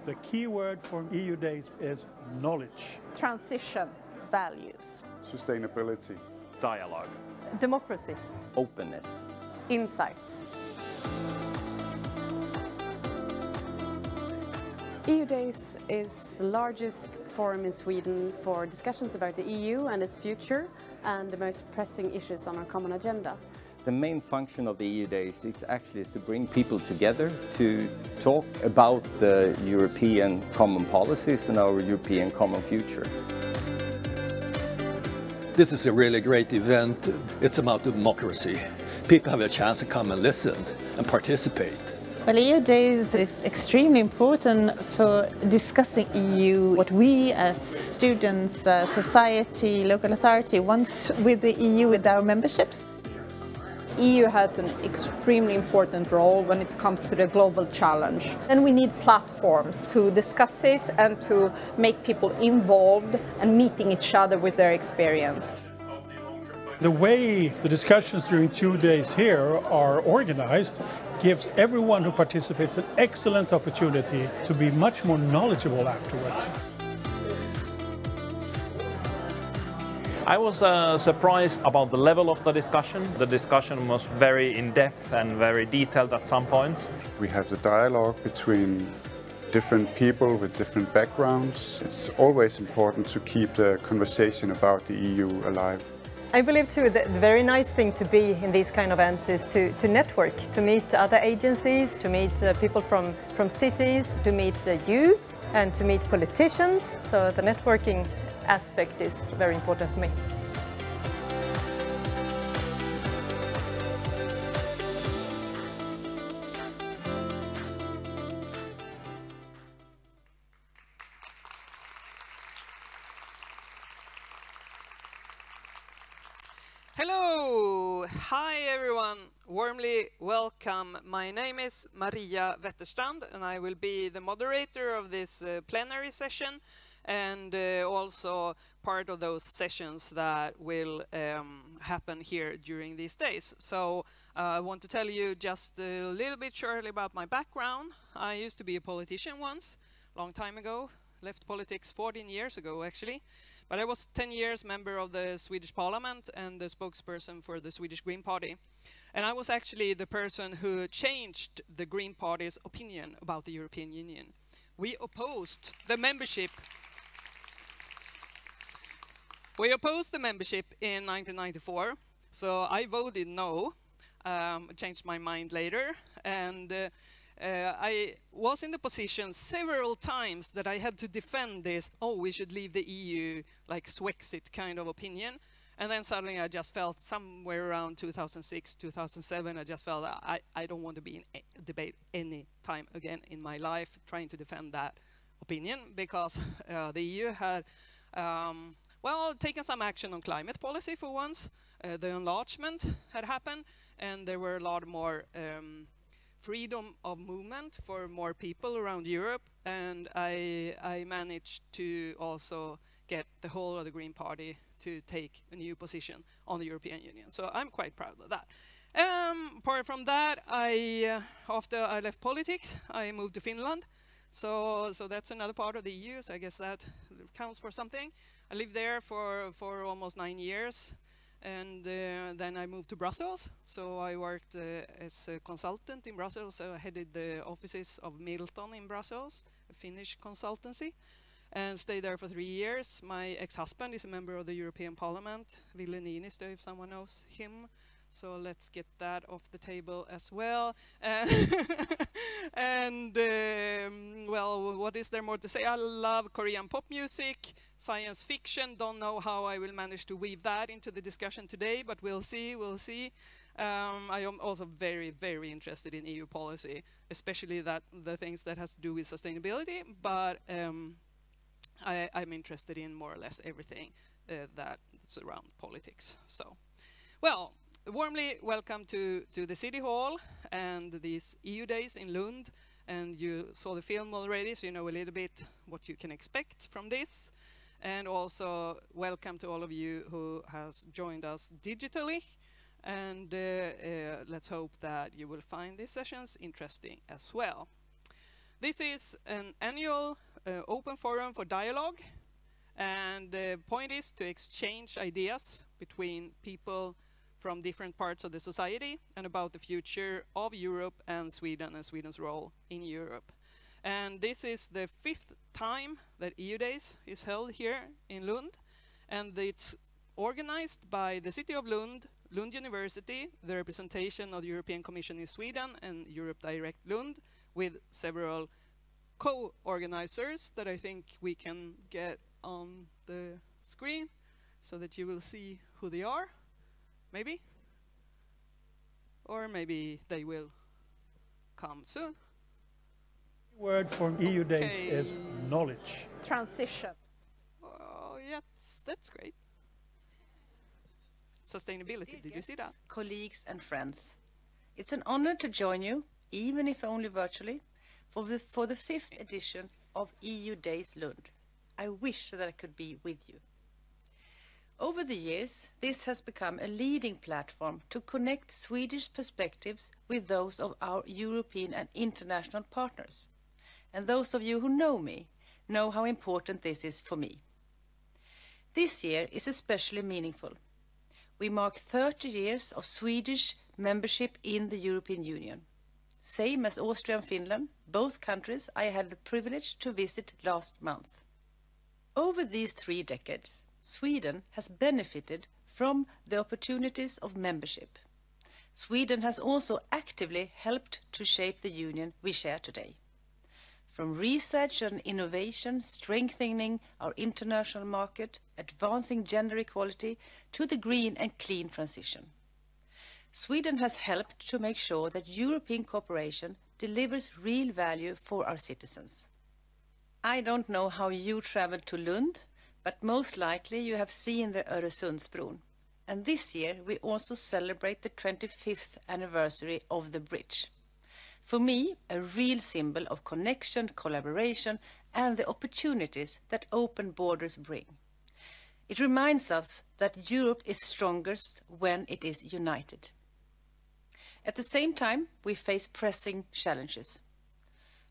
The key word for EU Days is knowledge. Transition. Values. Sustainability. Dialogue. Democracy. Openness. Insight. EU Days is the largest forum in Sweden for discussions about the EU and its future and the most pressing issues on our common agenda. The main function of the EU Days is actually to bring people together to talk about the European common policies and our European common future. This is a really great event. It's about democracy. People have a chance to come and listen and participate. Well, EU Days is extremely important for discussing EU, what we as students, society, local authority want with the EU, with our memberships. EU has an extremely important role when it comes to the global challenge. And we need platforms to discuss it and to make people involved and meeting each other with their experience. The way the discussions during 2 days here are organized gives everyone who participates an excellent opportunity to be much more knowledgeable afterwards. I was surprised about the level of the discussion. The discussion was very in-depth and very detailed at some points. We have the dialogue between different people with different backgrounds. It's always important to keep the conversation about the EU alive. I believe too that the very nice thing to be in these kind of events is to network, to meet other agencies, to meet people from cities, to meet youth and to meet politicians. So the networking aspect is very important for me. Hello! Hi everyone! Warmly welcome. My name is Maria Wetterstrand and I will be the moderator of this plenary session and also part of those sessions that will happen here during these days. So I want to tell you just a little bit shortly about my background. I used to be a politician once, long time ago, left politics 14 years ago actually. But I was 10 years member of the Swedish Parliament and the spokesperson for the Swedish Green Party. And I was actually the person who changed the Green Party's opinion about the European Union. We opposed the membership. We opposed the membership in 1994. So I voted no, changed my mind later. And I was in the position several times that I had to defend this, oh, we should leave the EU, like Swexit kind of opinion. And then suddenly I just felt somewhere around 2006, 2007, I just felt I don't want to be in a debate any time again in my life trying to defend that opinion, because the EU had, well, taken some action on climate policy for once. The enlargement had happened, and there were a lot more freedom of movement for more people around Europe, and I managed to also get the whole of the Green Party to take a new position on the European Union. So I'm quite proud of that. Apart from that, after I left politics, I moved to Finland. So that's another part of the EU, so I guess that counts for something. I lived there for almost 9 years, and then I moved to Brussels. So I worked as a consultant in Brussels. I headed the offices of Milton in Brussels, a Finnish consultancy, and stayed there for 3 years. My ex-husband is a member of the European Parliament, Ville Niinistö, if someone knows him. So let's get that off the table as well. And well, what is there more to say? I love Korean pop music, science fiction. Don't know how I will manage to weave that into the discussion today, but we'll see, we'll see. I am also very, very interested in EU policy, especially the things that has to do with sustainability, but I'm interested in more or less everything that's around politics. So, well, warmly welcome to the City Hall and these EU days in Lund. And you saw the film already, so you know a little bit what you can expect from this. And also welcome to all of you who has joined us digitally. And let's hope that you will find these sessions interesting as well. This is an annual open forum for dialogue. And the point is to exchange ideas between people from different parts of the society and about the future of Europe and Sweden's role in Europe. And this is the 5th time that EU Days is held here in Lund, and it's organized by the City of Lund, Lund University, the representation of the European Commission in Sweden, and Europe Direct Lund, with several co-organizers that I think we can get on the screen so that you will see who they are. Maybe? Or maybe they will come soon. The word for EU Days is knowledge. Transition. Oh, yes, that's great. Sustainability, did you see that? Colleagues and friends. It's an honor to join you, even if only virtually, for the 5th edition of EU Days Lund. I wish that I could be with you. Over the years, this has become a leading platform to connect Swedish perspectives with those of our European and international partners. And those of you who know me know how important this is for me. This year is especially meaningful. We mark 30 years of Swedish membership in the European Union. Same as Austria and Finland, both countries I had the privilege to visit last month. Over these 3 decades, Sweden has benefited from the opportunities of membership. Sweden has also actively helped to shape the union we share today. From research and innovation, strengthening our international market, advancing gender equality, to the green and clean transition. Sweden has helped to make sure that European cooperation delivers real value for our citizens. I don't know how you traveled to Lund, but most likely you have seen the Öresundsbron. And this year we also celebrate the 25th anniversary of the bridge. For me, a real symbol of connection, collaboration, and the opportunities that open borders bring. It reminds us that Europe is strongest when it is united. At the same time, we face pressing challenges.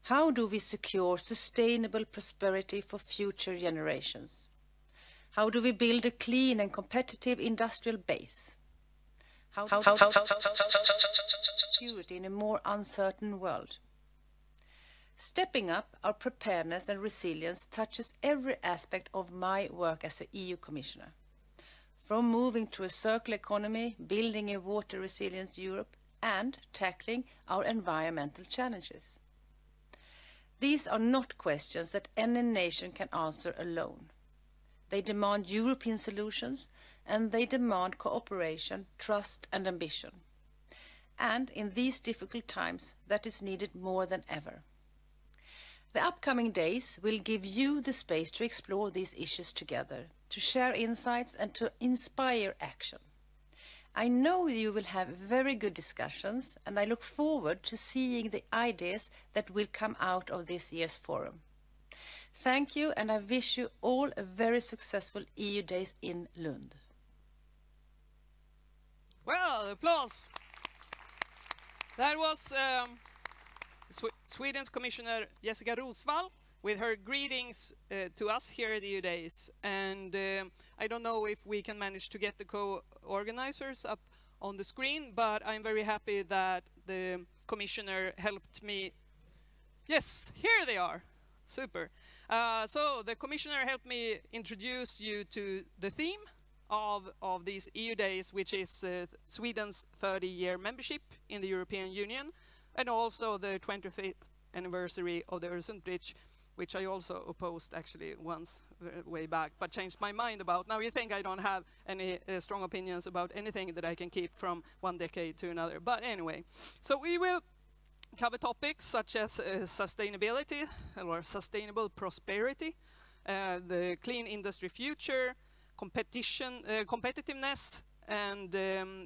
How do we secure sustainable prosperity for future generations? How do we build a clean and competitive industrial base? How security in a more uncertain world? Stepping up our preparedness and resilience touches every aspect of my work as an EU Commissioner. From moving to a circular economy, building a water resilient Europe, and tackling our environmental challenges. These are not questions that any nation can answer alone. They demand European solutions, and they demand cooperation, trust and ambition. And in these difficult times, that is needed more than ever. The upcoming days will give you the space to explore these issues together, to share insights and to inspire action. I know you will have very good discussions, and I look forward to seeing the ideas that will come out of this year's forum. Thank you, and I wish you all a very successful EU Days in Lund. Well, applause. That was Sweden's Commissioner Jessica Rosvall with her greetings to us here at EU Days. And I don't know if we can manage to get the co-organizers up on the screen, but I'm very happy that the Commissioner helped me. Yes, here they are. Super. So the Commissioner helped me introduce you to the theme of these EU Days, which is Sweden's 30-year membership in the European Union, and also the 25th anniversary of the Öresund Bridge, which I also opposed actually once way back, but changed my mind about. Now you think I don't have any strong opinions about anything that I can keep from one decade to another. But anyway, so we will cover topics such as sustainability or sustainable prosperity, the clean industry future, competitiveness, and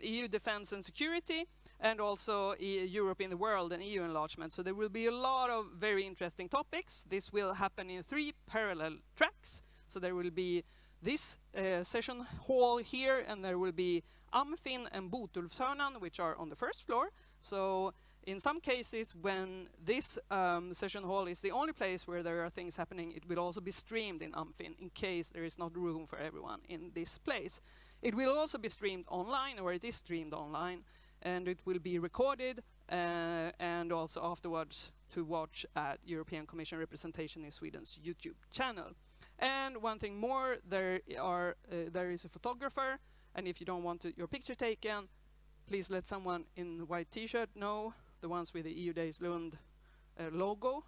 EU defense and security, and also Europe in the world and EU enlargement. So there will be a lot of very interesting topics. This will happen in 3 parallel tracks. So there will be this session hall here, and there will be Amfin and Botulfshörnan, which are on the first floor. So in some cases, when this session hall is the only place where there are things happening, it will also be streamed in Amfin in case there is not room for everyone in this place. It will also be streamed online, or it is streamed online, and it will be recorded and also afterwards to watch at European Commission Representation in Sweden's YouTube channel. And one thing more, there is a photographer, and if you don't want your picture taken, please let someone in the white t-shirt know, the ones with the EU Days Lund logo.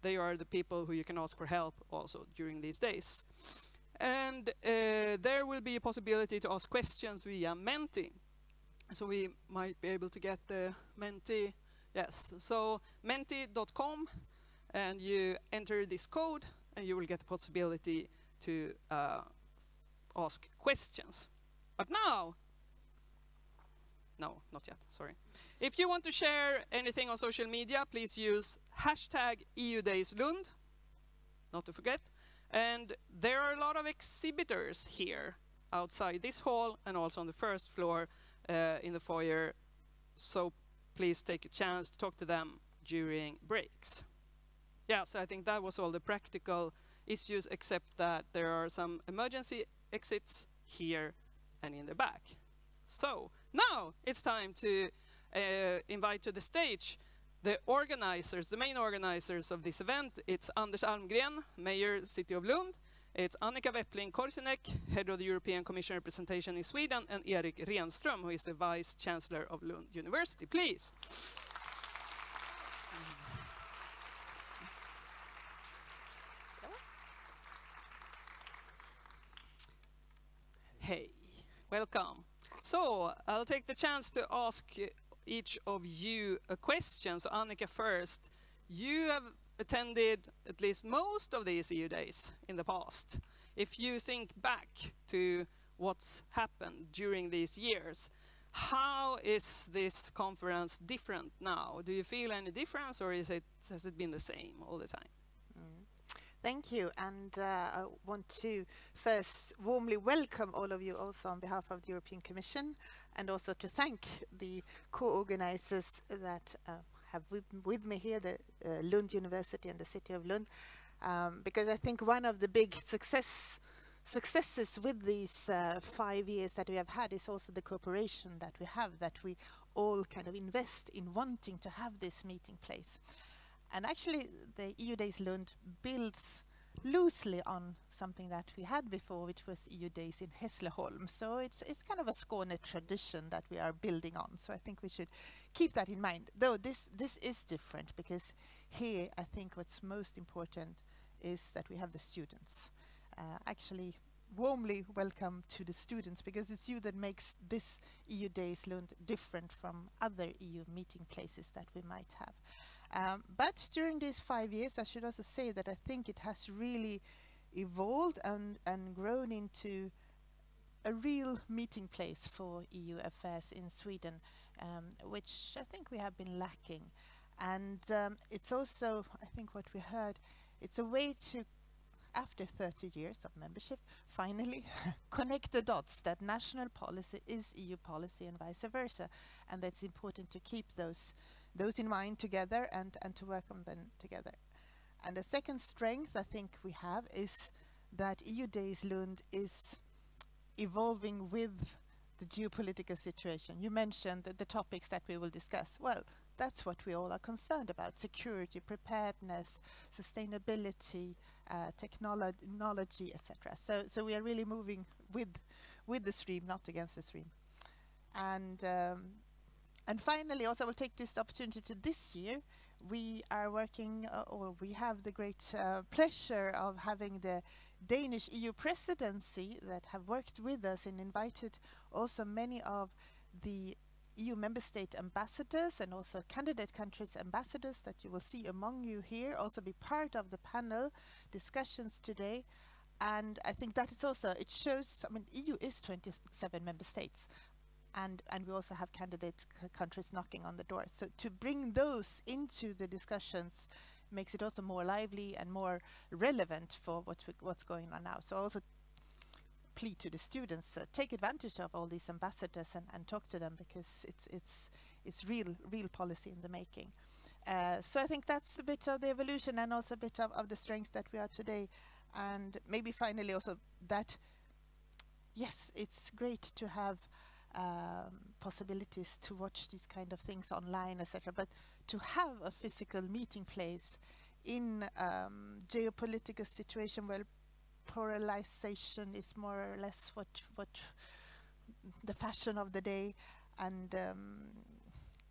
They are the people who you can ask for help also during these days. And there will be a possibility to ask questions via Menti. So we might be able to get the Menti, yes. So menti.com, and you enter this code, and you will get the possibility to ask questions. But now, no, not yet, sorry. If you want to share anything on social media, please use #EUDaysLund, not to forget. And there are a lot of exhibitors here outside this hall and also on the first floor in the foyer. So please take a chance to talk to them during breaks. Yeah, so I think that was all the practical issues, except that there are some emergency exits here and in the back. So now it's time to invite to the stage the organizers, the main organizers of this event. It's Anders Almgren, Mayor, City of Lund. It's Annika Weppling-Korsinek, Head of the European Commission Representation in Sweden, and Erik Renström, who is the Vice Chancellor of Lund University. Please. Hey, welcome. So I'll take the chance to ask each of you a question. So Annika first. You have attended at least most of these EU Days in the past. If you think back to what's happened during these years, how is this conference different now? Do you feel any difference, or has it been the same all the time? Thank you, and I want to first warmly welcome all of you also on behalf of the European Commission, and also to thank the co-organizers that have with me here, the Lund University and the City of Lund, because I think one of the big successes with these 5 years that we have had is also the cooperation that we have, that we all kind of invest in wanting to have this meeting place. And actually, the EU Days Lund builds loosely on something that we had before, which was EU Days in Hässleholm. So it's kind of a Skåne tradition that we are building on. So I think we should keep that in mind. Though this is different, because here I think what's most important is that we have the students. Actually, warmly welcome to the students, because it's you that makes this EU Days Lund different from other EU meeting places that we might have. But during these 5 years, I should also say that I think it has really evolved and grown into a real meeting place for EU affairs in Sweden, which I think we have been lacking. And it's also, I think what we heard, it's a way to, after 30 years of membership, finally connect the dots that national policy is EU policy and vice versa. And that's important to keep those in mind together and to work on them together. And the second strength I think we have is that EU Days Lund is evolving with the geopolitical situation. You mentioned the topics that we will discuss. Well, that's what we all are concerned about: security, preparedness, sustainability, technology, etc. So we are really moving with the stream, not against the stream. And finally, also I will take this opportunity to this year, we are working, or we have the great pleasure of having the Danish EU presidency that have worked with us and invited also many of the EU member state ambassadors and also candidate countries ambassadors that you will see among you here, also be part of the panel discussions today. And I think that is also, it shows, I mean, EU is 27 member states, and we also have candidate countries knocking on the door. So to bring those into the discussions makes it also more lively and more relevant for what's going on now. So also plea to the students, take advantage of all these ambassadors and talk to them, because it's real policy in the making. So I think that's a bit of the evolution and also a bit of the strengths that we are today. And maybe finally also that, yes, it's great to have possibilities to watch these kind of things online, etc. But to have a physical meeting place in geopolitical situation where polarization is more or less what the fashion of the day, and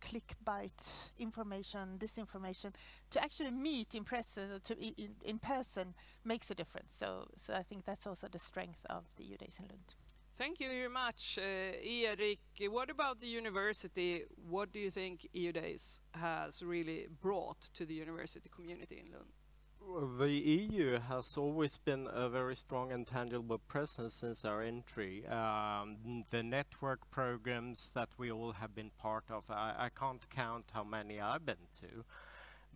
clickbait information, disinformation, to actually meet in person makes a difference. So I think that's also the strength of the EU Days in Lund. Thank you very much, Erik. What about the university? What do you think EU Days has really brought to the university community in Lund? Well, the EU has always been a very strong and tangible presence since our entry. The network programs that we all have been part of, I can't count how many I've been to.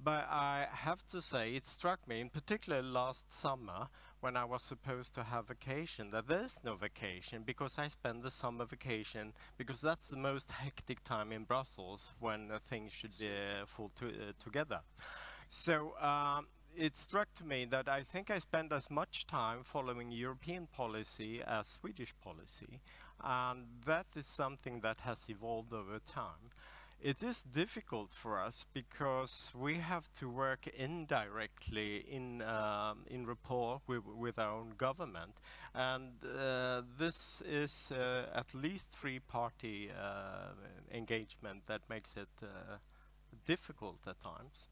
But I have to say, it struck me, in particular last summer, when I was supposed to have vacation, that there's no vacation, because I spend the summer vacation, because that's the most hectic time in Brussels when things should be full together. So it struck to me that I think I spend as much time following European policy as Swedish policy, and that is something that has evolved over time. It is difficult for us because we have to work indirectly in rapport with our own government, and this is at least three-party engagement that makes it difficult at times.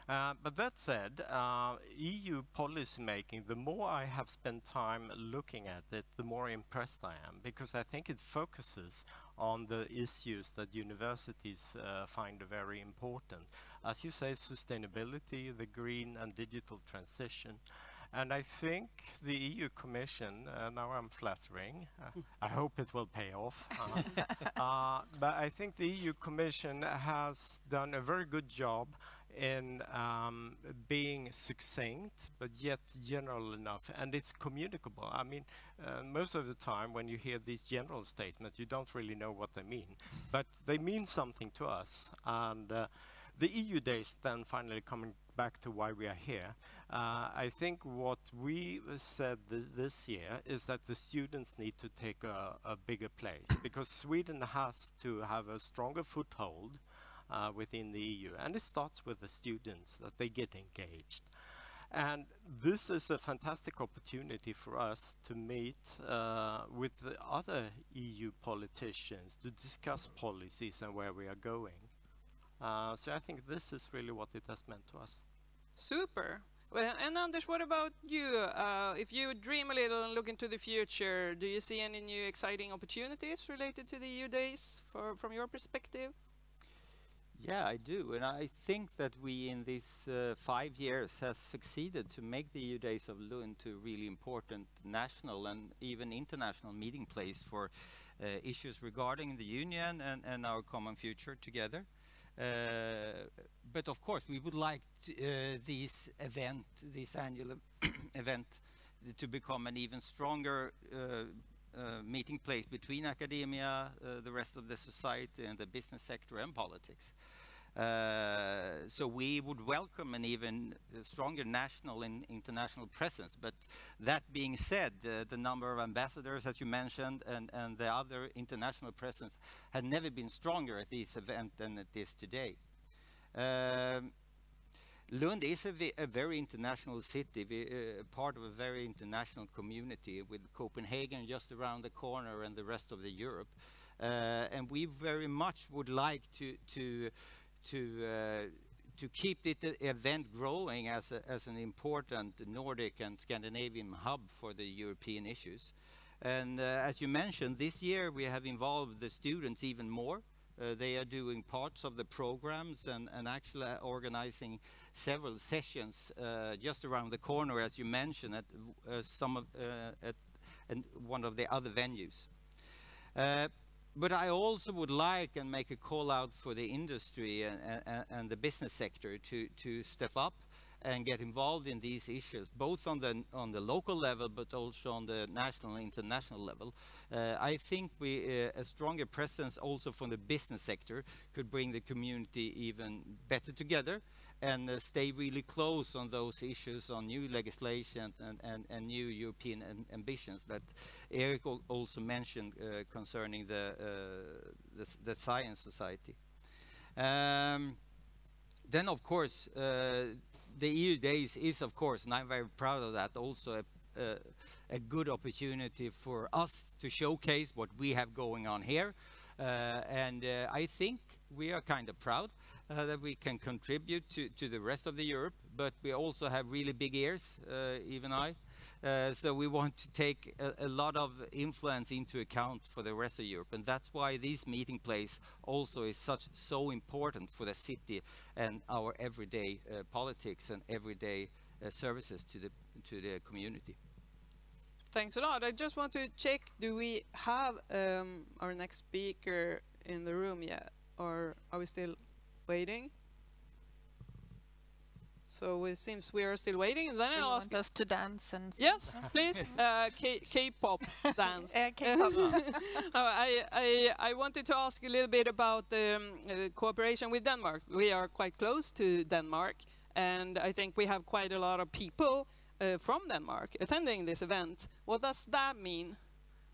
But that said, EU policy making, the more I have spent time looking at it, the more impressed I am, because I think it focuses on the issues that universities find very important. As you say, sustainability, the green and digital transition. And I think the EU-Commission, now I'm flattering, I hope it will pay off, but I think the EU-Commission has done a very good job in being succinct, but yet general enough, and it's communicable. I mean, most of the time when you hear these general statements, you don't really know what they mean, but they mean something to us. And the EU Days, then finally coming back to why we are here, I think what we said this year is that the students need to take a bigger place, because Sweden has to have a stronger foothold within the EU, and it starts with the students, that they get engaged. And this is a fantastic opportunity for us to meet with the other EU politicians to discuss policies and where we are going. So I think this is really what it has meant to us. Super. Well, and Anders, what about you? If you dream a little and look into the future, do you see any new exciting opportunities related to the EU days from your perspective? Yeah, I do, and I think that we in these 5 years has succeeded to make the EU Days of Lund to a really important national and even international meeting place for issues regarding the Union and our common future together. But of course, we would like this annual event, to become an even stronger meeting place between academia, the rest of the society, and the business sector and politics. So we would welcome an even stronger national and international presence. But that being said, the number of ambassadors, as you mentioned, and the other international presence had never been stronger at this event than it is today. Lund is a very international city, part of a very international community, with Copenhagen just around the corner and the rest of the Europe. And we very much would like to keep the event growing as an important Nordic and Scandinavian hub for the European issues. And as you mentioned, this year we have involved the students even more. They are doing parts of the programs and actually organizing several sessions just around the corner, as you mentioned, at one of the other venues. But I also would like and make a call out for the industry and the business sector to step up and get involved in these issues, both on the local level, but also on the national and international level. I think a stronger presence also from the business sector could bring the community even better together and stay really close on those issues, on new legislation and new European ambitions that Eric also mentioned concerning the science society. Then, of course, the EU Days is, of course, and I'm very proud of that, also a good opportunity for us to showcase what we have going on here. And I think we are kind of proud that we can contribute to the rest of the Europe, but we also have really big ears, even I. So we want to take a lot of influence into account for the rest of Europe, and that's why this meeting place also is so important for the city and our everyday politics and everyday services to the community. Thanks a lot. I just want to check, do we have our next speaker in the room yet, or are we still waiting? So it seems we are still waiting, and then I'll ask us to dance and yes, please, K-pop dance. K-pop. I wanted to ask you a little bit about the cooperation with Denmark. We are quite close to Denmark, and I think we have quite a lot of people from Denmark attending this event. What does that mean?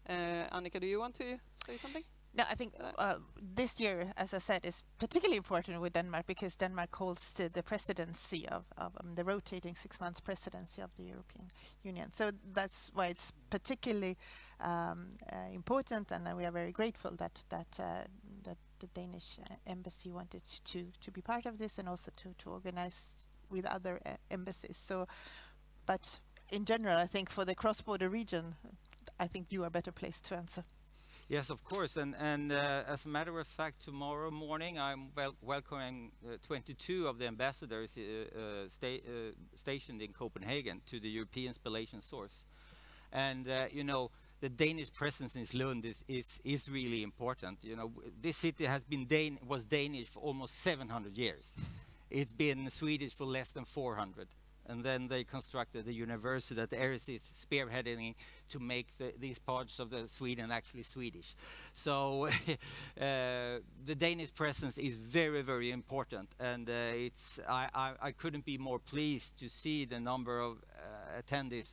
Annika, do you want to say something? No, I think this year, as I said, is particularly important with Denmark because Denmark holds the presidency of the rotating 6 months presidency of the European Union. So that's why it's particularly important, and we are very grateful that the Danish embassy wanted to be part of this and also to organize with other embassies. So, but in general, I think for the cross-border region, I think you are better placed to answer. Yes, of course, and as a matter of fact, tomorrow morning I'm welcoming 22 of the ambassadors stationed in Copenhagen to the European Spallation Source. And you know, the Danish presence in Lund is really important. You know, this city was Danish for almost 700 years. It's been Swedish for less than 400. And then they constructed the university that Eris is spearheading to make these parts of Sweden actually Swedish. So the Danish presence is very, very important, and I couldn't be more pleased to see the number of attendees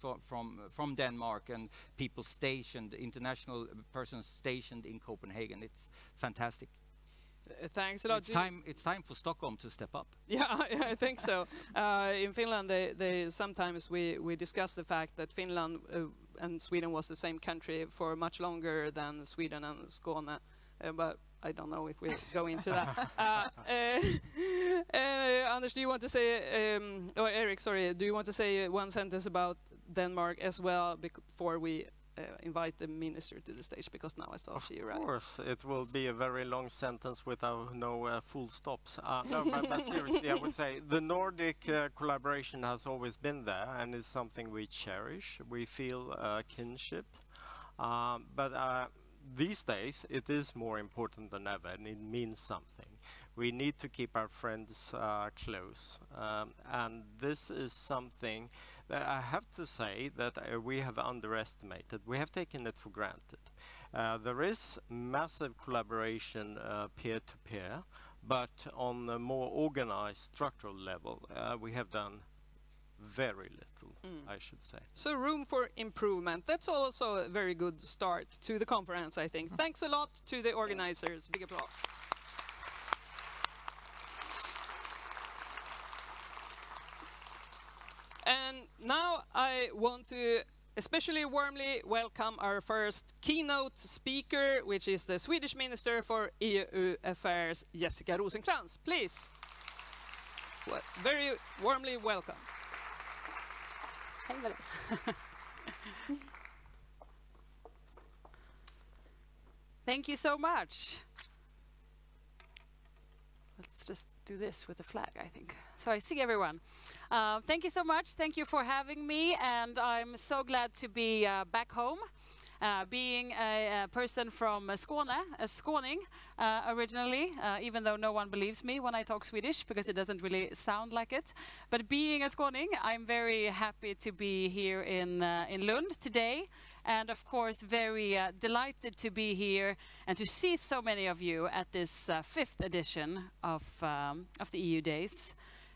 from Denmark and people stationed, international persons stationed in Copenhagen. It's fantastic. Thanks a lot. It's time for Stockholm to step up. Yeah, I think so. In Finland, sometimes we discuss the fact that Finland and Sweden was the same country for much longer than Sweden and Skåne, but I don't know if we'll go into that. Anders, do you want to say, or Eric, sorry, do you want to say one sentence about Denmark as well before we invite the minister to the stage, because now I saw she arrived. Of course, it will be a very long sentence without no full stops. No, but seriously, I would say the Nordic collaboration has always been there, and is something we cherish. We feel kinship, but these days it is more important than ever, and it means something. We need to keep our friends close, and this is something that I have to say that we have underestimated. We have taken it for granted. There is massive collaboration peer-to-peer, but on a more organized structural level, we have done very little, I should say. So room for improvement. That's also a very good start to the conference, I think. Thanks a lot to the organizers. Big applause. And now I want to especially warmly welcome our first keynote speaker, which is the Swedish Minister for EU Affairs, Jessica Rosenkrantz. Please, very warmly welcome. Thank you so much. Let's just do this with the flag, I think. So I see everyone. Thank you so much. Thank you for having me, and I'm so glad to be back home. Being a person from Skåne, a Skåning originally, even though no one believes me when I talk Swedish because it doesn't really sound like it. But being a Skåning, I'm very happy to be here in Lund today. And of course, very delighted to be here and to see so many of you at this 5th edition of the EU Days.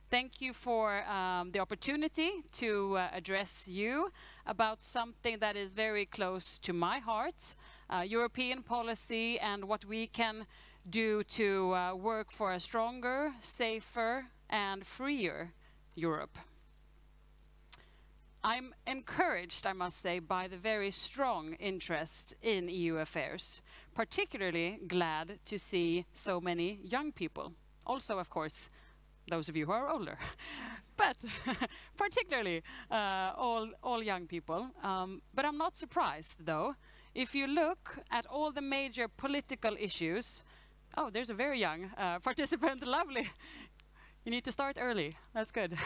Thank you for the opportunity to address you about something that is very close to my heart, European policy and what we can do to work for a stronger, safer and freer Europe. I'm encouraged, I must say, by the very strong interest in EU affairs, particularly glad to see so many young people. Also, of course, those of you who are older, but particularly all young people. But I'm not surprised, though. If you look at all the major political issues, oh, there's a very young participant, lovely. You need to start early, that's good.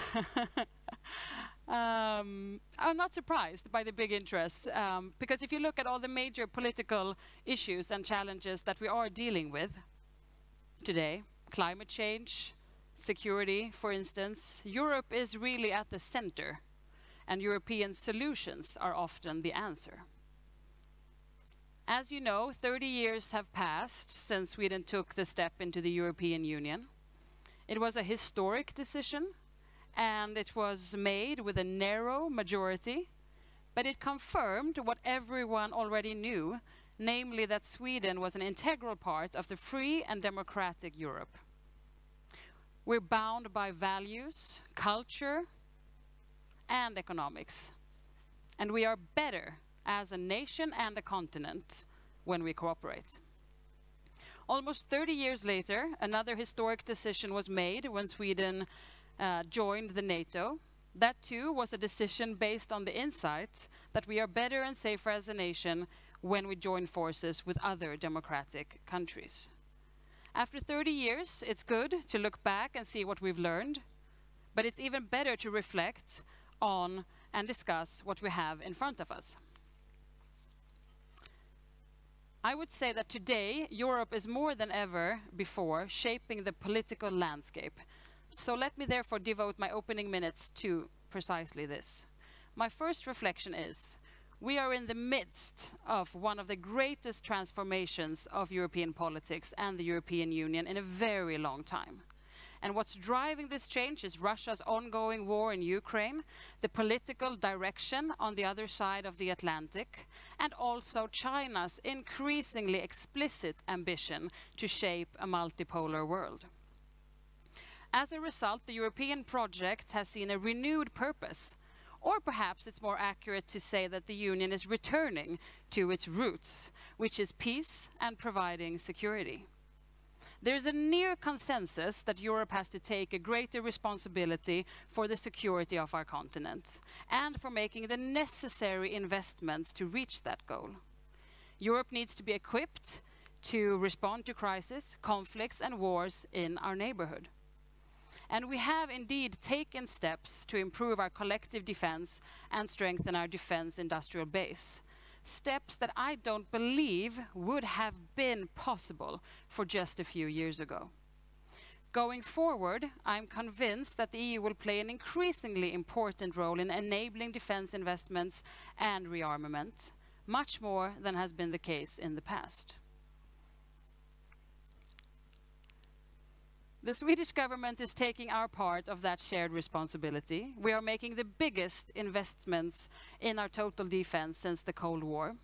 I'm not surprised by the big interest, because if you look at all the major political issues and challenges that we are dealing with today, climate change, security, for instance, Europe is really at the center, and European solutions are often the answer. As you know, 30 years have passed since Sweden took the step into the European Union. It was a historic decision, and it was made with a narrow majority, but it confirmed what everyone already knew, namely that Sweden was an integral part of the free and democratic Europe. We're bound by values, culture, and economics. And we are better as a nation and a continent when we cooperate. Almost 30 years later, another historic decision was made when Sweden joined the NATO. That too was a decision based on the insight that we are better and safer as a nation when we join forces with other democratic countries. After 30 years, it's good to look back and see what we've learned, but it's even better to reflect on and discuss what we have in front of us. I would say that today, Europe is more than ever before shaping the political landscape. So let me therefore devote my opening minutes to precisely this. My first reflection is, we are in the midst of one of the greatest transformations of European politics and the European Union in a very long time. And what's driving this change is Russia's ongoing war in Ukraine, the political direction on the other side of the Atlantic, and also China's increasingly explicit ambition to shape a multipolar world. As a result, the European project has seen a renewed purpose. Or perhaps it's more accurate to say that the Union is returning to its roots, which is peace and providing security. There's a near consensus that Europe has to take a greater responsibility for the security of our continent and for making the necessary investments to reach that goal. Europe needs to be equipped to respond to crises, conflicts and wars in our neighborhood. And we have indeed taken steps to improve our collective defense and strengthen our defense industrial base. Steps that I don't believe would have been possible for just a few years ago. Going forward, I'm convinced that the EU will play an increasingly important role in enabling defense investments and rearmament, much more than has been the case in the past. The Swedish government is taking our part of that shared responsibility. We are making the biggest investments in our total defense since the Cold War.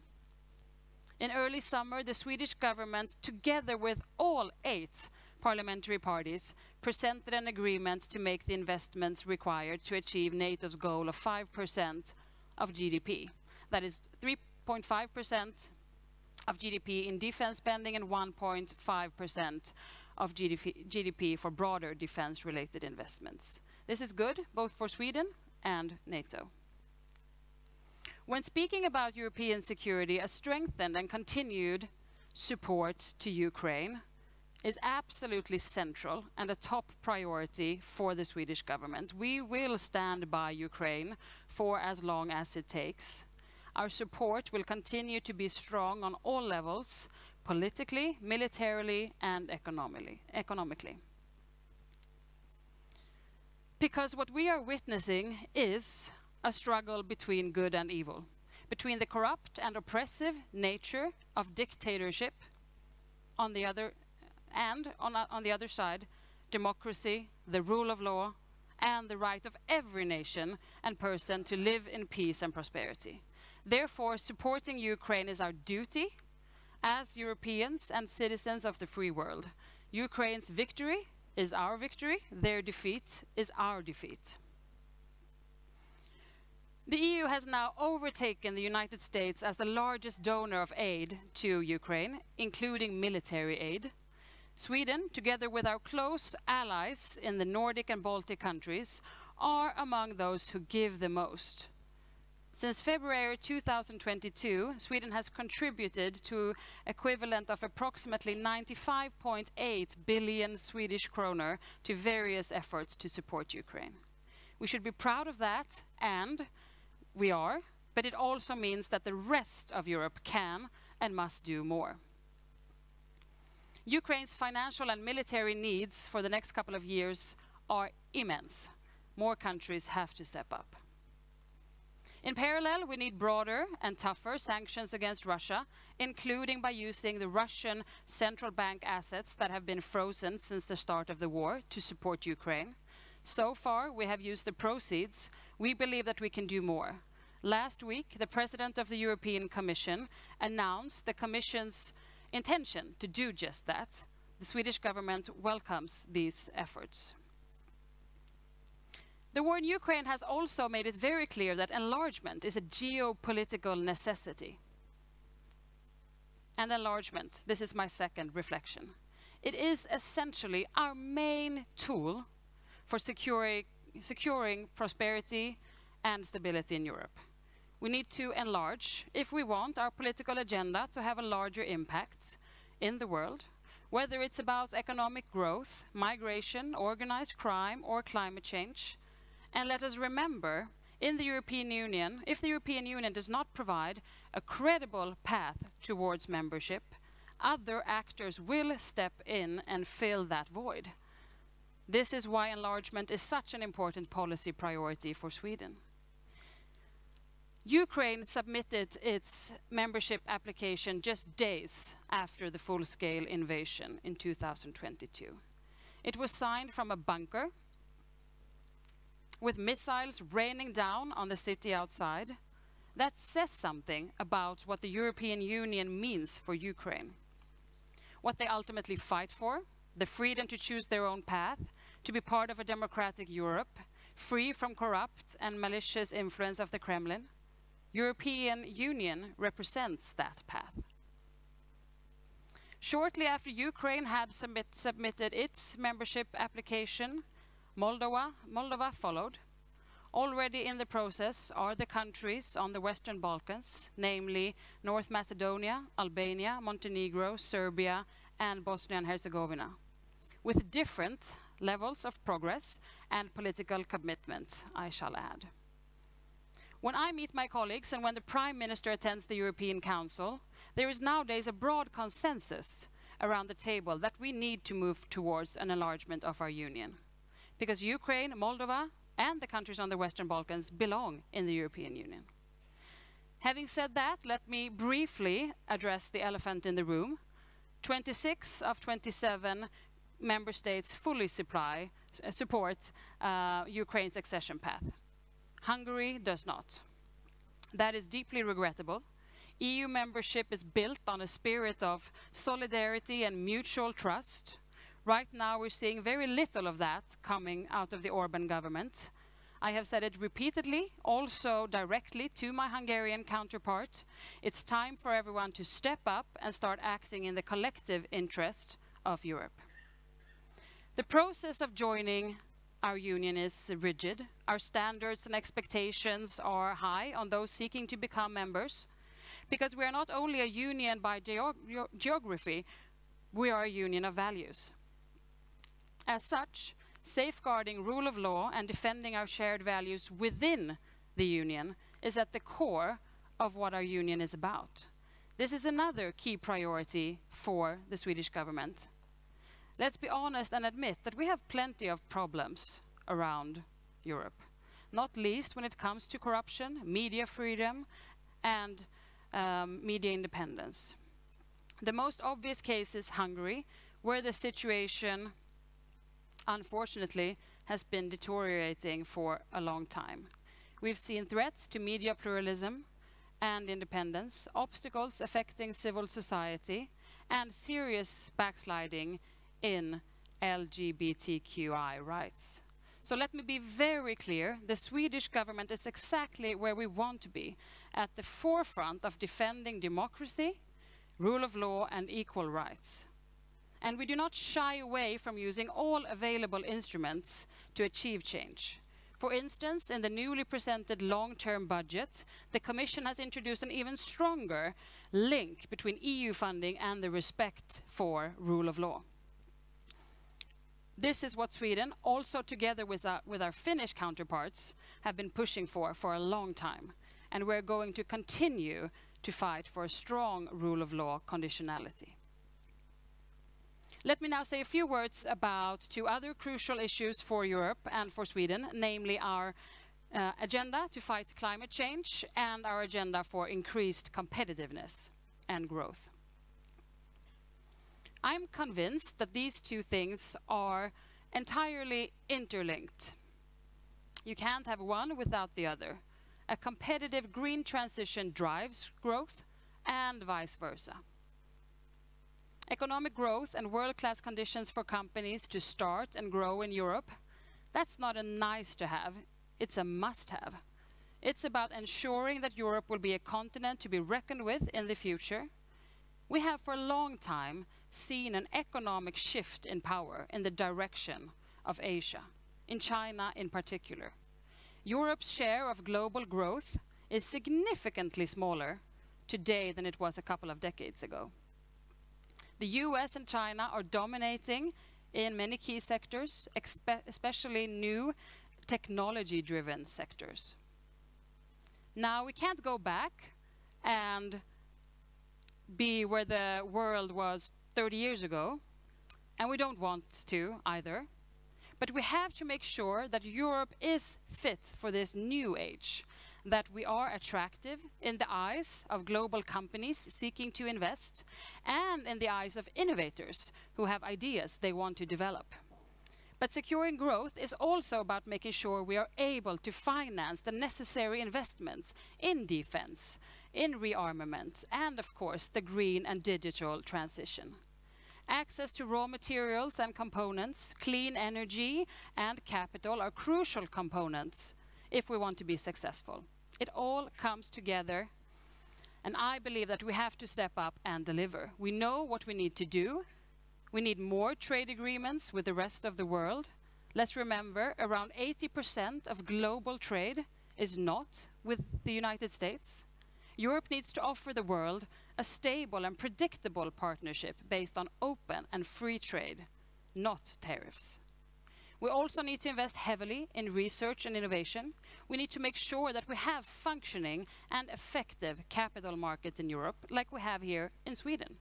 In early summer, the Swedish government, together with all 8 parliamentary parties, presented an agreement to make the investments required to achieve NATO's goal of 5% of GDP. That is 3.5% of GDP in defense spending and 1.5% of GDP for broader defense-related investments. This is good, both for Sweden and NATO. When speaking about European security, a strengthened and continued support to Ukraine is absolutely central and a top priority for the Swedish government. We will stand by Ukraine for as long as it takes. Our support will continue to be strong on all levels, politically, militarily, and economically. Because what we are witnessing is a struggle between good and evil, between the corrupt and oppressive nature of dictatorship on the other, and on the other side, democracy, the rule of law, and the right of every nation and person to live in peace and prosperity. Therefore, supporting Ukraine is our duty as Europeans and citizens of the free world. Ukraine's victory is our victory, their defeat is our defeat. The EU has now overtaken the United States as the largest donor of aid to Ukraine, including military aid. Sweden, together with our close allies in the Nordic and Baltic countries, are among those who give the most. Since February 2022, Sweden has contributed to equivalent of approximately 95.8 billion Swedish kronor to various efforts to support Ukraine. We should be proud of that, and we are, but it also means that the rest of Europe can and must do more. Ukraine's financial and military needs for the next couple of years are immense. More countries have to step up. In parallel, we need broader and tougher sanctions against Russia, including by using the Russian central bank assets that have been frozen since the start of the war to support Ukraine. So far, we have used the proceeds. We believe that we can do more. Last week, the President of the European Commission announced the Commission's intention to do just that. The Swedish government welcomes these efforts. The war in Ukraine has also made it very clear that enlargement is a geopolitical necessity. And enlargement, this is my second reflection. It is essentially our main tool for securing prosperity and stability in Europe. We need to enlarge if we want our political agenda to have a larger impact in the world, whether it's about economic growth, migration, organized crime, or climate change. And let us remember, in the European Union, if the European Union does not provide a credible path towards membership, other actors will step in and fill that void. This is why enlargement is such an important policy priority for Sweden. Ukraine submitted its membership application just days after the full-scale invasion in 2022. It was signed from a bunker, with missiles raining down on the city outside. That says something about what the European Union means for Ukraine. What they ultimately fight for, the freedom to choose their own path, to be part of a democratic Europe, free from corrupt and malicious influence of the Kremlin. European Union represents that path. Shortly after Ukraine had submitted its membership application, Moldova followed. Already in the process are the countries on the Western Balkans, namely North Macedonia, Albania, Montenegro, Serbia, and Bosnia and Herzegovina, with different levels of progress and political commitment, I shall add. When I meet my colleagues and when the Prime Minister attends the European Council, there is nowadays a broad consensus around the table that we need to move towards an enlargement of our union. Because Ukraine, Moldova, and the countries on the Western Balkans belong in the European Union. Having said that, let me briefly address the elephant in the room. 26 of 27 member states fully support Ukraine's accession path. Hungary does not. That is deeply regrettable. EU membership is built on a spirit of solidarity and mutual trust. Right now we're seeing very little of that coming out of the Orban government. I have said it repeatedly, also directly to my Hungarian counterpart. It's time for everyone to step up and start acting in the collective interest of Europe. The process of joining our union is rigid. Our standards and expectations are high on those seeking to become members, because we are not only a union by geography, we are a union of values. As such, safeguarding rule of law and defending our shared values within the union is at the core of what our union is about. This is another key priority for the Swedish government. Let's be honest and admit that we have plenty of problems around Europe, not least when it comes to corruption, media freedom, and media independence. The most obvious case is Hungary, where the situation, unfortunately, has been deteriorating for a long time. We've seen threats to media pluralism and independence, obstacles affecting civil society, and serious backsliding in LGBTQI rights. So let me be very clear, the Swedish government is exactly where we want to be, at the forefront of defending democracy, rule of law, and equal rights. And we do not shy away from using all available instruments to achieve change. For instance, in the newly presented long-term budget, the Commission has introduced an even stronger link between EU funding and the respect for rule of law. This is what Sweden, also together with our Finnish counterparts, have been pushing for a long time. And we're going to continue to fight for a strong rule of law conditionality. Let me now say a few words about two other crucial issues for Europe and for Sweden, namely our agenda to fight climate change and our agenda for increased competitiveness and growth. I'm convinced that these two things are entirely interlinked. You can't have one without the other. A competitive green transition drives growth and vice versa. Economic growth and world-class conditions for companies to start and grow in Europe, that's not a nice to have, it's a must-have. It's about ensuring that Europe will be a continent to be reckoned with in the future. We have for a long time seen an economic shift in power in the direction of Asia, in China in particular. Europe's share of global growth is significantly smaller today than it was a couple of decades ago. The US and China are dominating in many key sectors, especially new technology-driven sectors. Now, we can't go back and be where the world was 30 years ago, and we don't want to either. But we have to make sure that Europe is fit for this new age, that we are attractive in the eyes of global companies seeking to invest, and in the eyes of innovators who have ideas they want to develop. But securing growth is also about making sure we are able to finance the necessary investments in defense, in rearmament, and of course the green and digital transition. Access to raw materials and components, clean energy and capital are crucial components if we want to be successful. It all comes together And I believe that we have to step up and deliver. We know what we need to do. We need more trade agreements with the rest of the world. Let's remember, around 80% of global trade is not with the United States. Europe needs to offer the world a stable and predictable partnership based on open and free trade, not tariffs. We also need to invest heavily in research and innovation. We need to make sure that we have functioning and effective capital markets in Europe, like we have here in Sweden.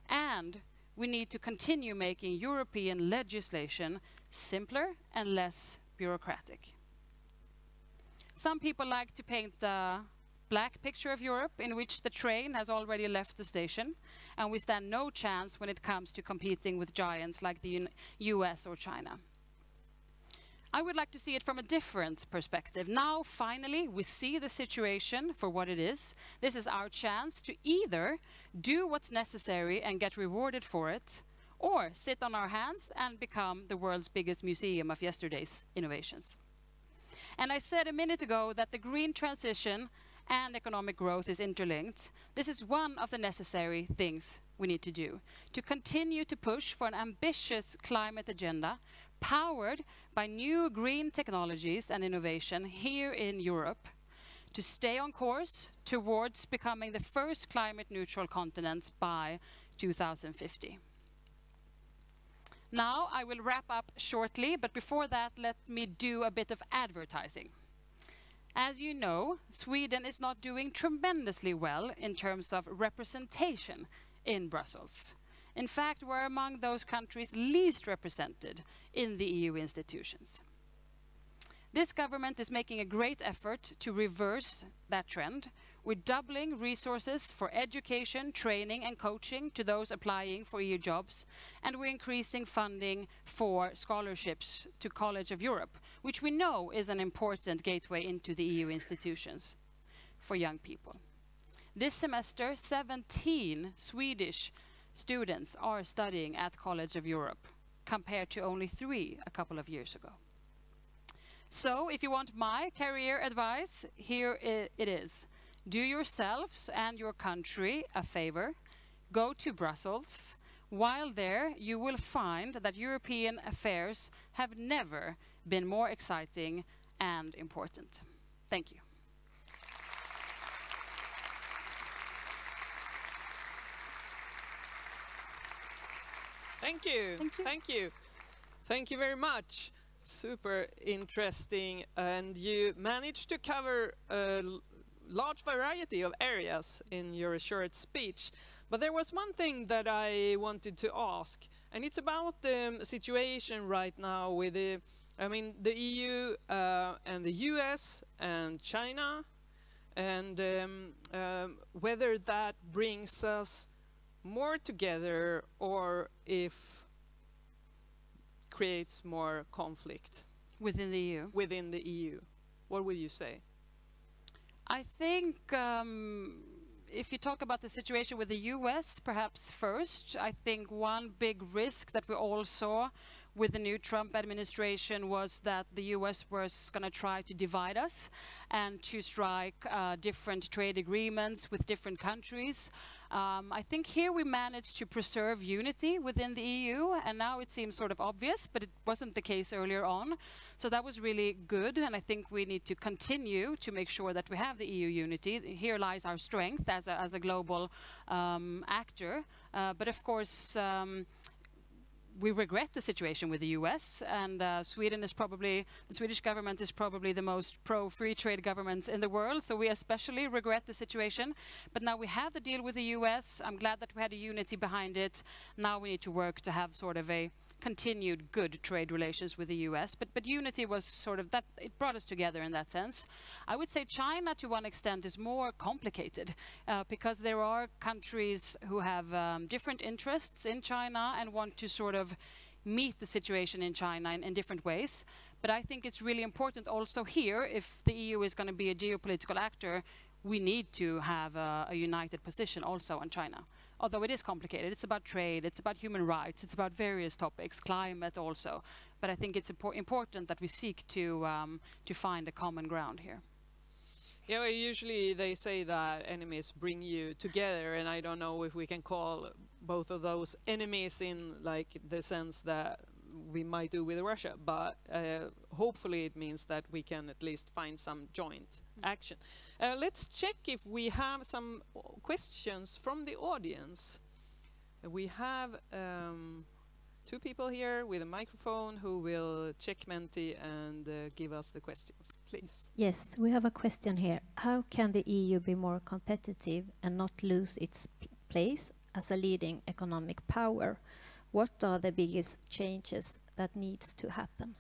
And we need to continue making European legislation simpler and less bureaucratic. Some people like to paint the black picture of Europe, in which the train has already left the station, and we stand no chance when it comes to competing with giants like the US or China. I would like to see it from a different perspective. Now, finally, we see the situation for what it is. This is our chance to either do what's necessary and get rewarded for it, or sit on our hands and become the world's biggest museum of yesterday's innovations. And I said a minute ago that the green transition and economic growth is interlinked. This is one of the necessary things we need to do, to continue to push for an ambitious climate agenda powered by new green technologies and innovation here in Europe, to stay on course towards becoming the first climate neutral continent by 2050. Now I will wrap up shortly, but before that, let me do a bit of advertising. As you know, Sweden is not doing tremendously well in terms of representation in Brussels. In fact, we're among those countries least represented in the EU institutions. This government is making a great effort to reverse that trend. We're doubling resources for education, training and coaching to those applying for EU jobs, and we're increasing funding for scholarships to College of Europe, which we know is an important gateway into the EU institutions for young people. This semester, 17 Swedish students are studying at College of Europe, compared to only 3 a couple of years ago. So, if you want my career advice, here it is. Do yourselves and your country a favor. Go to Brussels. While there, you will find that European affairs have never been more exciting and important. Thank you. Thank you. Thank you. Thank you. Thank you very much. Super interesting, and you managed to cover a large variety of areas in your short speech. But there was one thing that I wanted to ask, and it's about the situation right now with the EU and the US and China, and whether that brings us more together or if creates more conflict within the EU. Within the EU, what would you say? I think if you talk about the situation with the US, perhaps first, I think one big risk that we all saw with the new Trump administration was that the US was going to try to divide us and to strike different trade agreements with different countries. I think here we managed to preserve unity within the EU, and now it seems sort of obvious, but it wasn't the case earlier on. So that was really good, and I think we need to continue to make sure that we have the EU unity. Here lies our strength as a global actor. But of course, we regret the situation with the US, and the Swedish government is probably the most pro-free trade government in the world, so we especially regret the situation. But now we have the deal with the US. I'm glad that we had a unity behind it. Now we need to work to have sort of a continued good trade relations with the US, but unity was sort of that, it brought us together in that sense. I would say China to one extent is more complicated because there are countries who have different interests in China and want to sort of meet the situation in China in different ways. But I think it's really important also here, if the EU is going to be a geopolitical actor, we need to have a united position also on China. Although it is complicated, it's about trade, it's about human rights, it's about various topics, climate also. But I think it's important that we seek to find a common ground here. Yeah, well, usually they say that enemies bring you together, and I don't know if we can call both of those enemies in like the sense that we might do with Russia, but hopefully it means that we can at least find some joint action. Let's check if we have some questions from the audience. We have two people here with a microphone who will check Menti and give us the questions, please. Yes, we have a question here. How can the EU be more competitive and not lose its place as a leading economic power? What are the biggest changes that needs to happen?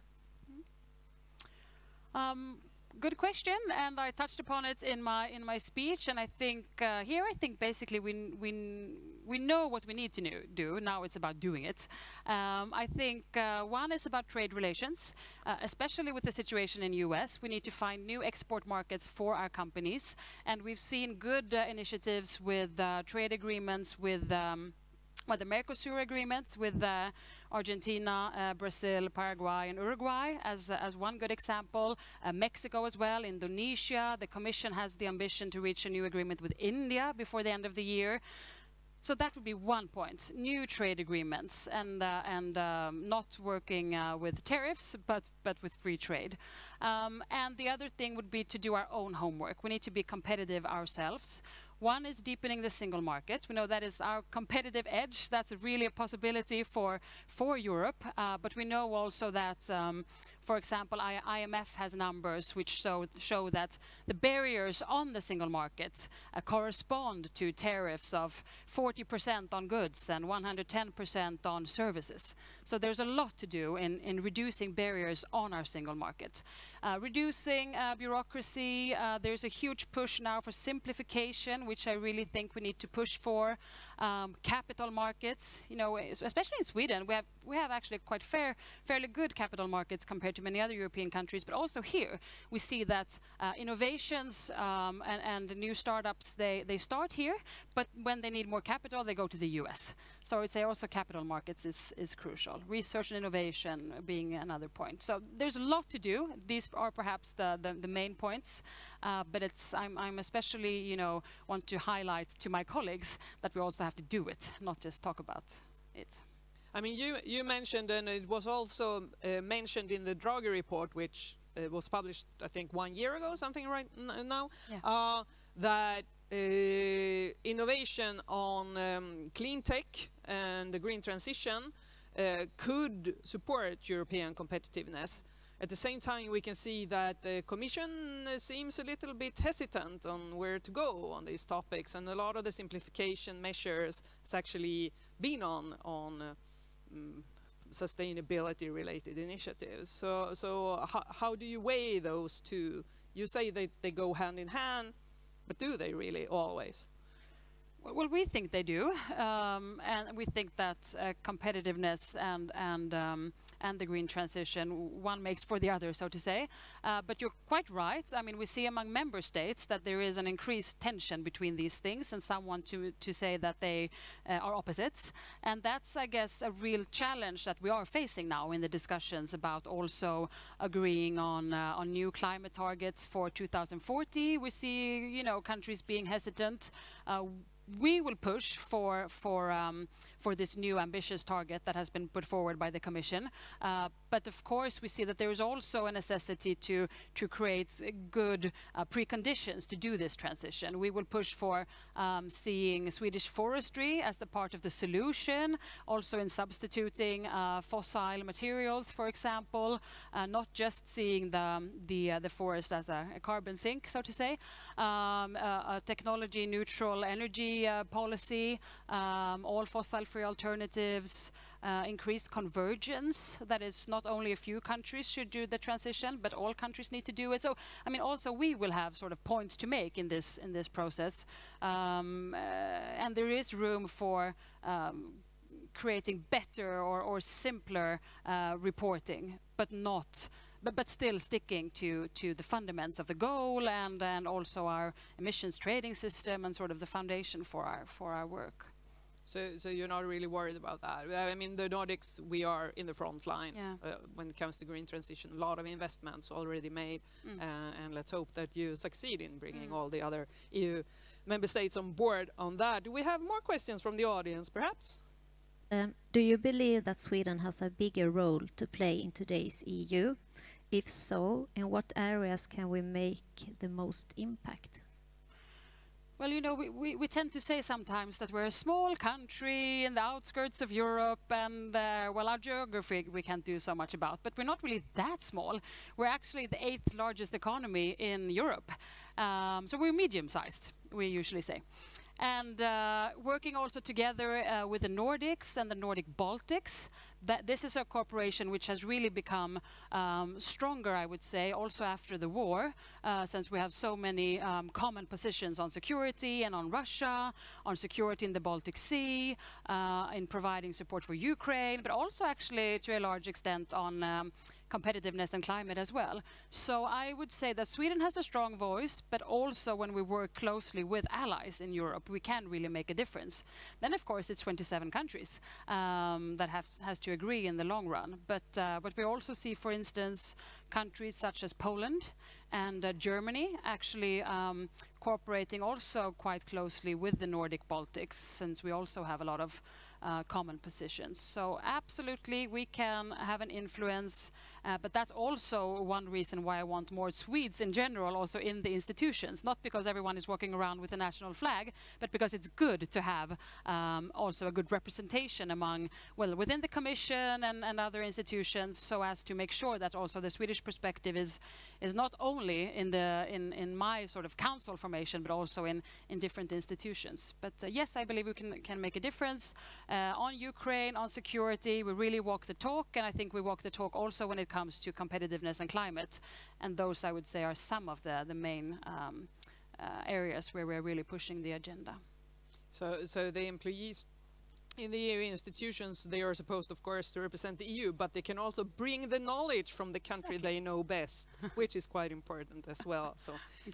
Good question, and I touched upon it in my speech. And I think I think basically we know what we need to do. Now it's about doing it. I think one is about trade relations, especially with the situation in US. We need to find new export markets for our companies, and we've seen good initiatives with trade agreements with. The Mercosur agreements with Argentina, Brazil, Paraguay and Uruguay as one good example. Mexico as well, Indonesia. The Commission has the ambition to reach a new agreement with India before the end of the year. So that would be one point, new trade agreements and not working with tariffs, but with free trade. And the other thing would be to do our own homework. We need to be competitive ourselves. One is deepening the single market. We know that is our competitive edge. That's really a possibility for Europe. But we know also that, for example, IMF has numbers which show that the barriers on the single market correspond to tariffs of 40% on goods and 110% on services. So there's a lot to do in reducing barriers on our single market. Reducing bureaucracy. There's a huge push now for simplification, which I really think we need to push for. Capital markets, you know, especially in Sweden, we have actually quite fairly good capital markets compared to many other European countries. But also here, we see that innovations and new startups they start here, but when they need more capital, they go to the US. So I would say also capital markets is crucial. Research and innovation being another point. So there's a lot to do. These are perhaps the main points, but I'm especially want to highlight to my colleagues that we also have to do it, not just talk about it. I mean, you mentioned, and it was also mentioned in the Draghi report, which was published, I think, 1 year ago, something right now, yeah. That innovation on clean tech and the green transition could support European competitiveness. At the same time, we can see that the Commission seems a little bit hesitant on where to go on these topics, and a lot of the simplification measures has actually been on sustainability-related initiatives. So how do you weigh those two? You say that they go hand in hand, but do they really always? Well, we think they do, and we think that competitiveness and the green transition, one makes for the other, so to say. But you're quite right. I mean, we see among member states that there is an increased tension between these things, and some want to say that they are opposites. And that's, I guess, a real challenge that we are facing now in the discussions about also agreeing on new climate targets for 2040. We see, countries being hesitant. We will push for this new ambitious target that has been put forward by the Commission. But of course, we see that there is also a necessity to create good preconditions to do this transition. We will push for seeing Swedish forestry as the part of the solution, also in substituting fossil materials, for example, not just seeing the forest as a carbon sink, so to say. A technology-neutral energy policy, all fossil-free alternatives, increased convergence. That is, not only a few countries should do the transition, but all countries need to do it. So, I mean, also we will have sort of points to make in this process, and there is room for creating better or simpler reporting, but still sticking to the fundamentals of the goal and also our emissions trading system and sort of the foundation for our work. So you're not really worried about that? I mean, the Nordics, we are in the front line when it comes to green transition. A lot of investments already made, and let's hope that you succeed in bringing all the other EU member states on board on that. Do we have more questions from the audience, perhaps? Do you believe that Sweden has a bigger role to play in today's EU? If so, in what areas can we make the most impact? Well, you know, we tend to say sometimes that we're a small country in the outskirts of Europe and, well, our geography we can't do so much about, but we're not really that small. We're actually the 8th largest economy in Europe. So we're medium-sized, we usually say. And working also together with the Nordics and the Nordic Baltics, this is a cooperation which has really become stronger, I would say, also after the war, since we have so many common positions on security and on Russia, on security in the Baltic Sea, in providing support for Ukraine, but also actually to a large extent on competitiveness and climate as well. So I would say that Sweden has a strong voice, but also when we work closely with allies in Europe, we can really make a difference. Then, of course, it's 27 countries that has to agree in the long run. But we also see, for instance, countries such as Poland and Germany actually cooperating also quite closely with the Nordic Baltics, since we also have a lot of common positions. So absolutely we can have an influence, but that's also one reason why I want more Swedes in general also in the institutions, not because everyone is walking around with a national flag, but because it's good to have also a good representation among, well, within the Commission and other institutions, so as to make sure that also the Swedish perspective is not only in my sort of council formation, but also in different institutions. But yes, I believe we can make a difference. On Ukraine, on security, we really walk the talk, and I think we walk the talk also when it comes to competitiveness and climate. And those, I would say, are some of the main areas where we're really pushing the agenda. So the employees in the EU institutions, they are supposed, of course, to represent the EU, but they can also bring the knowledge from the country they know best, which is quite important as well. So,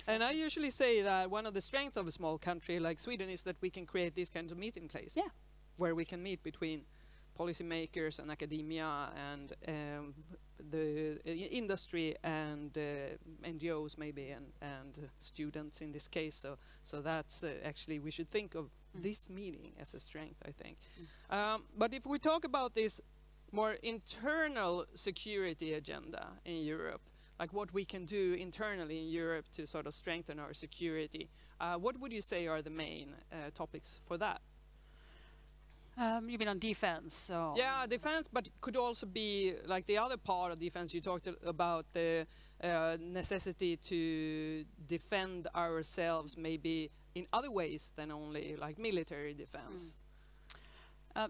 and I usually say that one of the strengths of a small country like Sweden is that we can create these kinds of meeting places. Yeah. Where we can meet between policymakers and academia and the industry and NGOs maybe and students in this case. So that's actually, we should think of this meeting as a strength, I think. But if we talk about this more internal security agenda in Europe, like what we can do internally in Europe to sort of strengthen our security, what would you say are the main topics for that? You mean on defense? So. Yeah, defense, but could also be like the other part of defense. You talked about the necessity to defend ourselves maybe in other ways than only like military defense.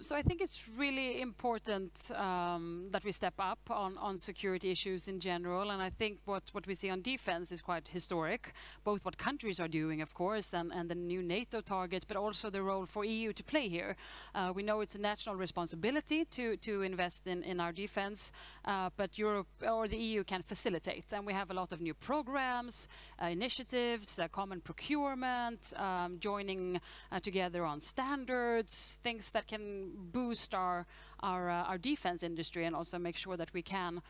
So I think it's really important that we step up on security issues in general, and I think what we see on defense is quite historic, both what countries are doing, of course, and the new NATO targets, but also the role for EU to play here. We know it's a national responsibility to invest in our defense, but Europe or the EU can facilitate, and we have a lot of new programs, initiatives, common procurement, joining together on standards, things that can boost our defense industry and also make sure that we can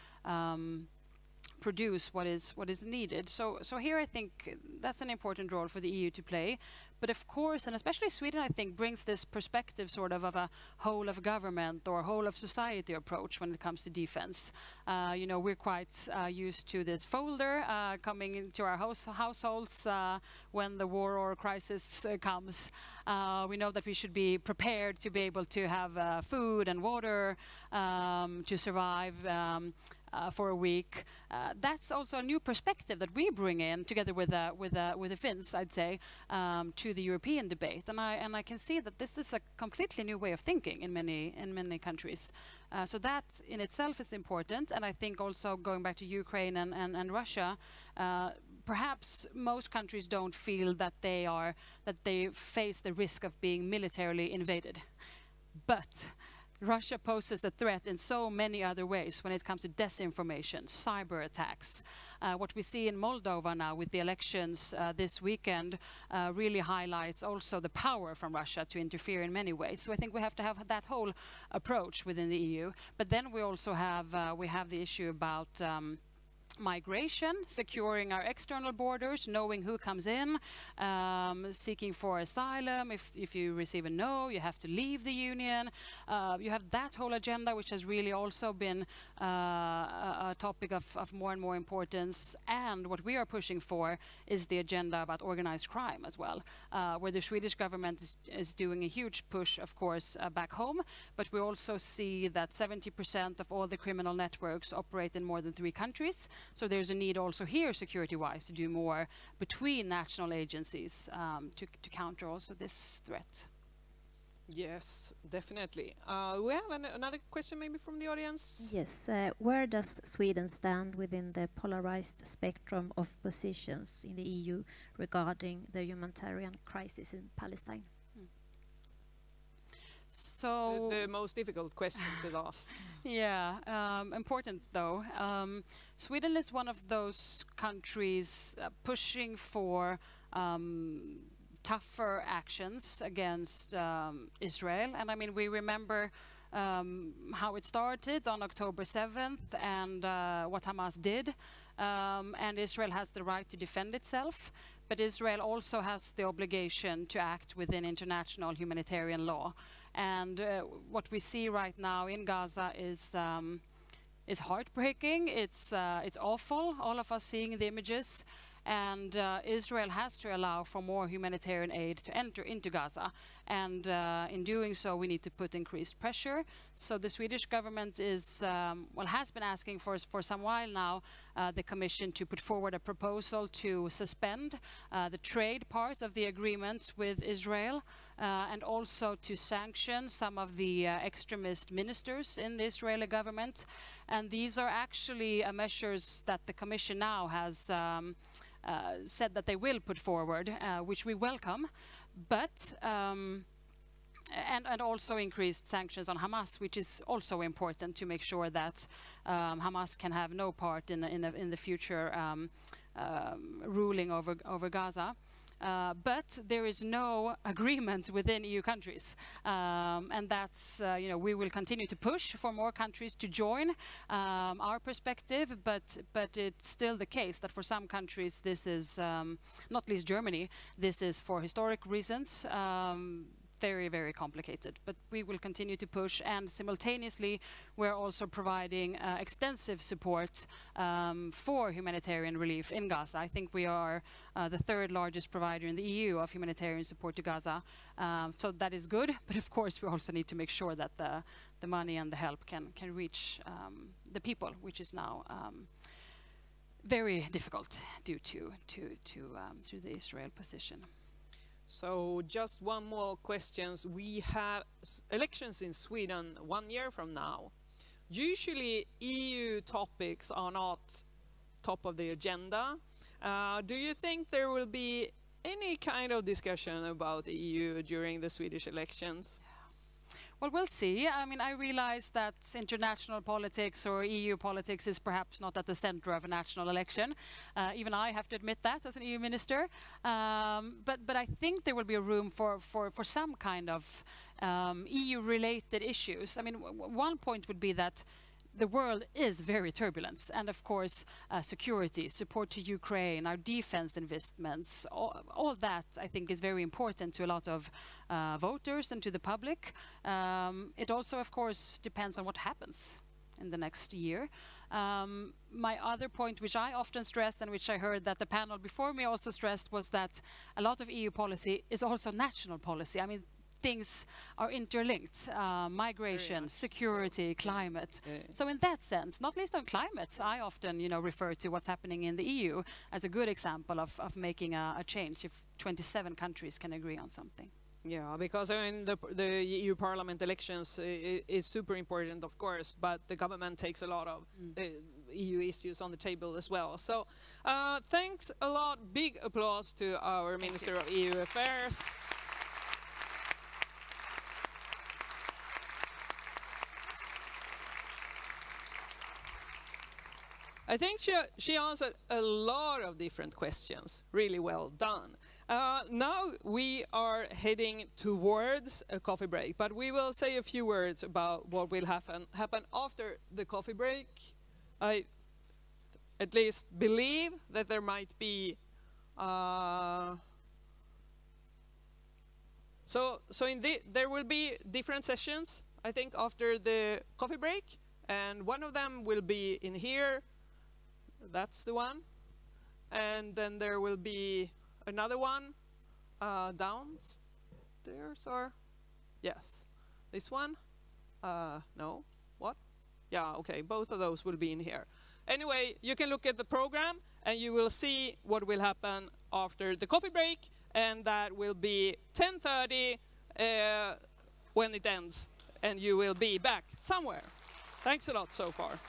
produce what is needed. So here I think that's an important role for the EU to play. But of course, and especially Sweden, I think, brings this perspective sort of a whole of government or whole of society approach when it comes to defense. You know, we're quite used to this folder coming into our households when the war or crisis comes. We know that we should be prepared to be able to have food and water to survive for a week. That's also a new perspective that we bring in together with the Finns, I'd say, to the European debate. And I can see that this is a completely new way of thinking in many countries. So that in itself is important. And I think also going back to Ukraine and Russia, perhaps most countries don't feel that they face the risk of being militarily invaded. But Russia poses a threat in so many other ways when it comes to disinformation, cyber attacks. What we see in Moldova now with the elections this weekend really highlights also the power from Russia to interfere in many ways. So I think we have to have that whole approach within the EU. But then we also have the issue about migration, securing our external borders, knowing who comes in, seeking for asylum. If you receive a no, you have to leave the union. You have that whole agenda, which has really also been a topic of more and more importance. And what we are pushing for is the agenda about organized crime as well, where the Swedish government is doing a huge push, of course, back home. But we also see that 70% of all the criminal networks operate in more than 3 countries. So there's a need also here, security-wise, to do more between national agencies to counter also this threat. Yes, definitely. We have another question maybe from the audience. Yes. Where does Sweden stand within the polarized spectrum of positions in the EU regarding the humanitarian crisis in Palestine? So the most difficult question to ask. Yeah, important though. Sweden is one of those countries pushing for tougher actions against Israel. And I mean, we remember how it started on October 7th and what Hamas did. And Israel has the right to defend itself. But Israel also has the obligation to act within international humanitarian law. And what we see right now in Gaza is heartbreaking. It's awful. All of us seeing the images, and Israel has to allow for more humanitarian aid to enter into Gaza. And in doing so, we need to put increased pressure. So the Swedish government is has been asking for some while now the Commission to put forward a proposal to suspend the trade parts of the agreements with Israel. And also to sanction some of the extremist ministers in the Israeli government. And these are actually measures that the Commission now has said that they will put forward, which we welcome. But and also increased sanctions on Hamas, which is also important to make sure that Hamas can have no part in the future ruling over Gaza. But there is no agreement within EU countries, and that's we will continue to push for more countries to join our perspective. But it's still the case that for some countries this is, not least Germany, this is for historic reasons. Very, very complicated, but we will continue to push, and simultaneously we're also providing extensive support for humanitarian relief in Gaza. I think we are the 3rd largest provider in the EU of humanitarian support to Gaza, so that is good, but of course we also need to make sure that the money and the help can reach the people, which is now very difficult due to the Israel position. So just one more question. We have elections in Sweden 1 year from now. Usually EU topics are not top of the agenda. Do you think there will be any kind of discussion about the EU during the Swedish elections? Well, we'll see. I mean, I realize that international politics or EU politics is perhaps not at the center of a national election. Even I have to admit that as an EU minister. But I think there will be a room for some kind of EU-related issues. I mean, one point would be that the world is very turbulent, and of course security, support to Ukraine, our defense investments, all that I think is very important to a lot of voters and to the public. It also of course depends on what happens in the next year. My other point, which I often stressed and which I heard that the panel before me also stressed, was that a lot of EU policy is also national policy. I mean, things are interlinked, migration, security, climate. So in that sense, not least on climate, I often refer to what's happening in the EU as a good example of making a change if 27 countries can agree on something. Yeah, because I mean, the EU Parliament elections is super important, of course, but the government takes a lot of EU issues on the table as well. So thanks a lot. Big applause to our Minister of EU Affairs. I think she answered a lot of different questions. Really well done. Now we are heading towards a coffee break, but we will say a few words about what will happen after the coffee break. I at least believe that there might be there will be different sessions, I think, after the coffee break, and one of them will be in here. That's the one. And then there will be another one downstairs, or yes, this one. No, what? Yeah, okay, both of those will be in here. Anyway, you can look at the program and you will see what will happen after the coffee break, and that will be 10:30 when it ends, and you will be back somewhere. Thanks a lot so far.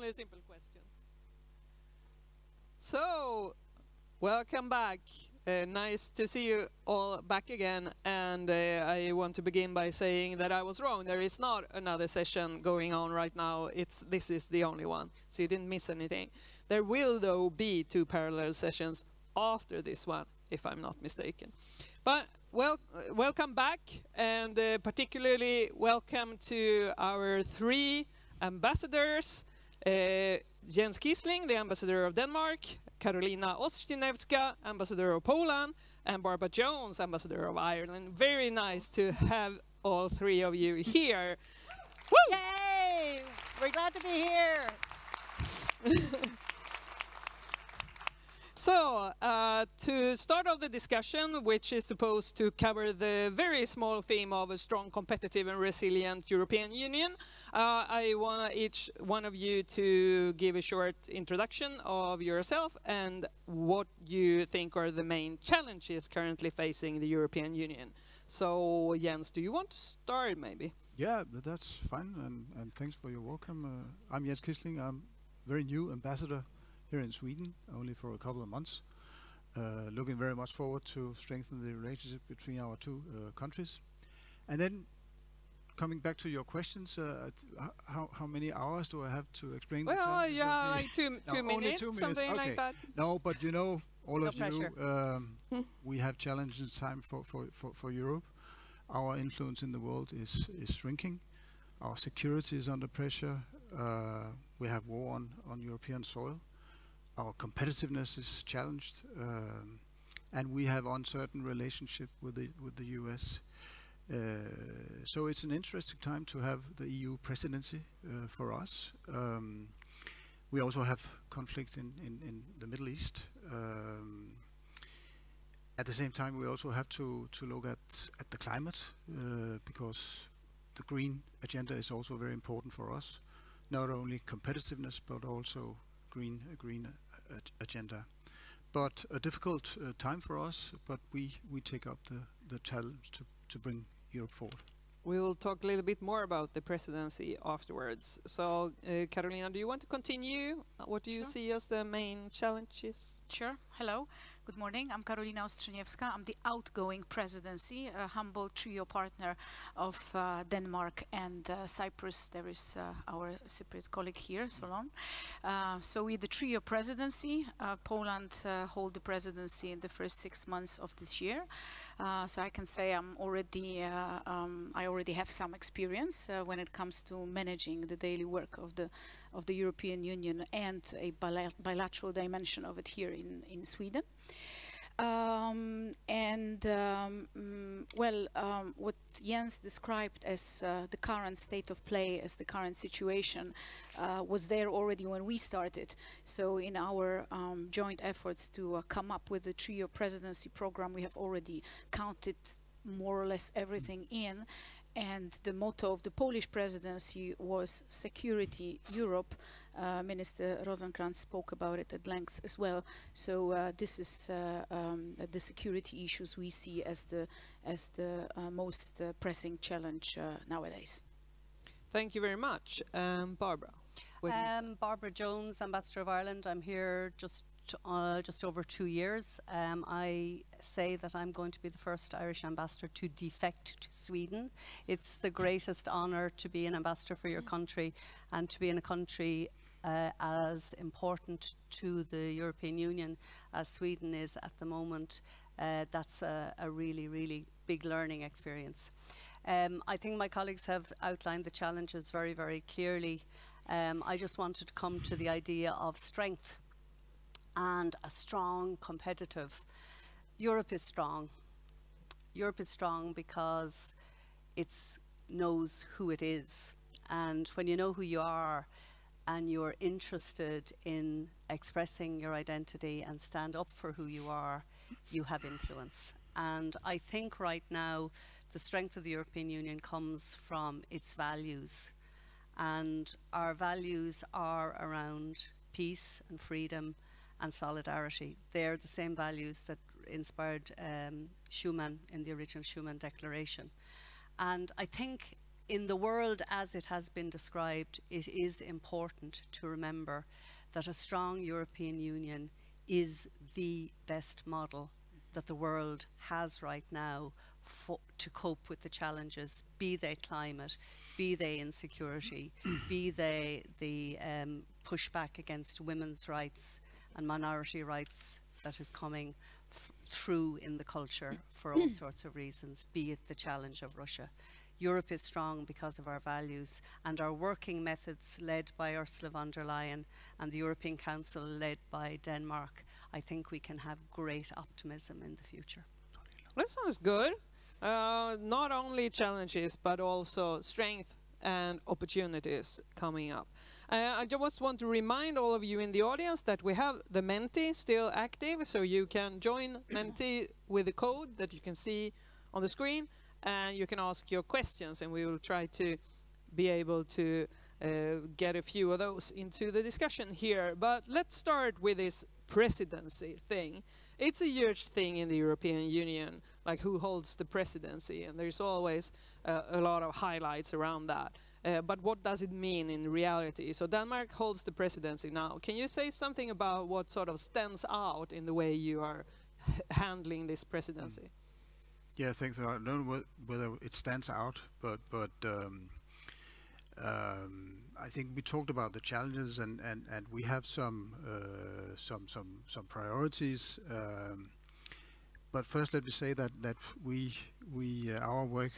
only simple questions. So, welcome back. Nice to see you all back again. And I want to begin by saying that I was wrong. There is not another session going on right now. This is the only one. So you didn't miss anything. There will, though, be 2 parallel sessions after this one, if I'm not mistaken. But welcome back, and particularly welcome to our 3 ambassadors. Jens Quisling, the ambassador of Denmark, Karolina Ostrynewska, ambassador of Poland, and Barbara Jones, ambassador of Ireland. Very nice to have all 3 of you here. Woo! Yay! We're glad to be here. So, to start off the discussion, which is supposed to cover the very small theme of a strong, competitive and resilient European Union, I want each one of you to give a short introduction of yourself and what you think are the main challenges currently facing the European Union. So, Jens, do you want to start maybe? Yeah, that's fine, and thanks for your welcome. I'm Jens Quisling. I'm very new ambassador here in Sweden, only for a couple of months. Looking very much forward to strengthen the relationship between our 2 countries. And then, coming back to your questions, how many hours do I have to explain? Well, yeah, like 2 minutes, only 2 minutes, something okay. like that. No, but you know, all No of pressure. you, we have challenges time for Europe. Our influence in the world is shrinking. Our security is under pressure. We have war on European soil. Our competitiveness is challenged, and we have uncertain relationship with the US. So it's an interesting time to have the EU presidency for us. We also have conflict in the Middle East. At the same time, we also have to look at the climate, because the green agenda is also very important for us. Not only competitiveness, but also green agenda. But a difficult time for us, but we take up the challenge to bring Europe forward. We will talk a little bit more about the presidency afterwards. So, Karolina, do you want to continue? What do you see as the main challenges? Sure. Hello. Good morning. I'm Karolina Ostrynewska. I'm the outgoing presidency, a humble trio partner of Denmark and Cyprus. There is our separate colleague here, Solon. So with the trio presidency, Poland hold the presidency in the first 6 months of this year. So I can say I already have some experience when it comes to managing the daily work of the European Union and a bilateral dimension of it here in Sweden. What Jens described as the current state of play, as the current situation, was there already when we started. So in our joint efforts to come up with the trio presidency program, we have already counted more or less everything in. And the motto of the Polish presidency was Security Europe. Minister Rosenkrantz spoke about it at length as well. So this is the security issues we see as the most pressing challenge nowadays. Thank you very much. Barbara. Barbara Jones, Ambassador of Ireland. I'm here just over 2 years. I say that I'm going to be the first Irish ambassador to defect to Sweden. It's the greatest honour to be an ambassador for your country and to be in a country as important to the European Union as Sweden is at the moment. That's a really, really big learning experience. I think my colleagues have outlined the challenges very, very clearly. I just wanted to come to the idea of strength and a strong, competitive. Europe is strong. Europe is strong because it knows who it is. And when you know who you are and you're interested in expressing your identity and stand up for who you are, you have influence. And I think right now the strength of the European Union comes from its values. And our values are around peace and freedom and solidarity. They're the same values that inspired Schuman in the original Schuman Declaration. And I think in the world as it has been described, it is important to remember that a strong European Union is the best model that the world has right now to cope with the challenges, be they climate, be they insecurity, be they the pushback against women's rights and minority rights that is coming through in the culture for all sorts of reasons, be it the challenge of Russia. Europe is strong because of our values and our working methods led by Ursula von der Leyen and the European Council led by Denmark. I think we can have great optimism in the future. That sounds good. Not only challenges, but also strength and opportunities coming up. I just want to remind all of you in the audience that we have the Menti still active, so you can join Menti with the code that you can see on the screen, and you can ask your questions, and we will try to be able to get a few of those into the discussion here. But let's start with this presidency thing. It's a huge thing in the European Union, like who holds the presidency, and there's always a lot of highlights around that. But what does it mean in reality? So Denmark holds the presidency now. Can you say something about what sort of stands out in the way you are handling this presidency? Yeah, thanks. I don't know whether it stands out, but I think we talked about the challenges, and we have some priorities. But first, let me say that our work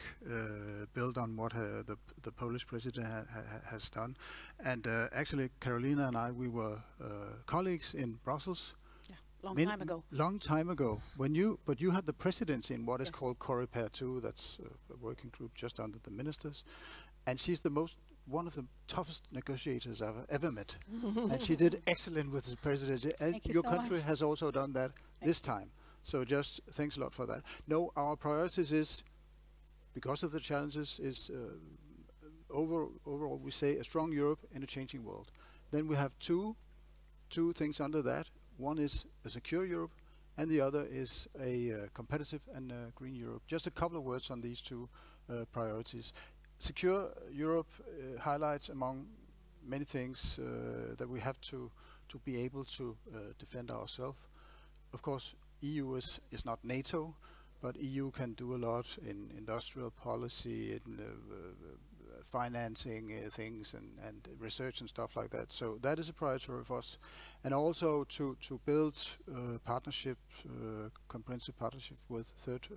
built on what the Polish president has done, and actually Carolina and I, we were colleagues in Brussels. Long time ago. But you had the presidency in what is called Coreper 2. That's a working group just under the ministers, and she's one of the toughest negotiators I've ever met. And she did excellent with the presidency. And your country has also done that this time. So just thanks a lot for that. No, our priorities is, because of the challenges, is overall we say a strong Europe in a changing world. Then we have two things under that. One is a secure Europe, and the other is a competitive and green Europe. Just a couple of words on these two priorities. Secure Europe highlights, among many things, that we have to be able to defend ourselves. Of course, EU is not NATO, but EU can do a lot in industrial policy, in financing things and research and stuff like that. So that is a priority for us. And also to build partnerships, comprehensive partnership with third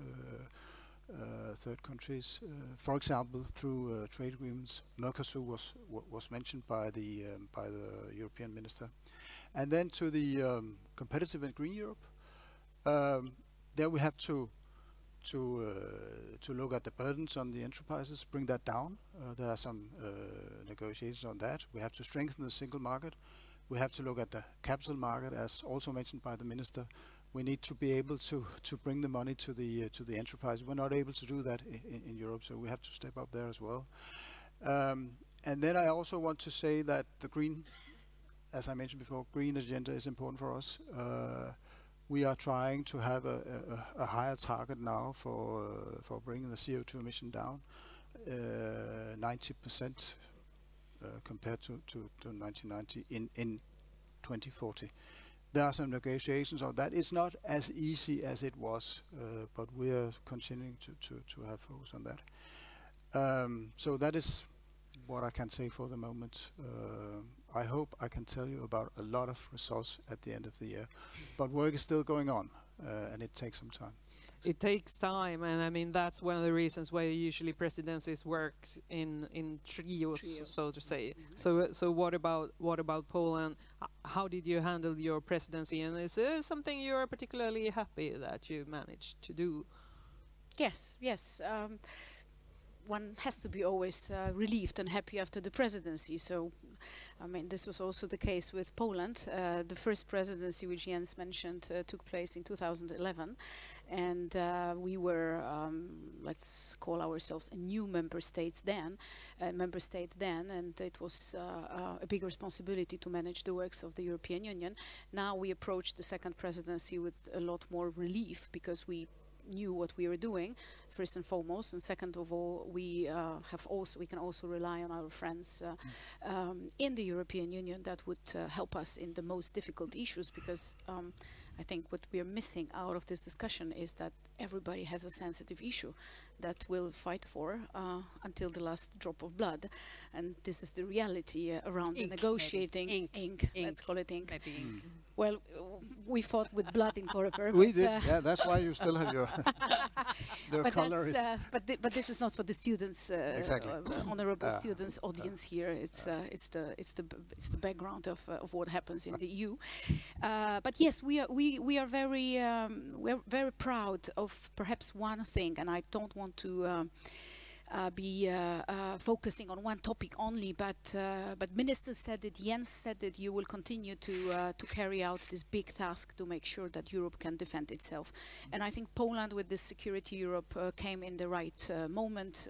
countries, for example, through trade agreements. Mercosur was mentioned by the European minister. And then to the competitive and green Europe, there we have to look at the burdens on the enterprises, bring that down. There are some negotiations on that. We have to strengthen the single market. We have to look at the capital market, as also mentioned by the minister. We need to be able to bring the money to the enterprise. We're not able to do that in Europe, so we have to step up there as well. And then I also want to say that the green, as I mentioned before, green agenda is important for us. We are trying to have a higher target now for bringing the CO2 emission down, 90% compared to 1990 in 2040. There are some negotiations on that. It's not as easy as it was, but we are continuing to have focus on that. So that is what I can say for the moment. I hope I can tell you about a lot of results at the end of the year, but work is still going on, and it takes some time. It takes time, and I mean that's one of the reasons why usually presidencies work in trios, so to say. So what about Poland? How did you handle your presidency, and is there something you are particularly happy that you managed to do? Yes. One has to be always relieved and happy after the presidency. So, I mean, this was also the case with Poland. The first presidency, which Jens mentioned, took place in 2011. And we were, let's call ourselves a new member state then, and it was a big responsibility to manage the works of the European Union. Now we approach the second presidency with a lot more relief, because we knew what we were doing, first and foremost, and second of all, we can also rely on our friends in the European Union that would help us in the most difficult issues, because I think what we are missing out of this discussion is that everybody has a sensitive issue that we'll fight for until the last drop of blood, and this is the reality around the negotiating. Ink. Let's call it ink. Maybe ink. Well, we fought with blood in Coreper. We did, yeah, that's why you still have your their color. But this is not for the students, exactly. honorable students audience here. It's the background of what happens in the EU. But yes, we are very proud of perhaps one thing, and I don't want to be focusing on one topic only, but ministers said it, Jens said it, you will continue to carry out this big task to make sure that Europe can defend itself. And I think Poland with this Security Europe came in the right moment.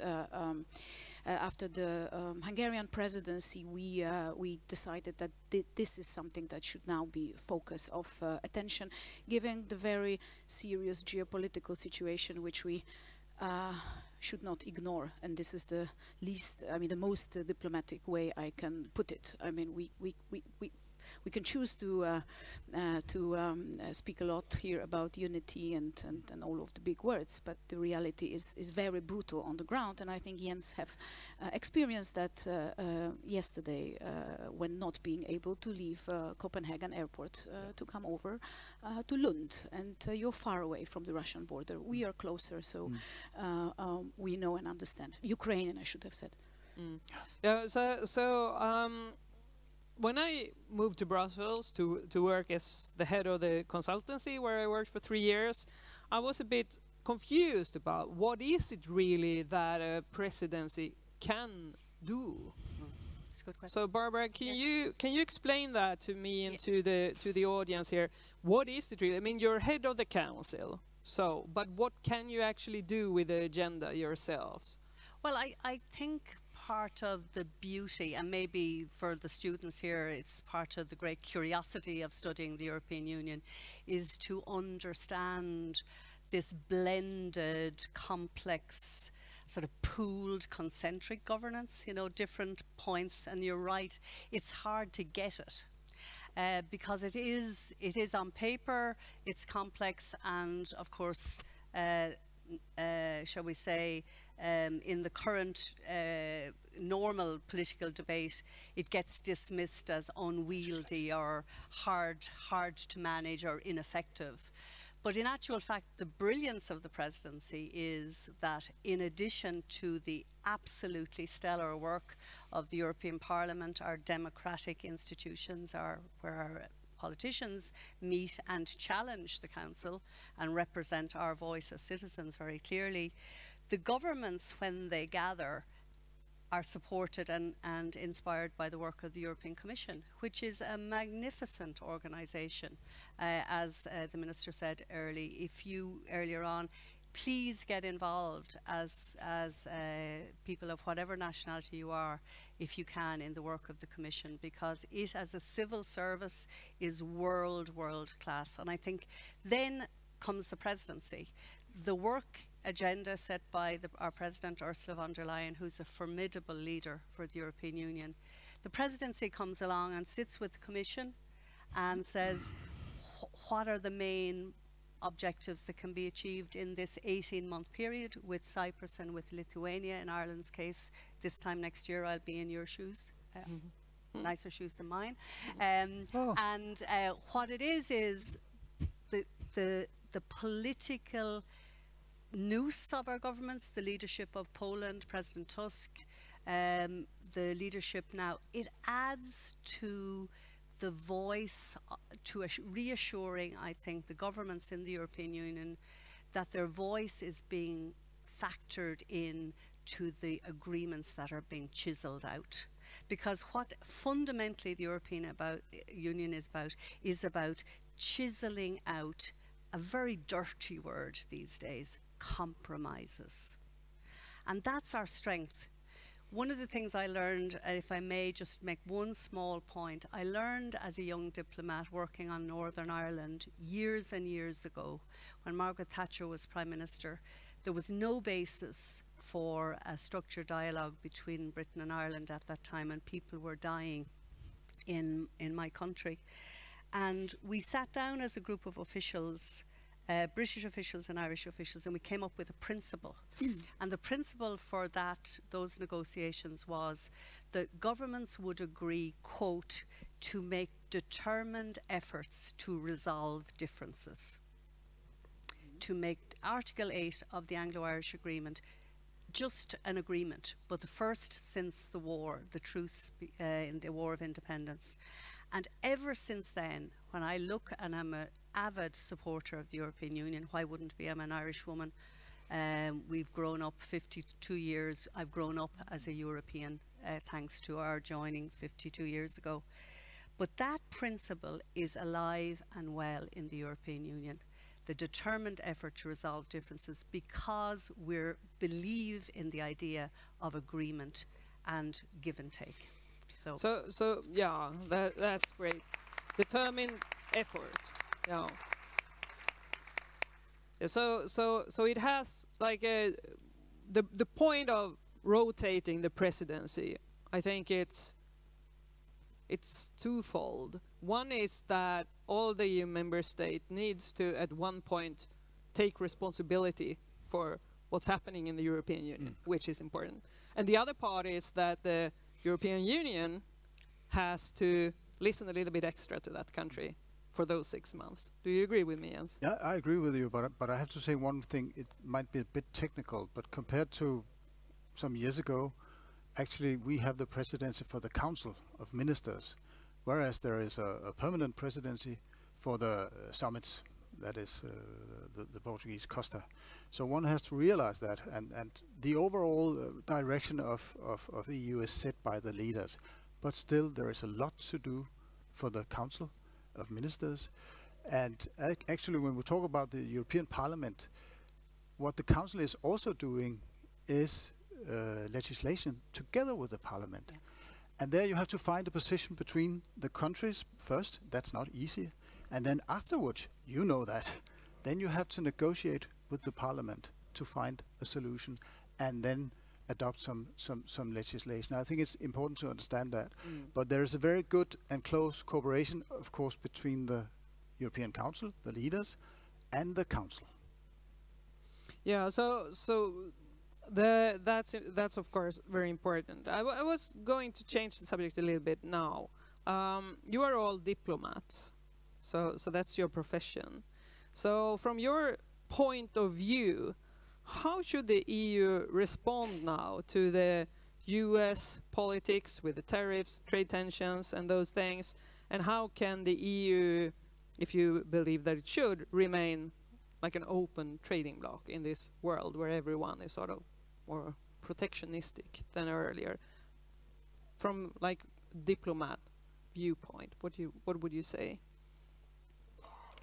After the Hungarian presidency, we decided that this is something that should now be focus of attention, given the very serious geopolitical situation which we should not ignore, and this is the the most diplomatic way I can put it. I mean, we can choose to speak a lot here about unity and all of the big words, but the reality is very brutal on the ground, and I think Jens have experienced that yesterday when not being able to leave Copenhagen airport to come over to Lund, and you're far away from the Russian border. We are closer, so we know and understand. Ukrainian, I should have said. Yeah, when I moved to Brussels to work as the head of the consultancy, where I worked for 3 years, I was a bit confused about what is it really that a presidency can do. That's a good question. So Barbara, can you explain that to me and to the audience here? What is it really? I mean, you're head of the council, but what can you actually do with the agenda yourselves? Well, I think part of the beauty, and maybe for the students here, it's part of the great curiosity of studying the European Union, is to understand this blended, complex, sort of pooled, concentric governance, you know, different points. And you're right, it's hard to get it. Because it is on paper, it's complex, and of course, shall we say, in the current normal political debate, it gets dismissed as unwieldy or hard to manage or ineffective. But in actual fact, the brilliance of the presidency is that in addition to the absolutely stellar work of the European Parliament, our democratic institutions, where our politicians meet and challenge the Council and represent our voice as citizens very clearly, the governments, when they gather, are supported and inspired by the work of the European Commission, which is a magnificent organisation. As the Minister said earlier on, please get involved as people of whatever nationality you are, if you can, in the work of the Commission, because it as a civil service is world class. And I think then comes the presidency. The work agenda set by our President Ursula von der Leyen, who's a formidable leader for the European Union. The presidency comes along and sits with the Commission and says, what are the main objectives that can be achieved in this 18-month period with Cyprus and with Lithuania. In Ireland's case, this time next year I'll be in your shoes. Nicer shoes than mine. And what it is the political nous of our governments, the leadership of Poland, President Tusk, the leadership now, it adds to the voice, to reassuring, I think, the governments in the European Union that their voice is being factored in to the agreements that are being chiseled out. Because what fundamentally the European Union is about chiseling out a very dirty word these days, compromises. And that's our strength. One of the things I learned, if I may just make one small point, I learned as a young diplomat working on Northern Ireland years and years ago, when Margaret Thatcher was Prime Minister, there was no basis for a structured dialogue between Britain and Ireland at that time, and people were dying in my country. And we sat down as a group of officials, British officials and Irish officials, and we came up with a principle. And the principle for those negotiations was that governments would agree, quote, to make determined efforts to resolve differences. To make Article 8 of the Anglo-Irish Agreement just an agreement, but the first since the war, the truce in the War of Independence. And ever since then, when I look, and I'm an avid supporter of the European Union, why wouldn't be? I'm an Irish woman. We've grown up 52 years. I've grown up as a European thanks to our joining 52 years ago. But that principle is alive and well in the European Union. The determined effort to resolve differences, because we believe in the idea of agreement and give and take. So yeah, that's great. Determined effort. Yeah. So it has like the point of rotating the presidency. I think it's twofold. One is that all the EU member state needs to at one point take responsibility for what's happening in the European Union, which is important. And the other part is that the European Union has to listen a little bit extra to that country for those 6 months. Do you agree with me, Jens? Yeah, I agree with you, but I have to say one thing. It might be a bit technical, but compared to some years ago, actually we have the presidency for the Council of Ministers, whereas there is a permanent presidency for the summits, that is the Portuguese Costa. So one has to realize that, and the overall direction of the EU is set by the leaders, but still there is a lot to do for the Council of Ministers. And actually when we talk about the European Parliament, what the Council is also doing is legislation together with the Parliament. Yeah. And there you have to find a position between the countries first. That's not easy. And then afterwards, you know that, then you have to negotiate with the Parliament to find a solution and then adopt some legislation. I think it's important to understand that. But there is a very good and close cooperation, of course, between the European Council, the leaders, and the Council. Yeah, so that's of course very important. I was going to change the subject a little bit now. You are all diplomats, so that's your profession. So from your point of view, how should the EU respond now to the US politics with the tariffs, trade tensions and those things? And how can the EU, if you believe that it should, remain like an open trading bloc in this world where everyone is sort of more protectionistic than earlier? From like diplomat viewpoint, what would you say?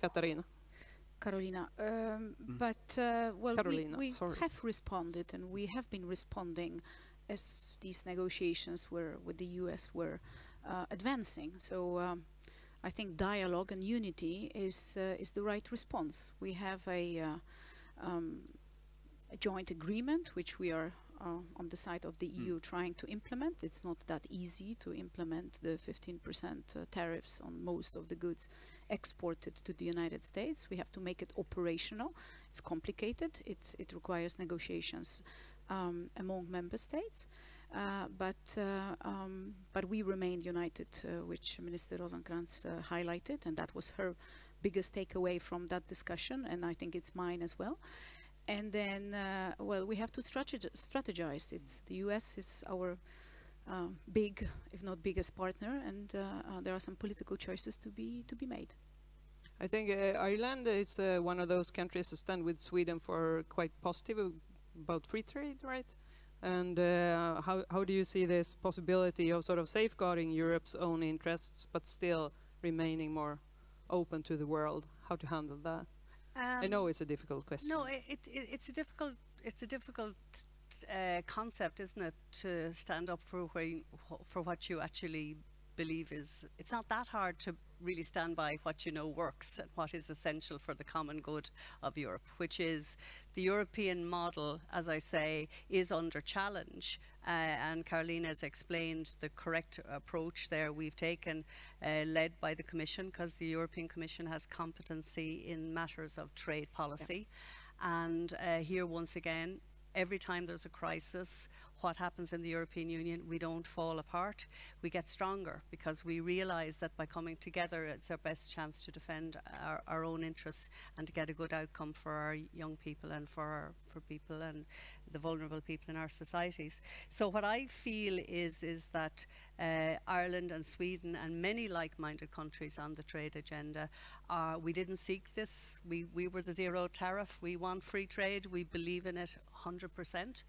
Katarina. Carolina, well, Carolina, we have responded, and we have been responding as these negotiations with the US were advancing. So I think dialogue and unity is the right response. We have a joint agreement which we are on the side of the EU trying to implement. It's not that easy to implement the 15% tariffs on most of the goods exported to the United States. We have to make it operational. It's complicated. It requires negotiations among member states. But we remain united, which Minister Rosenkrantz highlighted, and that was her biggest takeaway from that discussion, and I think it's mine as well. And then, well, we have to strategize. The US is our big, if not biggest partner, and there are some political choices to be made. I think Ireland is one of those countries who stand with Sweden for quite positive about free trade, right? And how do you see this possibility of sort of safeguarding Europe's own interests, but still remaining more open to the world? How to handle that? I know it's a difficult question. No, it's a difficult concept, isn't it, to stand up for what you actually believe is. It's not that hard to really stand by what you know works and what is essential for the common good of Europe, which is the European model, as I say, is under challenge. And Caroline has explained the correct approach there we've taken, led by the Commission, because the European Commission has competency in matters of trade policy. And here, once again, every time there's a crisis, what happens in the European Union, we don't fall apart, we get stronger, because we realize that by coming together, it's our best chance to defend our own interests and to get a good outcome for our young people and for people and the vulnerable people in our societies. So what I feel is that Ireland and Sweden and many like-minded countries on the trade agenda, we didn't seek this. We were the zero tariff. We want free trade. We believe in it 100%.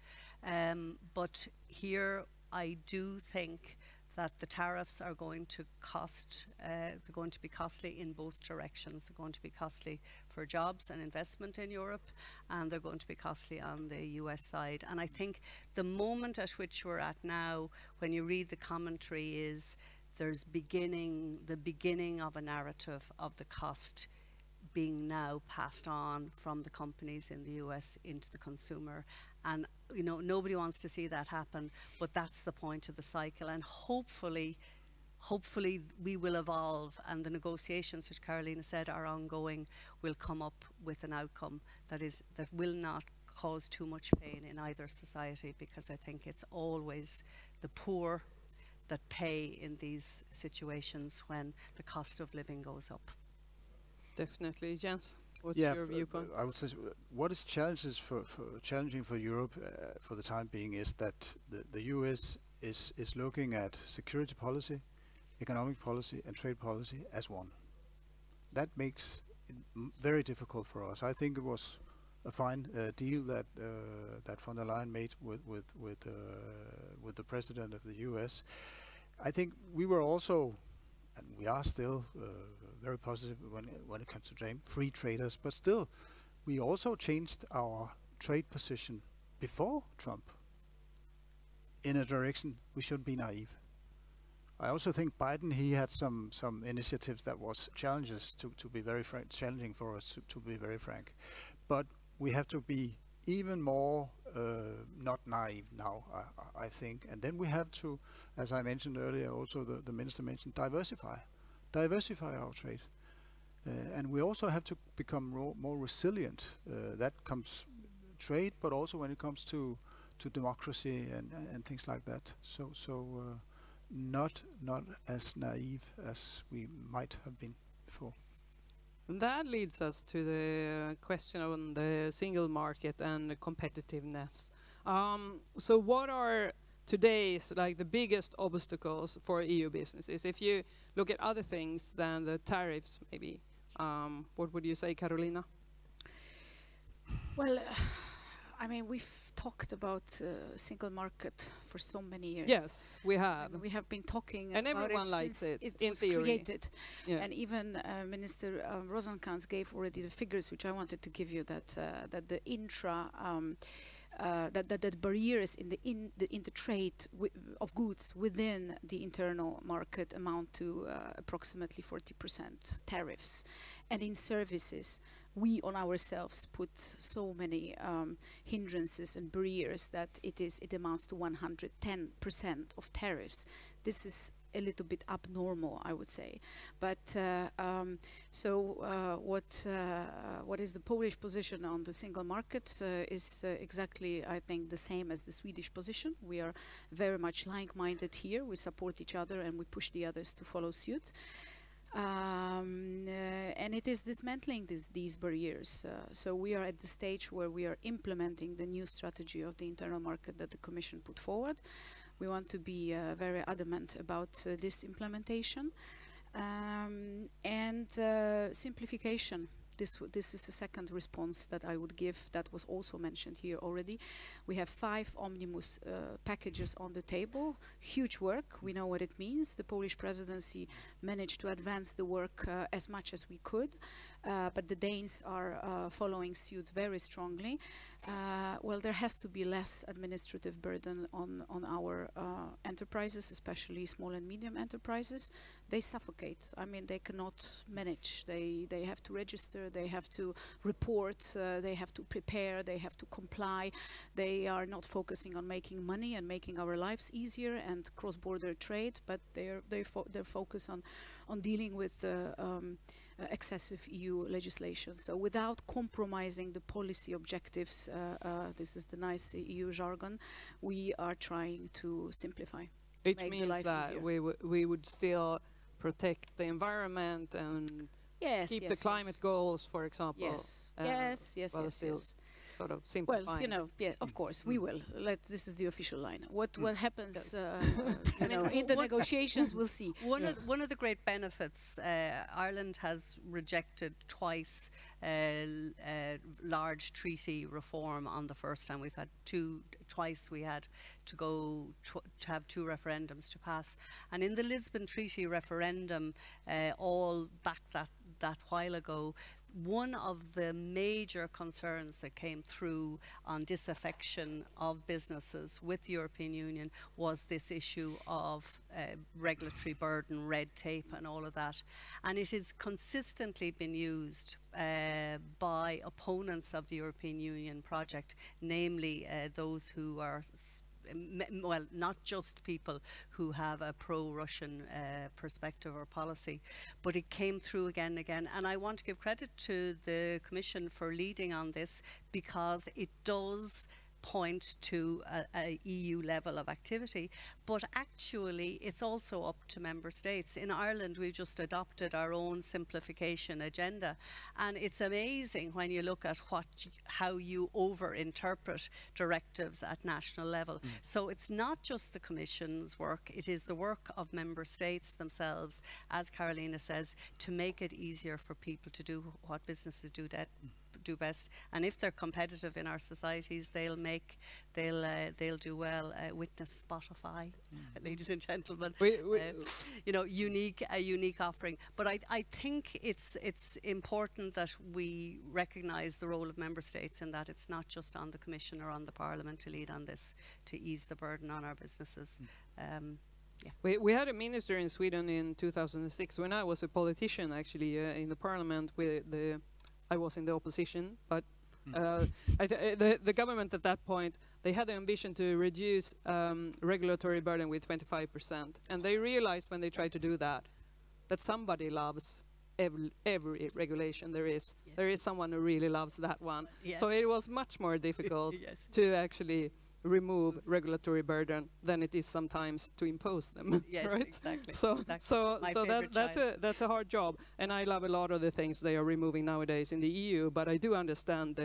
But here I do think that the tariffs are going to cost, they're going to be costly in both directions. They're going to be costly for jobs and investment in Europe, and they're going to be costly on the US side. And I think the moment at which we're at now, when you read the commentary, is there's the beginning of a narrative of the cost being now passed on from the companies in the US into the consumer. And you know, nobody wants to see that happen, but that's the point of the cycle. And hopefully we will evolve, and the negotiations, which Carolina said are ongoing, will come up with an outcome that will not cause too much pain in either society, because I think it's always the poor that pay in these situations when the cost of living goes up. Definitely. Jens, what's your viewpoint? I would say what is challenging for Europe for the time being is that the US is looking at security policy, economic policy and trade policy as one. That makes it very difficult for us. I think it was a fine deal that von der Leyen made with the president of the US. I think we were also, and we are still, very positive when it comes to free traders, but still, we also changed our trade position before Trump in a direction we shouldn't be naive. I also think Biden, he had some initiatives that was challenges to be very challenging for us, to be very frank. But we have to be even more not naive now, I think. And then we have to, as I mentioned earlier, also the minister mentioned, diversify our trade. And we also have to become more resilient. That comes trade, but also when it comes to democracy and things like that. So not as naive as we might have been before. And that leads us to the question on the single market and the competitiveness. So what are today's the biggest obstacles for EU businesses? If you look at other things than the tariffs, maybe, what would you say, Carolina? Well, I mean, we've talked about single market for so many years. Yes, we have. And we have been talking and about everyone it likes since it was theory. Created. Yeah. And even Minister Rosenkrantz gave already the figures, which I wanted to give you, that the that the barriers in the trade of goods within the internal market amount to approximately 40% tariffs, and in services we on ourselves put so many hindrances and barriers that it amounts to 110% of tariffs. This is a little bit abnormal, I would say. But what is the Polish position on the single market is exactly, I think, the same as the Swedish position. We are very much like-minded here. We support each other and we push the others to follow suit. And it is dismantling these barriers. So we are at the stage where we are implementing the new strategy of the internal market that the Commission put forward. We want to be very adamant about this implementation and simplification. This is the second response that I would give, that was also mentioned here already. We have 5 omnibus packages on the table. Huge work, we know what it means. The Polish presidency managed to advance the work as much as we could. but the Danes are following suit very strongly. Well, there has to be less administrative burden on our enterprises, especially small and medium enterprises. They suffocate. I mean, they cannot manage. They have to register, they have to report, they have to prepare, they have to comply. They are not focusing on making money and making our lives easier and cross-border trade, but they focus on dealing with excessive EU legislation. So without compromising the policy objectives, this is the nice EU jargon, we are trying to simplify. Which means that we would still protect the environment and keep the climate goals, for example. Yes, yes. Sort of simplifying. Well, you know, yeah, of course, we will. This is the official line. What happens you know, in the negotiations, we'll see. One of the great benefits, Ireland has rejected twice large treaty reform on the first time. We've had twice we had to go to have 2 referendums to pass. And in the Lisbon Treaty referendum, all back that while ago, one of the major concerns that came through on disaffection of businesses with the European Union was this issue of regulatory burden, red tape and all of that. And it has consistently been used by opponents of the European Union project, namely those who are well, not just people who have a pro-Russian perspective or policy, but it came through again and again. And I want to give credit to the Commission for leading on this, because it does point to a EU level of activity, but actually it's also up to member states. In Ireland, we've just adopted our own simplification agenda, and it's amazing when you look at how you over-interpret directives at national level. So it's not just the Commission's work, it is the work of member states themselves, as Carolina says, to make it easier for people to do what businesses do best. And if they're competitive in our societies, they'll do well. Witness Spotify, ladies and gentlemen. You know, a unique offering. But I think it's important that we recognise the role of member states, in that it's not just on the Commission or on the Parliament to lead on this, to ease the burden on our businesses. Yeah. We had a minister in Sweden in 2006 when I was a politician, actually, in the Parliament. I was in the opposition, but the government at that point, they had the ambition to reduce regulatory burden with 25%. And they realized when they tried to do that somebody loves every regulation there is. Yeah. There is someone who really loves that one. Yes. So it was much more difficult to actually remove regulatory burden than it is sometimes to impose them. Yes, right? Exactly. So exactly. that's a hard job, and I love a lot of the things they are removing nowadays in the EU. But I do understand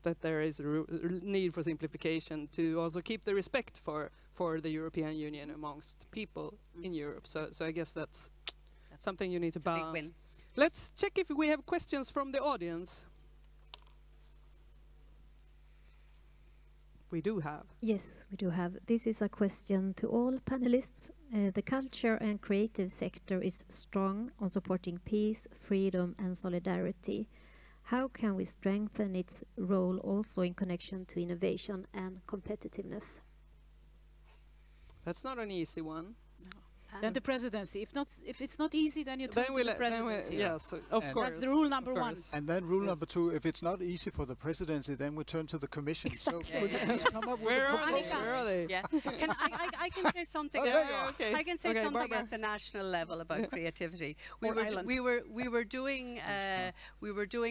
that there is a need for simplification to also keep the respect for the European Union amongst people in Europe. So I guess that's something you need to balance. A big win. Let's check if we have questions from the audience. We do have. Yes, we do have. This is a question to all panelists. The culture and creative sector is strong on supporting peace, freedom and solidarity. How can we strengthen its role also in connection to innovation and competitiveness? That's not an easy one. Then the presidency. If it's not easy, then you turn to the presidency. Yes, of course. That's the rule number 1. And then rule number 2, if it's not easy for the presidency, then we turn to the Commission. Exactly. So could you please come up with a proposal? Where are they? Yeah. I can say something. I can say something at the national level about creativity. We were doing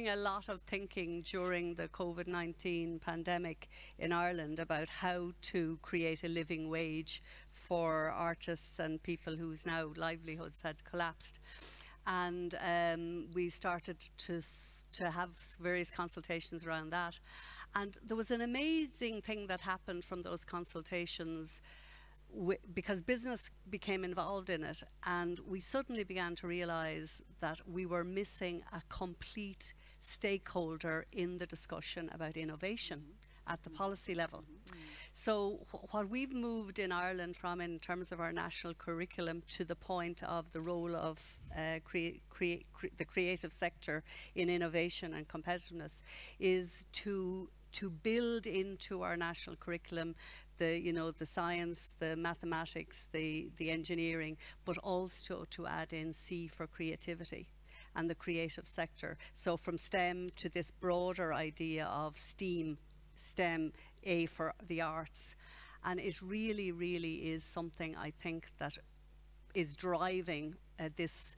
a lot of thinking during the COVID-19 pandemic in Ireland about how to create a living wage for artists and people whose now livelihoods had collapsed. And we started to have various consultations around that. And there was an amazing thing that happened from those consultations, because business became involved in it, and we suddenly began to realize that we were missing a complete stakeholder in the discussion about innovation. at the policy level. So what we've moved in Ireland from in terms of our national curriculum to the point of the role of the creative sector in innovation and competitiveness is to build into our national curriculum the science, the mathematics, the engineering, but also to add in C for creativity and the creative sector. So from STEM to this broader idea of STEAM, A for the arts. And it really, really is something I think that is driving this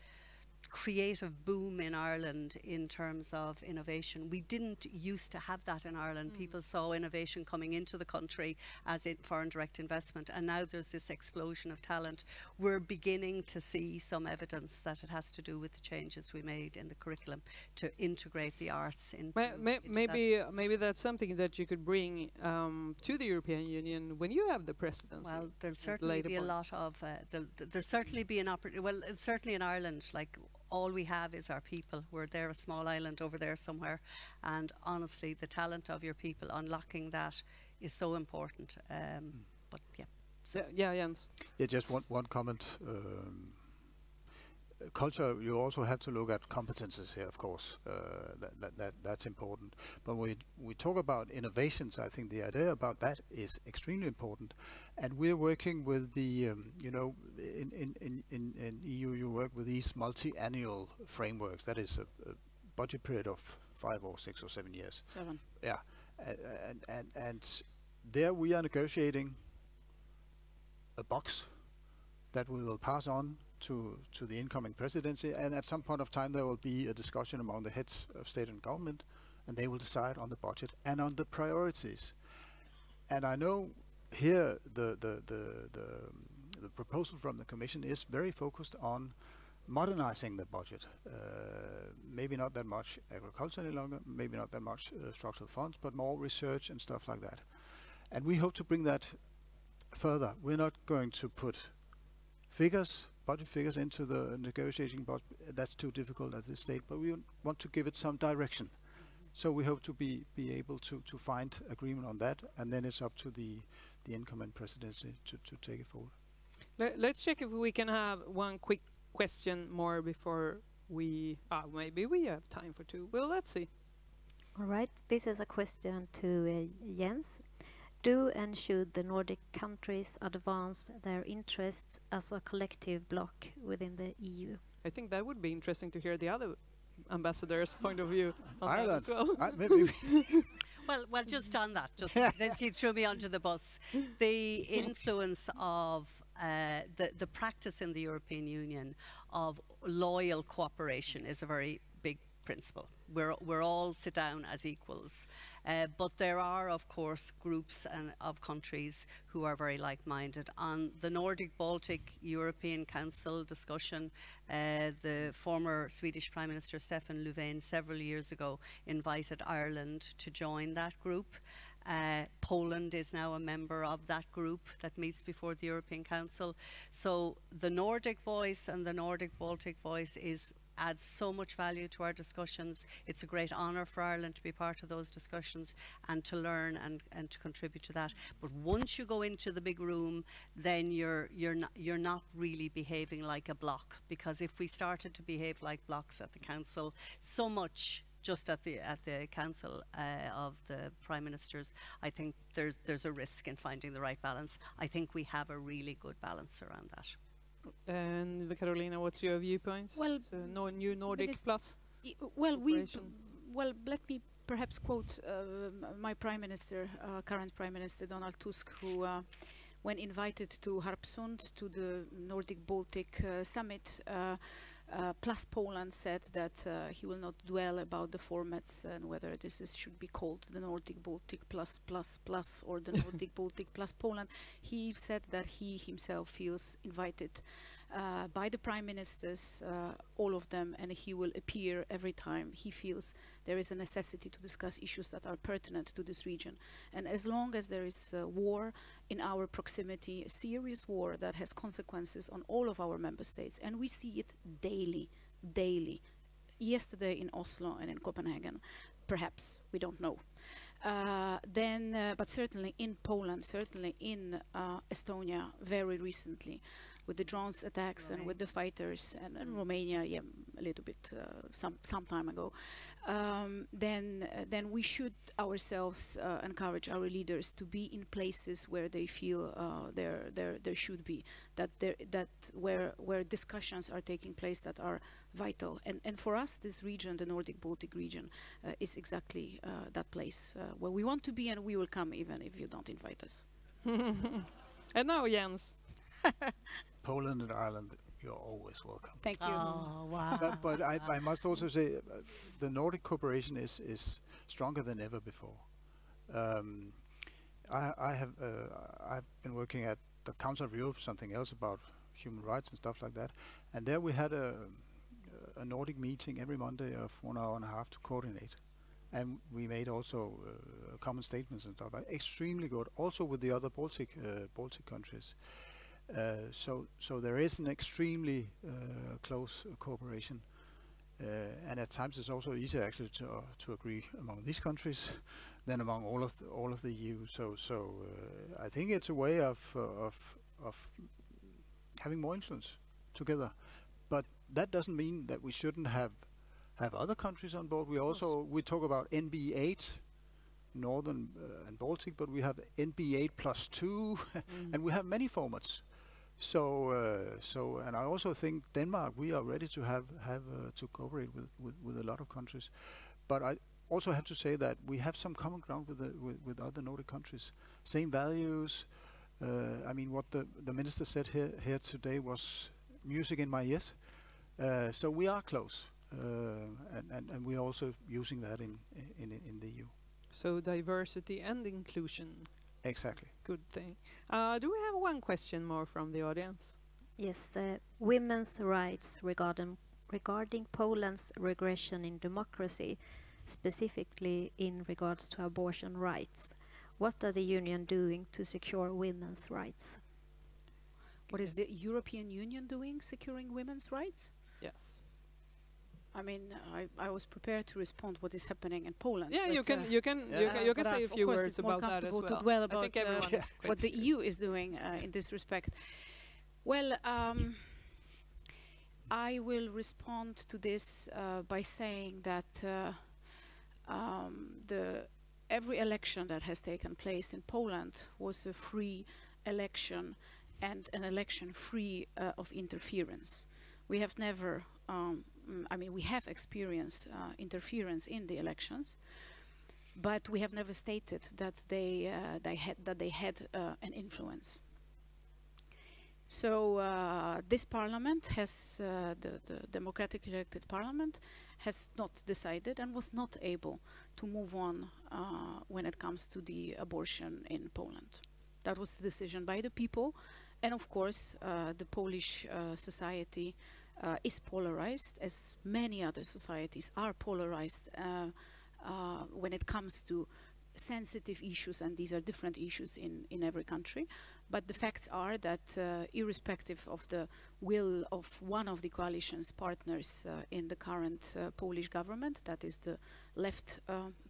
creative boom in Ireland in terms of innovation. We didn't used to have that in Ireland. People saw innovation coming into the country as foreign direct investment, and now there's this explosion of talent. We're beginning to see some evidence that it has to do with the changes we made in the curriculum to integrate the arts into maybe that's something that you could bring to the European Union when you have the presidency. Well, there'll certainly be a lot of there'll certainly be an opportunity. Well, certainly in Ireland, like, all we have is our people. We're there, a small island over there somewhere, and honestly the talent of your people, unlocking that is so important. But yeah. So, yeah, Jens. Yeah, just one comment. Culture, you also have to look at competences here, of course. That's important. But when we talk about innovations, I think the idea about that is extremely important. And we're working with the, in EU, you work with these multi-annual frameworks. That is a budget period of 5 or 6 or 7 years. 7. Yeah, and there we are negotiating a box that we will pass on to the incoming presidency, and at some point of time there will be a discussion among the heads of state and government, and they will decide on the budget and on the priorities. And I know here the proposal from the Commission is very focused on modernizing the budget. Maybe not that much agriculture any longer, maybe not that much structural funds, but more research and stuff like that. And we hope to bring that further. We're not going to put budget figures into the negotiating budget. That's too difficult at this stage, but we want to give it some direction. So we hope to be able to find agreement on that, and then it's up to the incoming presidency to take it forward. Let's check if we can have one quick question more before we maybe we have time for 2. Well, let's see. All right, this is a question to Jens. Do and should the Nordic countries advance their interests as a collective bloc within the EU? I think that would be interesting to hear the other ambassador's point of view on Ireland. that as well. Maybe. Well, just on that, let's he threw me onto the bus. The influence of the practice in the European Union of loyal cooperation is a very big principle. We're all sit down as equals, but there are, of course, groups of countries who are very like-minded. On the Nordic-Baltic European Council discussion, the former Swedish Prime Minister Stefan Löfven several years ago invited Ireland to join that group. Poland is now a member of that group that meets before the European Council. So the Nordic voice and the Nordic-Baltic voice adds so much value to our discussions. It's a great honour for Ireland to be part of those discussions and to learn and to contribute to that. But once you go into the big room, then you're not really behaving like a bloc, because if we started to behave like blocs at the council, so much just at the council of the prime ministers, I think there's a risk in finding the right balance. I think we have a really good balance around that. And Carolina, what's your viewpoints? Well, no new Nordic plus. Well, let me perhaps quote my prime minister, current prime minister Donald Tusk, who, when invited to Harpsund to the Nordic-Baltic summit, plus Poland, said that he will not dwell about the formats and whether this should be called the Nordic-Baltic plus or the Nordic-Baltic plus Poland. He said that he himself feels invited by the prime ministers, all of them, and he will appear every time he feels there is a necessity to discuss issues that are pertinent to this region. And as long as there is war in our proximity, a serious war that has consequences on all of our member states, and we see it daily, yesterday in Oslo and in Copenhagen, perhaps, we don't know. But certainly in Poland, certainly in Estonia, very recently, with the drones attacks and with the fighters, and Romania, yeah, a little bit some time ago, then we should ourselves encourage our leaders to be in places where they feel there should be, that where discussions are taking place that are vital. And for us, this region, the Nordic-Baltic region, is exactly that place where we want to be, and we will come even if you don't invite us. And now, Jens. Poland and Ireland, you're always welcome. Thank you. Oh, wow. But I must also say the Nordic cooperation is stronger than ever before. I've been working at the Council of Europe, something else about human rights and stuff like that, and there we had a Nordic meeting every Monday of 1 hour and a half to coordinate, and we made also common statements and stuff. Extremely good, also with the other Baltic countries. So there is an extremely close cooperation, and at times it's also easier actually to agree among these countries than among all of the EU. So I think it's a way of having more influence together, but that doesn't mean that we shouldn't have other countries on board. We talk about NB8, Northern and Baltic, but we have NB8 +2, and we have many formats. So and I also think Denmark, we are ready to have to cooperate with a lot of countries, but I also have to say that we have some common ground with other Nordic countries, same values. I mean, what the minister said here today was music in my ears. So we are close, and we are also using that in the EU. So diversity and inclusion. Exactly. Good thing. Do we have one question more from the audience? Yes, women's rights regarding Poland's regression in democracy, specifically in regards to abortion rights. What are the Union doing to secure women's rights? What is the European Union doing securing women's rights? Yes. I mean, I was prepared to respond what is happening in Poland. Yeah, you can say a few words about that as well. To dwell about what the EU is doing in this respect. Well, I will respond to this by saying that every election that has taken place in Poland was a free election and an election free of interference. We have never we have experienced interference in the elections, but we have never stated that they had an influence. So this parliament has, the democratically elected parliament, has not decided and was not able to move on when it comes to the abortion in Poland. That was the decision by the people, and of course the Polish society is polarized, as many other societies are polarized when it comes to sensitive issues, and these are different issues in every country. But the facts are that irrespective of the will of one of the coalition's partners in the current Polish government, that is the left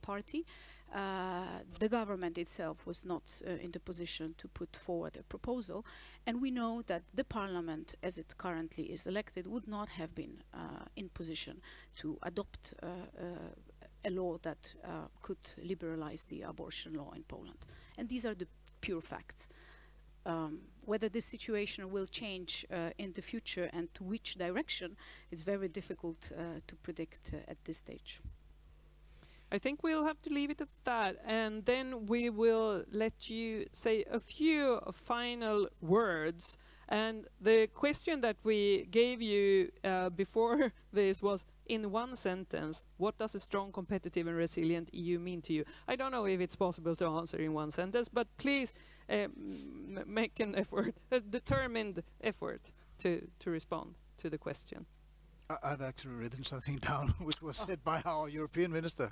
party, the government itself was not in the position to put forward a proposal, and we know that the parliament, as it currently is elected, would not have been in position to adopt a law that could liberalize the abortion law in Poland. And these are the pure facts. Whether this situation will change in the future and to which direction, it's very difficult to predict at this stage. I think we'll have to leave it at that, and then we will let you say a few final words. And the question that we gave you before this was, in one sentence, what does a strong, competitive and resilient EU mean to you? I don't know if it's possible to answer in one sentence, but please make an effort, a determined effort to respond to the question. I've actually written something down which was said by our European minister.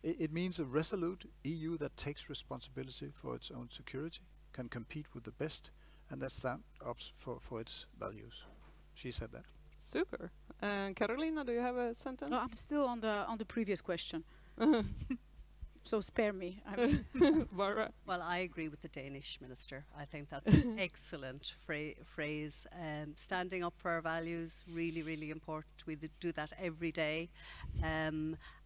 It means a resolute EU that takes responsibility for its own security, can compete with the best, and that stands up for its values. She said that. Super. Carolina, do you have a sentence? No, I'm still on the previous question. so spare me. Barbara? Well, I agree with the Danish minister. I think that's an excellent phrase. Standing up for our values, really, really important. We do that every day.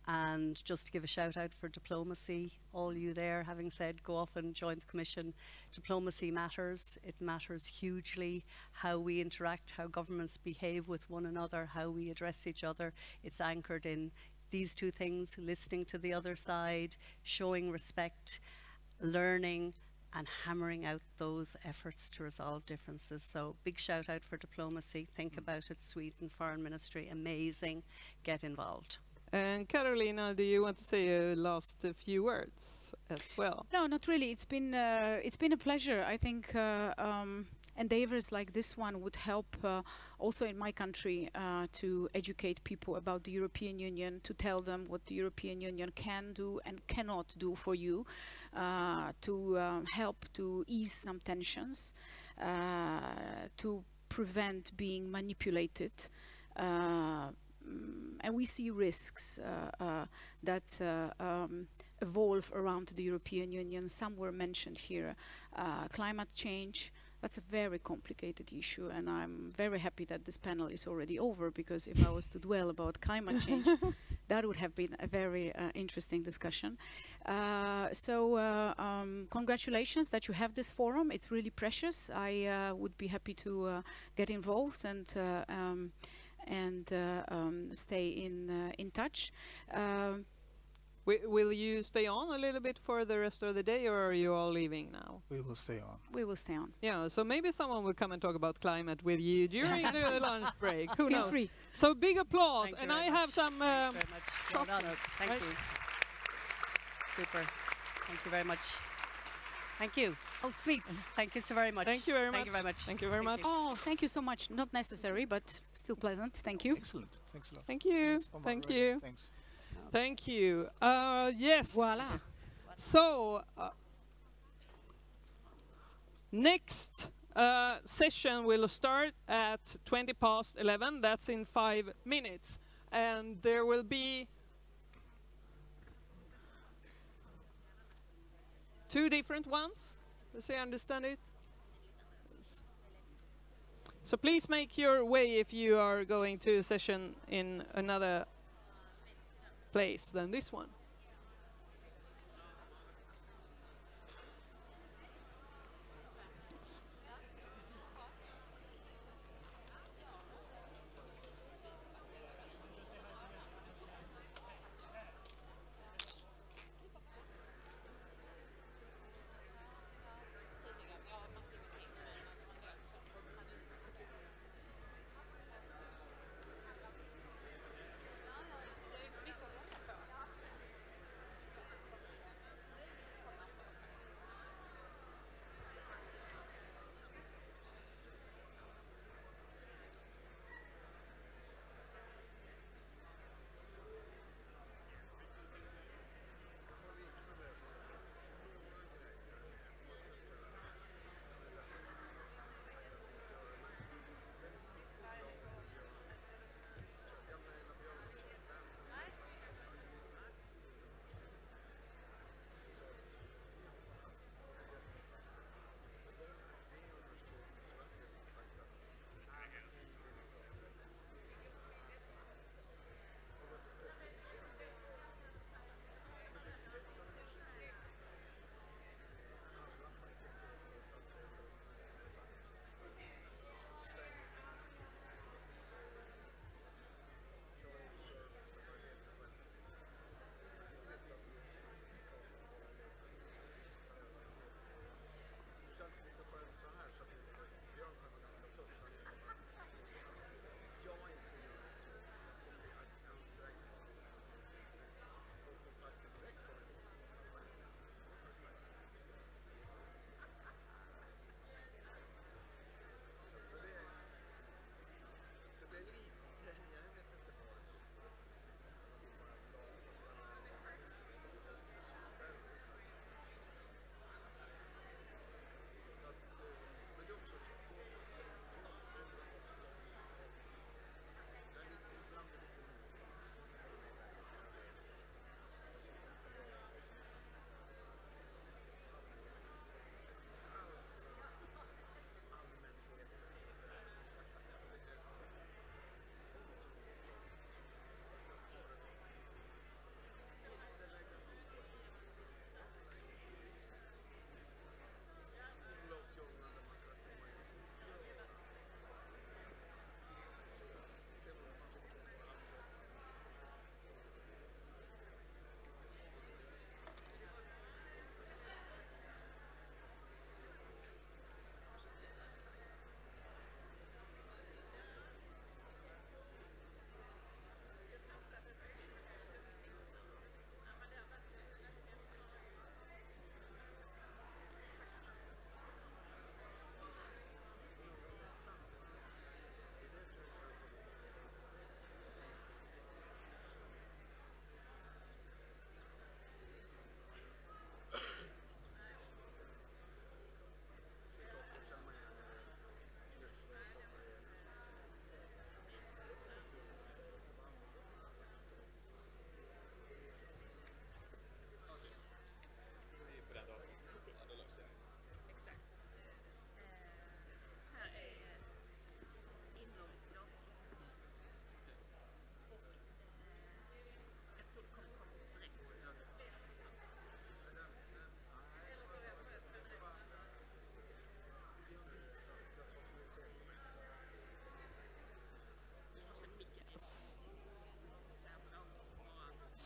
And just to give a shout out for diplomacy, all you there, having said go off and join the Commission, diplomacy matters. It matters hugely how we interact, how governments behave with one another, how we address each other. It's anchored in these two things: listening to the other side, showing respect, learning, and hammering out those efforts to resolve differences. So big shout out for diplomacy. Think about it, Sweden Foreign Ministry, amazing. Get involved. And Carolina, do you want to say a last few words as well? No, not really. It's been a pleasure. I think endeavors like this one would help also in my country to educate people about the European Union, to tell them what the European Union can do and cannot do for you, to help to ease some tensions, to prevent being manipulated. And we see risks that evolve around the European Union. Some were mentioned here. Climate change, that's a very complicated issue, and I'm very happy that this panel is already over, because if I was to dwell about climate change, that would have been a very interesting discussion. Congratulations that you have this forum. It's really precious. I would be happy to get involved and stay in touch. Will you stay on a little bit for the rest of the day, or are you all leaving now? We will stay on. We will stay on. Yeah, so maybe someone will come and talk about climate with you during the lunch break. Who Feel knows? free. So big applause. Thank and you I very have some chocolate. Thank you. Super. Thank you very much. Thank you. Oh, sweets. Thank you so very much. Thank you very much. Thank you very much. Thank you very much. Oh, thank you so much. Not necessary, but still pleasant. Thank you. Excellent. Thanks a lot. Thank you. Thank you. Thanks. Thank you. Yes. Voila. So, next session will start at 11:20. That's in 5 minutes. And there will be 2 different ones, as I understand it. So please make your way if you are going to a session in another place than this one.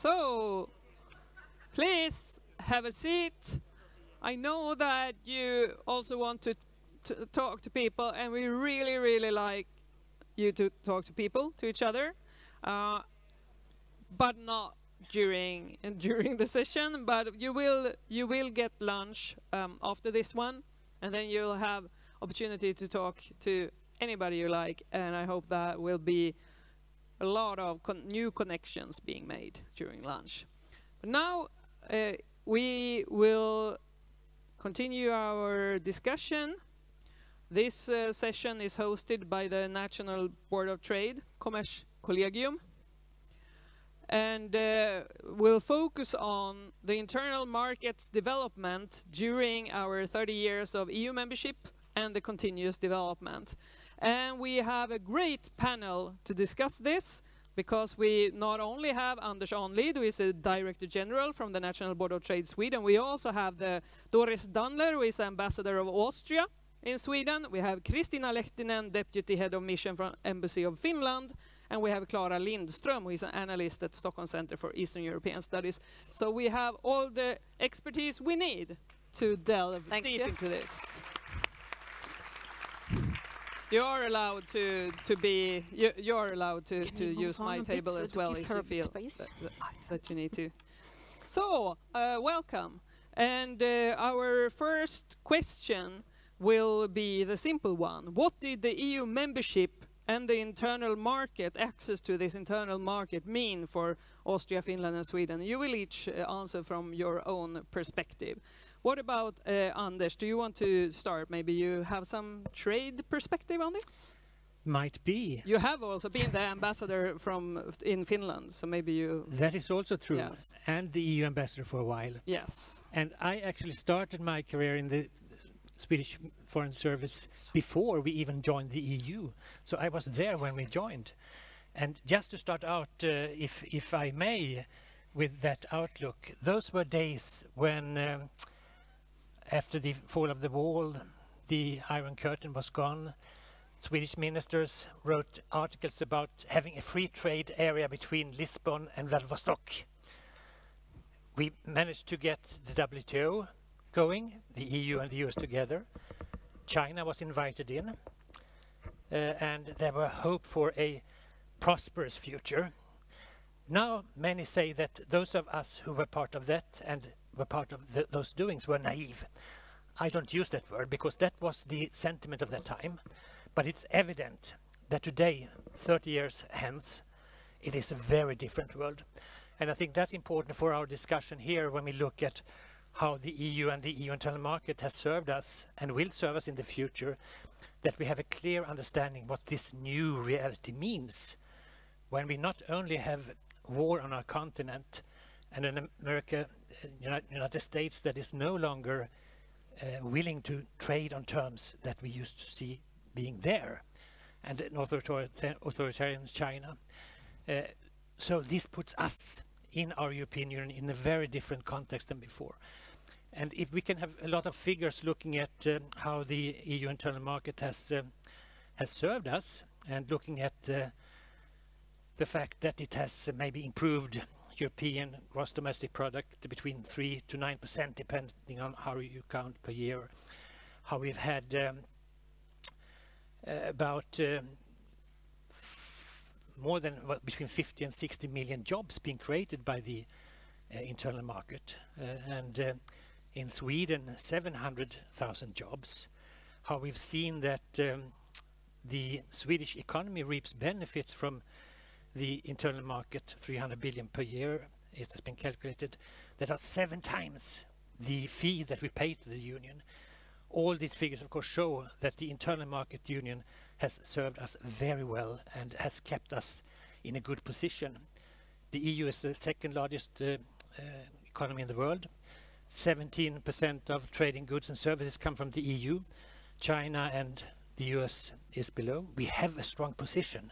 So, please have a seat. I know that you also want to talk to people, and we really, really like you to talk to people, to each other, but not during the session. But you will get lunch after this one, and then you'll have opportunity to talk to anybody you like, and I hope that will be a lot of new connections being made during lunch. But now we will continue our discussion. This session is hosted by the National Board of Trade, Kommerskollegium, and will focus on the internal market's development during our 30 years of EU membership and the continuous development. And we have a great panel to discuss this, because we not only have Anders Ahnlid, who is a Director General from the National Board of Trade Sweden, we also have Doris Danler, who is Ambassador of Austria in Sweden. We have Kristina Lehtinen, Deputy Head of Mission from Embassy of Finland, and we have Clara Lindström, who is an analyst at Stockholm Center for Eastern European Studies. So we have all the expertise we need to delve deep into this. You're allowed to use my table as well if you feel that you need to. So, welcome. And our first question will be the simple one. What did the EU membership and the internal market, access to this internal market, mean for Austria, Finland and Sweden? You will each answer from your own perspective. What about Anders? Do you want to start? Maybe you have some trade perspective on this? Might be. You have also been the ambassador in Finland, so maybe you... That is also true. Yes. And the EU ambassador for a while. Yes. And I actually started my career in the Swedish Foreign Service before we even joined the EU. So I was there when we joined. And just to start out, if I may, with that outlook, those were days when... after the fall of the wall, the Iron Curtain was gone. Swedish ministers wrote articles about having a free trade area between Lisbon and Vladivostok. We managed to get the WTO going, the EU and the US together. China was invited in, and there were hope for a prosperous future. Now many say that those of us who were part of that and were part of those doings were naive. I don't use that word because that was the sentiment of that time. But it's evident that today, 30 years hence, it is a very different world. And I think that's important for our discussion here when we look at how the EU and the EU internal market has served us and will serve us in the future, that we have a clear understanding what this new reality means when we not only have war on our continent and an United States that is no longer willing to trade on terms that we used to see being there, and an authoritarian China. So this puts us in our European Union in a very different context than before. And if we can have a lot of figures looking at how the EU internal market has served us, and looking at the fact that it has maybe improved European gross domestic product between 3 to 9%, depending on how you count per year. How we've had about more than between 50 and 60 million jobs being created by the internal market, and in Sweden 700,000 jobs. How we've seen that the Swedish economy reaps benefits from the internal market, 300 billion per year. It has been calculated that are 7 times the fee that we pay to the union. All these figures of course show that the internal market union has served us very well and has kept us in a good position. The EU is the second largest economy in the world. 17% of trading goods and services come from the EU. China and the US is below. We have a strong position.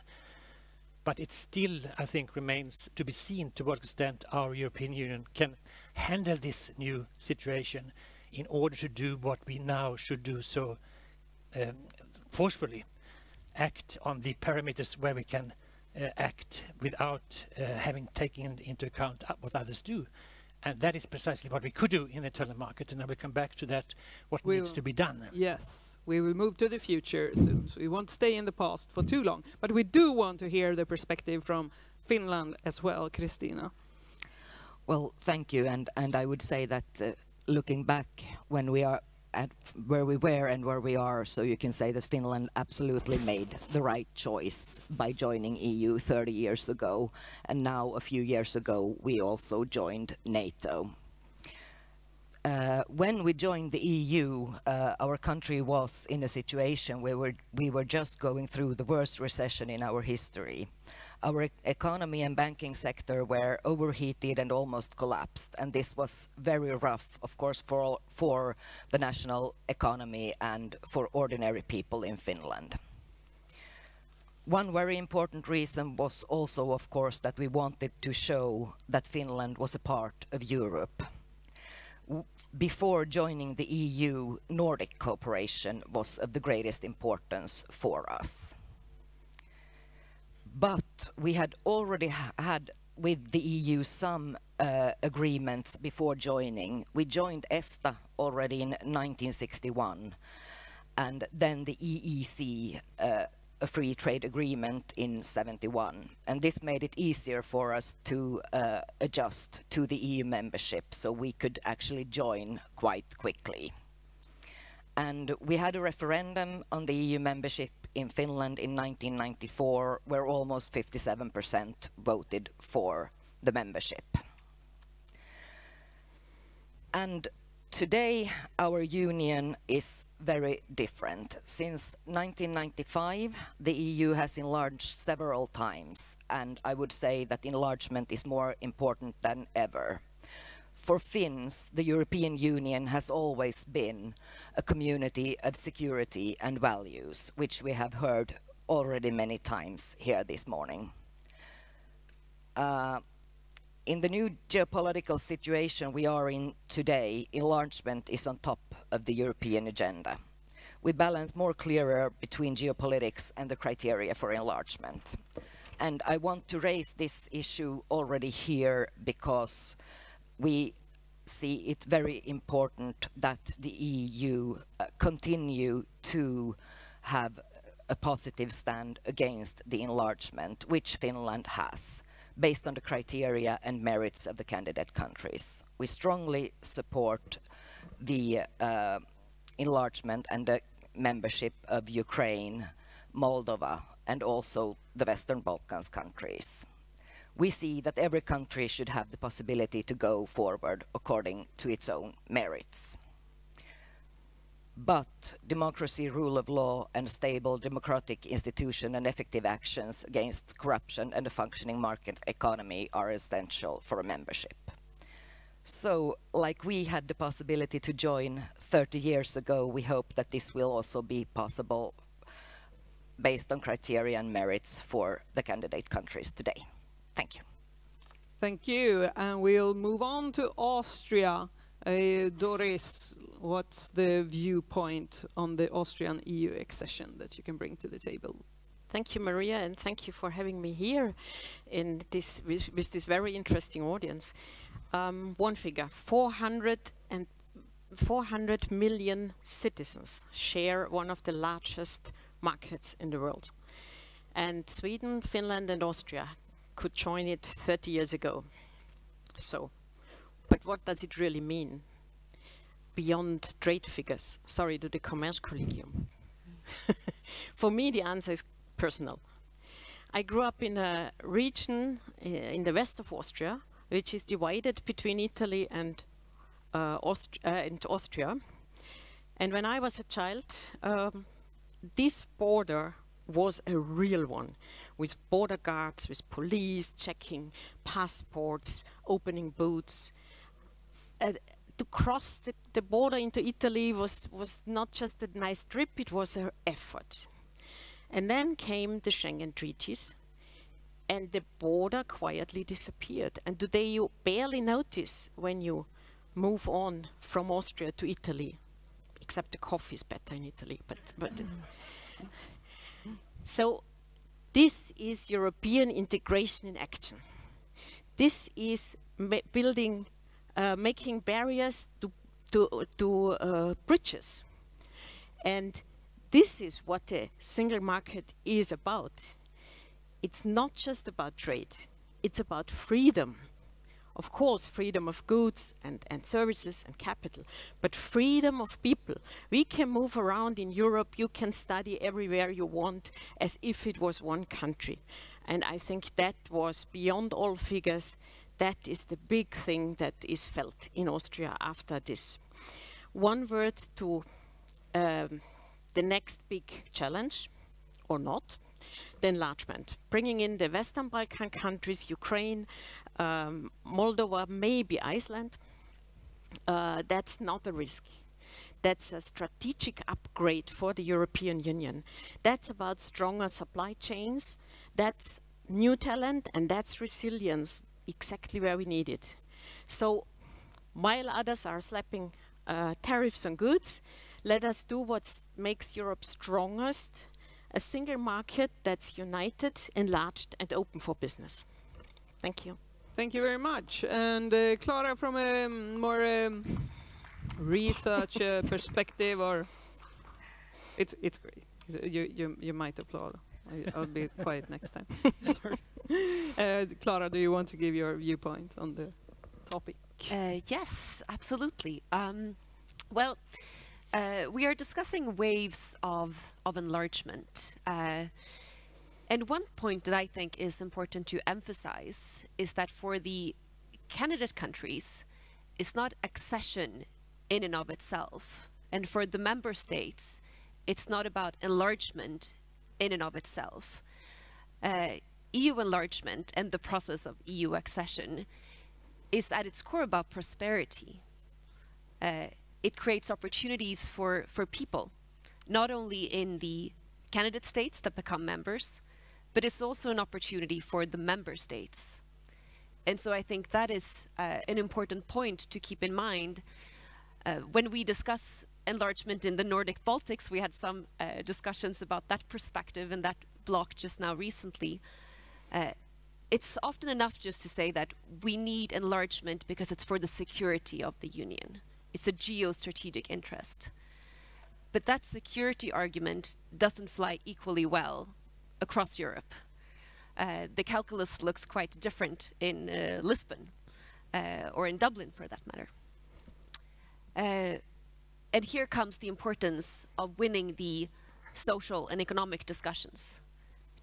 But it still, I think, remains to be seen to what extent our European Union can handle this new situation in order to do what we now should do so forcefully, act on the parameters where we can act without having taken into account what others do. And that is precisely what we could do in the internal market, and I will come back to that, what needs to be done. Yes, we will move to the future soon, so we won't stay in the past for too long. But we do want to hear the perspective from Finland as well, Kristina. Well, thank you, and I would say that looking back when we are at where we were and where we are, so you can say that Finland absolutely made the right choice by joining EU 30 years ago, and now a few years ago we also joined NATO. When we joined the EU, our country was in a situation where we were just going through the worst recession in our history. Our economy and banking sector were overheated and almost collapsed, and this was very rough, of course, for the national economy and for ordinary people in Finland. One very important reason was also, of course, that we wanted to show that Finland was a part of Europe. Before joining the EU, Nordic cooperation was of the greatest importance for us. But we had already had with the EU some agreements before joining. We joined EFTA already in 1961, and then the EEC, a free trade agreement in 71. And this made it easier for us to adjust to the EU membership, so we could actually join quite quickly. And we had a referendum on the EU membership in Finland in 1994, where almost 57% voted for the membership. And today our union is very different. Since 1995, the EU has enlarged several times, and I would say that enlargement is more important than ever. For Finns, the European Union has always been a community of security and values, which we have heard already many times here this morning. In the new geopolitical situation we are in today, enlargement is on top of the European agenda. We balance more clearer between geopolitics and the criteria for enlargement. And I want to raise this issue already here because we see it very important that the EU continue to have a positive stand against the enlargement, which Finland has, based on the criteria and merits of the candidate countries. We strongly support the enlargement and the membership of Ukraine, Moldova, and also the Western Balkans countries. We see that every country should have the possibility to go forward according to its own merits. But democracy, rule of law, and stable democratic institution and effective actions against corruption and a functioning market economy are essential for a membership. So, like we had the possibility to join 30 years ago, we hope that this will also be possible based on criteria and merits for the candidate countries today. Thank you. Thank you, and we'll move on to Austria. Doris, what's the viewpoint on the Austrian EU accession that you can bring to the table? Thank you, Maria, and thank you for having me here in this with this very interesting audience. One figure: 400 million citizens share one of the largest markets in the world, and Sweden, Finland, and Austria could join it 30 years ago. So, but what does it really mean beyond trade figures? Sorry to the Commerzkollegium. For me, the answer is personal. I grew up in a region in the west of Austria, which is divided between Italy and Austria. And when I was a child, this border was a real one, with border guards, with police checking passports, opening booths. To cross the border into Italy was not just a nice trip, it was an effort. And then came the Schengen treaties, and the border quietly disappeared. And today you barely notice when you move on from Austria to Italy, except the coffee is better in Italy. But so This is European integration in action. This is building, making barriers to bridges. And this is what the single market is about. It's not just about trade, it's about freedom. Of course, freedom of goods and services and capital, but freedom of people. We can move around in Europe, you can study everywhere you want as if it was one country. And I think that was beyond all figures, that is the big thing that is felt in Austria after this. One word to the next big challenge, or not, the enlargement. Bringing in the Western Balkan countries, Ukraine, Moldova, maybe Iceland, that's not a risk. That's a strategic upgrade for the European Union. That's about stronger supply chains, that's new talent, and that's resilience, exactly where we need it. So while others are slapping tariffs on goods, let us do what makes Europe strongest, a single market that's united, enlarged, and open for business. Thank you. Thank you very much. And Clara, from a more research perspective, or it's great. You might applaud. I'll be quiet next time. Sorry. Clara, do you want to give your viewpoint on the topic? Yes, absolutely. Well, we are discussing waves of enlargement. And one point that I think is important to emphasize is that for the candidate countries, it's not accession in and of itself. And for the member states, it's not about enlargement in and of itself. EU enlargement and the process of EU accession is at its core about prosperity. It creates opportunities for people, not only in the candidate states that become members, but it's also an opportunity for the member states. And so I think that is an important point to keep in mind. When we discuss enlargement in the Nordic Baltics, we had some discussions about that perspective and that bloc just now recently. It's often enough just to say that we need enlargement because it's for the security of the Union. It's a geostrategic interest. But that security argument doesn't fly equally well across Europe. The calculus looks quite different in Lisbon or in Dublin, for that matter. And here comes the importance of winning the social and economic discussions.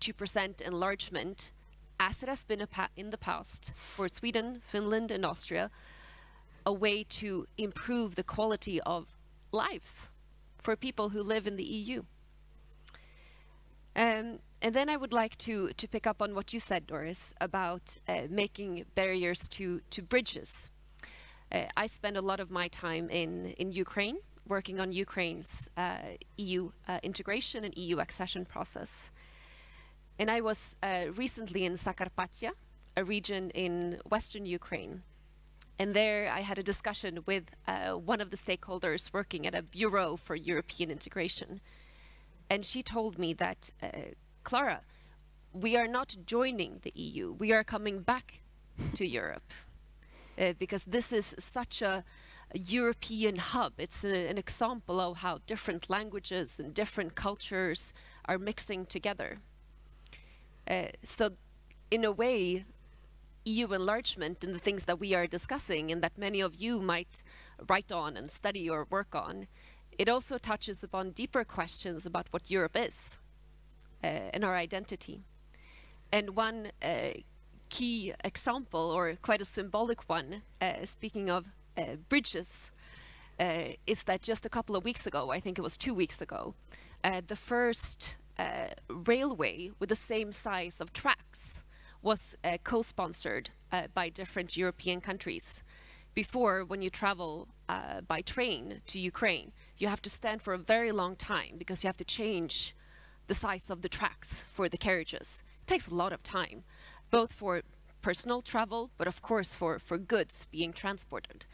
2% enlargement, as it has been in the past for Sweden, Finland, and Austria, a way to improve the quality of lives for people who live in the EU. And then I would like to pick up on what you said, Doris, about making barriers to bridges. I spend a lot of my time in Ukraine, working on Ukraine's EU integration and EU accession process. And I was recently in Zakarpattia, a region in western Ukraine. And there I had a discussion with one of the stakeholders working at a Bureau for European Integration. And she told me that, Clara, we are not joining the EU, we are coming back to Europe. Because this is such a European hub. It's an example of how different languages and different cultures are mixing together. So in a way, EU enlargement and the things that we are discussing and that many of you might write on and study or work on, it also touches upon deeper questions about what Europe is and our identity. And one key example, or quite a symbolic one, speaking of bridges, is that just a couple of weeks ago, I think it was 2 weeks ago, the first railway with the same size of tracks was co-sponsored by different European countries. Before, when you travel by train to Ukraine, you have to stand for a very long time because you have to change the size of the tracks for the carriages. It takes a lot of time, both for personal travel, but of course for goods being transported.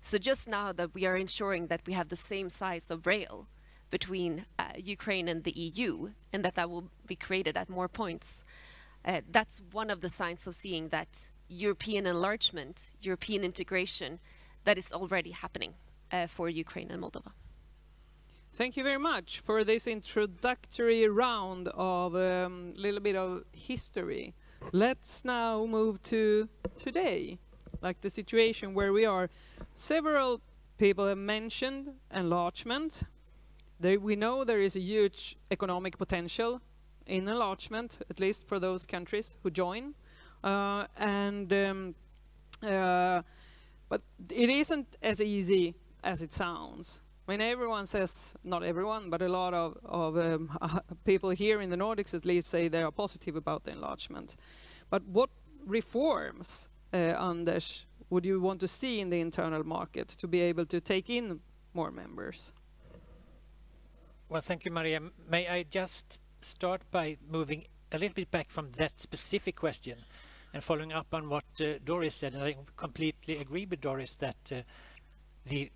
So just now that we are ensuring that we have the same size of rail, between Ukraine and the EU, and that will be created at more points. That's one of the signs of seeing that European enlargement, European integration, that is already happening for Ukraine and Moldova. Thank you very much for this introductory round of a little bit of history. Let's now move to today, like the situation where we are. Several people have mentioned enlargement. We know there is a huge economic potential in enlargement, at least for those countries who join. But it isn't as easy as it sounds. I mean, everyone says, not everyone, but a lot of people here in the Nordics at least say they are positive about the enlargement. But what reforms, Anders, would you want to see in the internal market to be able to take in more members? Well, thank you, Maria. May I just start by moving a little bit back from that specific question and following up on what Doris said, and I completely agree with Doris that the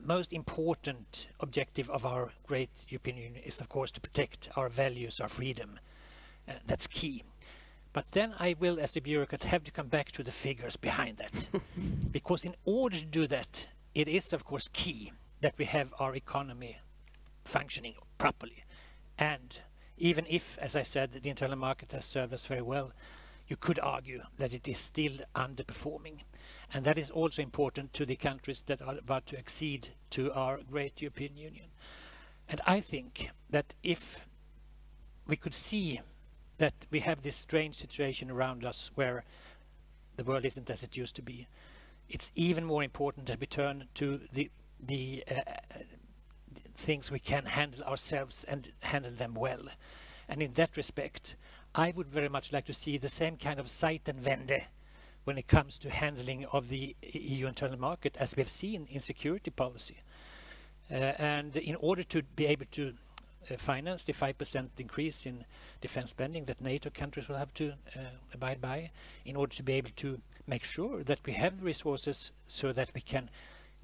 most important objective of our great European Union is, of course, to protect our values, our freedom. That's key. But then I will, as a bureaucrat, have to come back to the figures behind that. Because in order to do that, it is, of course, key that we have our economy functioning properly. And even if, as I said, the internal market has served us very well, you could argue that it is still underperforming. And that is also important to the countries that are about to accede to our great European Union. And I think that if we could see that we have this strange situation around us where the world isn't as it used to be, it's even more important that we turn to the things we can handle ourselves and handle them well. And in that respect, I would very much like to see the same kind of Zeitenwende when it comes to handling of the EU internal market as we have seen in security policy. And in order to be able to finance the 5% increase in defense spending that NATO countries will have to abide by, in order to be able to make sure that we have the resources so that we can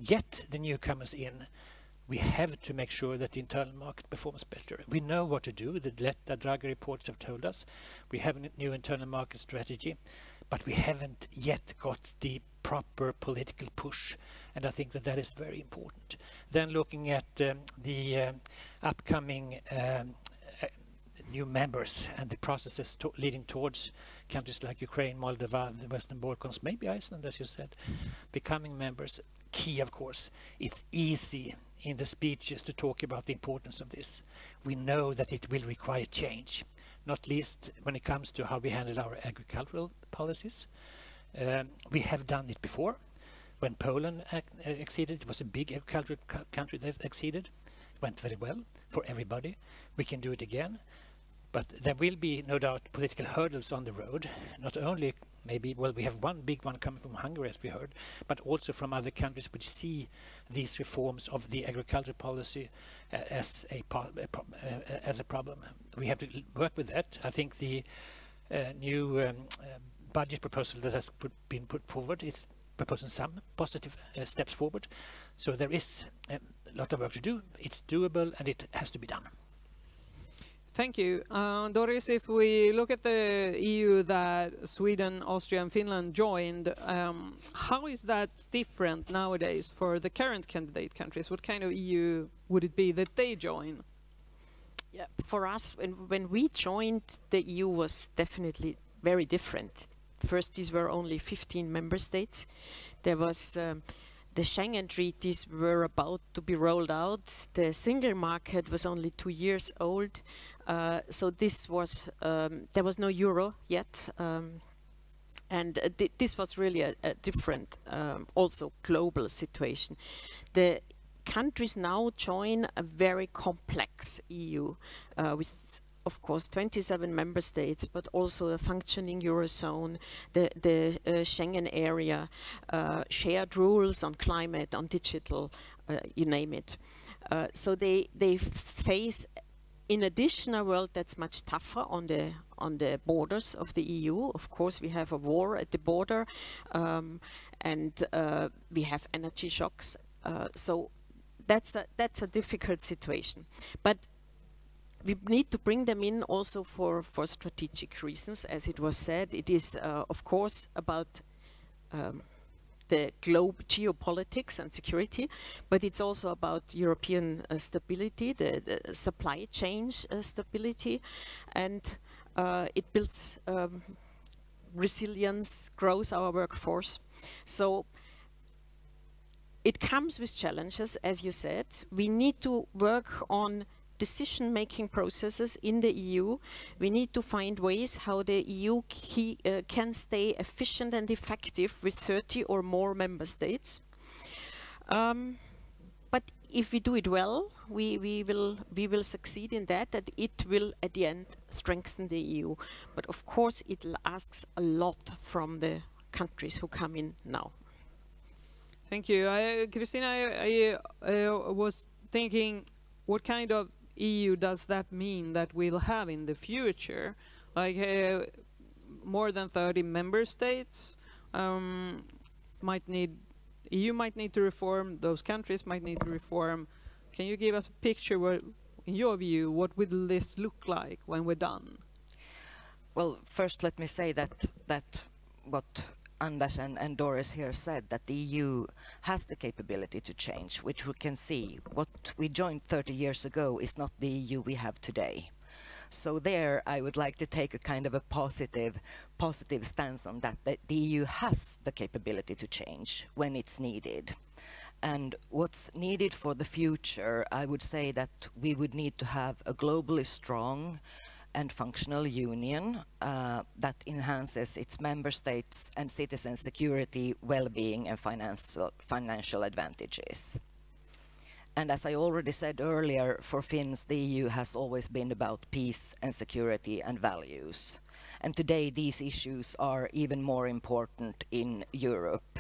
get the newcomers in, we have to make sure that the internal market performs better. We know what to do. The Draghi reports have told us. We have a new internal market strategy, but we haven't yet got the proper political push. And I think that that is very important. Then looking at the upcoming new members and the processes leading towards countries like Ukraine, Moldova, the Western Balkans, maybe Iceland, as you said, becoming members. Key, of course. It's easy in the speeches to talk about the importance of this. We know that it will require change, not least when it comes to how we handle our agricultural policies. We have done it before. When Poland acceded, it was a big agricultural country that acceded. It went very well for everybody. We can do it again. But there will be, no doubt, political hurdles on the road. Not only maybe, well, we have one big one coming from Hungary, as we heard, but also from other countries which see these reforms of the agricultural policy as a problem. We have to work with that. I think the new budget proposal that has been put forward is proposing some positive steps forward. So there is a lot of work to do. It's doable and it has to be done. Thank you. Doris, if we look at the EU that Sweden, Austria and Finland joined, how is that different nowadays for the current candidate countries? What kind of EU would it be that they join? Yeah, for us, when we joined, the EU was definitely very different. First, these were only 15 member states. There was the Schengen treaties were about to be rolled out. The single market was only 2 years old. So this was, there was no euro yet. And this was really a different, also global situation. The countries now join a very complex EU with, of course, 27 member states, but also a functioning Eurozone, the Schengen area, shared rules on climate, on digital, you name it. So they face, in addition, a world that's much tougher on the borders of the EU. Of course, we have a war at the border, and we have energy shocks. So that's a difficult situation. But we need to bring them in also for strategic reasons. As it was said, it is of course about the globe geopolitics and security, but it's also about European stability, the supply chain stability, and it builds resilience, grows our workforce. So it comes with challenges, as you said. We need to work on decision-making processes in the EU. We need to find ways how the EU can stay efficient and effective with 30 or more member states. But if we do it well, we will succeed in that, and it will at the end strengthen the EU. But of course it asks a lot from the countries who come in now. Thank you. Christina, I was thinking, what kind of EU does that mean that we'll have in the future? Like more than 30 member states EU might need to reform, those countries might need to reform. Can you give us a picture where, in your view, what will this look like when we're done? Well, first let me say that what Anders and Doris here said, that the EU has the capability to change, which we can see. What we joined 30 years ago is not the EU we have today. So there I would like to take a kind of a positive stance on that the EU has the capability to change when it's needed. And what's needed for the future, I would say that we would need to have a globally strong and functional union that enhances its member states and citizens' security, well-being and financial advantages. And as I already said earlier, for Finns, the EU has always been about peace and security and values. And today these issues are even more important in Europe.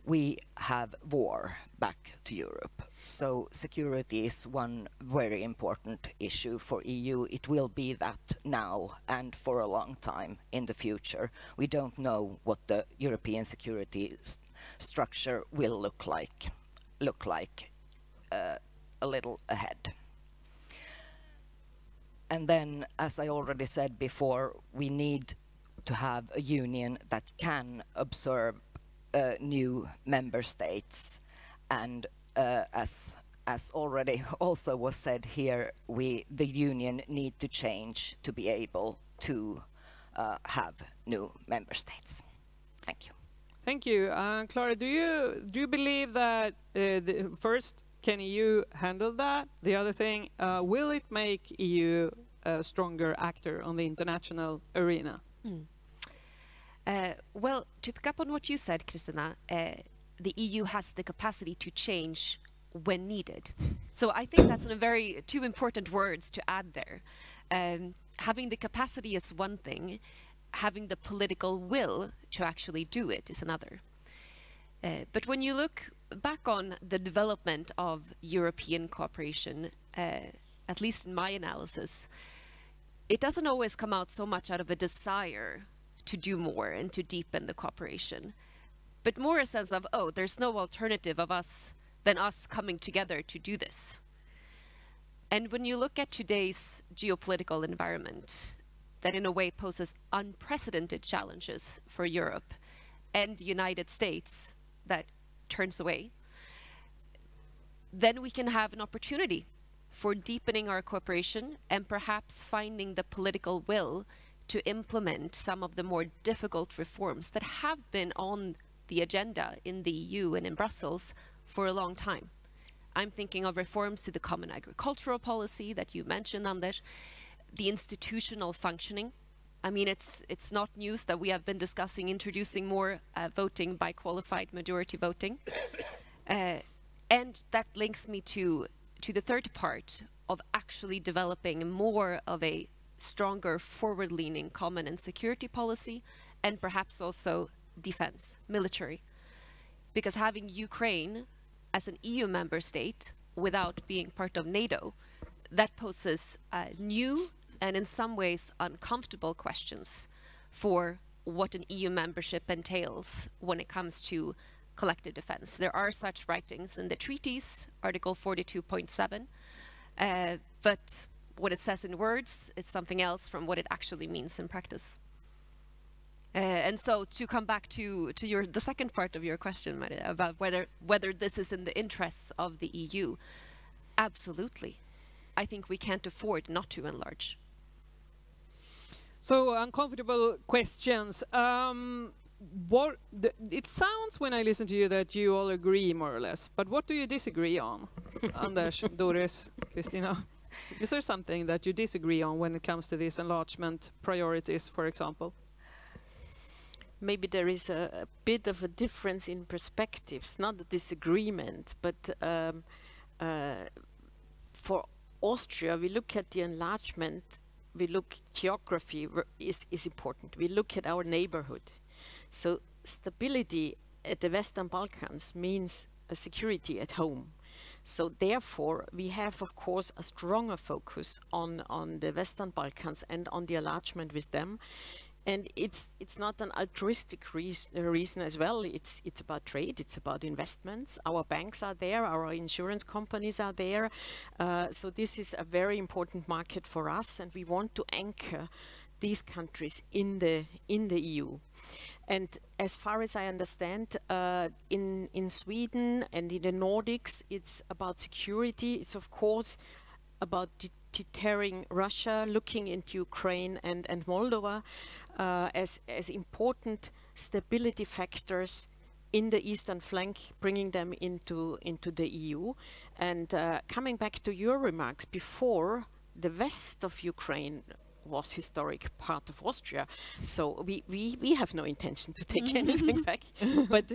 We have war back to Europe. So security is one very important issue for EU. It will be that now and for a long time in the future. We don't know what the European security structure will look like a little ahead. And then, as I already said before, we need to have a union that can absorb new member states, and as already also was said here, the union need to change to be able to have new member states. Thank you. Thank you, Clara. Do you believe that first, can EU handle that? The other thing, will it make EU a stronger actor on the international arena? Well, to pick up on what you said, Christina, the EU has the capacity to change when needed. So I think that's two important words to add there. Having the capacity is one thing, having the political will to actually do it is another. But when you look back on the development of European cooperation, at least in my analysis, it doesn't always come out so much out of a desire to do more and to deepen the cooperation, but more a sense of, oh, there's no alternative than us coming together to do this. And when you look at today's geopolitical environment, that in a way poses unprecedented challenges for Europe and the United States that turns away, then we can have an opportunity for deepening our cooperation and perhaps finding the political will to implement some of the more difficult reforms that have been on the agenda in the EU and in Brussels for a long time. I'm thinking of reforms to the common agricultural policy that you mentioned, Anders, the institutional functioning. I mean, it's not news that we have been discussing introducing more voting by qualified majority voting. And that links me to the third part of actually developing more of a stronger forward-leaning common and security policy, and perhaps also defense, military. Because having Ukraine as an EU member state without being part of NATO, that poses new and in some ways uncomfortable questions for what an EU membership entails when it comes to collective defense. There are such writings in the treaties, Article 42.7, but what it says in words, it's something else from what it actually means in practice. And so to come back to the second part of your question, Maria, about whether this is in the interests of the EU, absolutely. I think we can't afford not to enlarge. So uncomfortable questions. It sounds when I listen to you that you all agree more or less, but what do you disagree on? Anders, Doris, Kristina? Is there something that you disagree on when it comes to these enlargement priorities, for example? Maybe there is a bit of a difference in perspectives, not a disagreement, but for Austria, we look at the enlargement, we look geography is important. We look at our neighborhood. So stability at the Western Balkans means a security at home. So therefore, we have, of course, a stronger focus on the Western Balkans and on the enlargement with them. And it's not an altruistic reason as well. It's about trade, it's about investments. Our banks are there, our insurance companies are there. So this is a very important market for us, and we want to anchor these countries in the EU. And as far as I understand, in Sweden and in the Nordics, it's about security. It's of course about deterring Russia, looking into Ukraine and Moldova as important stability factors in the eastern flank, bringing them into the EU. And coming back to your remarks, before the west of Ukraine was historic part of Austria, so we have no intention to take anything back, but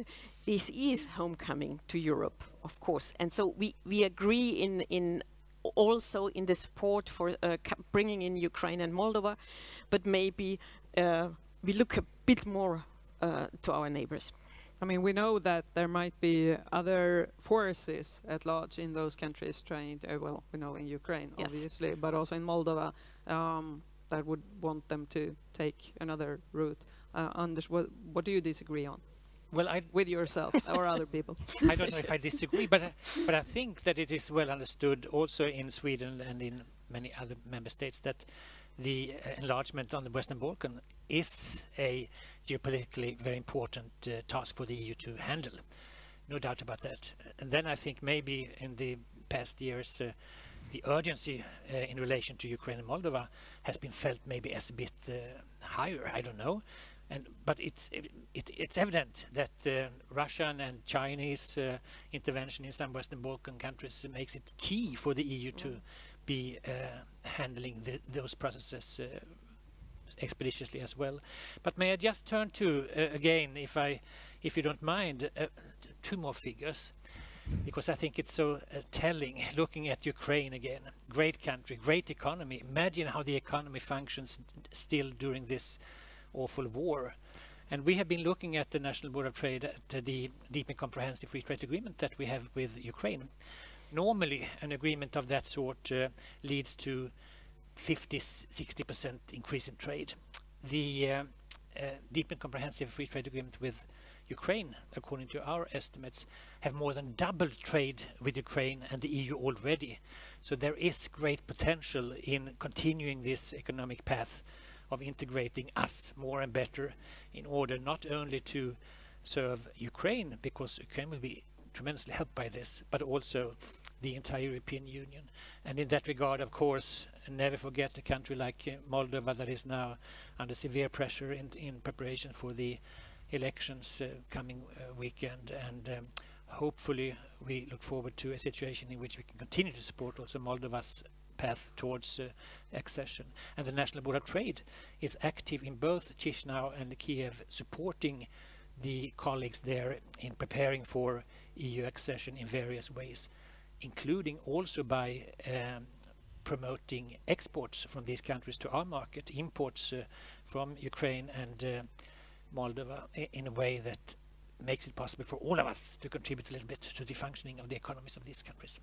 this is homecoming to Europe, of course. And so we agree in also in the support for bringing in Ukraine and Moldova, but maybe we look a bit more to our neighbors. I mean, we know that there might be other forces at large in those countries trying to, well, we know in Ukraine, yes, obviously, but also in Moldova, that would want them to take another route. Anders, what do you disagree on? Well, with yourself or other people? I don't know if I disagree, but I think that it is well understood also in Sweden and in many other member states that the enlargement on the Western Balkan is a geopolitically very important task for the EU to handle. No doubt about that. And then I think maybe in the past years the urgency in relation to Ukraine and Moldova has been felt maybe as a bit higher, I don't know. But it's evident that Russian and Chinese intervention in some Western Balkan countries makes it key for the EU to be handling those processes expeditiously as well. But may I just turn to again, if you don't mind, two more figures, because I think it's so telling. Looking at Ukraine again, great country, great economy. Imagine how the economy functions still during this awful war. And we have been looking at the National Board of Trade, at the Deep and Comprehensive Free Trade Agreement that we have with Ukraine. Normally, an agreement of that sort leads to 50–60% increase in trade. The Deep and Comprehensive Free Trade Agreement with Ukraine, according to our estimates, have more than doubled trade with Ukraine and the EU already. So there is great potential in continuing this economic path of integrating us more and better in order not only to serve Ukraine, because Ukraine will be tremendously helped by this, but also the entire European Union. And in that regard, of course, never forget a country like Moldova that is now under severe pressure in preparation for the elections coming weekend. And hopefully we look forward to a situation in which we can continue to support also Moldova's path towards accession. And the National Board of Trade is active in both Chisinau and Kiev, supporting the colleagues there in preparing for EU accession in various ways, including also by promoting exports from these countries to our market, imports from Ukraine and Moldova in a way that makes it possible for all of us to contribute a little bit to the functioning of the economies of these countries.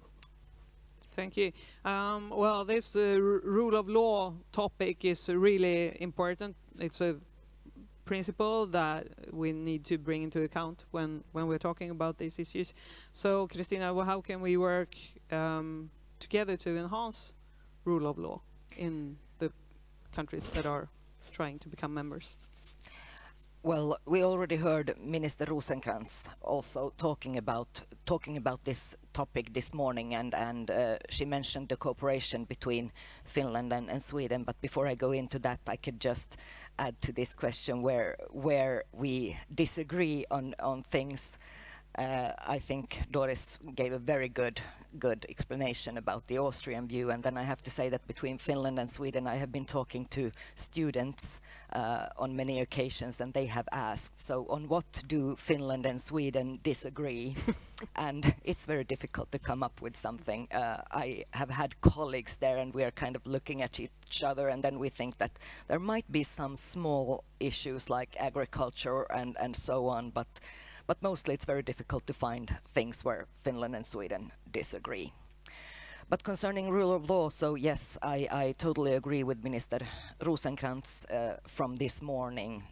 Thank you. Well, this rule of law topic is really important. It's a principle that we need to bring into account when we're talking about these issues. So, Christina, how can we work together to enhance rule of law in the countries that are trying to become members? Well, we already heard Minister Rosenkrantz also talking about this topic this morning, and she mentioned the cooperation between Finland and Sweden. But before I go into that, I could just add to this question where we disagree on things. I think Doris gave a very good explanation about the Austrian view, and then I have to say that between Finland and Sweden I have been talking to students on many occasions, and they have asked, so on what do Finland and Sweden disagree? And it's very difficult to come up with something. I have had colleagues there, and we are kind of looking at each other, and then we think that there might be some small issues like agriculture and so on, but mostly it's very difficult to find things where Finland and Sweden disagree. But concerning rule of law, so yes, I totally agree with Minister Rosenkrantz from this morning.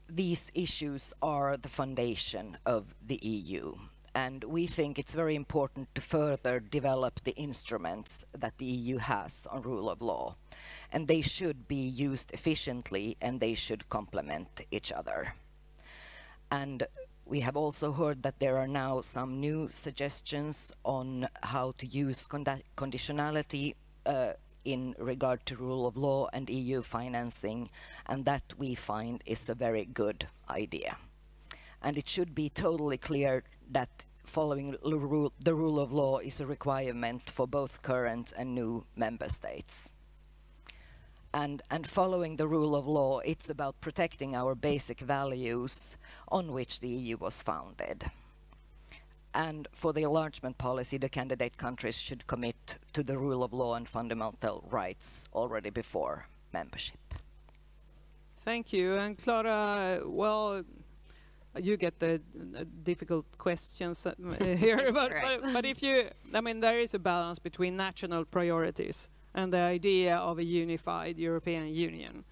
These issues are the foundation of the EU, and we think it's very important to further develop the instruments that the EU has on rule of law, and they should be used efficiently, and they should complement each other. And we have also heard that there are now some new suggestions on how to use conditionality in regard to rule of law and EU financing, and that we find is a very good idea. And it should be totally clear that following the rule of law is a requirement for both current and new member states. And following the rule of law, it's about protecting our basic values on which the EU was founded. And for the enlargement policy, the candidate countries should commit to the rule of law and fundamental rights already before membership. Thank you. And Clara, well, you get the difficult questions here, but if you, I mean, there is a balance between national priorities and the idea of a unified European Union.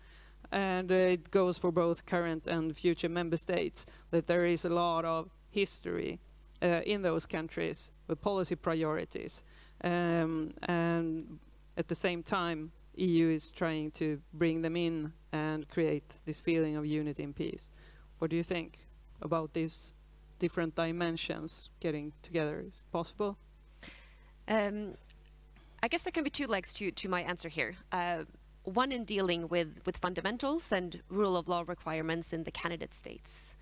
And it goes for both current and future member states, that there is a lot of history in those countries with policy priorities. And at the same time, EU is trying to bring them in and create this feeling of unity and peace. What do you think about these different dimensions getting together? Is it possible? I guess there can be two legs to my answer here. One in dealing with fundamentals and rule of law requirements in the candidate states.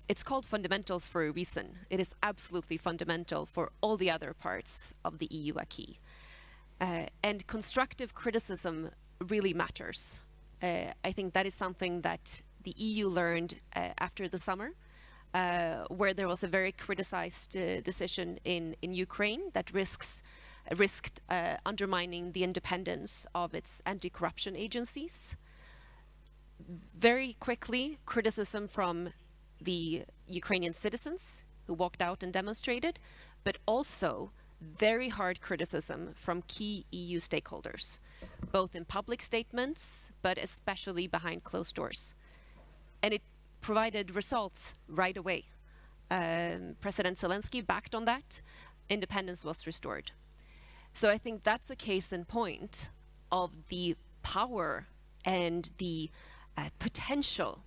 It's called fundamentals for a reason. It is absolutely fundamental for all the other parts of the EU acquis. And constructive criticism really matters. I think that is something that the EU learned after the summer, where there was a very criticized decision in Ukraine that risked undermining the independence of its anti-corruption agencies. Very quickly, criticism from the Ukrainian citizens who walked out and demonstrated, but also very hard criticism from key EU stakeholders, both in public statements, but especially behind closed doors. And it provided results right away. President Zelensky backed on that. Independence was restored. So I think that's a case in point of the power and the potential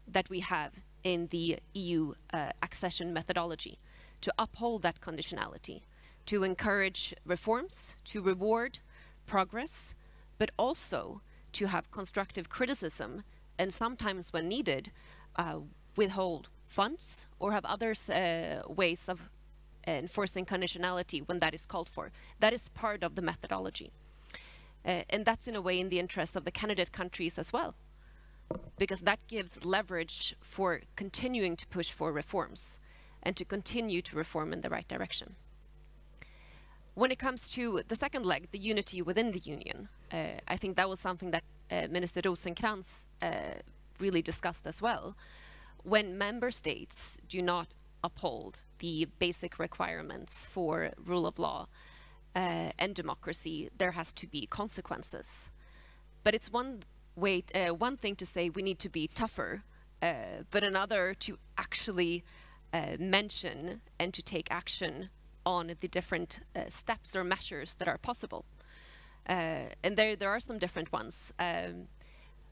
that we have in the EU accession methodology to uphold that conditionality, to encourage reforms, to reward progress, but also to have constructive criticism, and sometimes when needed, withhold funds or have other ways of enforcing conditionality when that is called for. That is part of the methodology. And that's in a way in the interest of the candidate countries as well, because that gives leverage for continuing to push for reforms and to continue to reform in the right direction. When it comes to the second leg, the unity within the Union, I think that was something that Minister Rosenkrantz really discussed as well. When member states do not uphold the basic requirements for rule of law and democracy, there has to be consequences. But it's one one thing to say we need to be tougher, but another to actually mention and to take action on the different steps or measures that are possible. And there are some different ones.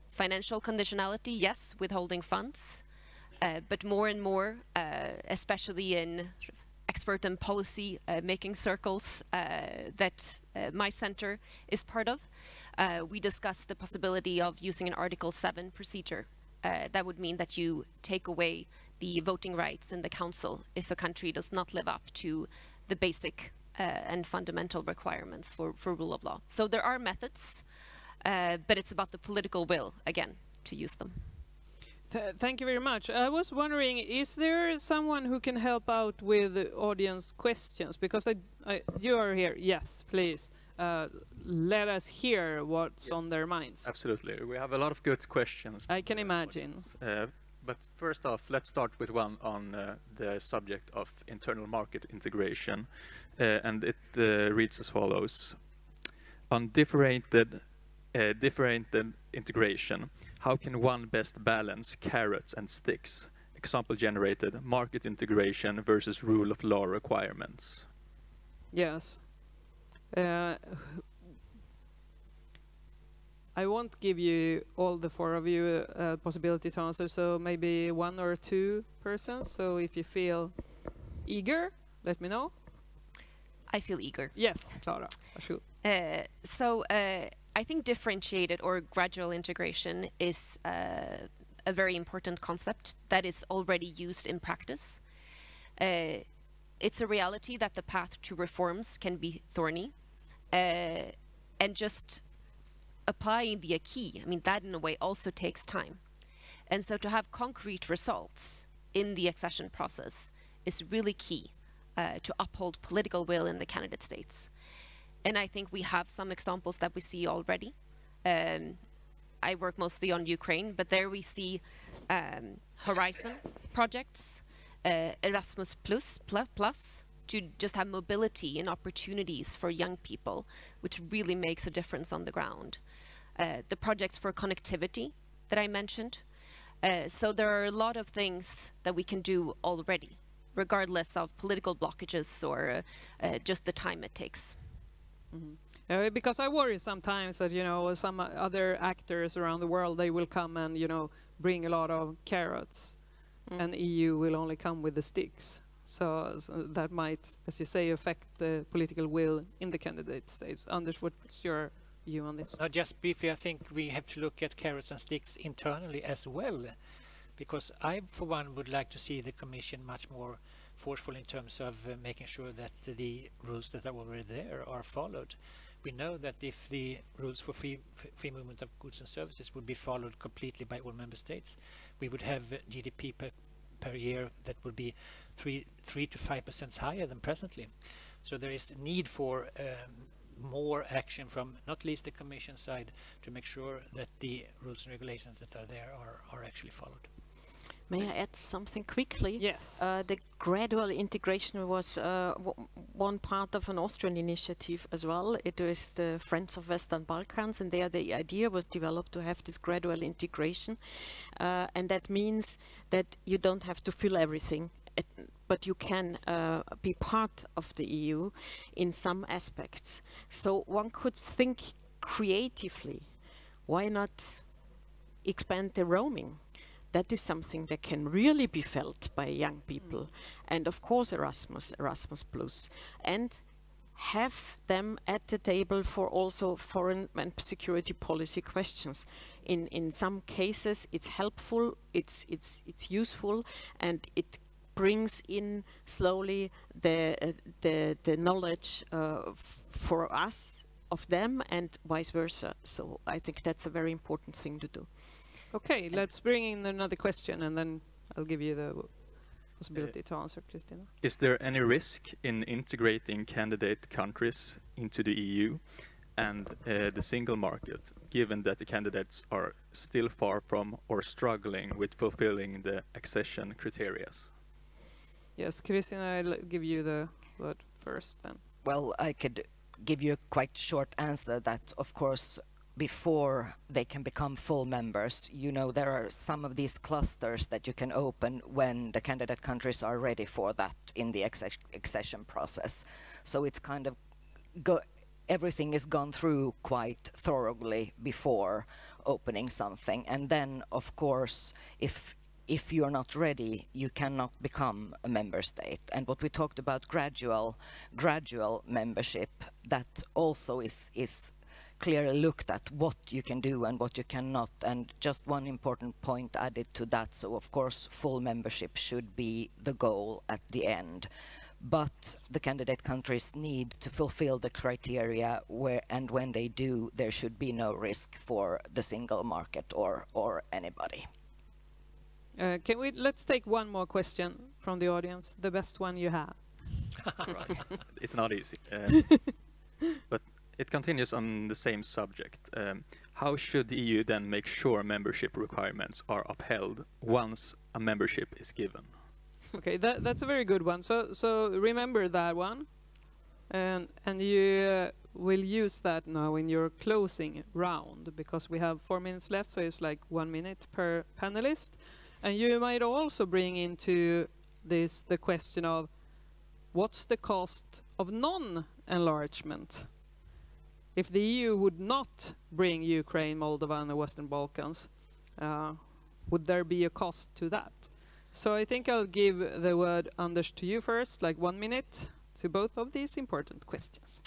Financial conditionality, yes, withholding funds, but more and more, especially in expert and policy making circles that my center is part of, we discussed the possibility of using an Article 7 procedure. That would mean that you take away the voting rights in the council if a country does not live up to the basic and fundamental requirements for rule of law. So there are methods, but it's about the political will, again, to use them. Thank you very much. I was wondering, is there someone who can help out with the audience questions? Because you are here. Yes, please. Let us hear what's on their minds. Absolutely. We have a lot of good questions. I can imagine. But first off, let's start with one on the subject of internal market integration. And it reads as follows. On differentiated integration, how can one best balance carrots and sticks? Example generated, market integration versus rule of law requirements. Yes. I won't give you, all the four of you, a possibility to answer, so maybe one or two persons. So if you feel eager, let me know. I feel eager. Yes, Clara. I think differentiated or gradual integration is a very important concept that is already used in practice. It's a reality that the path to reforms can be thorny, and just applying the acquis, I mean, that in a way also takes time. And so to have concrete results in the accession process is really key to uphold political will in the candidate states. And I think we have some examples that we see already. I work mostly on Ukraine, but there we see Horizon projects, Erasmus Plus, to just have mobility and opportunities for young people, which really makes a difference on the ground. The projects for connectivity that I mentioned. So there are a lot of things that we can do already, regardless of political blockages or just the time it takes. Mm-hmm. Because I worry sometimes that, you know, some other actors around the world, they will come and, you know, bring a lot of carrots, and the EU will only come with the sticks. So that might, as you say, affect the political will in the candidate states. Anders, what's your view on this? Just briefly, I think we have to look at carrots and sticks internally as well, because I, for one, would like to see the Commission much more forceful in terms of making sure that the rules that are already there are followed. We know that if the rules for free movement of goods and services would be followed completely by all member states, we would have GDP per year that would be 3 to 5% higher than presently. So there is a need for more action from not least the Commission side to make sure that the rules and regulations that are there are actually followed. May I add something quickly? Yes. The gradual integration was one part of an Austrian initiative as well. It was the Friends of Western Balkans, and there the idea was developed to have this gradual integration. And that means that you don't have to fill everything, but you can be part of the EU in some aspects. So one could think creatively, why not expand the roaming? That is something that can really be felt by young people. And of course Erasmus Plus. And have them at the table for also foreign and security policy questions. In some cases it's helpful, it's useful, and it brings in slowly the knowledge for us of them and vice versa. So I think that's a very important thing to do. Okay, let's bring in another question, and then I'll give you the possibility to answer, Christina. Is there any risk in integrating candidate countries into the EU and the single market, given that the candidates are still far from or struggling with fulfilling the accession criteria? Yes, Christina, I'll give you the word first then. Well, I could give you a quite short answer that, of course, before they can become full members. You know, there are some of these clusters that you can open when the candidate countries are ready for that in the accession process. So it's kind of everything is gone through quite thoroughly before opening something. And then, of course, if you're not ready, you cannot become a member state. And what we talked about, gradual membership, that also is clearly looked at what you can do and what you cannot. And just one important point added to that. So of course, full membership should be the goal at the end. But the candidate countries need to fulfill the criteria and when they do, there should be no risk for the single market or anybody. Let's take one more question from the audience, the best one you have. Right. It's not easy. But it continues on the same subject. How should the EU then make sure membership requirements are upheld once a membership is given? Okay, that's a very good one. So remember that one, and you will use that now in your closing round, because we have 4 minutes left, so it's like 1 minute per panelist. And you might also bring into this the question of what's the cost of non-enlargement? If the EU would not bring Ukraine, Moldova and the Western Balkans, would there be a cost to that? So I think I'll give the word, Anders, to you first, like 1 minute to both of these important questions.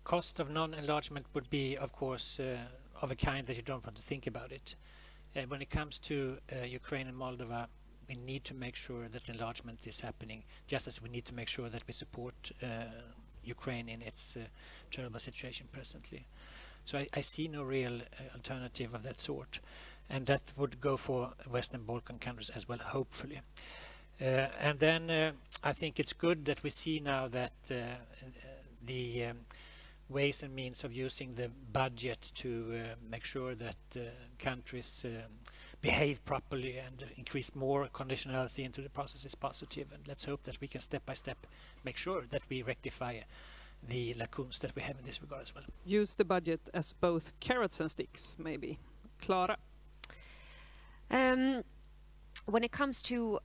Cost of non-enlargement would be, of course, of a kind that you don't want to think about it. When it comes to Ukraine and Moldova, we need to make sure that enlargement is happening, just as we need to make sure that we support Ukraine in its terrible situation presently. So I see no real alternative of that sort. And that would go for Western Balkan countries as well, hopefully. And then I think it's good that we see now that the ways and means of using the budget to make sure that countries behave properly and increase more conditionality into the process is positive. And let's hope that we can step by step make sure that we rectify the lacunes that we have in this regard as well. Use the budget as both carrots and sticks, maybe. Clara? When it comes to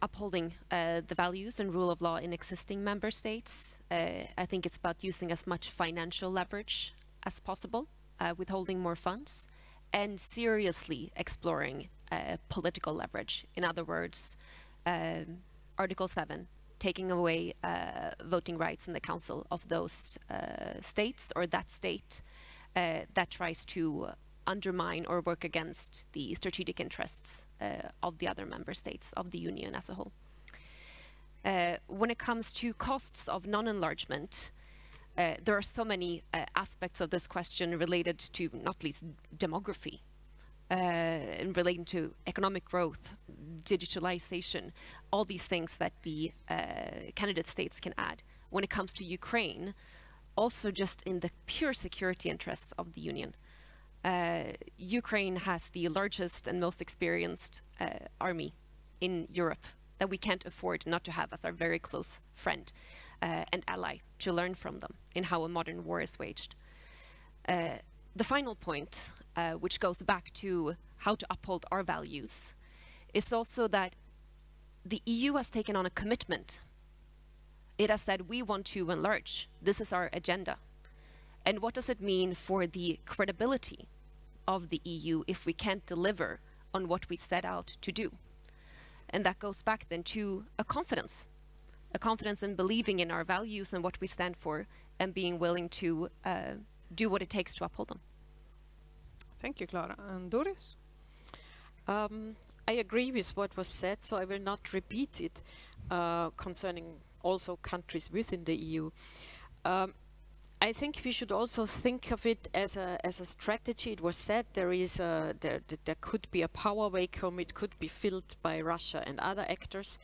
upholding the values and rule of law in existing member states, I think it's about using as much financial leverage as possible, withholding more funds, and seriously exploring political leverage. In other words, Article 7, taking away voting rights in the council of those states or that state that tries to undermine or work against the strategic interests of the other member states of the Union as a whole. When it comes to costs of non-enlargement, there are so many aspects of this question related to not least demography, and relating to economic growth, digitalization, all these things that the candidate states can add. When it comes to Ukraine, also just in the pure security interests of the Union. Ukraine has the largest and most experienced army in Europe that we can't afford not to have as our very close friend and ally, to learn from them in how a modern war is waged. The final point, which goes back to how to uphold our values, is also that the EU has taken on a commitment. It has said we want to enlarge. This is our agenda. And what does it mean for the credibility of the EU if we can't deliver on what we set out to do? And that goes back then to a confidence in believing in our values and what we stand for, and being willing to do what it takes to uphold them. Thank you, Clara. And Doris? I agree with what was said, so I will not repeat it concerning also countries within the EU. I think we should also think of it as a strategy. It was said there could be a power vacuum. It could be filled by Russia and other actors.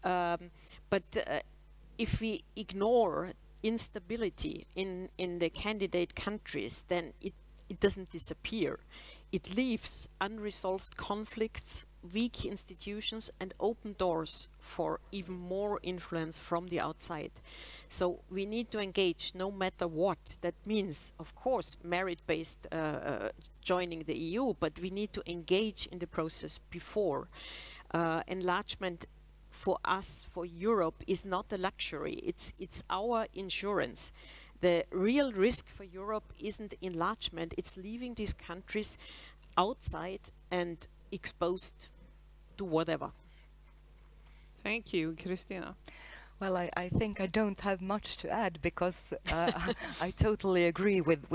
But if we ignore instability in the candidate countries, then it doesn't disappear. It leaves unresolved conflicts weak institutions and open doors for even more influence from the outside. So we need to engage no matter what. That means, of course, merit-based joining the EU, but we need to engage in the process before. Enlargement for us, for Europe, is not a luxury. It's our insurance. The real risk for Europe isn't enlargement, it's leaving these countries outside and exposed to whatever. Thank you, Christina. Well, I think I don't have much to add, because I totally agree with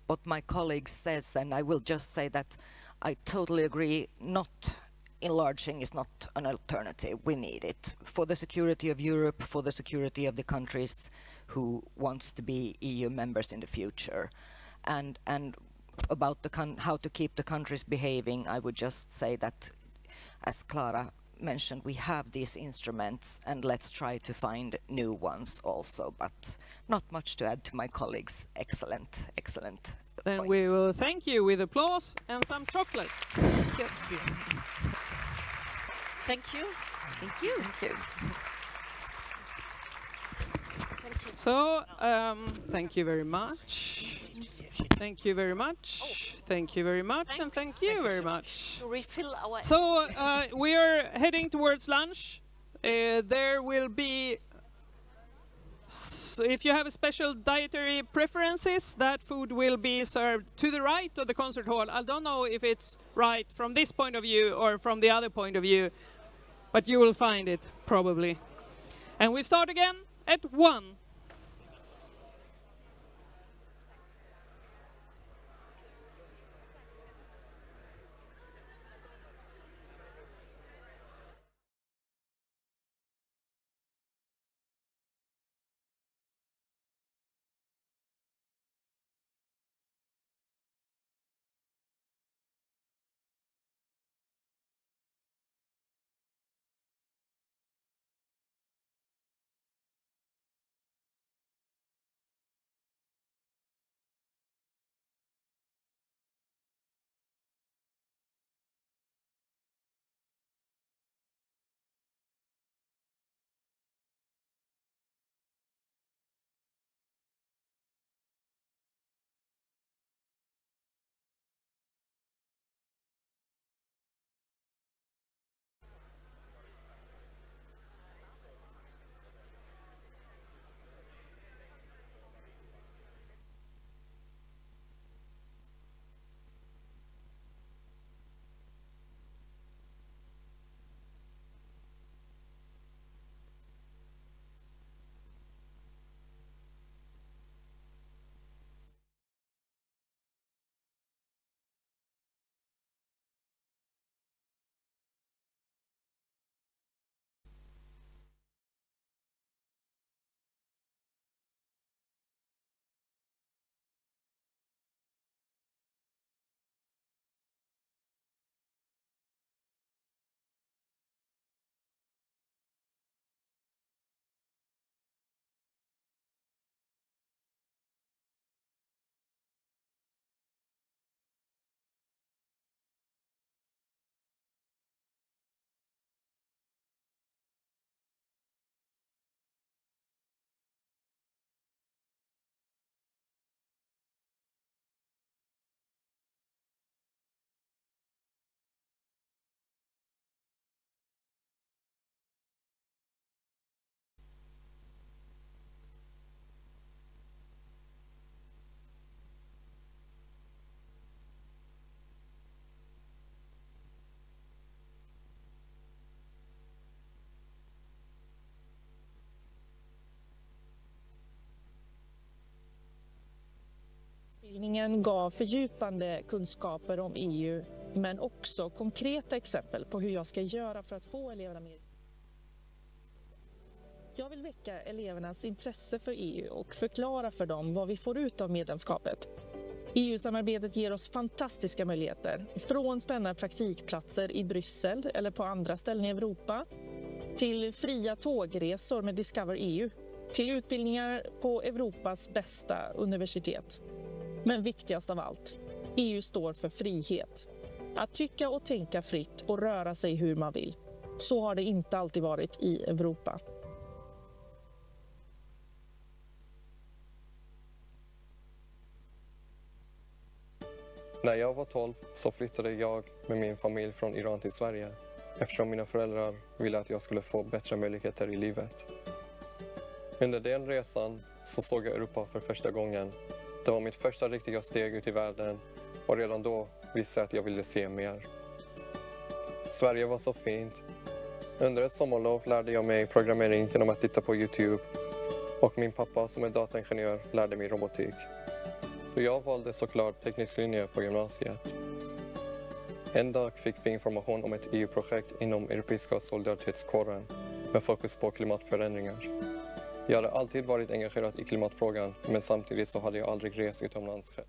what my colleague says, and I will just say that I totally agree. Not enlarging is not an alternative. We need it for the security of Europe, for the security of the countries who wants to be EU members in the future, and about how to keep the countries behaving, I would just say that, as Clara mentioned, we have these instruments, and let's try to find new ones also. But not much to add to my colleagues' excellent Then points. we will thank you with applause and some chocolate. Thank you. Thank you. Thank you. Thank you. So, thank you very much. Thank you very much. Thank you very much. And thank you very much. To refill our So, we are heading towards lunch. There will be, so if you have special dietary preferences, that food will be served to the right of the concert hall. I don't know if it's right from this point of view or from the other point of view, but you will find it probably. And we start again at 1. Utbildningen gav fördjupande kunskaper om EU, men också konkreta exempel på hur jag ska göra för att få eleverna mer. Jag vill väcka elevernas intresse för EU och förklara för dem vad vi får ut av medlemskapet. EU-samarbetet ger oss fantastiska möjligheter, från spännande praktikplatser i Bryssel eller på andra ställen i Europa, till fria tågresor med Discover EU, till utbildningar på Europas bästa universitet. Men viktigast av allt, EU står för frihet. Att tycka och tänka fritt och röra sig hur man vill. Så har det inte alltid varit i Europa. När jag var 12 så flyttade jag med min familj från Iran till Sverige eftersom mina föräldrar ville att jag skulle få bättre möjligheter i livet. Under den resan så såg jag Europa för första gången. Det var mitt första riktiga steg ut i världen och redan då visste jag att jag ville se mer. Sverige var så fint. Under ett sommarlov lärde jag mig programmering genom att titta på YouTube och min pappa som är dataingenjör lärde mig robotik. Så jag valde såklart teknisk linje på gymnasiet. En dag fick vi information om ett EU-projekt inom Europeiska solidaritetskåren med fokus på klimatförändringar. Jag hade alltid varit engagerad i klimatfrågan men samtidigt så hade jag aldrig rest utomlands själv.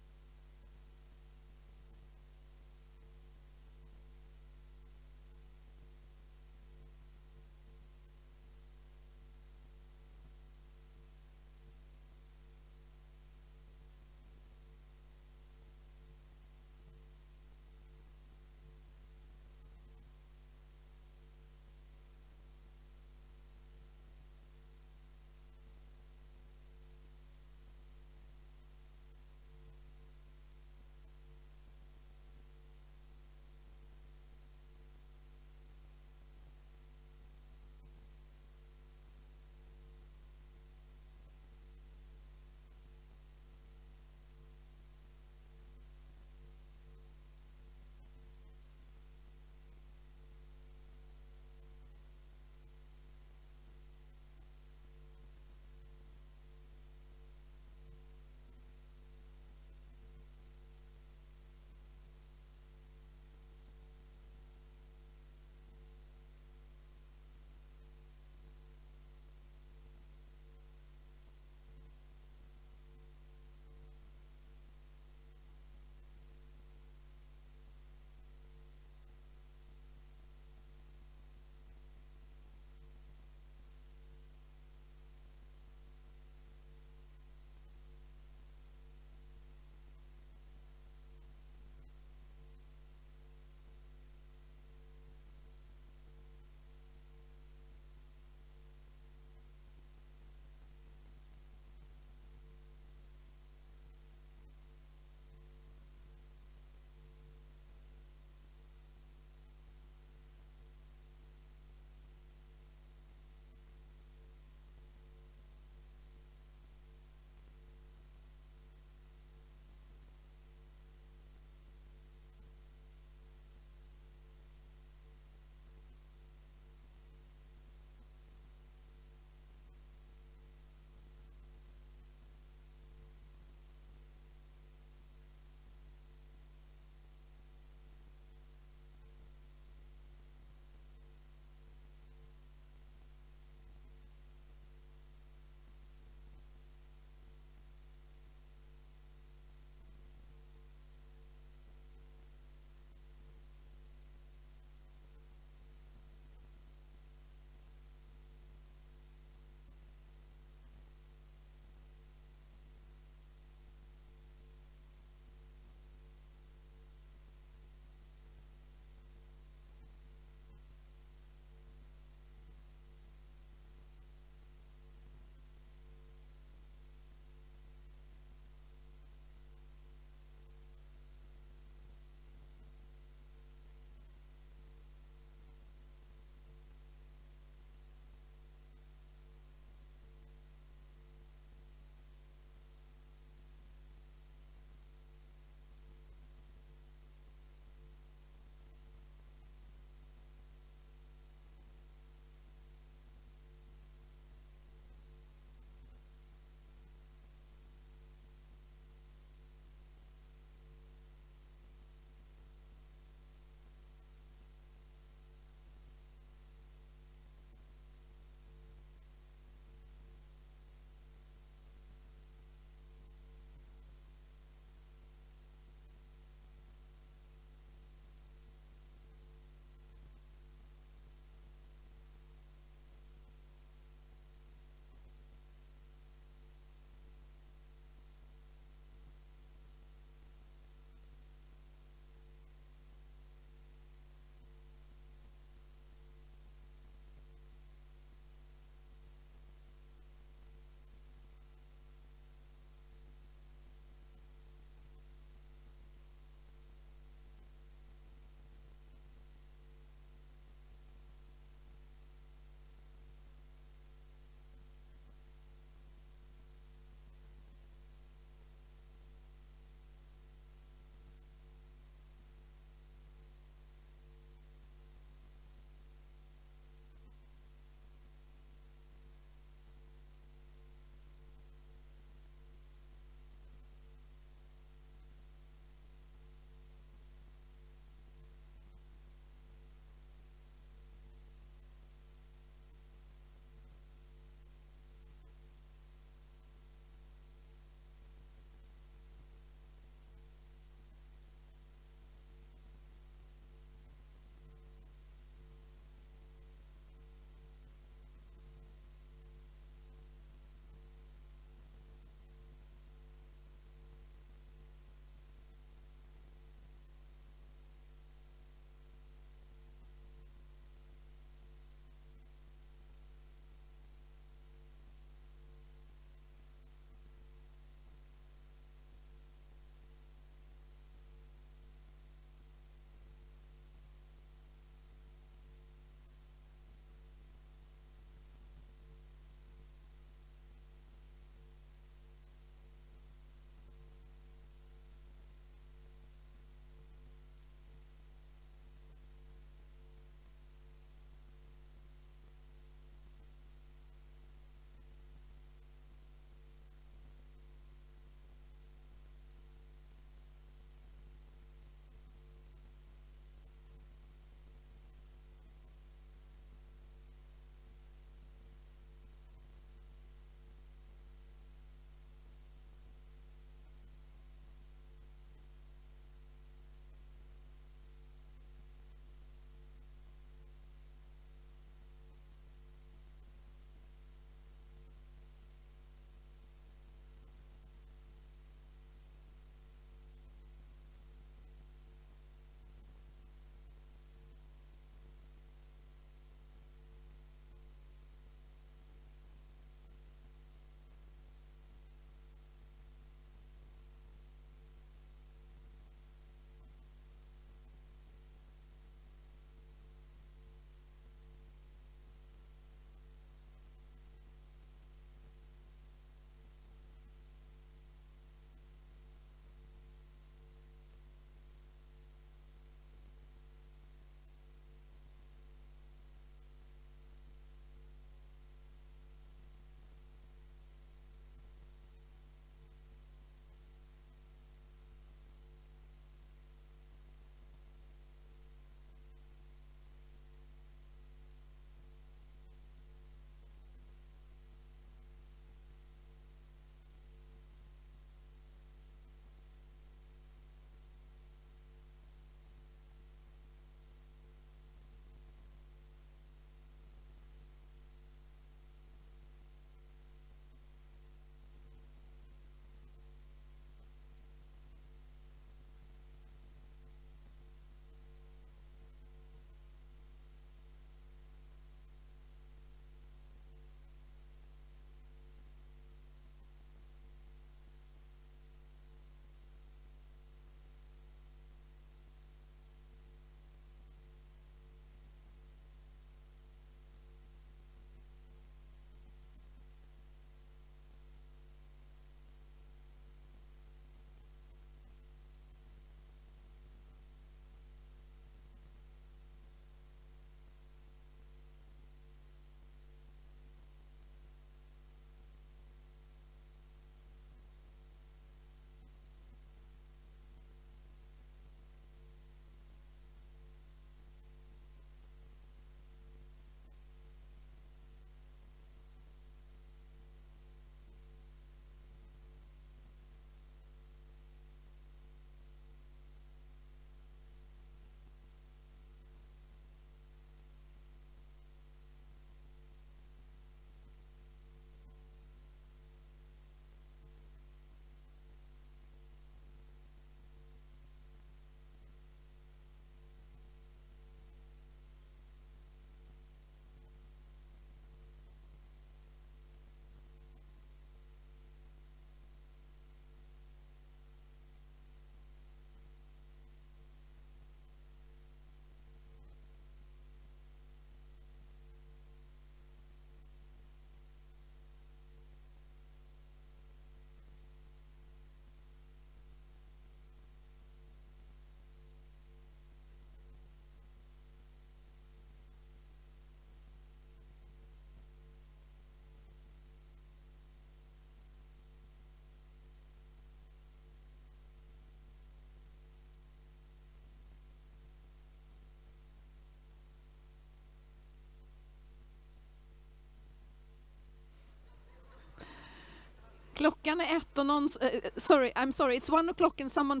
Klockan är 1 och någon... I'm sorry, it's 1 o'clock and someone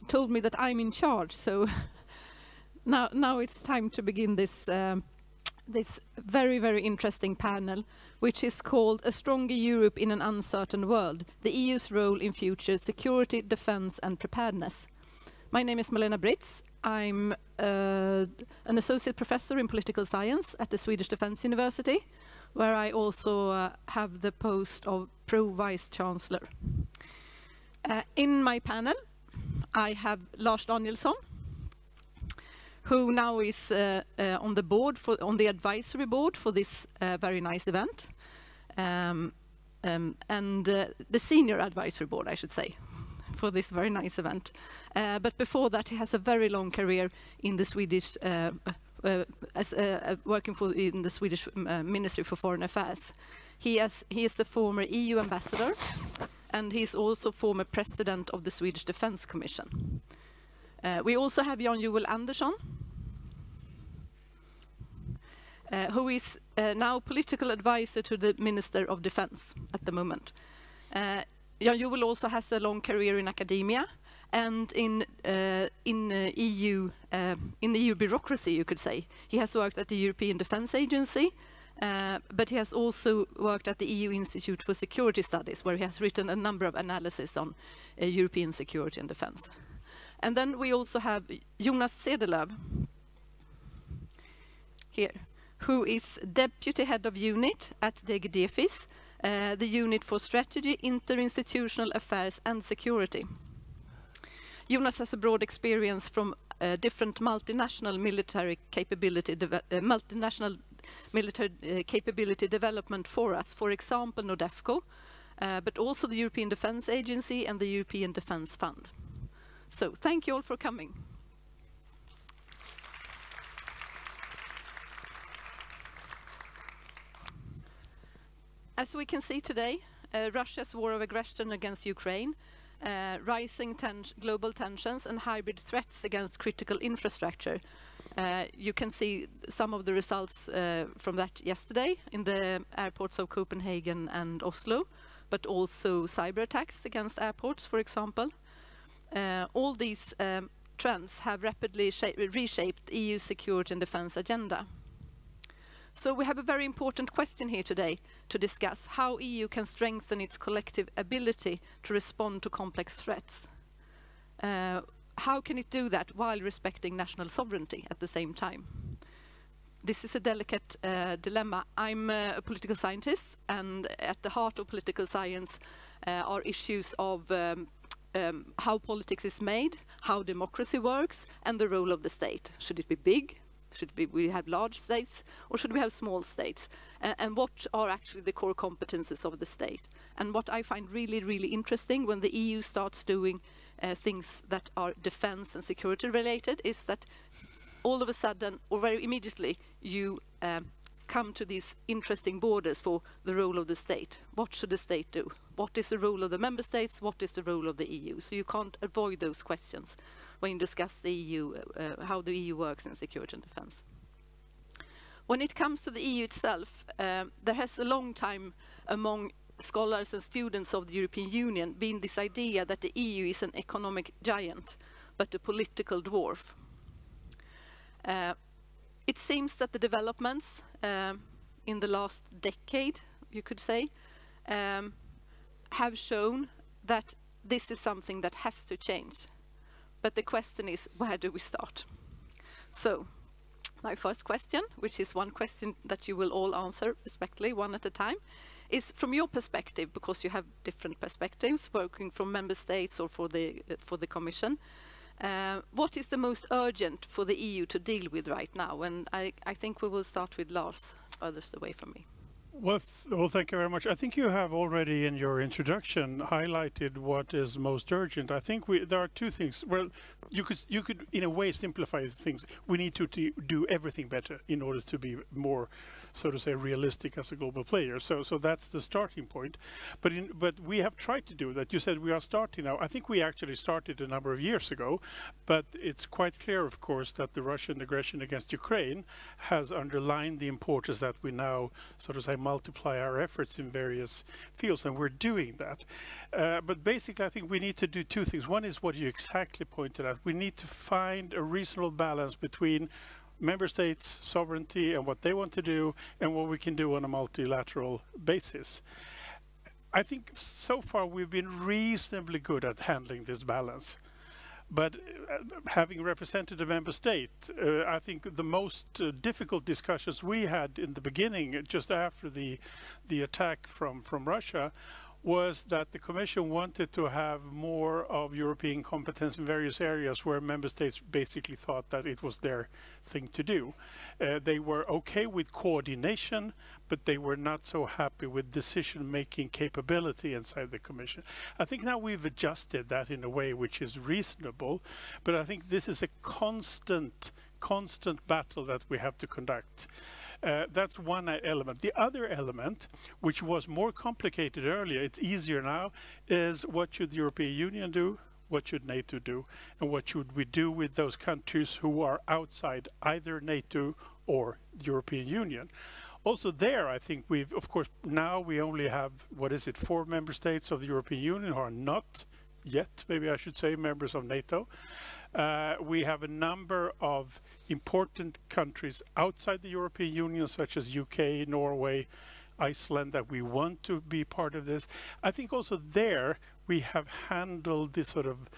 told me that I'm in charge, so now it's time to begin this this very, very interesting panel, which is called A Stronger Europe in an Uncertain World, the EU's Role in Future Security, Defence and Preparedness. My name is Malena Britz. I'm an associate professor in political science at the Swedish Defence University, where I also have the post of Pro-Vice Chancellor. In my panel, I have Lars Danielsson, who now is on the board on the advisory board for this very nice event, and the senior advisory board, I should say, for this very nice event. But before that, he has a very long career in the Swedish, working in the Swedish Ministry for Foreign Affairs. He is the former EU ambassador, and he's also former president of the Swedish Defence Commission. We also have Jan-Joel Andersson, who is now political advisor to the Minister of Defence at the moment. Jan-Joel also has a long career in academia and in EU bureaucracy, you could say. He has worked at the European Defence Agency, but he has also worked at the EU Institute for Security Studies, where he has written a number of analyses on European security and defence. And then we also have Jonas Cederlöv here, who is Deputy Head of Unit at DGDFIS, the Unit for Strategy, Interinstitutional Affairs and Security. Jonas has a broad experience from different multinational military capability development for us, for example, NORDEFCO, but also the European Defence Agency and the European Defence Fund. So thank you all for coming. As we can see today, Russia's war of aggression against Ukraine, rising global tensions and hybrid threats against critical infrastructure. You can see some of the results from that yesterday in the airports of Copenhagen and Oslo, but also cyber attacks against airports, for example. All these trends have rapidly reshaped the EU's security and defence agenda. So we have a very important question here today to discuss: how EU can strengthen its collective ability to respond to complex threats. How can it do that while respecting national sovereignty at the same time? This is a delicate dilemma. I'm a political scientist, and at the heart of political science are issues of how politics is made, how democracy works, and the role of the state. Should it be big? Should we have large states, or should we have small states? And what are actually the core competences of the state? And what I find really, really interesting when the EU starts doing things that are defense and security related is that all of a sudden, or very immediately, you come to these interesting borders for the role of the state. What should the state do? What is the role of the member states? What is the role of the EU? So you can't avoid those questions when you discuss the EU, how the EU works in security and defense. When it comes to the EU itself, there has a long time among scholars and students of the European Union been this idea that the EU is an economic giant, but a political dwarf. It seems that the developments in the last decade, you could say, have shown that this is something that has to change. But the question is, where do we start? So, my first question, which is one question that you will all answer respectively, one at a time, is from your perspective, because you have different perspectives, working from member states or for the Commission. What is the most urgent for the EU to deal with right now? And I think we will start with Lars, furthest away from me. Well, thank you very much. I think you have already in your introduction highlighted what is most urgent. I think there are two things. Well, you could in a way simplify things. We need to do everything better in order to be more, so to say, realistic as a global player. So that's the starting point. But we have tried to do that. You said we are starting now. I think we actually started a number of years ago, but it's quite clear, of course, that the Russian aggression against Ukraine has underlined the importance that we now, so to say, multiply our efforts in various fields, and we're doing that. But basically, I think we need to do two things. One is what you exactly pointed out. We need to find a reasonable balance between member states' sovereignty and what they want to do, and what we can do on a multilateral basis. I think so far we've been reasonably good at handling this balance. But having represented a member state, I think the most difficult discussions we had in the beginning, just after the attack from Russia, was that the Commission wanted to have more of European competence in various areas where member states basically thought that it was their thing to do. They were okay with coordination, but they were not so happy with decision-making capability inside the Commission. I think now we've adjusted that in a way which is reasonable, but I think this is a constant battle that we have to conduct. That's one element. The other element, which was more complicated earlier, it's easier now, is what should the European Union do? What should NATO do? And what should we do with those countries who are outside either NATO or the European Union? Also there, I think we've, of course, now we only have, 4 member states of the European Union who are not yet, maybe I should say, members of NATO. We have a number of important countries outside the European Union, such as UK, Norway, Iceland, that we want to be part of this. I think also there we have handled this sort of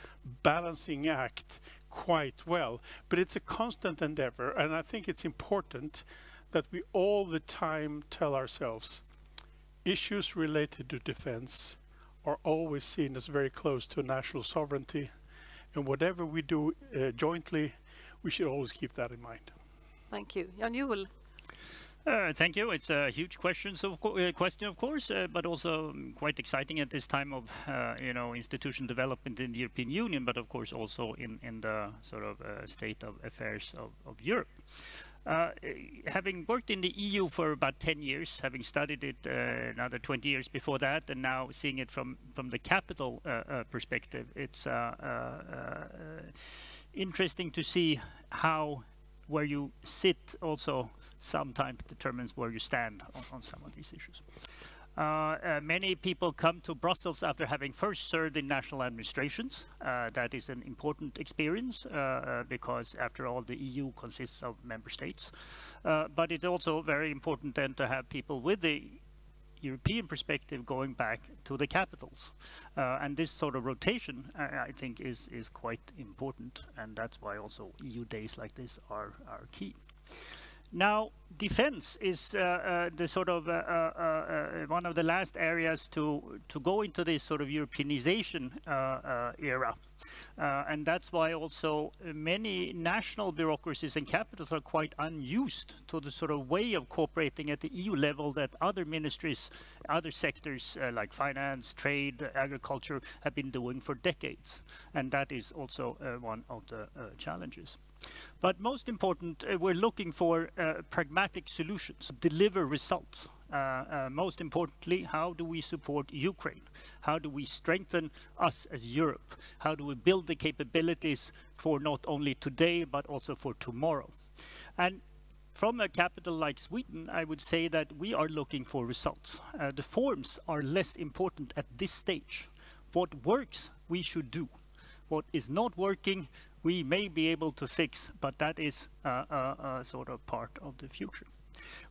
balancing act quite well. But it's a constant endeavor, and I think it's important that we all the time tell ourselves issues related to defense are always seen as very close to national sovereignty. And whatever we do jointly, we should always keep that in mind. Thank you. Jan Juhl. Thank you. It's a huge question, of course, but also quite exciting at this time of institutional development in the European Union, but of course also in the sort of state of affairs of Europe. Having worked in the EU for about 10 years, having studied it another 20 years before that, and now seeing it from the capital perspective, it's interesting to see how where you sit also sometimes determines where you stand on some of these issues. Many people come to Brussels after having first served in national administrations. That is an important experience because after all the EU consists of member states. But it's also very important then to have people with the European perspective going back to the capitals. And this sort of rotation I think is quite important, and that's why also EU days like this are key. Now, defense is the sort of one of the last areas to go into this sort of Europeanization era. And that's why also many national bureaucracies and capitals are quite unused to the sort of way of cooperating at the EU level that other ministries, other sectors like finance, trade, agriculture have been doing for decades. And that is also one of the challenges. But most important, we're looking for pragmatic solutions, deliver results. Most importantly, how do we support Ukraine? How do we strengthen us as Europe? How do we build the capabilities for not only today, but also for tomorrow? And from a capital like Sweden, I would say that we are looking for results. The forms are less important at this stage. What works, we should do. What is not working, we may be able to fix, but that is a sort of part of the future.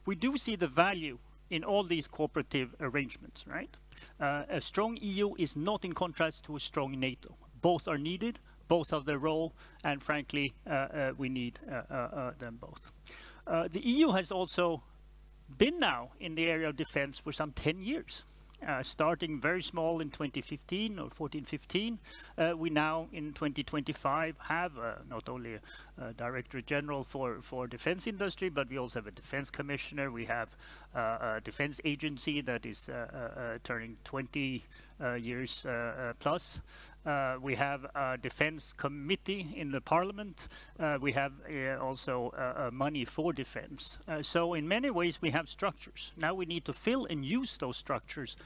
We do see the value in all these cooperative arrangements, right? A strong EU is not in contrast to a strong NATO. Both are needed, both have their role, and frankly, we need them both. The EU has also been now in the area of defense for some 10 years. Starting very small in 2015 or 14-15, we now in 2025 have not only a Director General for defense industry, but we also have a defense commissioner. We have a defense agency that is turning 20 years plus. We have a defense committee in the parliament. We have also money for defense. So in many ways we have structures. Now we need to fill and use those structures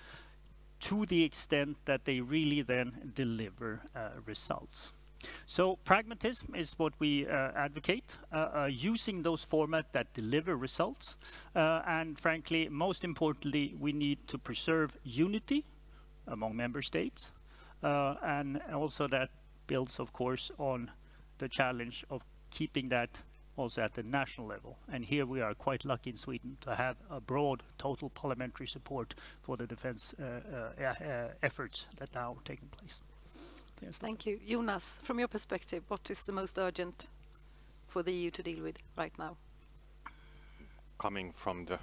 to the extent that they really then deliver results. So pragmatism is what we advocate, using those formats that deliver results. And frankly, most importantly, we need to preserve unity among member states. And also that builds, of course, on the challenge of keeping that also at the national level. And here we are quite lucky in Sweden to have a broad total parliamentary support for the defense efforts that are now taking place. Yes. Thank you. Jonas, from your perspective, what is the most urgent for the EU to deal with right now? Coming from the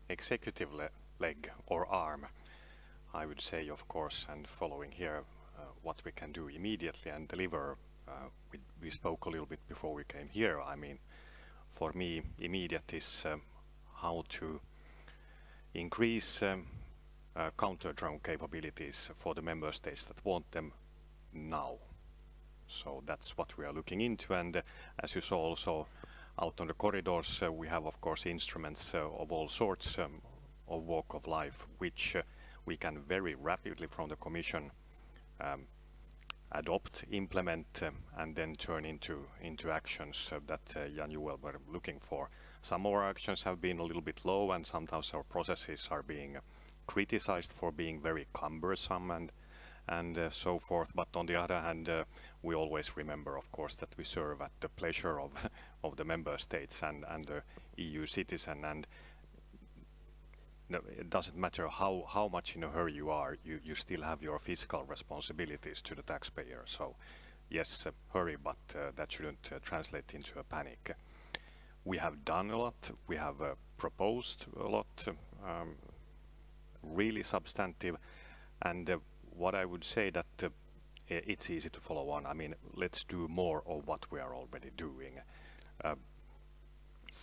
executive leg or arm, I would say, of course, and following here what we can do immediately and deliver. We spoke a little bit before we came here. I mean, for me, immediate is how to increase counter-drone capabilities for the member states that want them now. So that's what we are looking into, and as you saw also out on the corridors, we have of course instruments of all sorts of walk of life, which we can very rapidly from the Commission adopt, implement, and then turn into actions that Jan Joel were looking for. Some of our actions have been a little bit low, and sometimes our processes are being criticized for being very cumbersome and so forth. But on the other hand, we always remember, of course, that we serve at the pleasure of the member states and the EU citizen, and no, it doesn't matter how much in a hurry you are, you still have your fiscal responsibilities to the taxpayer. So yes, hurry, but that shouldn't translate into a panic. We have done a lot, we have proposed a lot, really substantive, and what I would say that it's easy to follow on. I mean, let's do more of what we are already doing.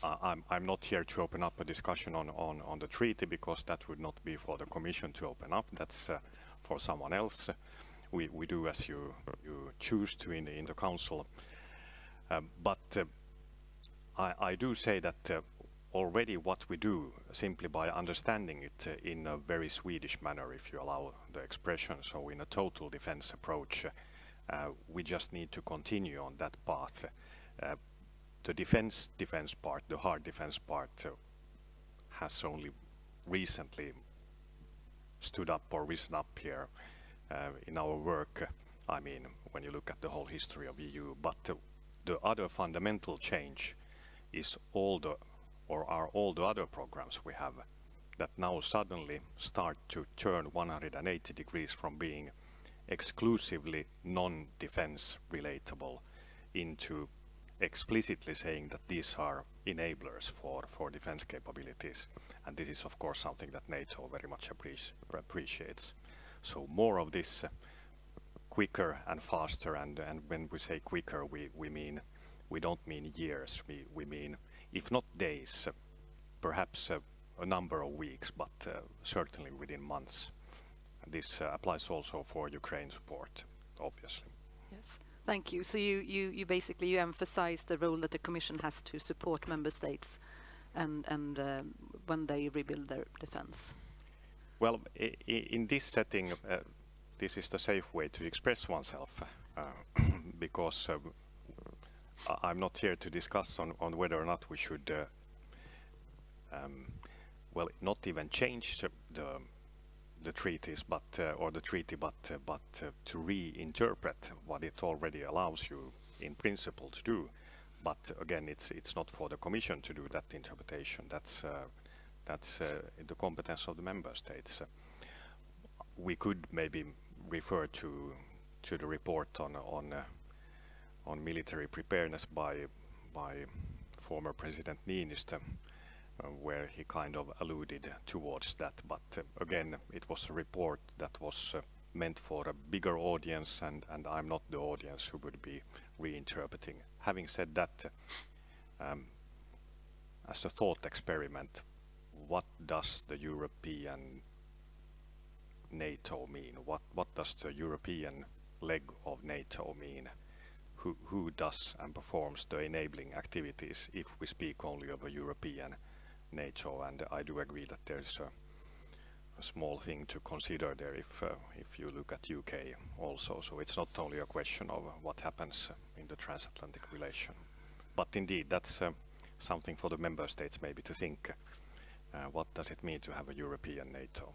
I'm not here to open up a discussion on the treaty, because that would not be for the Commission to open up. That's for someone else. We do as you choose to in the Council. But I do say that already what we do, simply by understanding it in a very Swedish manner, if you allow the expression, so in a total defense approach, we just need to continue on that path. The defense part, the hard defense part, has only recently stood up or risen up here in our work. I mean, when you look at the whole history of EU, but the other fundamental change is all the other programs we have that now suddenly start to turn 180 degrees from being exclusively non-defense relatable into explicitly saying that these are enablers for defense capabilities. And this is of course something that NATO very much appreciates. So more of this, quicker and faster, and when we say quicker, we don't mean years, we mean, if not days, perhaps a number of weeks, but certainly within months. And this applies also for Ukraine support, obviously. Yes. Thank you. So you basically emphasize the role that the Commission has to support member states and when they rebuild their defense. Well, in this setting, this is the safe way to express oneself, because I'm not here to discuss on whether or not we should, well, not even change the treaties, but or the treaty, but to reinterpret what it already allows you in principle to do. But again, it's not for the Commission to do that interpretation. That's the competence of the member states. We could maybe refer to the report on military preparedness by former President Niinistö, where he kind of alluded towards that. But again, it was a report that was meant for a bigger audience, and I'm not the audience who would be reinterpreting. Having said that, as a thought experiment, what does the European NATO mean? What does the European leg of NATO mean? Who does and performs the enabling activities if we speak only of a European NATO? And I do agree that there's small thing to consider there if you look at UK also. So it's not only a question of what happens in the transatlantic relation, but indeed that's something for the member states maybe to think. What does it mean to have a European NATO?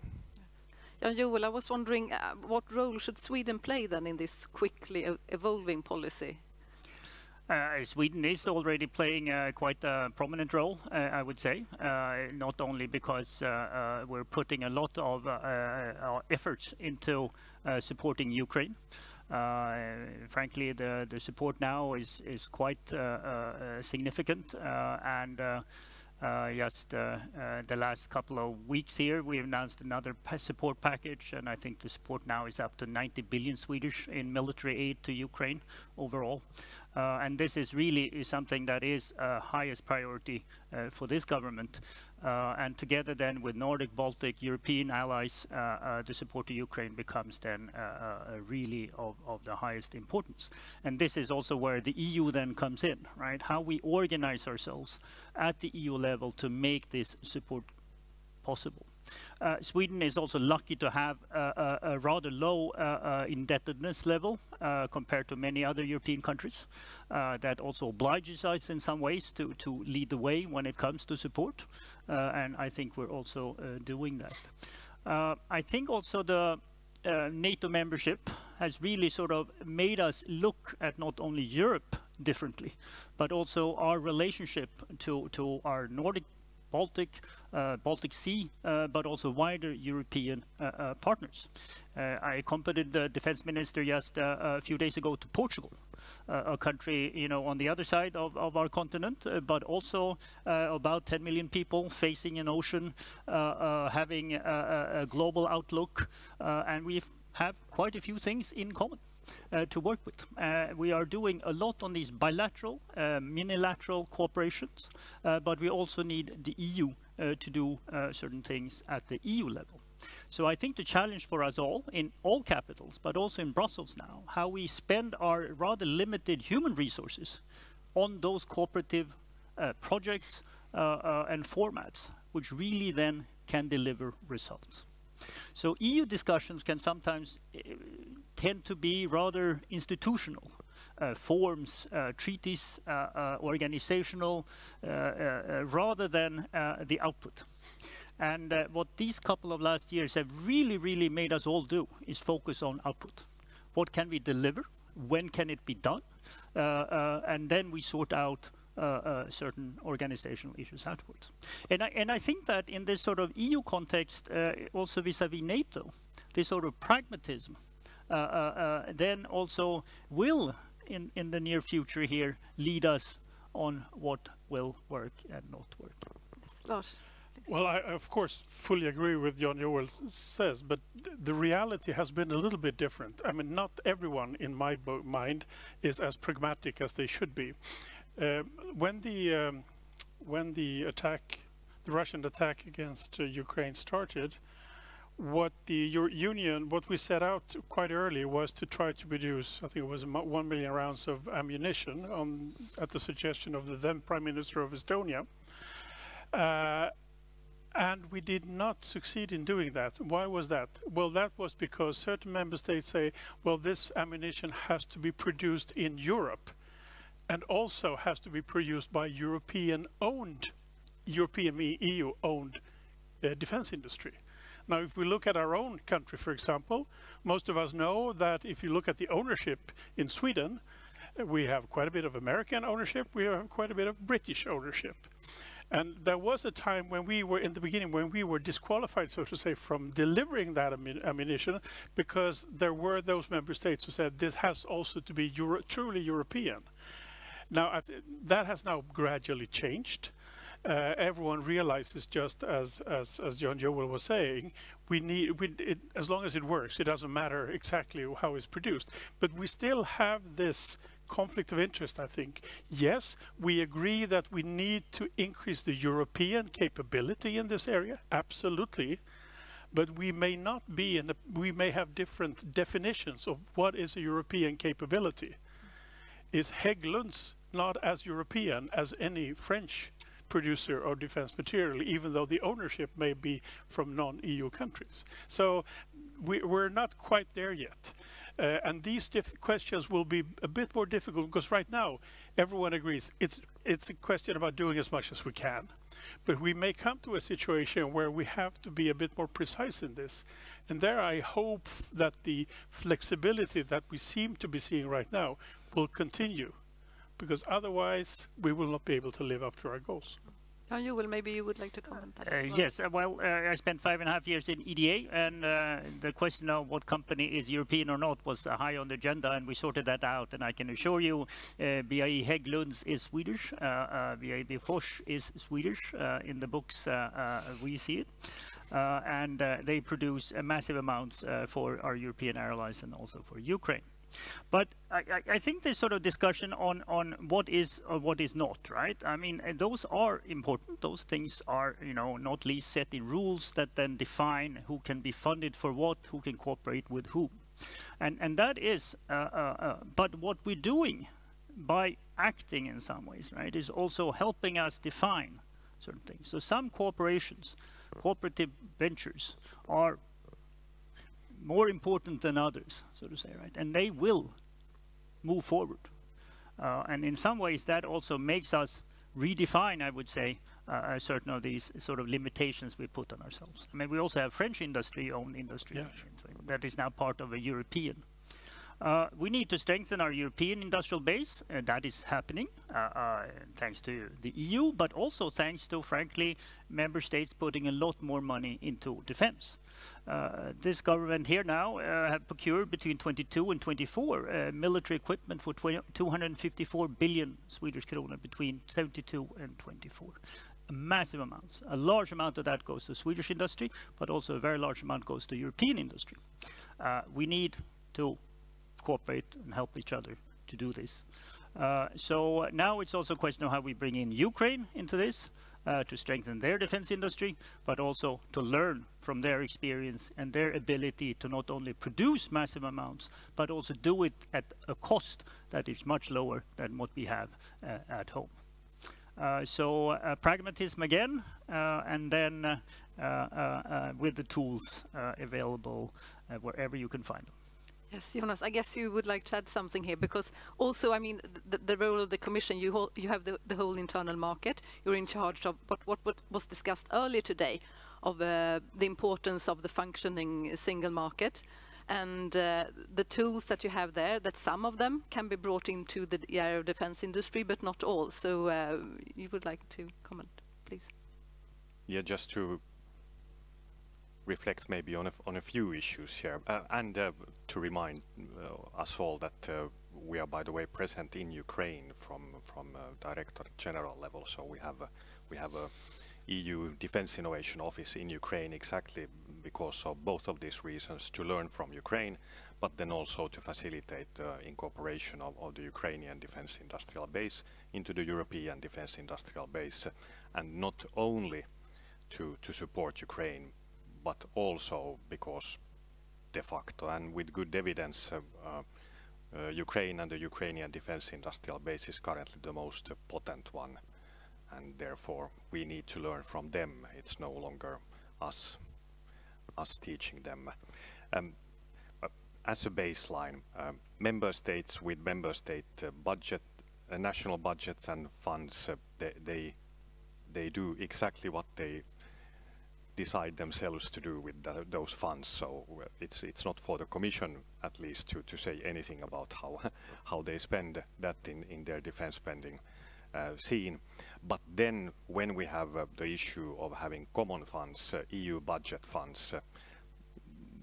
Jan Joel, I was wondering what role should Sweden play then in this quickly evolving policy? Sweden is already playing quite a prominent role, I would say, not only because we're putting a lot of our efforts into supporting Ukraine. Frankly, the support now is quite significant, and just the last couple of weeks here, we announced another support package, and I think the support now is up to 90 billion Swedish in military aid to Ukraine overall. And this is really something that is highest priority for this government. And together then with Nordic, Baltic, European allies, the support to Ukraine becomes then really of the highest importance. And this is also where the EU then comes in, right? How we organize ourselves at the EU level to make this support possible. Sweden is also lucky to have a rather low indebtedness level compared to many other European countries. That also obliges us in some ways to lead the way when it comes to support. And I think we're also doing that. I think also the NATO membership has really sort of made us look at not only Europe differently, but also our relationship to our Nordic, Baltic Sea, but also wider European partners. I accompanied the defense minister just a few days ago to Portugal, a country, you know, on the other side of our continent, but also about 10 million people facing an ocean, having a global outlook, and we have quite a few things in common. To work with. We are doing a lot on these bilateral, unilateral cooperations, but we also need the EU to do certain things at the EU level. So I think the challenge for us all, in all capitals, but also in Brussels now, how we spend our rather limited human resources on those cooperative projects and formats, which really then can deliver results. So EU discussions can sometimes tend to be rather institutional forms, treaties, organizational, rather than the output. And what these couple of last years have really made us all do is focus on output. What can we deliver? When can it be done? And then we sort out certain organizational issues afterwards. And I think that in this sort of EU context, also vis-à-vis NATO, this sort of pragmatism then also will, in the near future here, lead us on what will work and not work. Lars. Well, I of course fully agree with Jan Joel says, but the reality has been a little bit different. I mean, not everyone in my mind is as pragmatic as they should be. When the attack, the Russian attack against Ukraine started, what the Union, what we set out quite early was to try to produce, I think it was 1 million rounds of ammunition at the suggestion of the then Prime Minister of Estonia. And we did not succeed in doing that. Why was that? Well, that was because certain member states say, well, this ammunition has to be produced in Europe and also has to be produced by EU-owned defense industry. Now, if we look at our own country, for example, most of us know that if you look at the ownership in Sweden, we have quite a bit of American ownership, we have quite a bit of British ownership. And there was a time when we were, in the beginning, when we were disqualified, so to say, from delivering that ammunition, because there were those member states who said this has also to be truly European. Now, that has now gradually changed. Everyone realizes, just as Jan Joel was saying, we need it, as long as it works, it doesn't matter exactly how it's produced. But we still have this conflict of interest, I think. Yes, we agree that we need to increase the European capability in this area, absolutely. But we may not be we may have different definitions of what is a European capability. Is Hägglunds not as European as any French producer of defense material, even though the ownership may be from non-EU countries. So we're not quite there yet. And these questions will be a bit more difficult because right now everyone agrees it's a question about doing as much as we can. But we may come to a situation where we have to be a bit more precise in this. And there I hope that the flexibility that we seem to be seeing right now will continue, because otherwise we will not be able to live up to our goals. Maybe you would like to comment on that. Yes, I spent 5.5 years in EDA, and the question of what company is European or not was high on the agenda, and we sorted that out. And I can assure you, BAE Hägglunds is Swedish, BAE Bofors is Swedish. In the books we see it, and they produce massive amounts for our European allies and also for Ukraine. But I think this sort of discussion on what is or what is not, right? I mean, those are important. Those things are, you know, not least set in rules that then define who can be funded for what, who can cooperate with whom. And that is, but what we're doing by acting in some ways, right, is also helping us define certain things. So some corporations, cooperative ventures are more important than others, so to say, right? And they will move forward. And in some ways that also makes us redefine, I would say, certain of these sort of limitations we put on ourselves. I mean, we also have French industry-owned industry that is now part of a European. We need to strengthen our European industrial base. That is happening thanks to the EU, but also thanks to, frankly, member states putting a lot more money into defense. This government here now have procured between 22 and 24 military equipment for 254 billion Swedish kronor between 72 and 24. Massive amounts. A large amount of that goes to Swedish industry, but also a very large amount goes to European industry. We need to cooperate and help each other to do this. So now it's also a question of how we bring in Ukraine into this to strengthen their defense industry, but also to learn from their experience and their ability to not only produce massive amounts, but also do it at a cost that is much lower than what we have at home. So pragmatism again, and then with the tools available wherever you can find them. Yes, Jonas, I guess you would like to add something here, because also, I mean, the role of the Commission, you have the whole internal market, you're in charge of what was discussed earlier today, of the importance of the functioning single market, and the tools that you have there, that some of them can be brought into the aero defense industry, but not all. So you would like to comment, please? Yeah, just to reflect maybe on a few issues here, and to remind us all that we are, by the way, present in Ukraine from Director General level. So we have a EU Defense Innovation Office in Ukraine exactly because of both of these reasons, to learn from Ukraine, but then also to facilitate incorporation of the Ukrainian defense industrial base into the European defense industrial base, and not only to support Ukraine, but also because de facto and with good evidence, Ukraine and the Ukrainian defense industrial base is currently the most potent one, and therefore we need to learn from them. It's no longer us teaching them. As a baseline, member states with member state budget, national budgets and funds, they do exactly what they decide themselves to do with those funds. So it's not for the Commission, at least, to say anything about how they spend that in their defense spending scene. But then when we have the issue of having common funds, EU budget funds,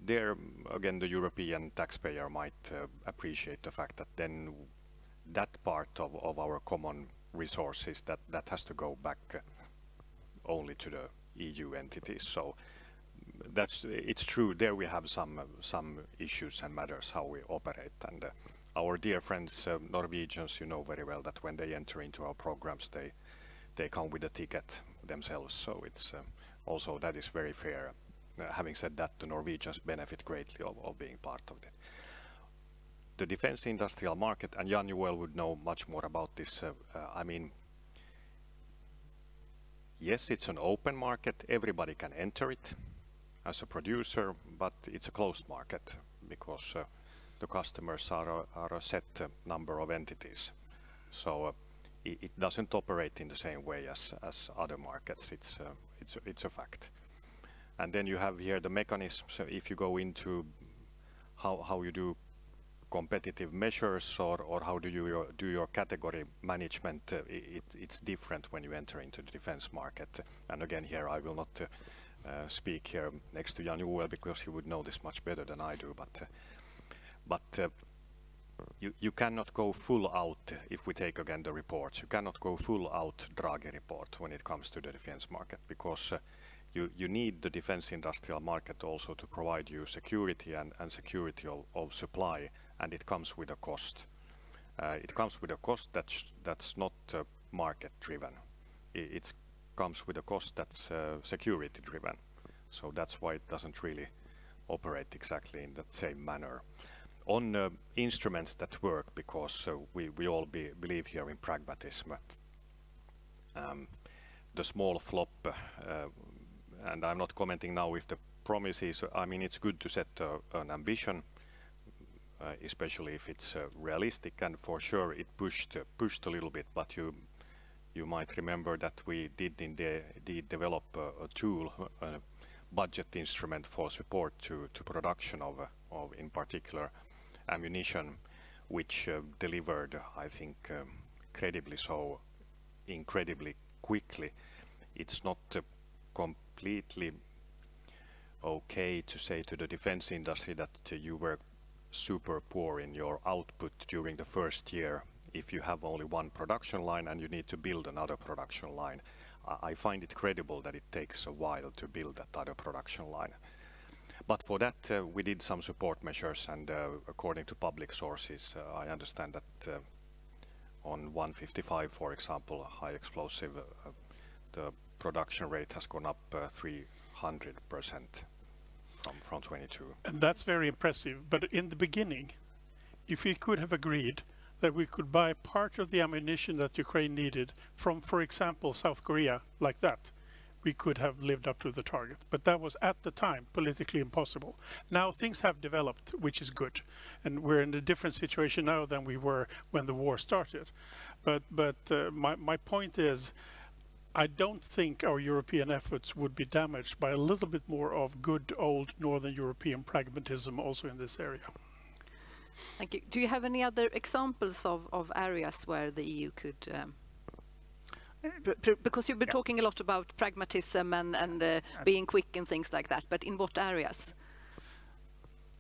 there again the European taxpayer might appreciate the fact that then that part of our common resources that has to go back only to the EU entities. So it's true, there we have some issues and matters how we operate, and our dear friends Norwegians, you know very well that when they enter into our programs they come with a ticket themselves, so it's also that is very fair. Having said that, the Norwegians benefit greatly of being part of it. The defense industrial market, and Jan, you well would know much more about this, I mean, yes, it's an open market, everybody can enter it as a producer, but it's a closed market because the customers are a set number of entities. So it doesn't operate in the same way as other markets. It's a fact. And then you have here the mechanism. So if you go into how you do competitive measures or how do you do your category management, it's different when you enter into the defense market. And again, here I will not speak here next to Jan Joel because he would know this much better than I do. But you cannot go full out. If we take again the reports, you cannot go full out Draghi report when it comes to the defense market because you need the defense industrial market also to provide you security and security of supply, and it comes with a cost. It comes with a cost that's not market driven. It comes with a cost that's security driven. So that's why it doesn't really operate exactly in that same manner. On instruments that work, because we all believe here in pragmatism. The small flop, and I'm not commenting now if the promises, I mean, it's good to set an ambition, especially if it's realistic, and for sure it pushed a little bit, but you might remember that we did develop a tool, a budget instrument for support to production of in particular ammunition, which delivered, I think, incredibly quickly. It's not completely okay to say to the defense industry that you were super poor in your output during the first year if you have only one production line and you need to build another production line. I find it credible that it takes a while to build that other production line. But for that we did some support measures, and according to public sources I understand that on 155, for example, high explosive, the production rate has gone up 300% from 22. And that's very impressive. But in the beginning, if we could have agreed that we could buy part of the ammunition that Ukraine needed from, for example, South Korea, like that, we could have lived up to the target. But that was at the time politically impossible. Now things have developed, which is good, and we're in a different situation now than we were when the war started. But my point is, I don't think our European efforts would be damaged by a little bit more of good old Northern European pragmatism also in this area. Thank you. Do you have any other examples of areas where the EU could because you've been talking a lot about pragmatism and being quick and things like that, but in what areas?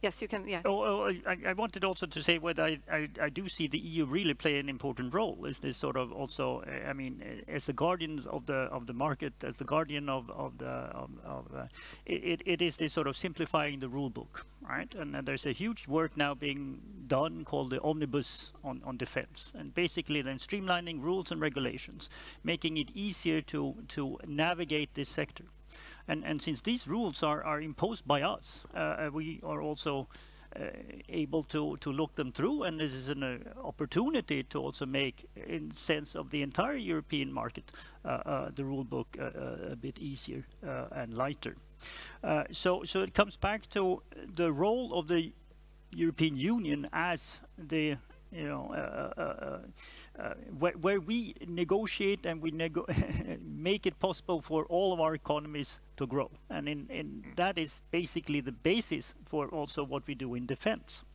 Yes, you can. Yeah. I wanted also to say what I do see the EU really play an important role. Is this sort of also? I mean, as the guardians of the market, as the guardian it is this sort of simplifying the rule book, right? And there's a huge work now being done called the omnibus on defense, and basically then streamlining rules and regulations, making it easier to navigate this sector. And since these rules are imposed by us, we are also able to look them through, and this is an opportunity to also make, in sense of the entire European market, the rule book a bit easier and lighter. So it comes back to the role of the European Union as the where we negotiate and we make it possible for all of our economies to grow, and that is basically the basis for also what we do in defense.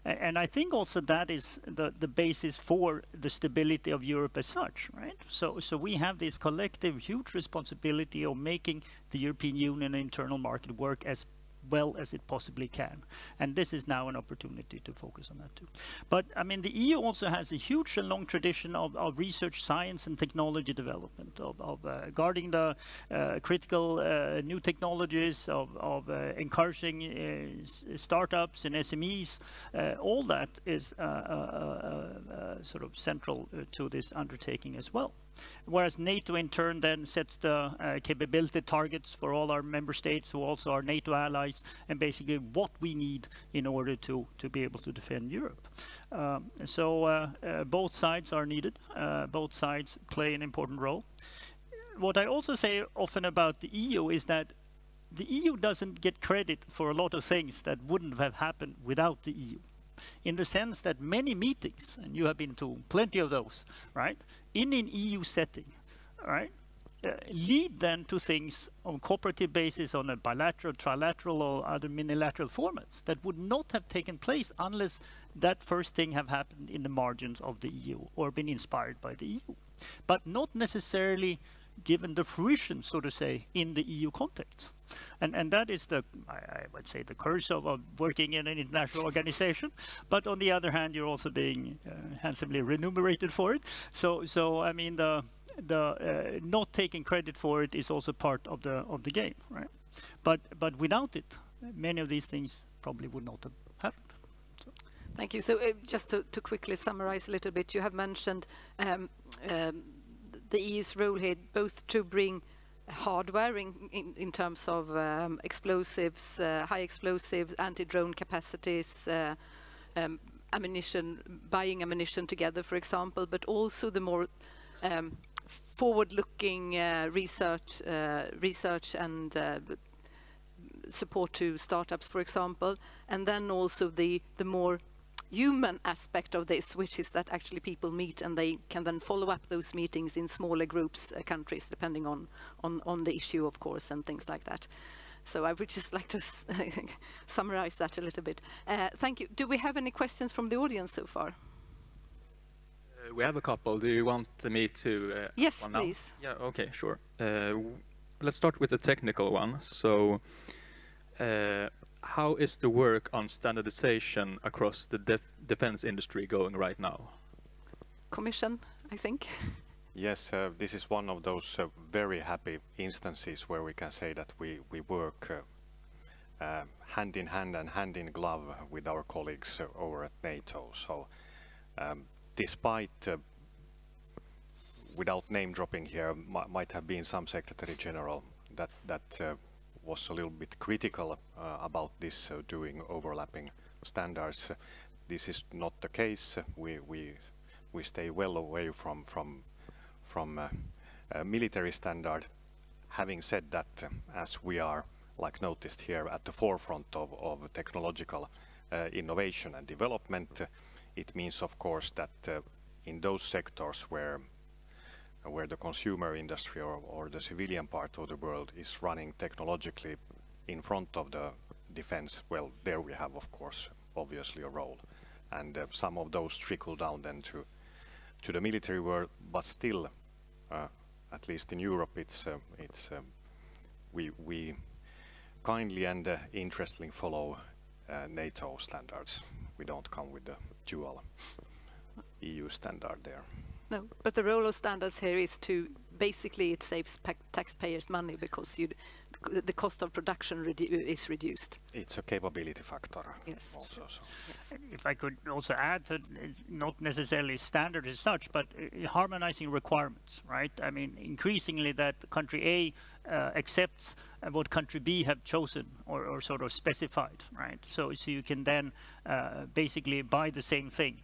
And I think also that is the basis for the stability of Europe as such, right? So we have this collective huge responsibility of making the European Union internal market work as well as it possibly can, and this is now an opportunity to focus on that too. But I mean, the EU also has a huge and long tradition of research, science and technology development, of guarding the critical new technologies, of encouraging startups and SMEs. All that is sort of central to this undertaking as well. Whereas NATO in turn then sets the capability targets for all our member states who also are NATO allies, and basically what we need in order to be able to defend Europe. So both sides are needed, both sides play an important role. what I also say often about the EU is that the EU doesn't get credit for a lot of things that wouldn't have happened without the EU. In the sense that many meetings, and you have been to plenty of those, right, in an EU setting, right, lead then to things on cooperative basis, on a bilateral, trilateral, or other minilateral formats that would not have taken place unless that first thing have happened in the margins of the EU or been inspired by the EU, but not necessarily given the fruition, so to say, in the EU context. And that is the, I would say, the curse of working in an international organization. But on the other hand, you're also being handsomely remunerated for it. So I mean, the not taking credit for it is also part of the game, right? But without it, many of these things probably would not have happened. So. Thank you. So just to quickly summarize a little bit, you have mentioned the EU's role here, both to bring hardware in terms of explosives, high explosives, anti-drone capacities, ammunition, buying ammunition together, for example, but also the more forward-looking research and support to startups, for example, and then also the more human aspect of this, which is that actually people meet and they can then follow up those meetings in smaller groups, countries, depending on the issue, of course, and things like that. So I would just like to summarize that a little bit. Thank you. Do we have any questions from the audience so far? We have a couple. Do you want me to? Yes, one please. Now? Yeah. Okay. Sure. Let's start with the technical one. So. How is the work on standardization across the defense industry going right now? Commission, I think. Yes, this is one of those very happy instances where we can say that we work hand in hand and hand in glove with our colleagues over at NATO. So despite, without name dropping here, might have been some Secretary General that was a little bit critical about this doing overlapping standards. This is not the case. We stay well away from military standard. Having said that, as we are, like noticed here, at the forefront of technological innovation and development, it means, of course, that in those sectors where the consumer industry or the civilian part of the world is running technologically in front of the defense, well, there we have, of course, obviously a role. And some of those trickle down then to the military world, but still, at least in Europe, we kindly and interestingly follow NATO standards. We don't come with the dual EU standard there. No, but the role of standards here is to basically it saves taxpayers money because the cost of production is reduced. It's a capability factor. Yes. Also, so. Yes. If I could also add that not necessarily standard as such, but harmonizing requirements, right? I mean, increasingly that country A accepts what country B have chosen or sort of specified, right? So you can then basically buy the same thing.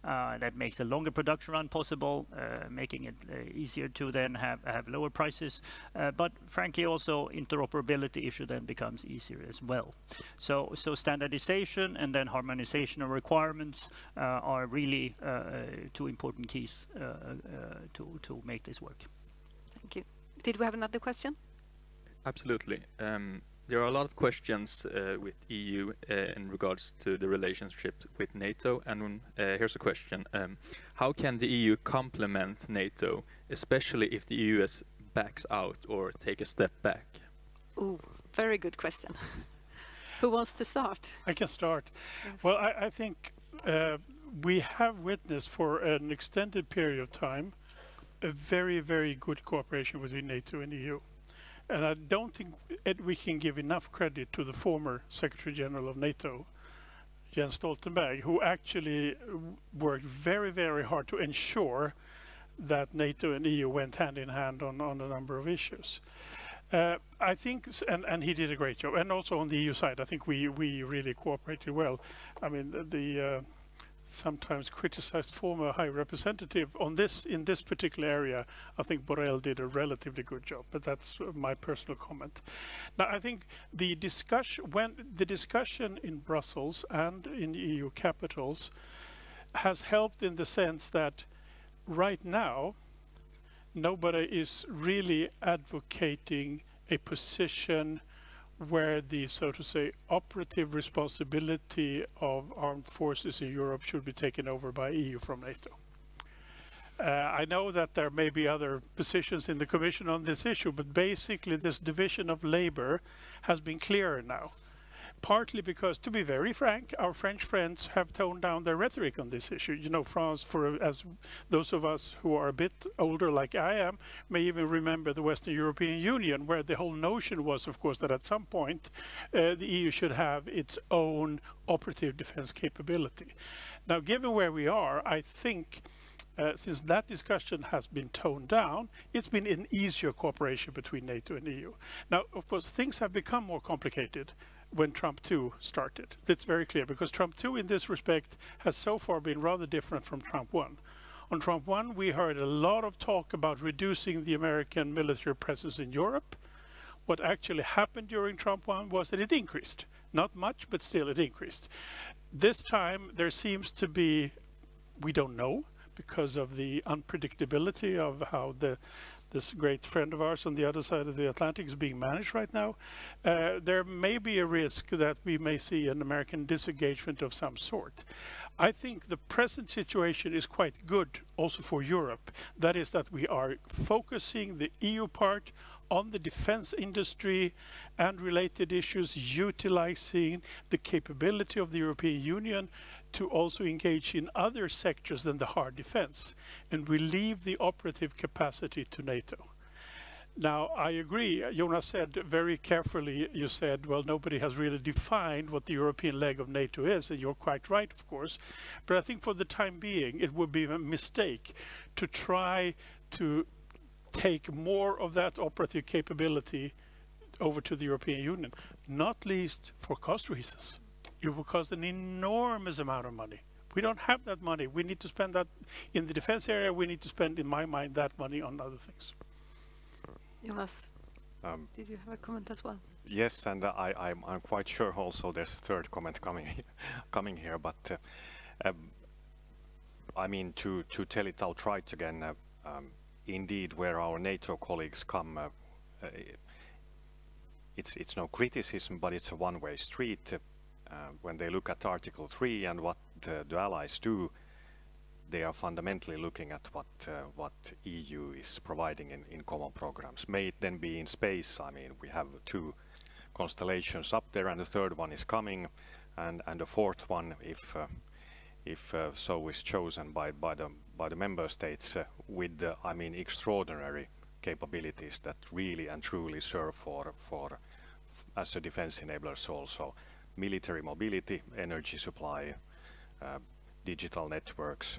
That makes a longer production run possible, making it easier to then have lower prices. But frankly, also interoperability issue then becomes easier as well. So standardization and then harmonization of requirements are really two important keys to make this work. Thank you. Did we have another question? Absolutely. There are a lot of questions with EU in regards to the relationship with NATO, and here's a question. How can the EU complement NATO, especially if the US backs out or take a step back? Oh, very good question. Who wants to start? I can start. Yes. Well, I think we have witnessed for an extended period of time a very, very good cooperation between NATO and EU. And I don't think we can give enough credit to the former Secretary General of NATO, Jens Stoltenberg, who actually worked very, very hard to ensure that NATO and EU went hand in hand on a number of issues. I think, and he did a great job. And also on the EU side, I think we really cooperated well. I mean, sometimes criticized former High Representative on this, in this particular area, I think Borrell did a relatively good job, but that's my personal comment. Now, I think the discussion in Brussels and in EU capitals has helped in the sense that right now, nobody is really advocating a position where the, so to say, operative responsibility of armed forces in Europe should be taken over by EU from NATO. I know that there may be other positions in the Commission on this issue, but basically this division of labor has been clearer now. Partly because, to be very frank, our French friends have toned down their rhetoric on this issue. You know, France, as those of us who are a bit older like I am, may even remember the Western European Union, where the whole notion was, of course, that at some point the EU should have its own operative defense capability. Now, given where we are, I think since that discussion has been toned down, it's been an easier cooperation between NATO and EU. Now, of course, things have become more complicated when Trump 2 started. That's very clear, because Trump 2 in this respect has so far been rather different from Trump 1. On Trump 1 we heard a lot of talk about reducing the American military presence in Europe. What actually happened during Trump 1 was that it increased. Not much, but still it increased. This time there seems to be, we don't know, because of the unpredictability of how this great friend of ours on the other side of the Atlantic is being managed right now, there may be a risk that we may see an American disengagement of some sort. I think the present situation is quite good also for Europe. That is that we are focusing the EU part on the defense industry and related issues, utilizing the capability of the European Union to also engage in other sectors than the hard defense, and we leave the operative capacity to NATO. Now, I agree, Jonas said very carefully, you said, well, nobody has really defined what the European leg of NATO is, and you're quite right, of course, but I think for the time being, it would be a mistake to try to take more of that operative capability over to the European Union, not least for cost reasons. It will cost an enormous amount of money. We don't have that money. We need to spend that in the defense area. We need to spend, in my mind, that money on other things. Jonas, did you have a comment as well? Yes, and I'm quite sure also there's a third comment coming here, but I mean, to tell it outright again, indeed, where our NATO colleagues come, it's no criticism, but it's a one-way street. When they look at Article 3 and what the allies do, they are fundamentally looking at what EU is providing in common programs. May it then be in space. I mean, we have 2 constellations up there, and the third one is coming, and the fourth one, if so is chosen by the member states, with I mean, extraordinary capabilities that really and truly serve for as a defense enablers also. Military mobility, energy supply, digital networks,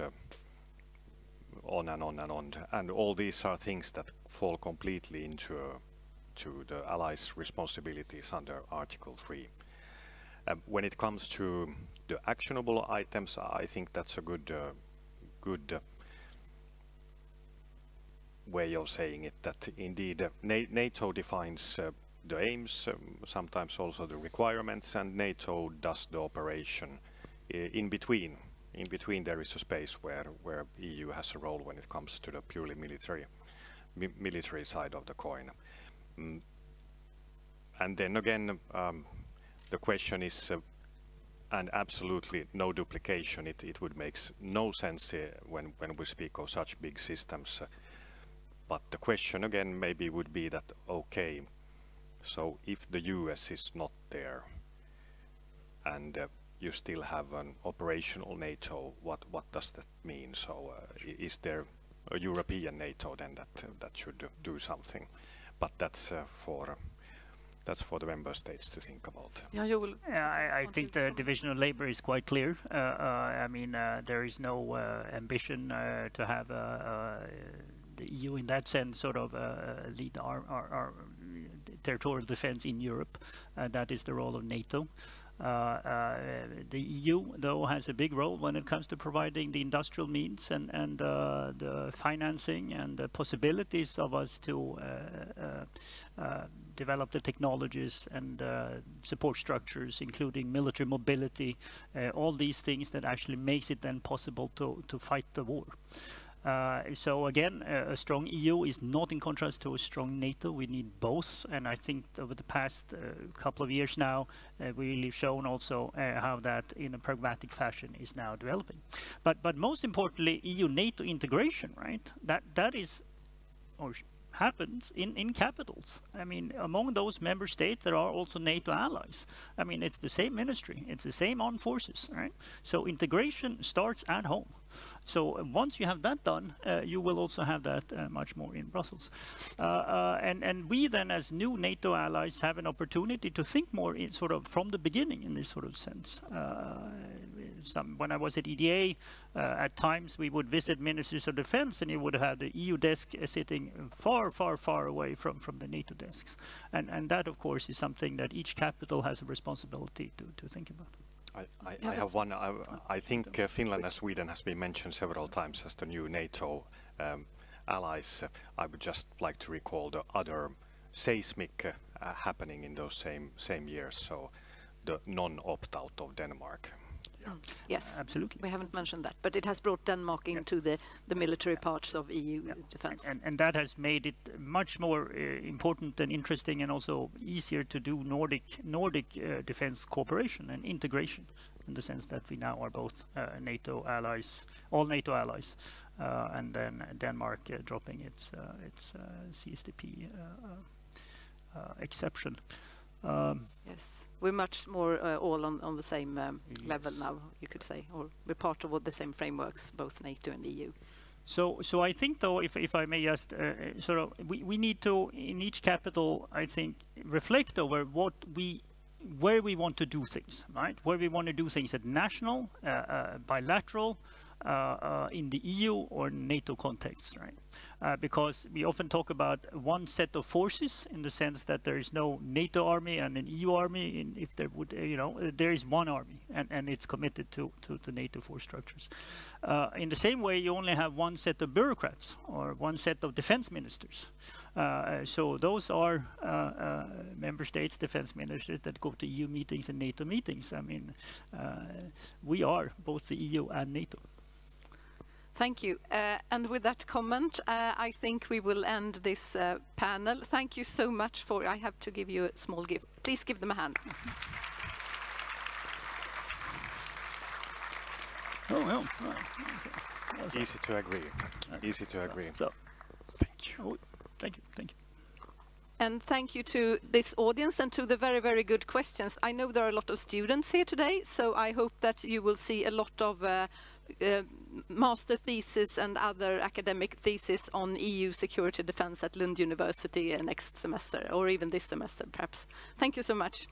on and on and on. And all these are things that fall completely into the Allies' responsibilities under Article 3. When it comes to the actionable items, I think that's a good way of saying it, that indeed NATO defines the aims, sometimes also the requirements, and NATO does the operation. In between there is a space where EU has a role when it comes to the purely military side of the coin. And then again, the question is, and absolutely no duplication. It would make no sense when we speak of such big systems. But the question again maybe would be that, okay, so if the US is not there and you still have an operational NATO, what does that mean? So is there a European NATO then that should do something? But that's for the member states to think about. I think the division of labor is quite clear. I mean, there is no ambition to have the EU in that sense sort of lead our territorial defense in Europe. That is the role of NATO. The EU, though, has a big role when it comes to providing the industrial means and the financing and the possibilities of us to develop the technologies and support structures, including military mobility, all these things that actually makes it then possible to fight the war. So again, a strong EU is not in contrast to a strong NATO. We need both, and I think over the past couple of years now, we've really shown also how that in a pragmatic fashion is now developing. But most importantly, EU-NATO integration, right? That is, or happens in capitals. I mean, among those member states, there are also NATO allies. I mean, it's the same ministry, it's the same armed forces, right? So integration starts at home. So once you have that done, you will also have that much more in Brussels. And we then, as new NATO allies, have an opportunity to think more in sort of from the beginning in this sort of sense. When I was at EDA, at times we would visit ministers of defense, and you would have the EU desk sitting far, far, far away from the NATO desks. And that, of course, is something that each capital has a responsibility to think about. I have one. I think Finland and Sweden has been mentioned several times as the new NATO allies. I would just like to recall the other seismic happening in those same years. So the non-opt-out of Denmark. Yes, absolutely. We haven't mentioned that, but it has brought Denmark into the military parts of EU defense. And that has made it much more important and interesting, and also easier to do Nordic defense cooperation and integration, in the sense that we now are both NATO allies, all NATO allies, and then Denmark dropping its CSDP exception. Yes, we're much more all on the same level now, you could say, or we're part of all the same frameworks, both NATO and EU. So I think, though, if I may just sort of, we need to, in each capital, I think, reflect over where we want to do things, right? Where we want to do things at national, bilateral, in the EU or NATO context, right? Because we often talk about one set of forces, in the sense that there is no NATO army and an EU army. If there would, there is one army, and it's committed to the NATO force structures. In the same way, you only have one set of bureaucrats or one set of defense ministers. So those are member states' defense ministers that go to EU meetings and NATO meetings. I mean, we are both the EU and NATO. Thank you. And with that comment, I think we will end this panel. Thank you so much for, I have to give you a small gift. Please give them a hand. Oh, Easy to agree. Easy to agree. So, thank you. Thank you. And thank you to this audience and to the very, very good questions. I know there are a lot of students here today, so I hope that you will see a lot of master thesis and other academic thesis on EU security defense at Lund University next semester, or even this semester perhaps. Thank you so much.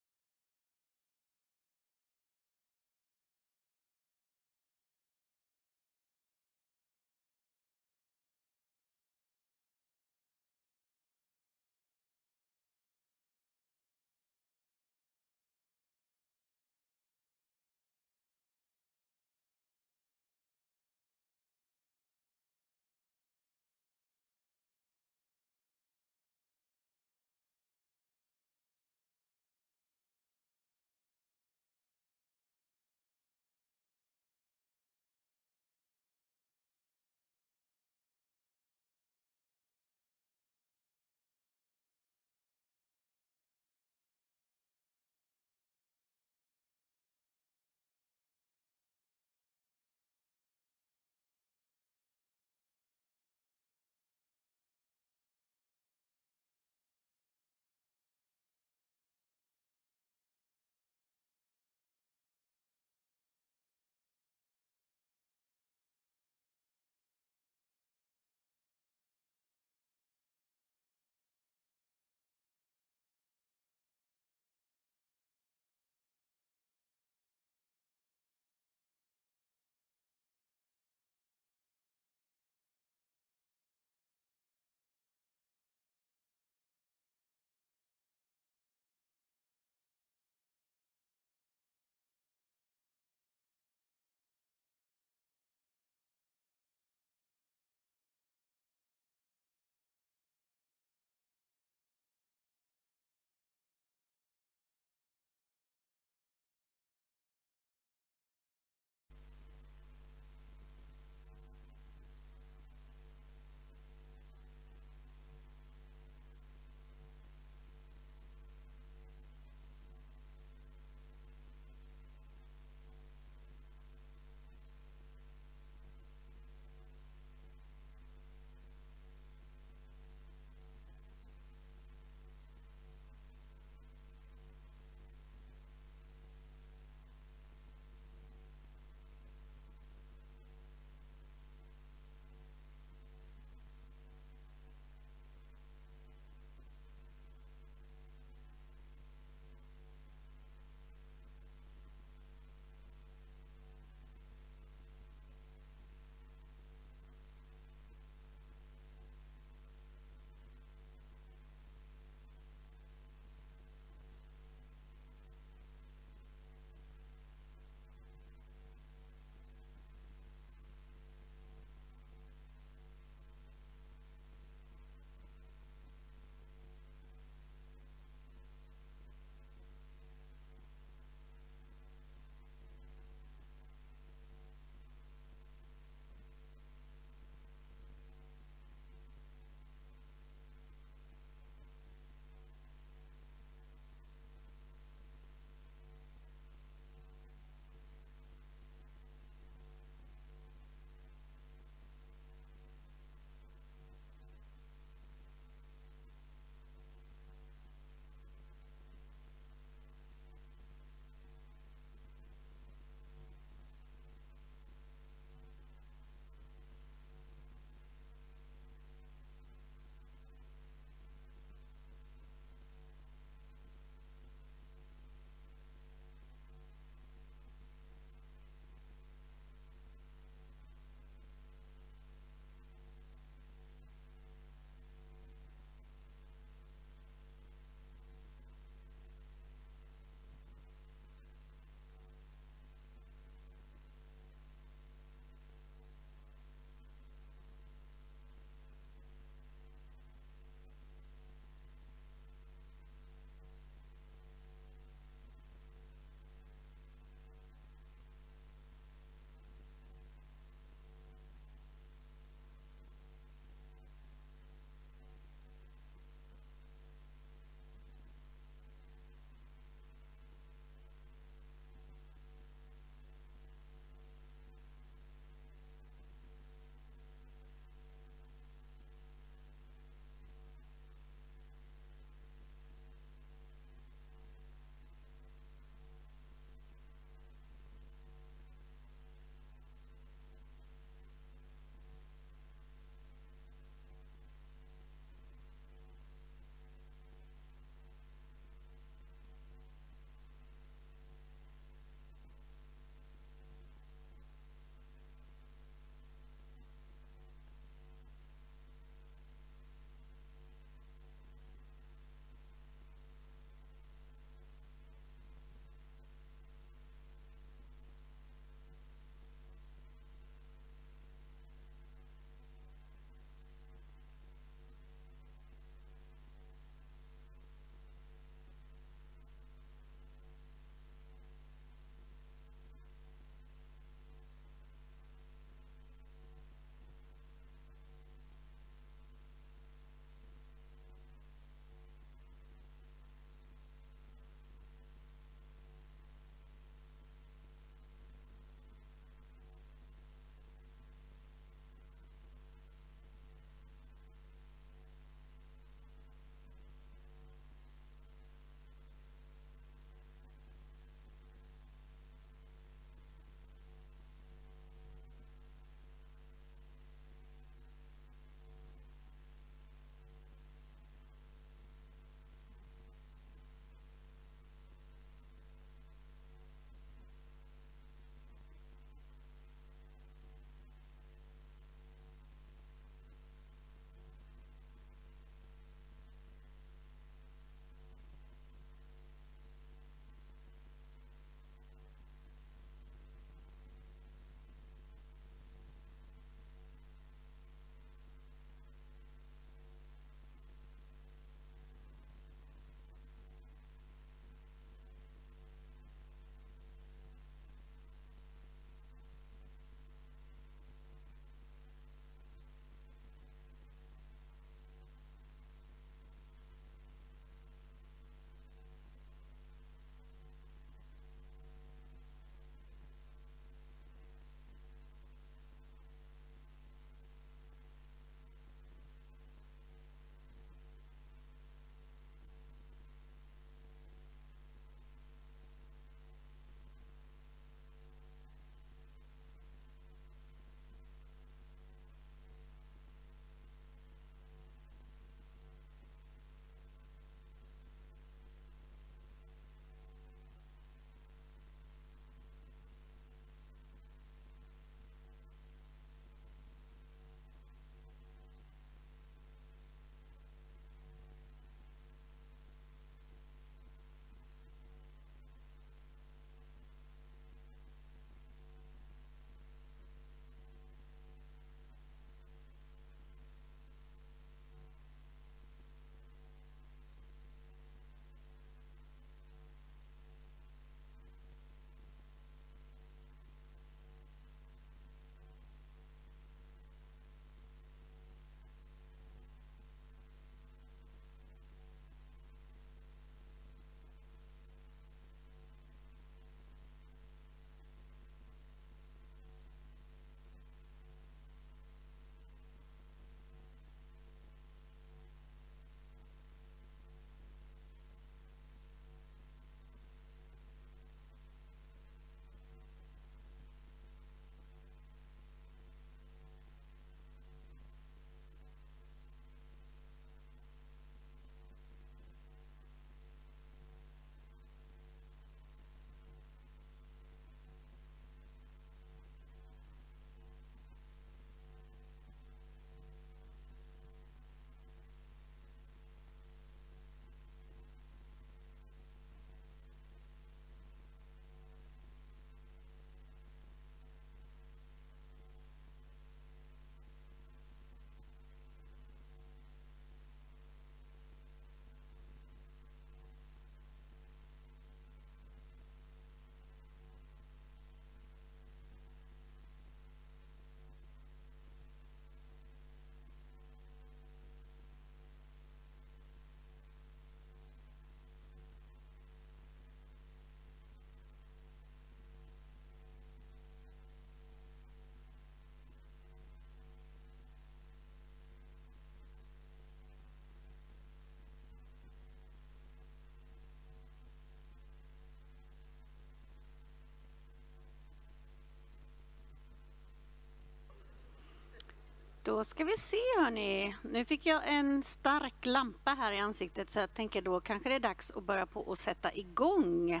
Då ska vi se hörni. Nu fick jag en stark lampa här i ansiktet så jag tänker då kanske det är dags att börja på att sätta igång.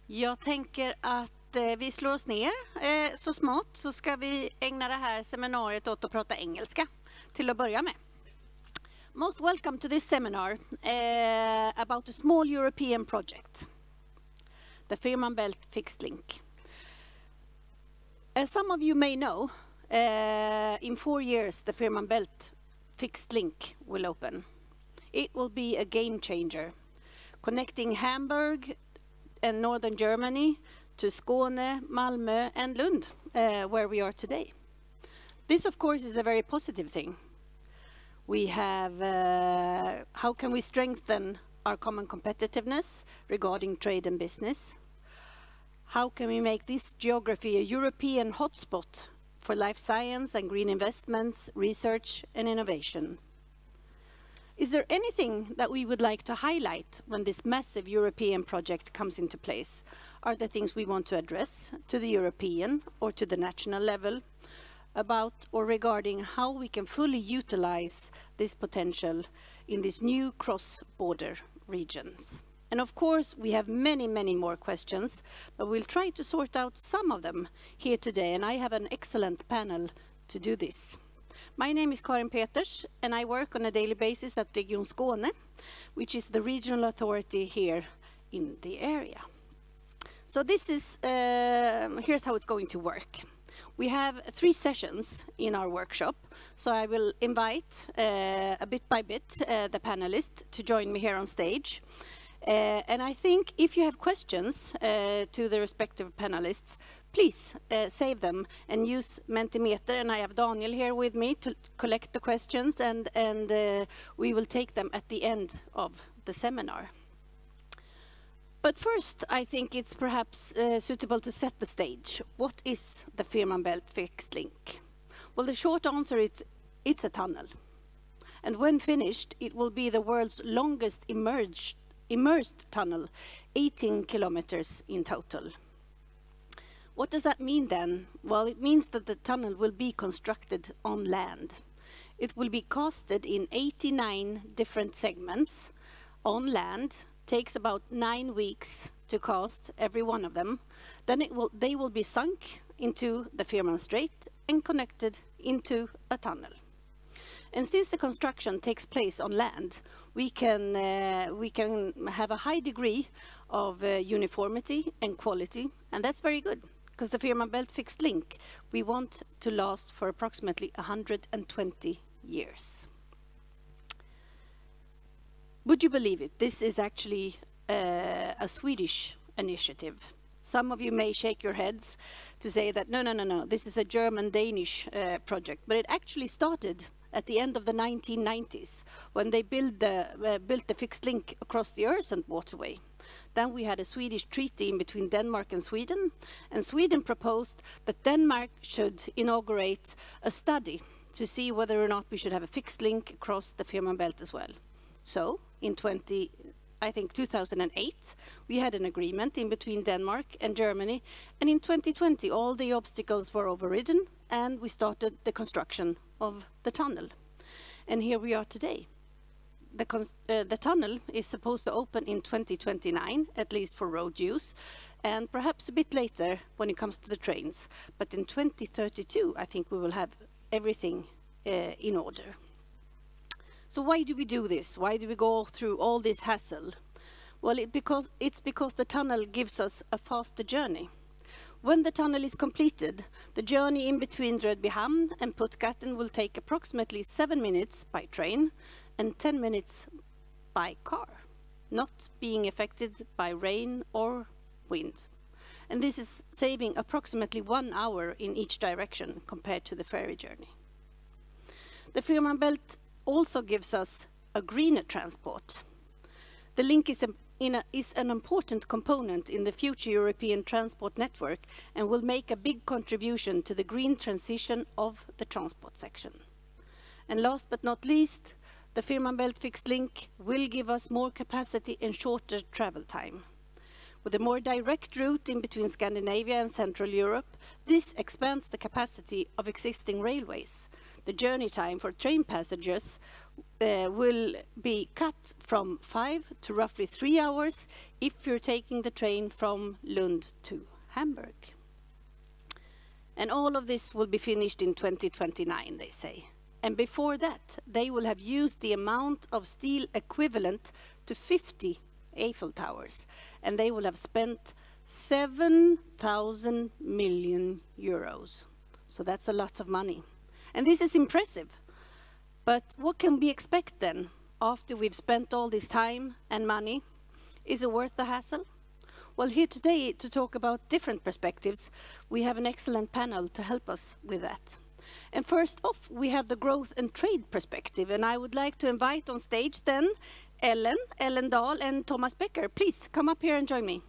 Jag tänker att vi slår oss ner så smått så ska vi ägna det här seminariet åt att prata engelska till att börja med. Most welcome to this seminar about a small European project, the Fehmarn Belt Fixed Link. As some of you may know, in 4 years the Fehmarn Belt Fixed Link will open. It will be a game changer, connecting Hamburg and northern Germany to Skåne, Malmö and Lund, where we are today. This of course is a very positive thing. We have, how can we strengthen our common competitiveness regarding trade and business? How can we make this geography a European hotspot for life science and green investments, research and innovation? Is there anything that we would like to highlight when this massive European project comes into place? Are there things we want to address to the European or to the national level about or regarding how we can fully utilize this potential in these new cross-border regions? And of course, we have many, many more questions, but we'll try to sort out some of them here today, and I have an excellent panel to do this. My name is Karin Peters, and I work on a daily basis at Region Skåne, which is the regional authority here in the area. So this is, here's how it's going to work. We have 3 sessions in our workshop, so I will invite a bit by bit the panelists to join me here on stage. And I think if you have questions to the respective panelists, please save them and use Mentimeter, and I have Daniel here with me to collect the questions, and we will take them at the end of the seminar. But first, I think it's perhaps suitable to set the stage. What is the Fehmarn Belt Fixed Link? Well, the short answer is it's a tunnel. And when finished, it will be the world's longest immersed tunnel, 18 kilometers in total. What does that mean then? Well, it means that the tunnel will be constructed on land. It will be costed in 89 different segments on land. Takes about 9 weeks to cast every one of them. Then they will be sunk into the Fehmarn Strait and connected into a tunnel. And since the construction takes place on land, we can have a high degree of uniformity and quality, and that's very good, because the Fehmarn Belt Fixed Link we want to last for approximately 120 years. Would you believe it? This is actually a Swedish initiative. Some of you may shake your heads to say that no, this is a German-Danish project, but it actually started at the end of the 1990s when they built the fixed link across the Öresund waterway. Then we had a Swedish treaty in between Denmark and Sweden proposed that Denmark should inaugurate a study to see whether or not we should have a fixed link across the Fehmarn Belt as well. So in 2008, we had an agreement in between Denmark and Germany, and in 2020 all the obstacles were overridden and we started the construction of the tunnel. And here we are today. The tunnel is supposed to open in 2029, at least for road use, and perhaps a bit later when it comes to the trains. But in 2032, I think we will have everything in order. So why do we do this? Why do we go through all this hassle? Well, it's because the tunnel gives us a faster journey. When the tunnel is completed, the journey in between Rödbyhamn and Puttgarden will take approximately 7 minutes by train and 10 minutes by car, not being affected by rain or wind. And this is saving approximately 1 hour in each direction compared to the ferry journey. The Fehmarn Belt also gives us a greener transport. The link is an important component in the future European transport network and will make a big contribution to the green transition of the transport section. And last but not least, the Fehmarn Belt Fixed Link will give us more capacity and shorter travel time. With a more direct route in between Scandinavia and Central Europe, this expands the capacity of existing railways. the journey time for train passengers will be cut from 5 to roughly 3 hours if you're taking the train from Lund to Hamburg. And all of this will be finished in 2029, they say. And before that, they will have used the amount of steel equivalent to 50 Eiffel Towers. And they will have spent 7,000 million euros. So that's a lot of money. And this is impressive. But what can we expect then, after we've spent all this time and money? Is it worth the hassle? Well, here today to talk about different perspectives, we have an excellent panel to help us with that. And first off, we have the growth and trade perspective, and I would like to invite on stage then Ellen Dahl and Thomas Becker. Please come up here and join me.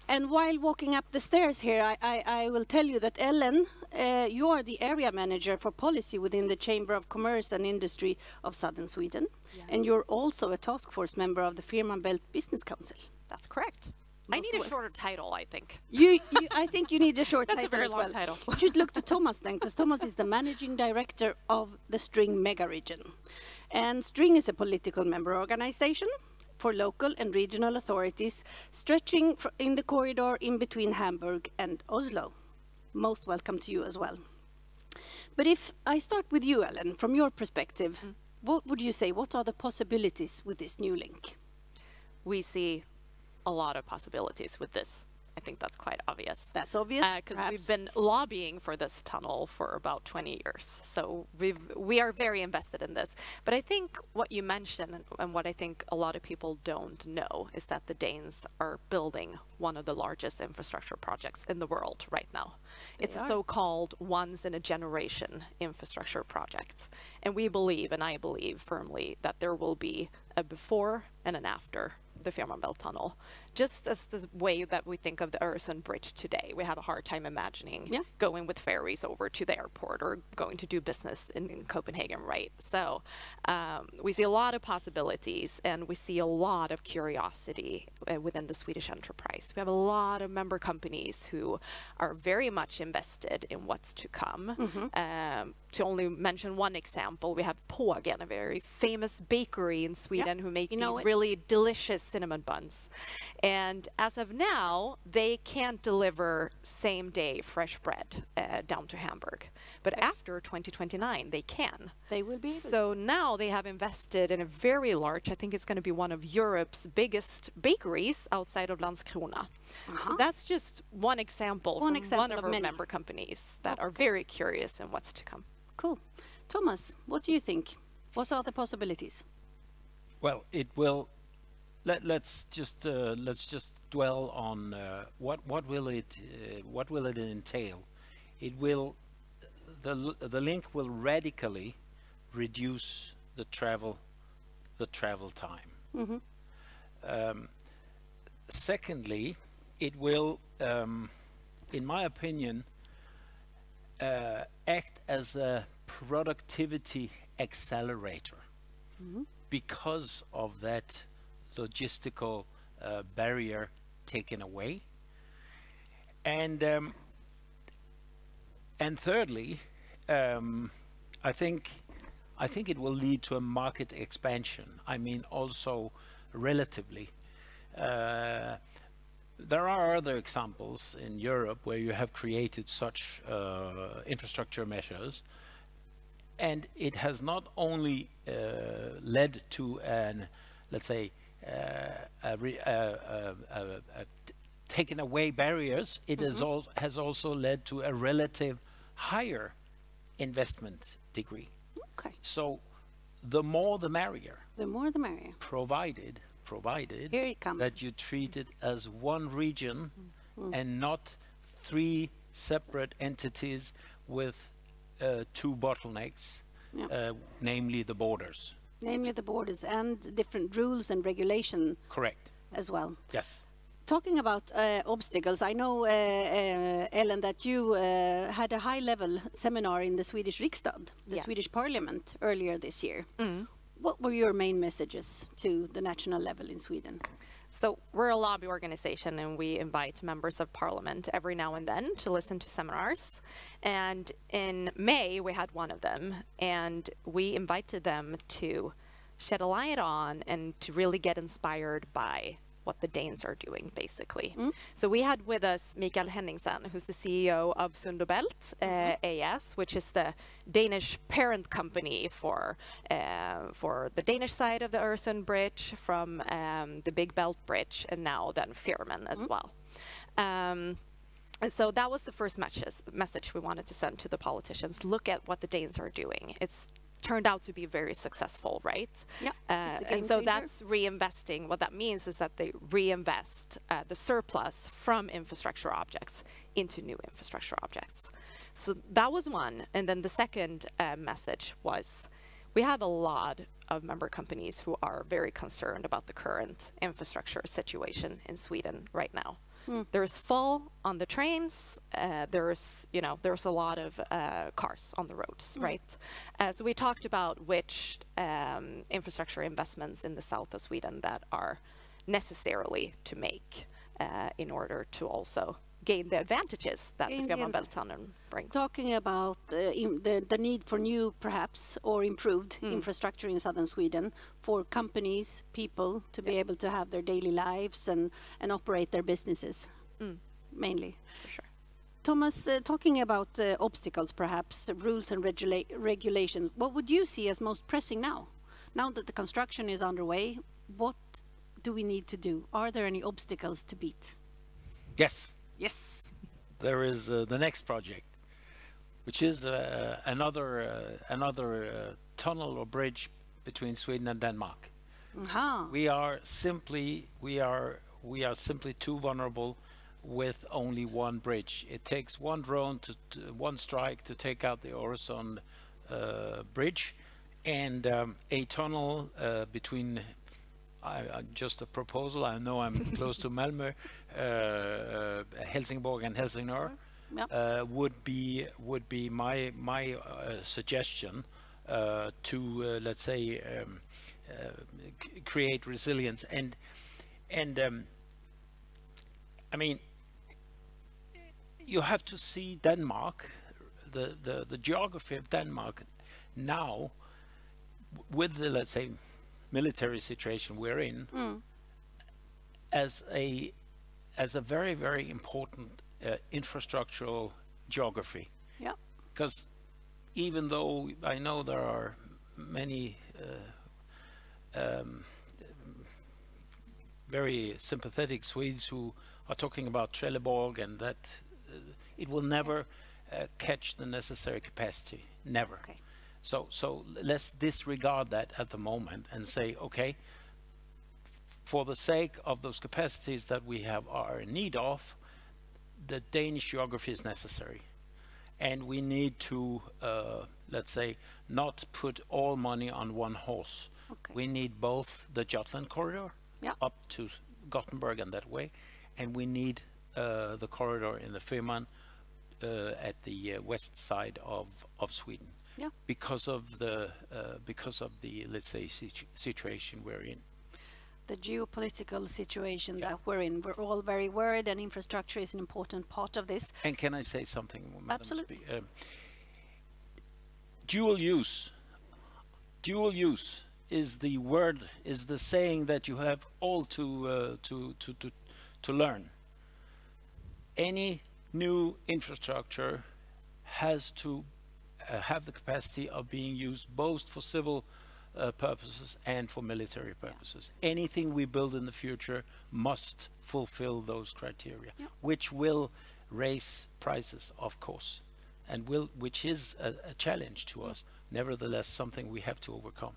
And while walking up the stairs here, I will tell you that Ellen, you are the area manager for policy within the Chamber of Commerce and Industry of Southern Sweden. Yeah. And you're also a task force member of the Firmanbelt Business Council. That's correct. I need a shorter title, I think. I think you need a short title as well. That's a very long title. You should look to Thomas then, because Thomas is the managing director of the String Mega Region. And String is a political member organization for local and regional authorities stretching in the corridor in between Hamburg and Oslo. Most welcome to you as well. But if I start with you, Ellen, from your perspective, what would you say? What are the possibilities with this new link? We see a lot of possibilities with this. I think that's quite obvious. That's obvious, because we've been lobbying for this tunnel for about 20 years. So we are very invested in this. But I think what you mentioned and what I think a lot of people don't know is that the Danes are building one of the largest infrastructure projects in the world right now. It's a so-called once-in-a-generation infrastructure project. And we believe, and I believe firmly, that there will be a before and an after the Firmanbelt tunnel. Just as the way that we think of the Öresund Bridge today, we have a hard time imagining going with ferries over to the airport or going to do business in Copenhagen, right? So we see a lot of possibilities, and we see a lot of curiosity within the Swedish enterprise. We have a lot of member companies who are very much invested in what's to come. To only mention one example, we have Pågen, a very famous bakery in Sweden who make these really delicious cinnamon buns. And as of now, they can't deliver same-day fresh bread down to Hamburg. But after 2029, they can. They will be able to. So now they have invested in a very large, I think it's going to be one of Europe's biggest bakeries outside of Landskrona. So that's just one example from one of our member companies that are very curious in what's to come. Cool. Thomas, what do you think? What are the possibilities? Well, it will. Let's just dwell on what will it entail? It will the link will radically reduce the travel time. Secondly, it will, in my opinion, act as a productivity accelerator because of that logistical barrier taken away, and thirdly, I think it will lead to a market expansion. I mean, also relatively. There are other examples in Europe where you have created such infrastructure measures, and it has not only led to an, let's say, taken away barriers, it has also led to a relative higher investment degree. Okay. So the more the merrier. The more the merrier. Provided here it comes, that you treat it as one region and not 3 separate entities with 2 bottlenecks, namely the borders. Namely the borders and different rules and regulation. Correct. As well. Yes. Talking about obstacles, I know, Ellen, that you had a high-level seminar in the Swedish Riksdag, the Swedish Parliament, earlier this year. What were your main messages to the national level in Sweden? So we're a lobby organization, and we invite members of parliament every now and then to listen to seminars. And in May, we had one of them, and we invited them to shed a light on and to really get inspired by what the Danes are doing, basically. So we had with us Mikael Henningsen, who's the CEO of Sundobelt AS, which is the Danish parent company for the Danish side of the Öresund Bridge, from the Big Belt Bridge, and now then Fehmarn as well. And so that was the first message we wanted to send to the politicians. Look at what the Danes are doing. It's turned out to be very successful, right? Yeah. And so that's reinvesting. What that means is that they reinvest the surplus from infrastructure objects into new infrastructure objects. So that was one. And then the second message was, we have a lot of member companies who are very concerned about the current infrastructure situation in Sweden right now. There's full on the trains. There's a lot of cars on the roads, right? So we talked about which infrastructure investments in the south of Sweden that are necessarily to make in order to also gain the advantages that the Fehmarn Belt Tunnel brings. Talking about the need for new, perhaps, or improved infrastructure in southern Sweden for companies, people to be able to have their daily lives and operate their businesses, mainly. For sure. Thomas, talking about obstacles, perhaps, rules and regulations, what would you see as most pressing now? Now that the construction is underway, what do we need to do? Are there any obstacles to beat? Yes. Yes. There is the next project, which is another tunnel or bridge between Sweden and Denmark. We are simply too vulnerable with only one bridge. It takes one drone one strike to take out the Öresund bridge, and a tunnel between. Just a proposal. I know I'm close to Malmö, Helsingborg and Helsingør. Would be my suggestion to let's say create resilience and I mean, you have to see Denmark, the geography of Denmark now, with the, let's say, military situation we're in, as a very, very important infrastructural geography. Yeah. Because even though I know there are many very sympathetic Swedes who are talking about Trelleborg and that it will never catch the necessary capacity, never. Okay. So let's disregard that at the moment and say, okay, for the sake of those capacities that we are in need of, the Danish geography is necessary. And we need to, let's say, not put all money on one horse. Okay. We need both the Jutland corridor up to Gothenburg and that way, and we need the corridor in the Fehmarn at the west side of Sweden. Yeah. Because of the let's say situation we're in. The geopolitical situation that we're in. We're all very worried, and infrastructure is an important part of this. And can I say something, Madam Absolutely. Dual use is the word, is the saying that you have all to learn. Any new infrastructure has to have the capacity of being used both for civil purposes and for military purposes. Anything we build in the future must fulfill those criteria, which will raise prices, of course, and which is a challenge to us. Nevertheless, something we have to overcome.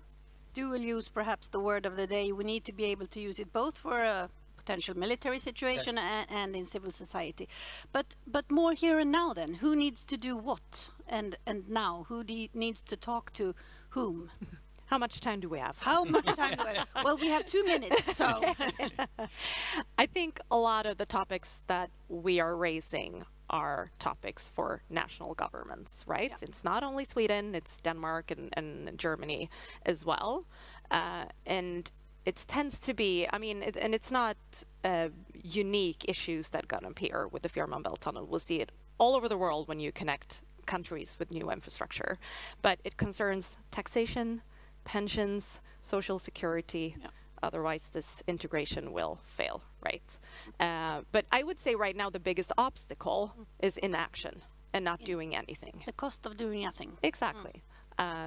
Dual use, perhaps the word of the day. We need to be able to use it both for a potential military situation and in civil society. But more here and now then. Who needs to do what? And now, who needs to talk to whom? How much time do we have? How much time do we have? Well, we have 2 minutes, so. Okay. I think a lot of the topics that we are raising are topics for national governments, right? It's not only Sweden, it's Denmark and Germany as well. And it tends to be, I mean, and it's not unique issues that gonna appear with the Fehmarnbelt tunnel. We'll see it all over the world when you connect countries with new infrastructure. But it concerns taxation, pensions, social security. Yeah. Otherwise, this integration will fail, right? But I would say right now the biggest obstacle is inaction and not doing anything. The cost of doing nothing. Exactly.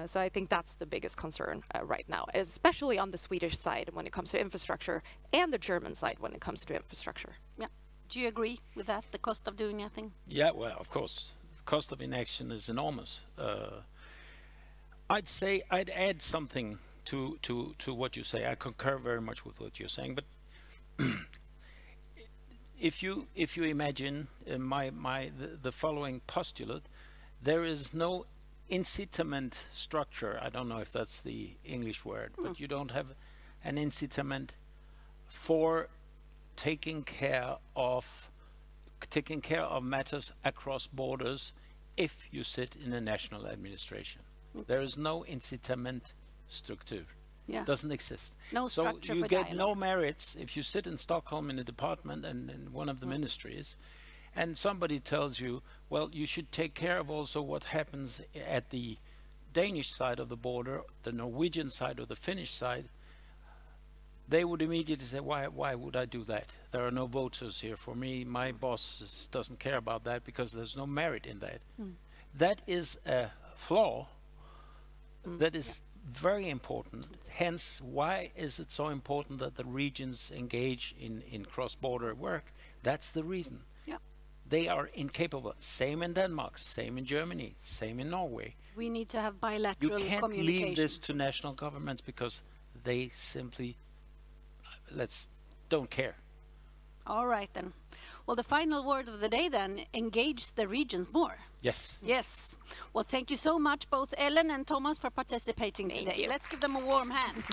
So I think that's the biggest concern right now, especially on the Swedish side when it comes to infrastructure and the German side when it comes to infrastructure. Yeah. Do you agree with that, the cost of doing nothing? Yeah, well, of course. The cost of inaction is enormous. I'd say I'd add something to what you say. I concur very much with what you're saying, but if you imagine the following postulate, there is no incitament structure. I don't know if that's the English word, but you don't have an incitament for taking care of matters across borders if you sit in a national administration. There is no incitament structure. Yeah. Doesn't exist. No structure so you for get dialogue. no merits if you sit in Stockholm in a department and in one of the ministries, and somebody tells you, well, you should take care of also what happens at the Danish side of the border, the Norwegian side or the Finnish side. They would immediately say, why would I do that? There are no voters here for me. My boss doesn't care about that because there's no merit in that. That is a flaw that is very important. Hence, why is it so important that the regions engage in cross-border work? That's the reason. Yeah. They are incapable. Same in Denmark, same in Germany, same in Norway. We need to have bilateral You can't communication. leave this to national governments because they simply don't care. All right then. Well, the final word of the day then, engage the regions more. Yes. Yes. Well, thank you so much, both Ellen and Thomas, for participating Thank today. you. Let's give them a warm hand.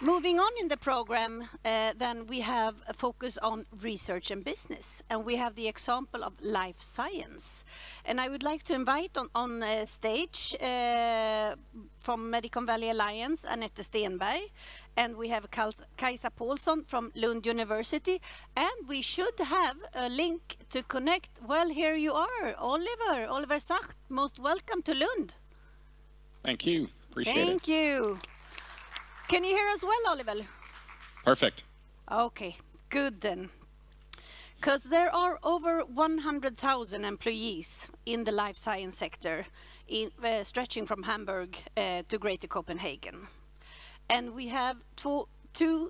Moving on in the program, then we have a focus on research and business, and we have the example of life science. And I would like to invite on stage from Medicon Valley Alliance, Annette Stenberg, and we have Kajsa Paulsson from Lund University, and we should have a link to connect. Well, here you are, Oliver Sacht, most welcome to Lund. Thank you, appreciate it. Thank you. Can you hear us well, Oliver? Perfect. Okay, good then. Because there are over 100,000 employees in the life science sector, stretching from Hamburg to Greater Copenhagen. And we have two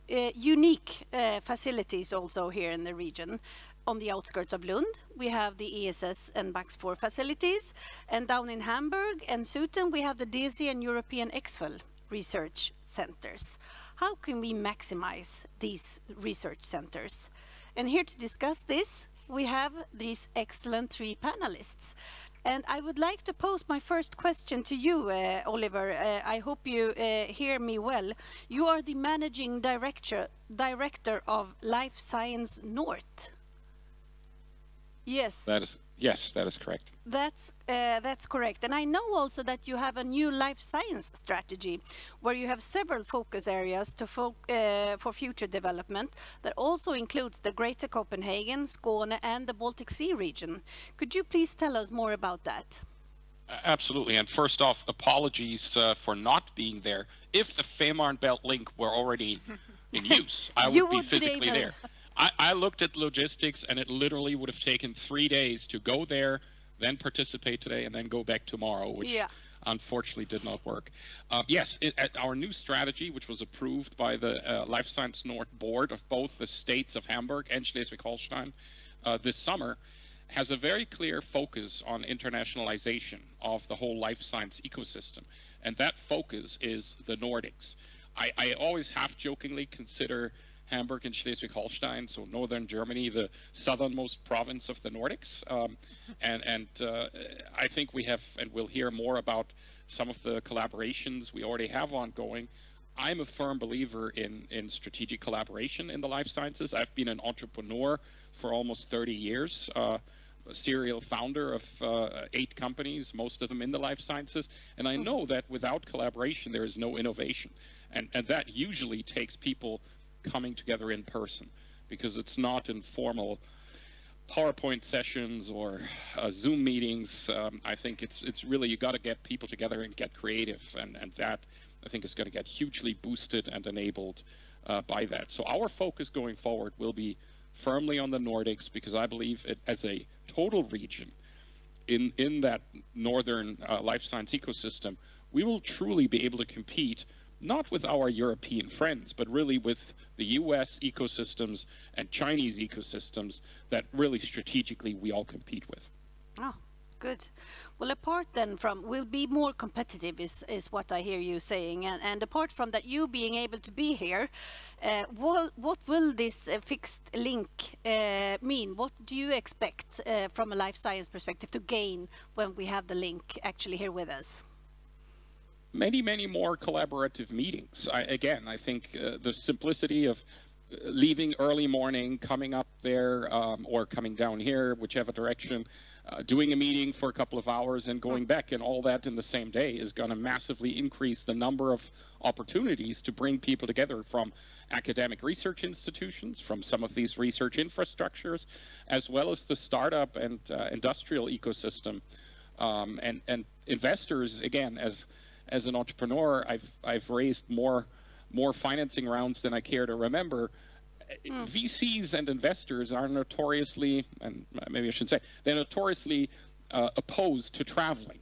unique facilities also here in the region. On the outskirts of Lund, we have the ESS and Bax4 facilities. And down in Hamburg and Sutton, we have the DESI and European EXFEL research centers. How can we maximize these research centers? And here to discuss this, we have these excellent three panelists. And I would like to pose my first question to you, Oliver. I hope you hear me well. You are the managing director of Life Science North. Yes. Yes, that is correct. That's correct. And I know also that you have a new life science strategy where you have several focus areas for future development that also includes the Greater Copenhagen, Skåne and the Baltic Sea region. Could you please tell us more about that? Absolutely. And first off, apologies for not being there. If the Fehmarnbelt link were already in use, I would be physically there. I looked at logistics and it literally would have taken 3 days to go there, then participate today, and then go back tomorrow, which unfortunately did not work. Yes, our new strategy, which was approved by the Life Science North board of both the states of Hamburg and Schleswig-Holstein this summer, has a very clear focus on internationalization of the whole life science ecosystem. And that focus is the Nordics. I always half-jokingly consider Hamburg and Schleswig-Holstein, so northern Germany, the southernmost province of the Nordics. I think we have, and we'll hear more about some of the collaborations we already have ongoing. I'm a firm believer in strategic collaboration in the life sciences. I've been an entrepreneur for almost 30 years. a serial founder of 8 companies, most of them in the life sciences, and I know that without collaboration there is no innovation, and that usually takes people coming together in person, because it's not informal PowerPoint sessions or Zoom meetings. I think it's really, you got to get people together and get creative, and that I think is going to get hugely boosted and enabled by that. So our focus going forward will be firmly on the Nordics, because I believe it as a total region in that northern life science ecosystem, we will truly be able to compete not with our European friends, but really with the US ecosystems and Chinese ecosystems that really strategically we all compete with. Oh, good. Well, apart then from, we'll be more competitive is what I hear you saying. And apart from that, you being able to be here, what will this fixed link mean? What do you expect from a life science perspective to gain when we have the link actually here with us? Many more collaborative meetings. I think the simplicity of leaving early morning, coming up there or coming down here, whichever direction, doing a meeting for a couple of hours and going back, and all that in the same day is going to massively increase the number of opportunities to bring people together from academic research institutions, from some of these research infrastructures, as well as the startup and industrial ecosystem, and investors. Again, as an entrepreneur, I've raised more financing rounds than I care to remember. VCs and investors are notoriously, and maybe I should say, they're notoriously opposed to traveling.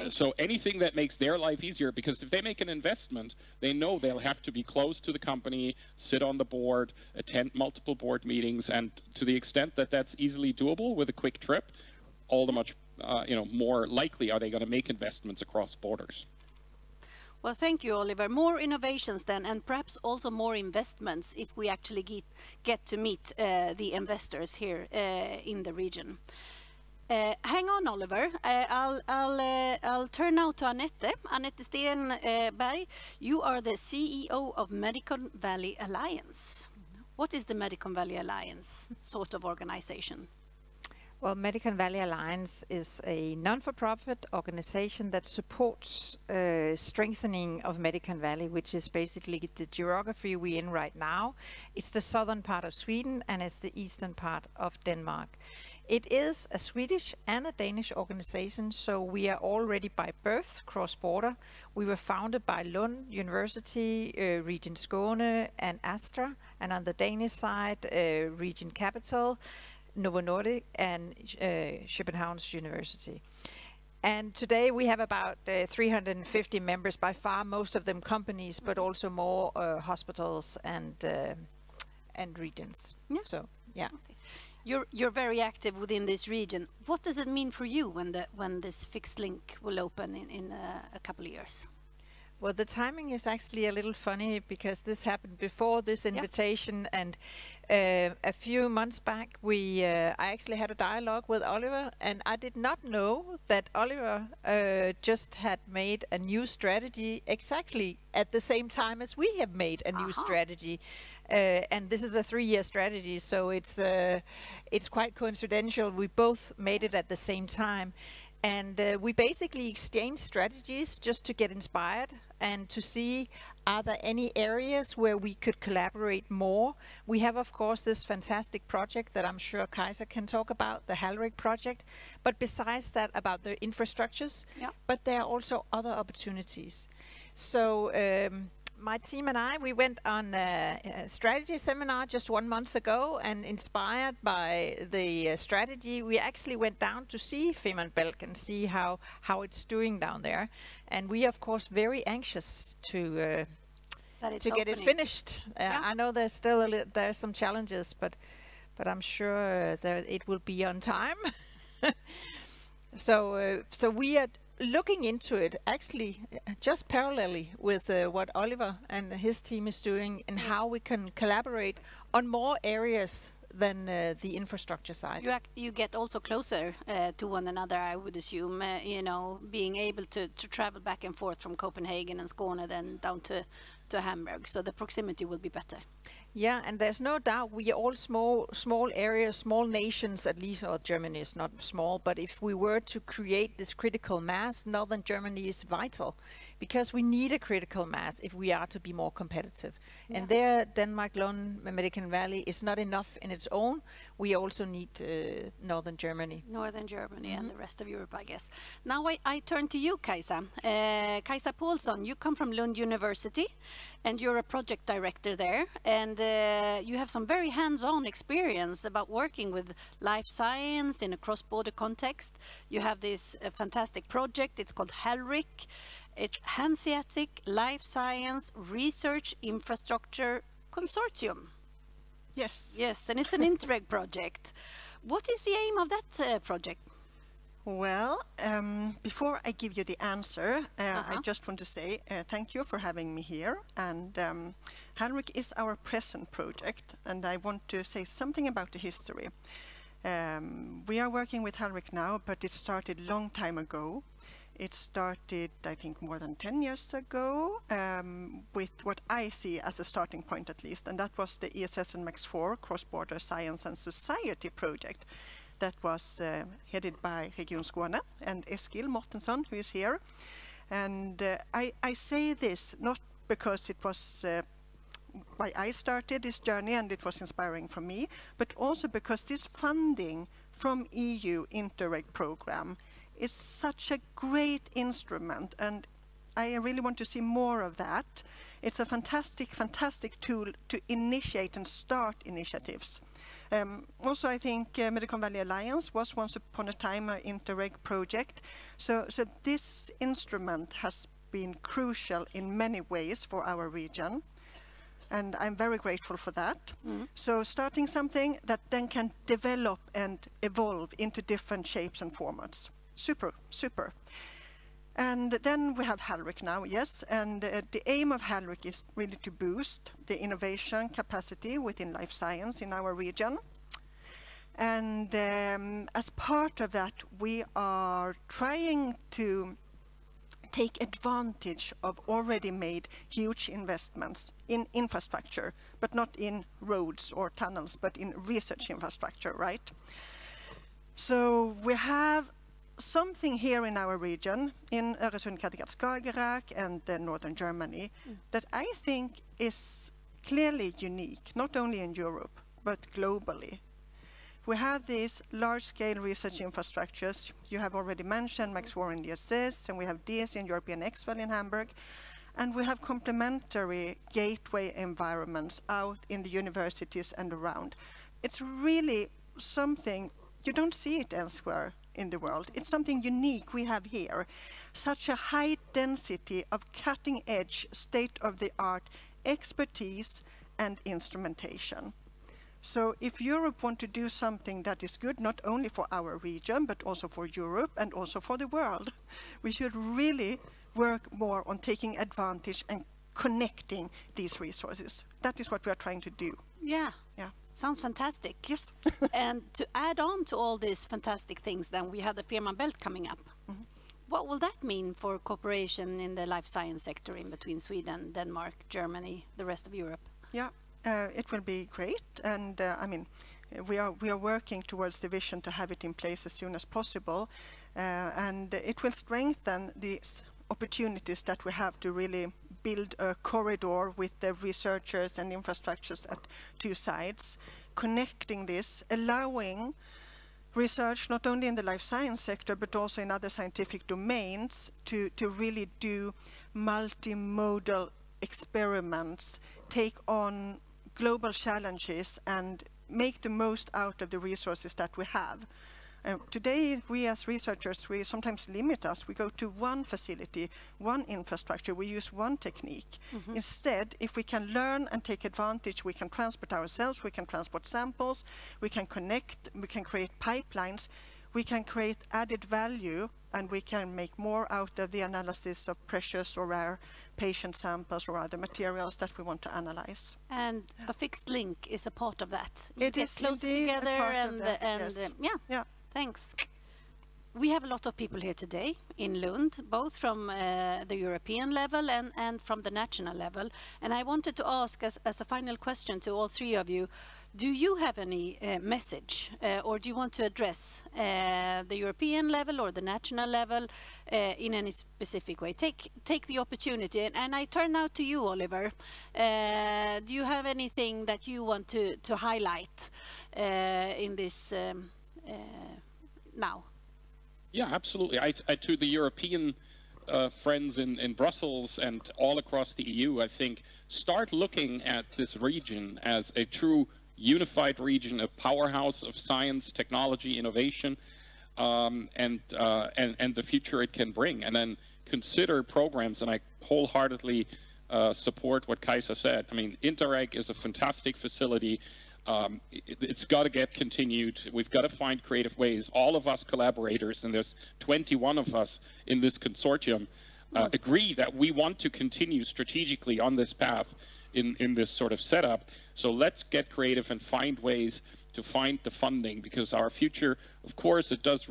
So anything that makes their life easier, because if they make an investment, they know they'll have to be close to the company, sit on the board, attend multiple board meetings, and to the extent that that's easily doable with a quick trip, all the much more likely are they going to make investments across borders. Well, thank you, Oliver. More innovations then, and perhaps also more investments if we actually get to meet the investors here in the region. Hang on, Oliver. I'll turn now to Annette. Annette Stenberg, you are the CEO of Medicon Valley Alliance. What is the Medicon Valley Alliance sort of organization? Well, Medicon Valley Alliance is a non-for-profit organization that supports strengthening of Medicon Valley, which is basically the geography we're in right now. It's the southern part of Sweden and it's the eastern part of Denmark. It is a Swedish and a Danish organization, so we are already by birth cross-border. We were founded by Lund University, Region Skåne and Astra, and on the Danish side, Region Capital, Novo Nordisk and Copenhagen's University. And today we have about 350 members, by far most of them companies, but also more hospitals and regions. Yeah. So yeah. Okay. You're very active within this region. What does it mean for you when this fixed link will open in a couple of years? Well, the timing is actually a little funny because this happened before this invitation, and a few months back I actually had a dialogue with Oliver, and I did not know that Oliver just had made a new strategy exactly at the same time as we have made a new strategy. And this is a 3-year strategy, so it's quite coincidental. We both made it at the same time. And we basically exchange strategies just to get inspired and to see, are there any areas where we could collaborate more? We have, of course, this fantastic project that I'm sure Kaiser can talk about, the Halrik project. But besides that, about the infrastructures, but there are also other opportunities. So my team and I, we went on a strategy seminar just 1 month ago, and inspired by the strategy, we actually went down to see Femern Bælk and see how it's doing down there. And we are, of course, very anxious to get it finished. I know there's still there's some challenges, but I'm sure that it will be on time. So we are looking into it actually just parallelly with what Oliver and his team is doing, and how we can collaborate on more areas than the infrastructure side. You get also closer to one another, I would assume, being able to travel back and forth from Copenhagen and Skåne then down to to Hamburg, so the proximity will be better. Yeah, and there's no doubt we are all small areas, small nations, at least, or Germany is not small, but if we were to create this critical mass, northern Germany is vital, because we need a critical mass if we are to be more competitive. Yeah. And there, Denmark, Lund, Medican Valley is not enough in its own. We also need northern Germany. Northern Germany and the rest of Europe, I guess. Now I turn to you, Kajsa. Kajsa Paulsson, you come from Lund University, and you're a project director there, and you have some very hands-on experience about working with life science in a cross-border context. You have this fantastic project, it's called HALRIC. It's Hanseatic Life Science Research Infrastructure Consortium. Yes. Yes, and it's an Interreg project. What is the aim of that project? Well, before I give you the answer, I just want to say thank you for having me here. And HALRIC is our present project, and I want to say something about the history. We are working with HALRIC now, but it started a long time ago. It started, I think, more than 10 years ago, with what I see as a starting point at least, and that was the ESS and MAX4 Cross-Border Science and Society project that was headed by Region Skåne and Eskil Mortensson, who is here. And I say this not because it was why I started this journey and it was inspiring for me, but also because this funding from EU Interreg program is such a great instrument, and I really want to see more of that. It's a fantastic tool to initiate and start initiatives. Also, I think Medical Valley Alliance was once upon a time an Interreg project. So this instrument has been crucial in many ways for our region, and I'm very grateful for that. So starting something that then can develop and evolve into different shapes and formats. Super. And then we have HALRIC now, yes, and the aim of HALRIC is really to boost the innovation capacity within life science in our region. And as part of that, we are trying to take advantage of already made huge investments in infrastructure, but not in roads or tunnels, but in research infrastructure, right? So we have something here in our region, in Öresund, Kattegatt, Skagerrak, and northern Germany, that I think is clearly unique, not only in Europe, but globally. We have these large-scale research infrastructures. You have already mentioned MAX4 in ESS, and we have DS in European XVAL in Hamburg, and we have complementary gateway environments out in the universities and around. It's really something, you don't see it elsewhere in the world. It's something unique we have here. Such a high density of cutting-edge, state-of-the-art expertise and instrumentation. So if Europe wants to do something that is good, not only for our region, but also for Europe and also for the world, we should really work more on taking advantage and connecting these resources. That is what we are trying to do. Yeah. Sounds fantastic. Yes. And to add on to all these fantastic things, then we have the Fehmarn Belt coming up. What will that mean for cooperation in the life science sector in between Sweden, Denmark, Germany, the rest of Europe? Yeah, it will be great, and I mean, we are working towards the vision to have it in place as soon as possible, and it will strengthen these opportunities that we have to really build a corridor with the researchers and infrastructures at two sides, connecting this, allowing research not only in the life science sector but also in other scientific domains to really do multimodal experiments, take on global challenges and make the most out of the resources that we have. Today, we as researchers, we sometimes limit us. We go to one facility, one infrastructure, we use one technique. Instead, if we can learn and take advantage, we can transport ourselves, we can transport samples, we can connect, we can create pipelines, we can create added value, and we can make more out of the analysis of precious or rare patient samples or other materials that we want to analyze. And a fixed link is a part of that. It is closer indeed together a part and of that, yes. yeah. Thanks. we have a lot of people here today in Lund, both from the European level and from the national level. And I wanted to ask as a final question to all three of you, do you have any message or do you want to address the European level or the national level in any specific way? Take the opportunity. And I turn now to you, Oliver. Do you have anything that you want to highlight in this now? Yeah, absolutely. To the European friends in Brussels and all across the EU, I think start looking at this region as a true unified region, a powerhouse of science, technology, innovation, and the future it can bring. And then consider programs, and I wholeheartedly support what Kaisa said. I mean, Interreg is a fantastic facility. It's got to get continued. We've got to find creative ways. All of us collaborators, and there's 21 of us in this consortium, agree that we want to continue strategically on this path in this sort of setup. So let's get creative and find ways to find the funding, because our future, of course, it does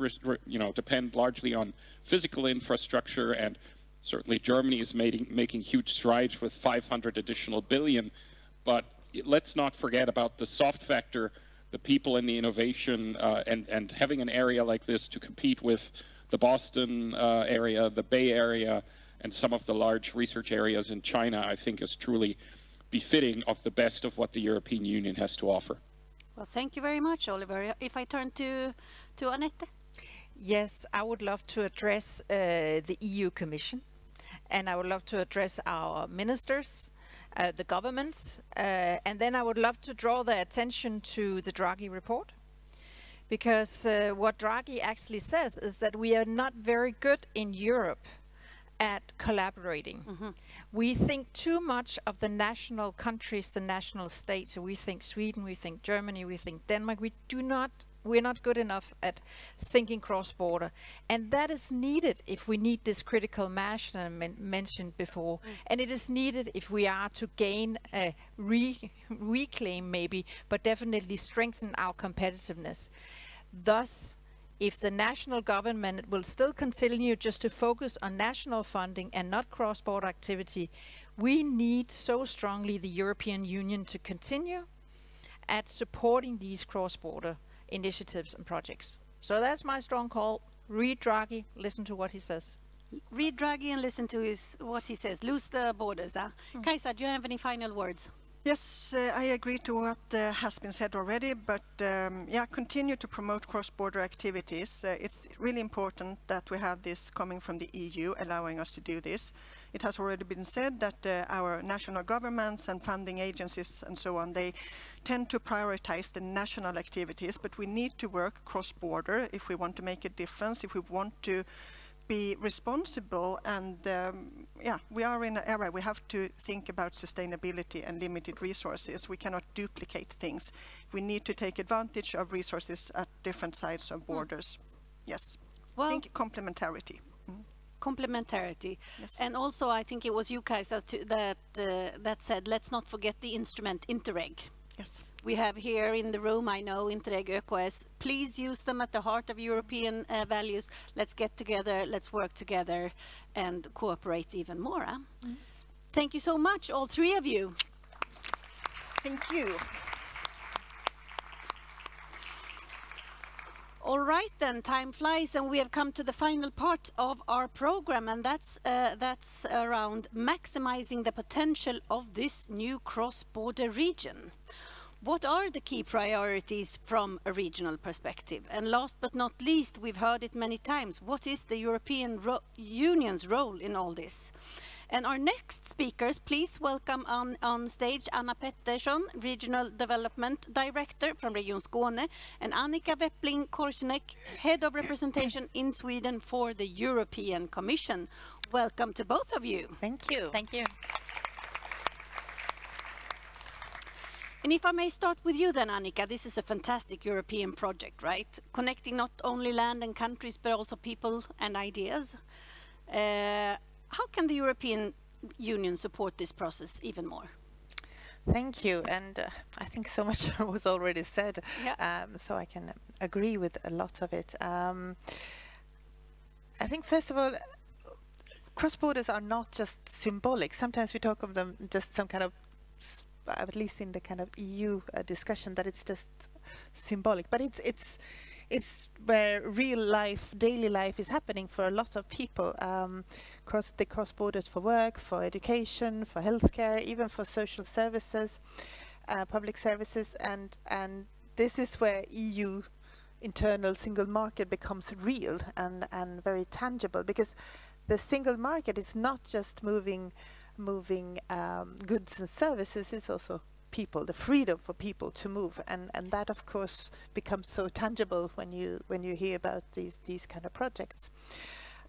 depend largely on physical infrastructure, and certainly Germany is making huge strides with 500 additional billion. But let's not forget about the soft factor, the people and the innovation, and having an area like this to compete with the Boston area, the Bay Area, and some of the large research areas in China, I think is truly befitting of the best of what the European Union has to offer. Well, thank you very much, Oliver. If I turn to Annette. Yes, I would love to address the EU Commission, and I would love to address our ministers, the governments, and then I would love to draw their attention to the Draghi report, because what Draghi actually says is that we are not very good in Europe at collaborating. We think too much of the national countries, the national states. So we think Sweden, we think Germany, we think Denmark. We're not good enough at thinking cross-border, and that is needed if we need this critical mass that I mentioned before, and it is needed if we are to gain, reclaim maybe, but definitely strengthen our competitiveness. Thus, if the national government will still continue just to focus on national funding and not cross-border activity, we need so strongly the European Union to continue at supporting these cross-border initiatives and projects. So that's my strong call. Read Draghi, listen to what he says. Read Draghi and listen to what he says. Lose the borders. Kaisa, do you have any final words? Yes, I agree to what has been said already, but yeah, continue to promote cross-border activities. It's really important that we have this coming from the EU, allowing us to do this. It has already been said that our national governments and funding agencies and so on, they tend to prioritize the national activities, but we need to work cross-border if we want to make a difference, if we want to be responsible, and yeah, we are in an era we have to think about sustainability and limited resources. We cannot duplicate things. We need to take advantage of resources at different sides of borders. Yes, well, think complementarity. Complementarity. Yes. And also I think it was you, Kaisa, that said, let's not forget the instrument Interreg. Yes. We have here in the room, I know, Interreg ÖKS. Please use them at the heart of European values. Let's get together, let's work together and cooperate even more. Thank you so much, all three of you. Thank you. All right then, time flies and we have come to the final part of our program, and that's around maximizing the potential of this new cross-border region. What are the key priorities from a regional perspective? And last but not least, we've heard it many times, what is the European Union's role in all this? And our next speakers, please welcome on stage Anna Pettersson, Regional Development Director from Region Skåne, and Annika Weppling-Korsneck, Head of Representation in Sweden for the European Commission. Welcome to both of you. Thank you. Thank you. And if I may start with you then, Annika, this is a fantastic European project, right? Connecting not only land and countries, but also people and ideas. How can the European Union support this process even more? Thank you, and I think so much was already said, so I can agree with a lot of it. I think first of all, cross borders are not just symbolic. Sometimes we talk of them just some kind of, at least in the kind of EU discussion, that it's just symbolic. But it's where real life, daily life is happening for a lot of people. They cross borders for work, for education, for healthcare, even for social services, public services, and this is where EU internal single market becomes real and very tangible, because the single market is not just moving goods and services, it's also people, the freedom for people to move, and that of course becomes so tangible when you hear about these kind of projects.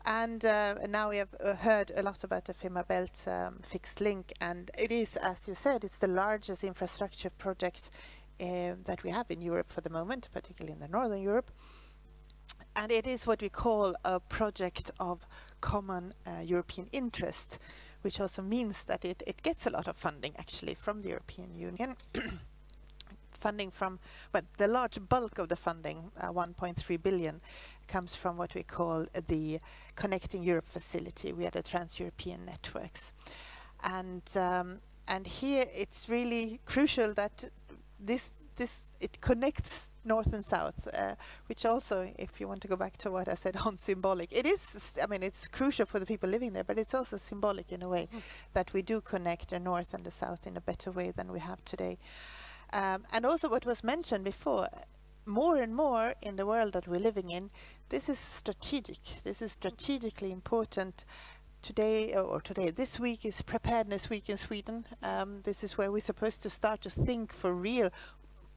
And now we have heard a lot about the Fehmarn Belt fixed link, and it is, as you said, it's the largest infrastructure project that we have in Europe for the moment, particularly in the Northern Europe. And it is what we call a project of common European interest, which also means that it gets a lot of funding actually from the European Union. Funding from, but the large bulk of the funding, 1.3 billion, comes from what we call the Connecting Europe facility. We are the trans-European networks. And here it's really crucial that it connects north and south, which also, if you want to go back to what I said on symbolic, it is, I mean, it's crucial for the people living there, but it's also symbolic in a way that we do connect the north and the south in a better way than we have today. And also what was mentioned before, more and more in the world that we're living in, this is strategic. This is strategically important. This week is Preparedness Week in Sweden. This is where we're supposed to start to think for real,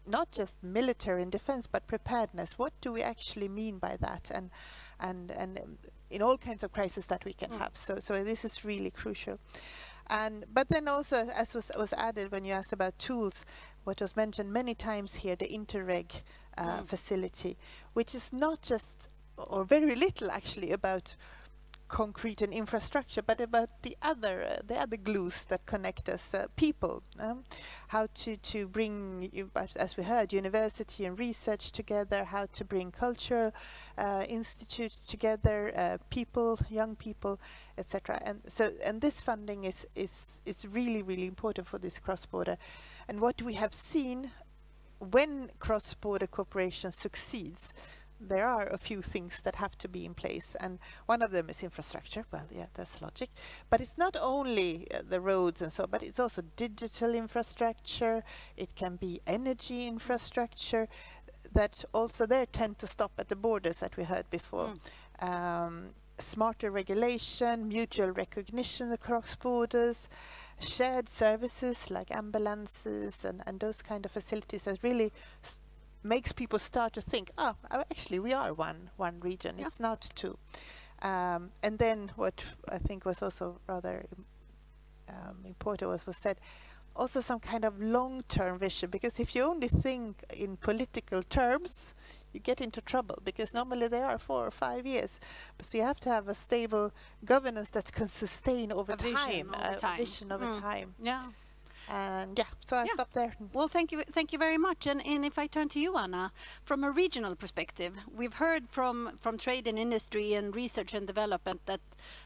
not just military and defense, but preparedness. What do we actually mean by that? And in all kinds of crises that we can have. So this is really crucial. But then also, as was added when you asked about tools, what was mentioned many times here, the Interreg facility, which is not just, or very little actually, about concrete and infrastructure, but about the other glues that connect us, people. How to bring, as we heard, university and research together, how to bring cultural institutes together, people, young people, etc. And this funding is really, really important for this cross-border. And what we have seen when cross-border cooperation succeeds, there are a few things that have to be in place, and one of them is infrastructure. Well, yeah, that's logic. But it's not only the roads and so, but it's also digital infrastructure. It can be energy infrastructure that also there tend to stop at the borders that we heard before. Smarter regulation, mutual recognition across borders, shared services like ambulances and those kind of facilities that really makes people start to think, actually we are one region, it's not two. And then what I think was also rather important was said, also some kind of long-term vision, because if you only think in political terms, you get into trouble, because normally they are 4 or 5 years. So you have to have a stable governance that can sustain over time, a vision over time. Yeah. And so I stop there. Well, thank you very much. And if I turn to you, Anna, from a regional perspective, we've heard from trade and industry and research and development that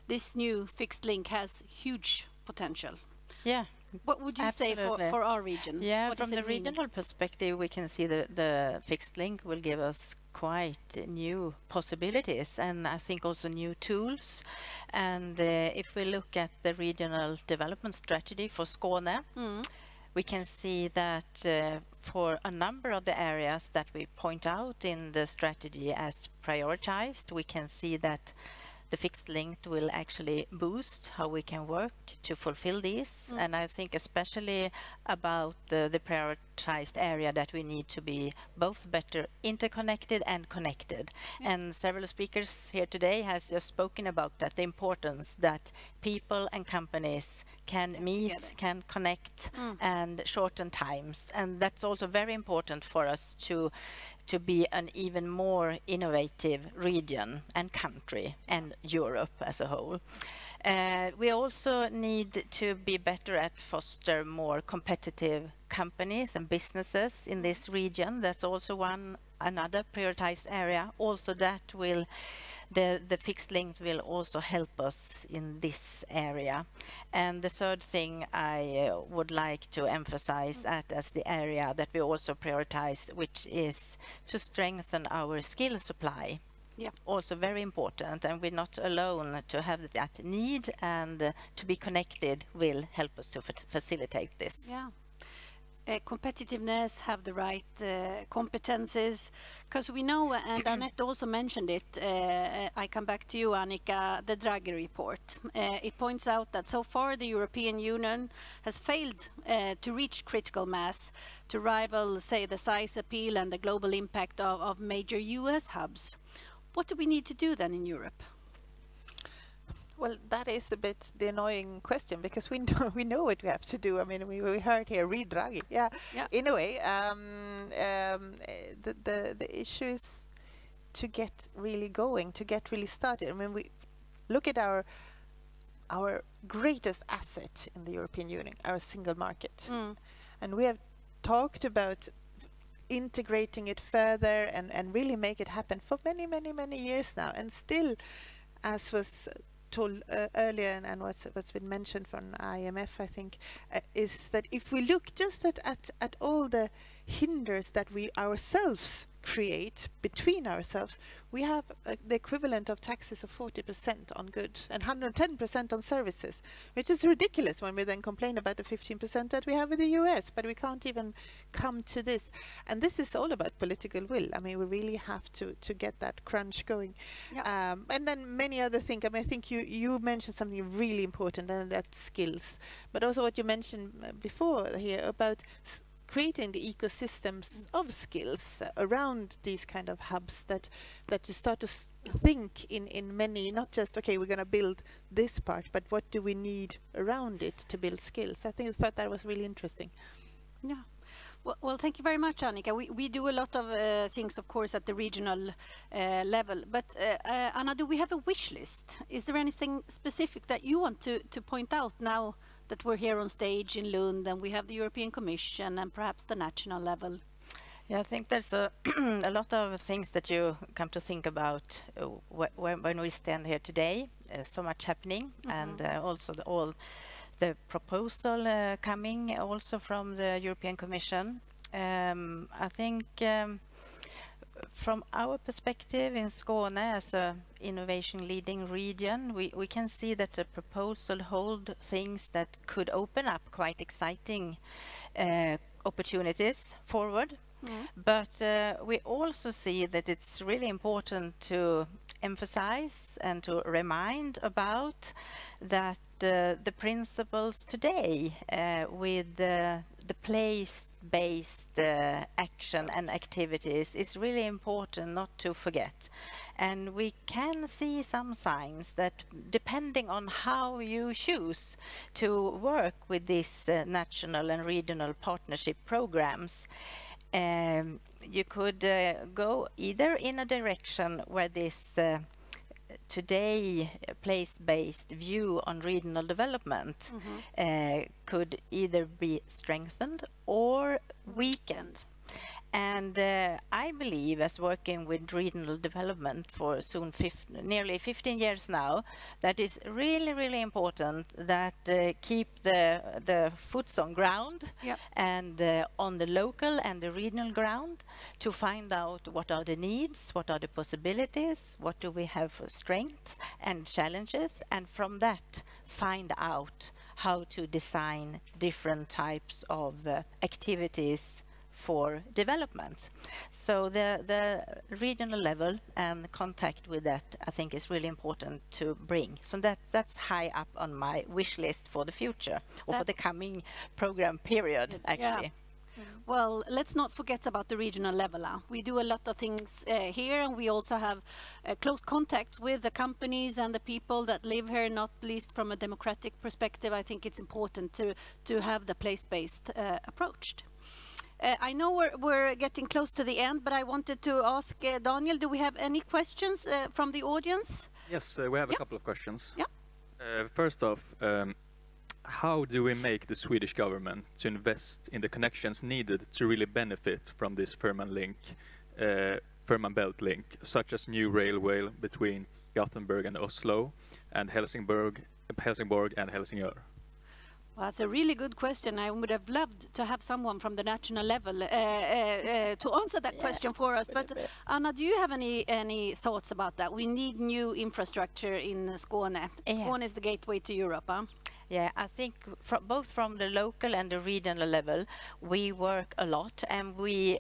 this new fixed link has huge potential. Yeah. What would you say for our region? Yeah, from the regional perspective, we can see the fixed link will give us quite new possibilities, and I think also new tools. And if we look at the regional development strategy for Skåne, we can see that for a number of the areas that we point out in the strategy as prioritized, we can see that the fixed link will actually boost how we can work to fulfill these. And I think especially about the prioritized area that we need to be both better interconnected and connected. And several speakers here today has just spoken about that, the importance that people and companies can meet, can connect and shorten times. And that's also very important for us to be an even more innovative region and country and Europe as a whole. We also need to be better at foster more competitive companies and businesses in this region. That's also one another prioritized area. Also that will, the fixed link will also help us in this area. And the third thing I would like to emphasize as the area that we also prioritize, which is to strengthen our skill supply. Yeah. Also very important, and we're not alone to have that need, and to be connected will help us to facilitate this. Yeah. Competitiveness, have the right competences, because we know, and Annette also mentioned it, I come back to you, Annika, the Draghi report. It points out that so far the European Union has failed to reach critical mass to rival, say, the size, appeal and the global impact of major US hubs. What do we need to do then in Europe? Well, that is a bit the annoying question, because we know what we have to do. I mean, we heard here, read Draghi. Yeah. In a way, the issue is to get really going, to get really started. I mean, we look at our greatest asset in the European Union, our single market, and we have talked about integrating it further and really make it happen for many years now. And still, as was told earlier and what's been mentioned from IMF, I think, is that if we look just at all the hinders that we ourselves create between ourselves, we have the equivalent of taxes of 40% on goods and 110% on services, which is ridiculous when we then complain about the 15% that we have with the US, but we can't even come to this. And this is all about political will. I mean, we really have to get that crunch going. Yeah. And then many other things. I mean, I think you mentioned something really important, and that's skills, but also what you mentioned before here about creating the ecosystems of skills around these kind of hubs, that you start to think in many, not just, okay, we're going to build this part, but what do we need around it to build skills? I thought that was really interesting. Yeah. Well, thank you very much, Annika. We do a lot of things, of course, at the regional level. But Anna, do we have a wish list? Is there anything specific that you want to point out now that we're here on stage in Lund and we have the European Commission and perhaps the national level? Yeah, I think there's a lot of things that you come to think about when we stand here today. So much happening, and also all the proposal coming also from the European Commission. I think from our perspective in Skåne, as a innovation leading region, we can see that the proposal hold things that could open up quite exciting opportunities forward. But we also see that it's really important to emphasize and to remind about that the principles today with the place-based action and activities is really important not to forget. And we can see some signs that depending on how you choose to work with these national and regional partnership programs, you could go either in a direction where this today place-based view on regional development could either be strengthened or weakened. And I believe, as working with regional development for nearly 15 years now, that is really important that keep the foots on ground and on the local and the regional ground to find out what are the needs, what are the possibilities, what do we have for strengths and challenges, and from that find out how to design different types of activities for development. So the regional level and contact with that, I think, is really important to bring. So that's high up on my wish list for the future, or for the coming program period, actually. Yeah. Well, let's not forget about the regional level. We do a lot of things here, and we also have close contact with the companies and the people that live here, not least from a democratic perspective. I think it's important to have the place-based approach. I know we're getting close to the end, but I wanted to ask Daniel, do we have any questions from the audience? Yes, we have a couple of questions. Yeah. First off, how do we make the Swedish government to invest in the connections needed to really benefit from this Fehmarn link Fehmarn Belt link, such as new railway between Gothenburg and Oslo, and Helsingborg and Helsingør? Well, that's a really good question. I would have loved to have someone from the national level to answer that question for us. But Anna, do you have any thoughts about that? We need new infrastructure in Skåne. Skåne is the gateway to Europe, huh? Yeah, I think both from the local and the regional level, we work a lot, and we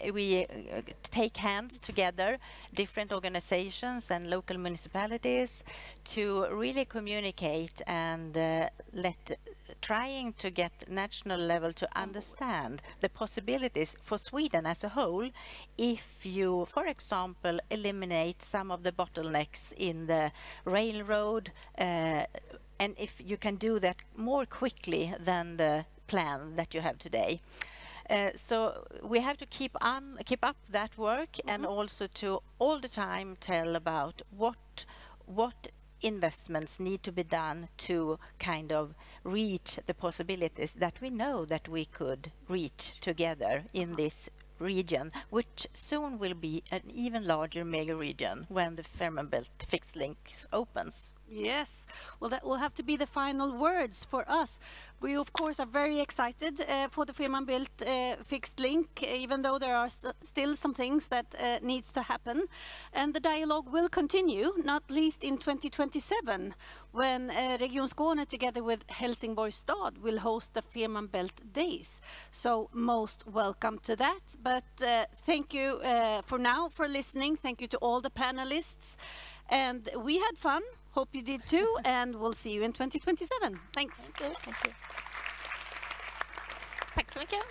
take hands together, different organizations and local municipalities, to really communicate and trying to get national level to understand the possibilities for Sweden as a whole if you, for example, eliminate some of the bottlenecks in the railroad, and if you can do that more quickly than the plan that you have today. So we have to keep up that work, and also to all the time tell about what investments need to be done to kind of reach the possibilities that we know that we could reach together in this region, which soon will be an even larger mega region when the Fehmarn Belt fixed link opens. Yes, well, that will have to be the final words for us. We, of course, are very excited for the Fehmarn Belt fixed link, even though there are still some things that needs to happen. And the dialogue will continue, not least in 2027, when Region Skåne, together with Helsingborg Stad, will host the Fehmarn Belt Days. So most welcome to that. But thank you for now for listening. Thank you to all the panelists. And we had fun. Hope you did too, and we'll see you in 2027. Thanks. Thank you. Tack så mycket.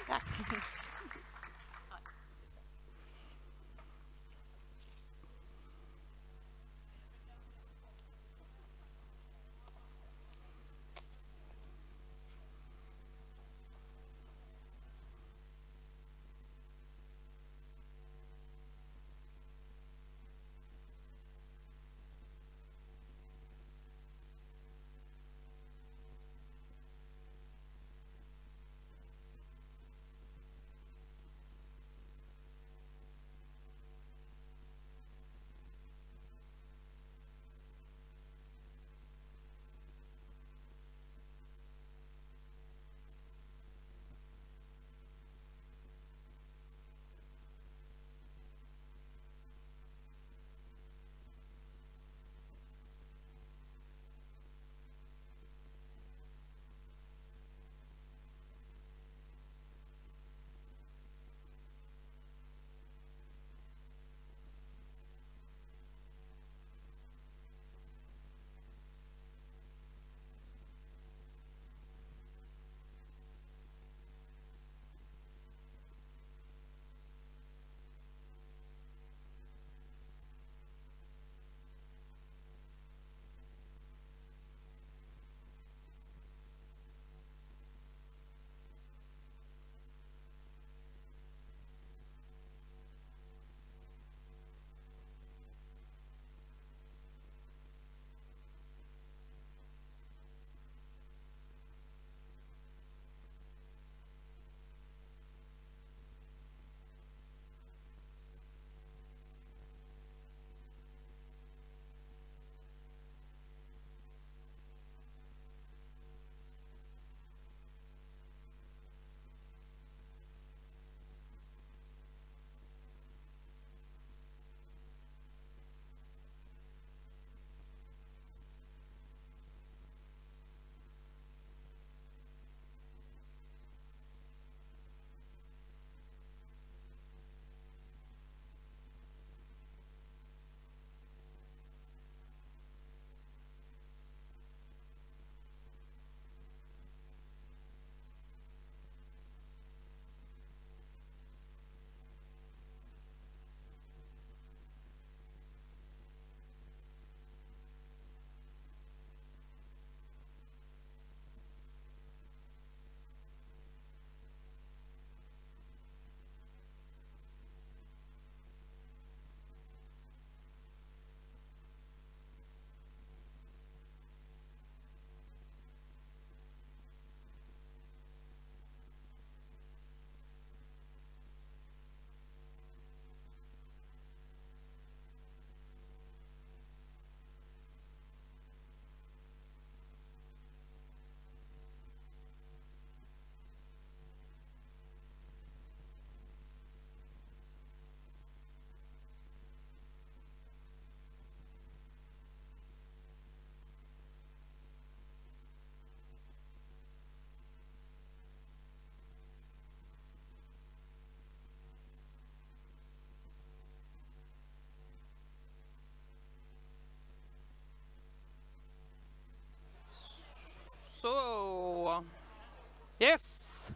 Yes.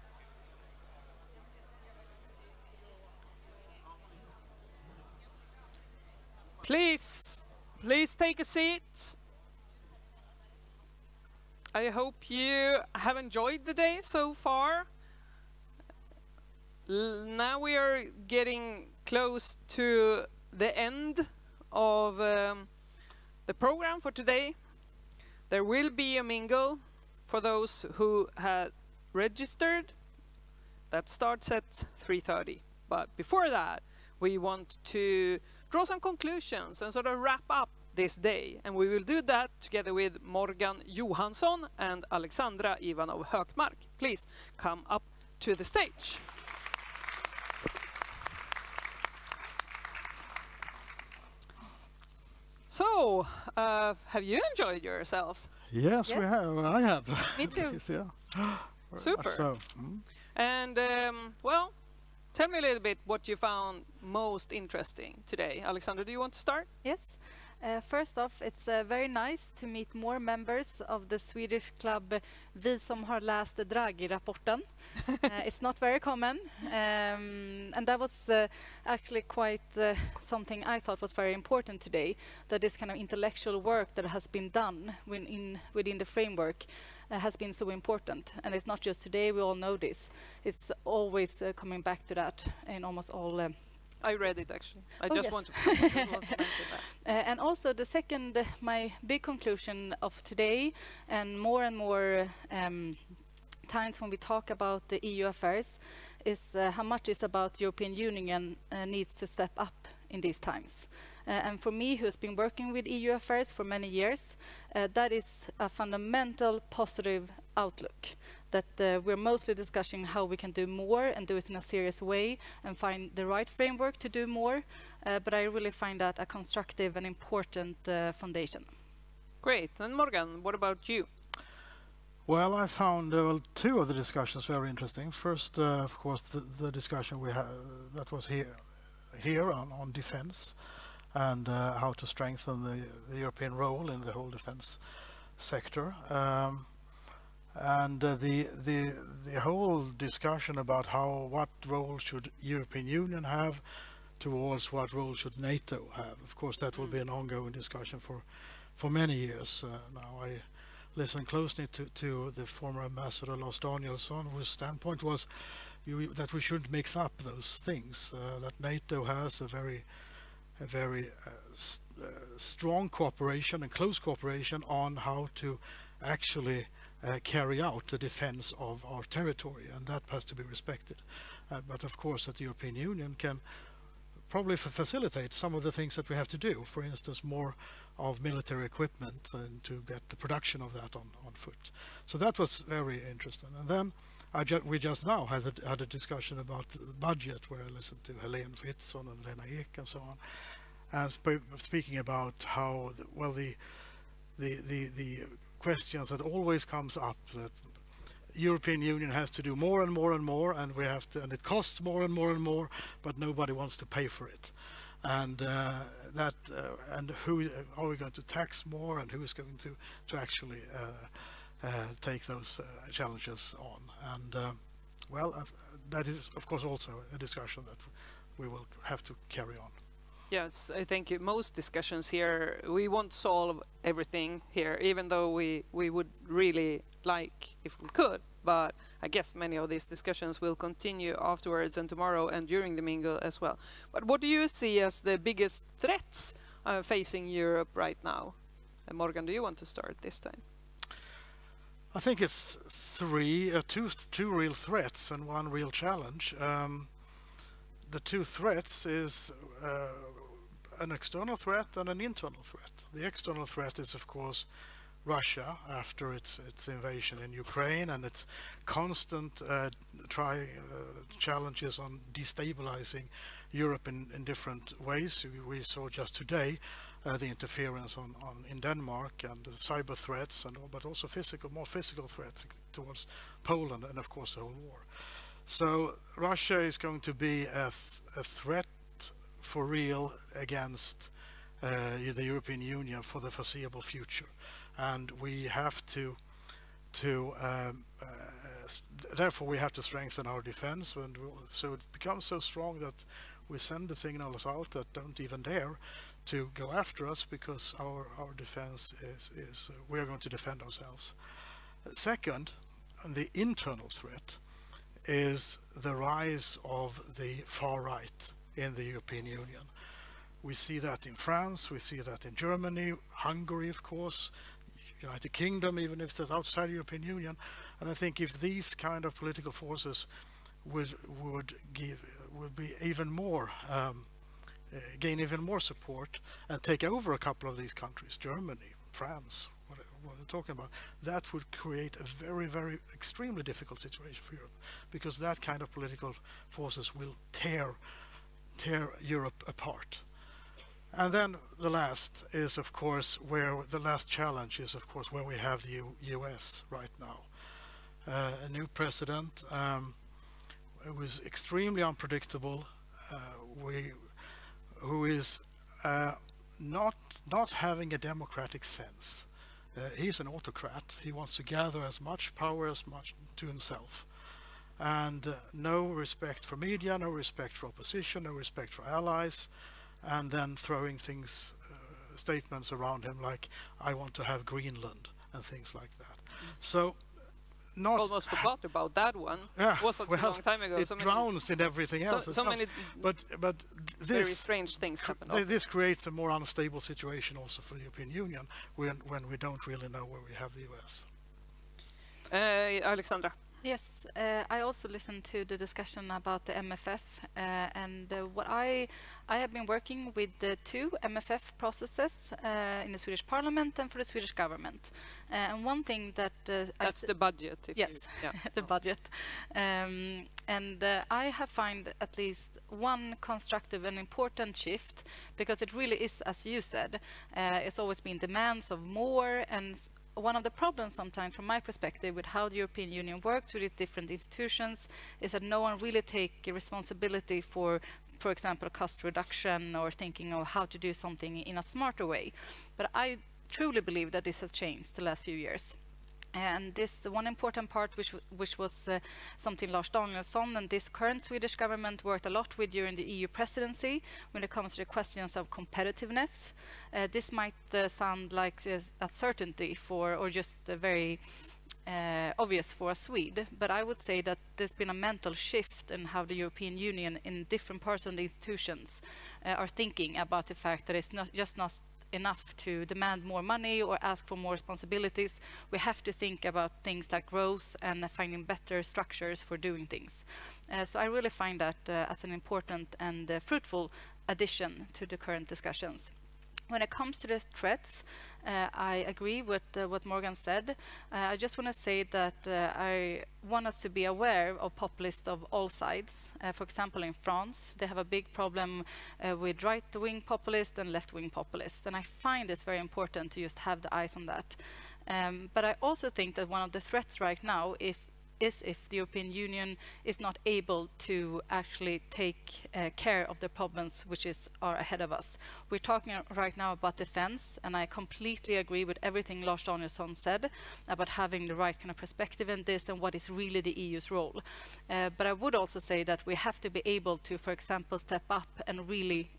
Please take a seat. I hope you have enjoyed the day so far. Now we are getting close to the end of the program for today. There will be a mingle for those who had registered. That starts at 3:30. But before that, we want to draw some conclusions and sort of wrap up this day. And we will do that together with Morgan Johansson and Alexandra Ivanov Hökmark. Please come up to the stage. So, have you enjoyed yourselves? Yes, we have. I have. Me too. Yeah. Super. So, And, well, tell me a little bit what you found most interesting today. Alexandra, do you want to start? Yes. First off, it's very nice to meet more members of the Swedish club Vi som har läst Draghi-rapporten. It's not very common. And that was actually quite something I thought was very important today, that this kind of intellectual work that has been done within the framework has been so important. And it's not just today, we all know this. It's always coming back to that in almost all I read it actually. I Oh, just yes. want to mention that. And also the second, my big conclusion of today, and more times when we talk about the EU affairs, is how much is about European Union needs to step up in these times. And for me, who has been working with EU affairs for many years, that is a fundamental positive outlook. That we're mostly discussing how we can do more and do it in a serious way and find the right framework to do more. But I really find that a constructive and important foundation. Great. And Morgan, what about you? well, I found two of the discussions very interesting. First, of course, the discussion we had that was here on defense and how to strengthen the European role in the whole defense sector. And the whole discussion about what role should European Union have towards what role should NATO have. Of course, that will be an ongoing discussion for many years now. I listened closely to the former ambassador Lars Danielsson, whose standpoint was that we shouldn't mix up those things. That NATO has a very strong cooperation and close cooperation on how to actually carry out the defense of our territory, and that has to be respected. But of course that the European Union can probably facilitate some of the things that we have to do, for instance more of military equipment and to get the production of that on foot. So that was very interesting. And then we just now had a discussion about the budget, where I listened to Helene Fritzon and Lena Ek and so on, and speaking about how the questions that always comes up, that European Union has to do more and more and more, and we have to, and it costs more and more and more, but nobody wants to pay for it. And and who are we going to tax more, and who is going to actually take those challenges on? And that is of course also a discussion that we will have to carry on. Yes, I think most discussions here, we won't solve everything here, even though we would really like if we could. But I guess many of these discussions will continue afterwards and tomorrow and during the mingle as well. But what do you see as the biggest threats facing Europe right now? And Morgan, do you want to start this time? I think it's two real threats and one real challenge. The two threats is an external threat and an internal threat. The external threat is of course Russia after its invasion in Ukraine and its constant challenges on destabilizing Europe in different ways. We saw just today the interference in Denmark and the cyber threats, but also more physical threats towards Poland and of course the whole war. So Russia is going to be a threat for real against the European Union for the foreseeable future, and we have to therefore we have to strengthen our defense, and so it becomes so strong that we send the signals out that don't even dare to go after us, because our defense is we are going to defend ourselves. Second, the internal threat is the rise of the far right in the European Union. We see that in France, we see that in Germany, Hungary, of course, United Kingdom, even if it's outside the European Union. And I think if these kind of political forces would be even more gain even more support and take over a couple of these countries, Germany, France, what we're talking about, that would create a very, very extremely difficult situation for Europe, because that kind of political forces will tear Europe apart. And then the last is, of course, where the last challenge is, of course, where we have the US right now. A new president who is extremely unpredictable, who is not having a democratic sense. He's an autocrat. He wants to gather as much power as much to himself. And no respect for media, no respect for opposition, no respect for allies, and then throwing things, statements around him like, I want to have Greenland, and things like that. So, not almost forgot about that one. Yeah, it was such a long time ago. It drowns in everything else. So many but very strange things happen. This creates a more unstable situation also for the European Union when we don't really know where we have the US. Alexandra. Yes, I also listened to the discussion about the MFF, and what I have been working with the 2 MFF processes in the Swedish Parliament and for the Swedish government. And one thing that that's the budget. Yes, the budget. And I have found at least one constructive and important shift, because it really is, as you said, it's always been demands of more, and one of the problems sometimes from my perspective with how the European Union works with its different institutions is that no one really takes responsibility for example, cost reduction or thinking of how to do something in a smarter way. But I truly believe that this has changed the last few years. And this one important part, which was something Lars Danielsson and this current Swedish government worked a lot with during the EU presidency when it comes to the questions of competitiveness. This might sound like a certainty or just very obvious for a Swede, but I would say that there's been a mental shift in how the European Union in different parts of the institutions are thinking about the fact that it's not enough to demand more money or ask for more responsibilities. We have to think about things like growth and finding better structures for doing things. So I really find that as an important and fruitful addition to the current discussions. When it comes to the threats, I agree with what Morgan said. I just want to say that I want us to be aware of populists of all sides. For example, in France, they have a big problem with right-wing populists and left-wing populists. And I find it's very important to just have the eyes on that. But I also think that one of the threats right now is if the European Union is not able to actually take care of the problems which are ahead of us. We're talking right now about defense, and I completely agree with everything Lars Danielsson said about having the right kind of perspective in this and what is really the EU's role. But I would also say that we have to be able to, for example, step up and really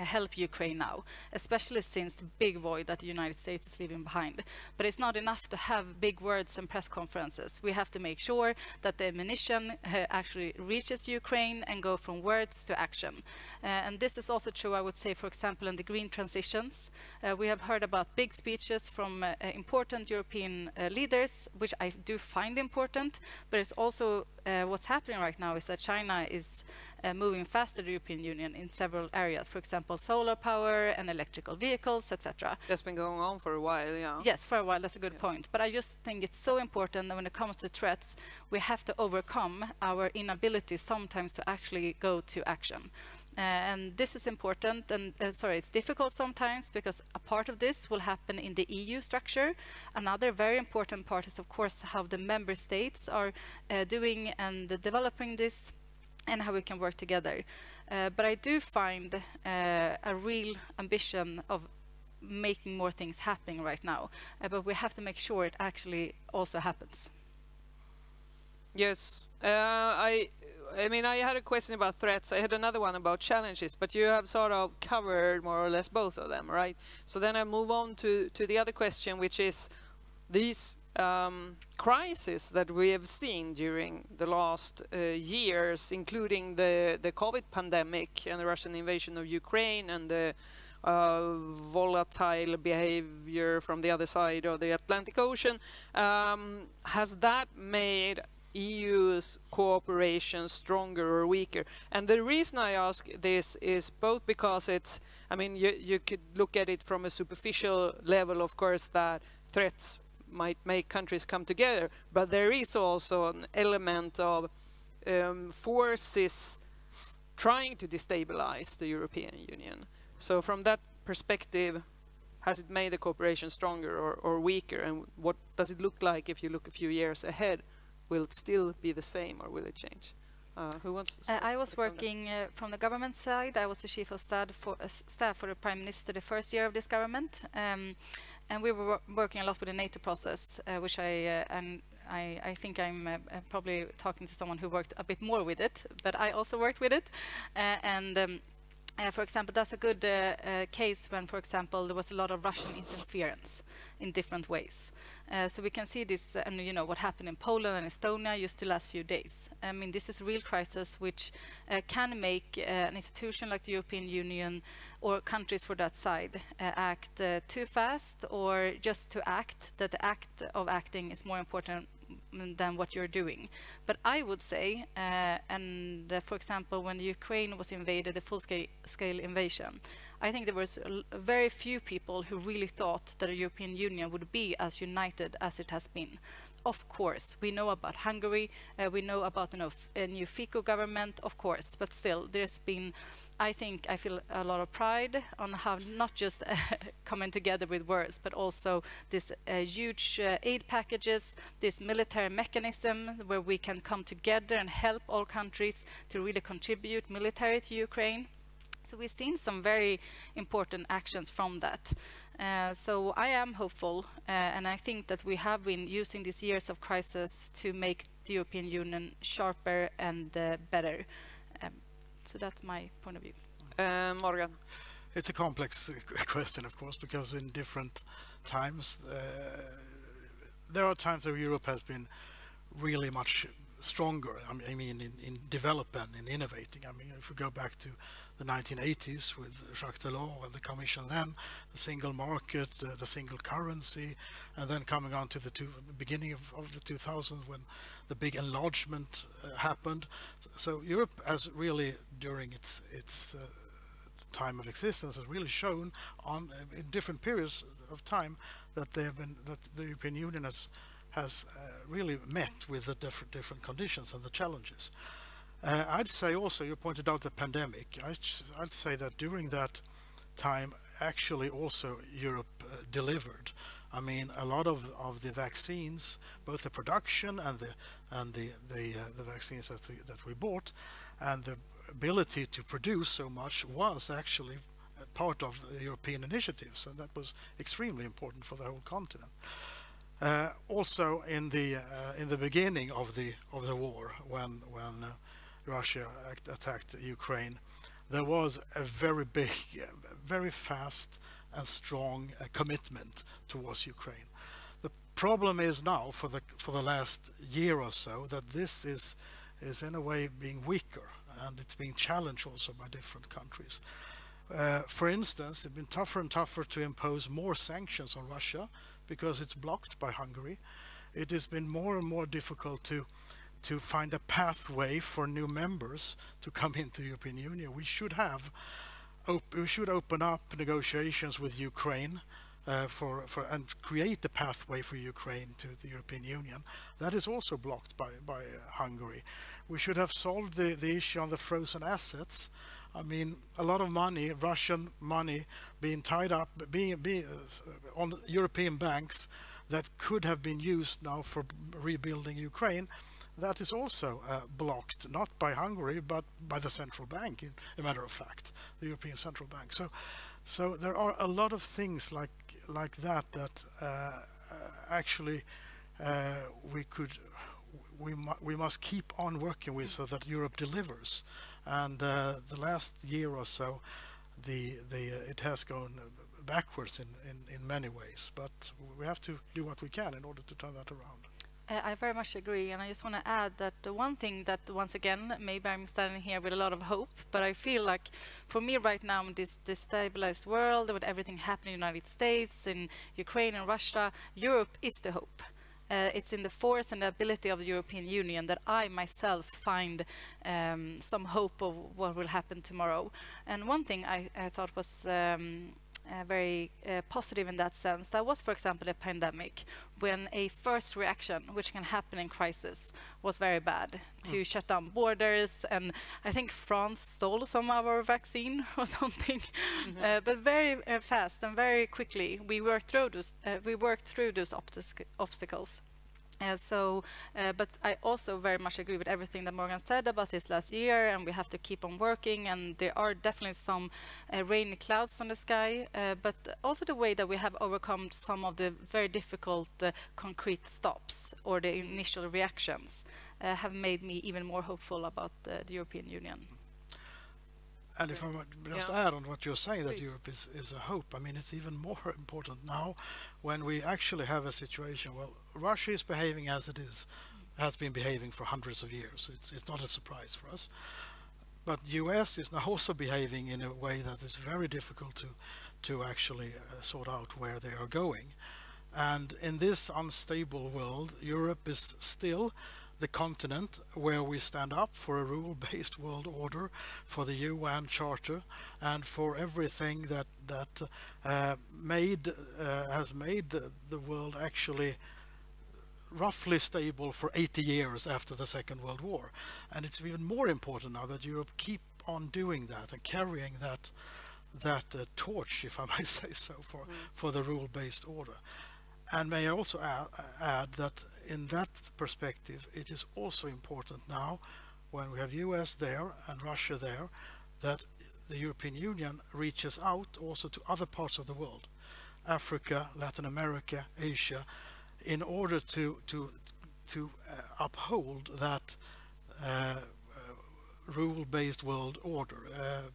help Ukraine now, especially since the big void that the United States is leaving behind. But it's not enough to have big words and press conferences. We have to make sure that the ammunition actually reaches Ukraine and go from words to action. And this is also true, I would say, for example, in the green transitions. We have heard about big speeches from important European leaders, which I do find important, but it's also what's happening right now is that China is moving faster the European Union in several areas, for example, solar power and electrical vehicles, etc. That's been going on for a while, yeah. Yes, for a while, that's a good point. But I just think it's so important that when it comes to threats, we have to overcome our inability sometimes to actually go to action. And this is important, and it's difficult sometimes because a part of this will happen in the EU structure. Another very important part is, of course, how the member states are doing and developing this, and how we can work together. But I do find a real ambition of making more things happening right now. But we have to make sure it actually also happens. Yes, I mean, I had a question about threats. I had another one about challenges, but you have sort of covered more or less both of them, right? So then I move on to the other question, which is these crises that we have seen during the last years, including the COVID pandemic and the Russian invasion of Ukraine and the volatile behavior from the other side of the Atlantic Ocean. Has that made EU's cooperation stronger or weaker? And the reason I ask this is both because it's, I mean, you could look at it from a superficial level, of course, that threats might make countries come together, but there is also an element of forces trying to destabilize the European Union. So from that perspective, has it made the cooperation stronger or weaker? And what does it look like if you look a few years ahead? Will it still be the same or will it change? Who wants to start? I was working from the government side. I was the chief of staff for the Prime Minister the first year of this government. And we were working a lot with the NATO process, which I think I'm probably talking to someone who worked a bit more with it, but I also worked with it. For example, that's a good case when, for example, there was a lot of Russian interference in different ways. So we can see this, and you know what happened in Poland and Estonia just the last few days. I mean, this is a real crisis which can make an institution like the European Union or countries for that side act too fast, or just to act, that the act of acting is more important than what you're doing. But I would say, for example, when Ukraine was invaded, a full-scale invasion, I think there was very few people who really thought that the European Union would be as united as it has been. Of course, we know about Hungary, we know about a new FICO government, of course, but still, there's been, I feel a lot of pride on how not just coming together with words, but also this huge aid packages, this military mechanism where we can come together and help all countries to really contribute military to Ukraine. So we've seen some very important actions from that. So I am hopeful, and I think that we have been using these years of crisis to make the European Union sharper and better. So that's my point of view. Morgan. It's a complex question, of course, because in different times, there are times where Europe has been really much stronger. I mean, in development, in innovating. I mean, if we go back to the 1980s with Jacques Delors and the Commission, then the single market, the single currency, and then coming on to the beginning of the 2000s when the big enlargement happened. So Europe has really, during its time of existence, has really shown on in different periods of time that the European Union has really met with the different conditions and the challenges. I'd say also, you pointed out the pandemic. I'd say that during that time, actually also Europe delivered. I mean, a lot of the vaccines, both the production and the vaccines that we bought, and the ability to produce so much was actually part of the European initiatives, and that was extremely important for the whole continent. Also, in the beginning of the war, when Russia attacked Ukraine, there was a very big, very fast and strong commitment towards Ukraine. The problem is now, for the last year or so, that this is in a way being weaker, and it's being challenged also by different countries. For instance, it's been tougher and tougher to impose more sanctions on Russia because it's blocked by Hungary. It has been more and more difficult to find a pathway for new members to come into the European Union. We should open up negotiations with Ukraine and create a pathway for Ukraine to the European Union. That is also blocked by Hungary. We should have solved the issue on the frozen assets. I mean, a lot of money, Russian money, being tied up, on European banks that could have been used now for rebuilding Ukraine. That is also blocked, not by Hungary, but by the central bank, in a matter of fact, the European Central Bank. So there are a lot of things like that actually we must keep on working with so that Europe delivers. And the last year or so, it has gone backwards in many ways. But we have to do what we can in order to turn that around. I very much agree, and I just want to add that the one thing that, once again, maybe I'm standing here with a lot of hope, but I feel like for me right now in this destabilized world with everything happening in the United States, in Ukraine and Russia, Europe is the hope. It's in the force and the ability of the European Union that I myself find some hope of what will happen tomorrow. And one thing I thought was very positive in that sense, that was, for example, a pandemic, when a first reaction, which can happen in crisis, was very bad, to shut down borders, and I think France stole some of our vaccine or something. But very fast and very quickly we worked through those obstacles. But I also very much agree with everything that Morgan said about this last year, and we have to keep on working, and there are definitely some rainy clouds on the sky, but also the way that we have overcome some of the very difficult concrete stops or the initial reactions have made me even more hopeful about the European Union. And if I might just add on what you're saying, that Europe is a hope. I mean, it's even more important now when we actually have a situation, well, Russia is behaving as it has been behaving for hundreds of years. It's not a surprise for us. But US is now also behaving in a way that is very difficult to actually sort out where they are going. And in this unstable world, Europe is still the continent where we stand up for a rule-based world order, for the UN Charter, and for everything that has made the world actually roughly stable for 80 years after the Second World War. And it's even more important now that Europe keep on doing that and carrying that torch, if I may say so, for the rule-based order. And may I also add that in that perspective, it is also important now, when we have US there and Russia there, that the European Union reaches out also to other parts of the world, Africa, Latin America, Asia, in order to uphold that rule-based world order,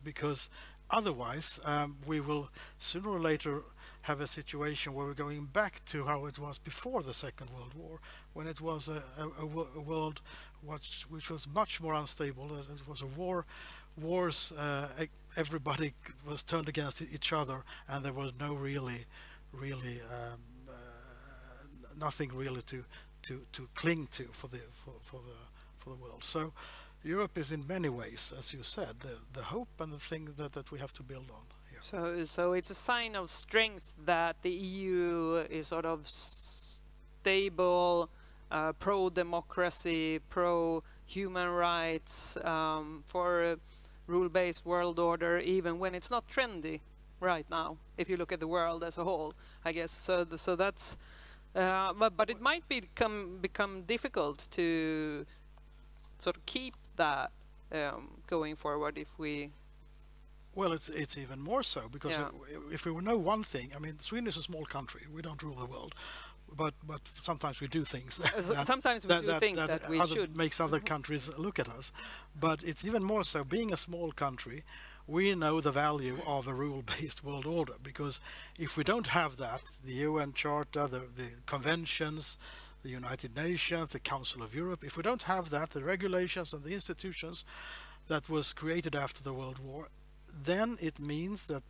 because otherwise we will sooner or later have a situation where we're going back to how it was before the Second World War, when it was a world which was much more unstable. It was a wars, everybody was turned against each other, and there was no nothing really to cling to for the world. So Europe is in many ways, as you said, the hope and the thing that we have to build on. So it's a sign of strength that the EU is sort of stable, pro-democracy, pro-human rights, for a rule-based world order, even when it's not trendy right now, if you look at the world as a whole, I guess. So that's, but it might become difficult to sort of keep that going forward if we... Well, it's even more so, because if we know one thing, I mean, Sweden is a small country. We don't rule the world, but sometimes we do things that makes other countries look at us. But it's even more so, being a small country, we know the value of a rule-based world order, because if we don't have that, the UN Charter, the conventions, the United Nations, the Council of Europe, if we don't have that, the regulations and the institutions that was created after the World War, then it means that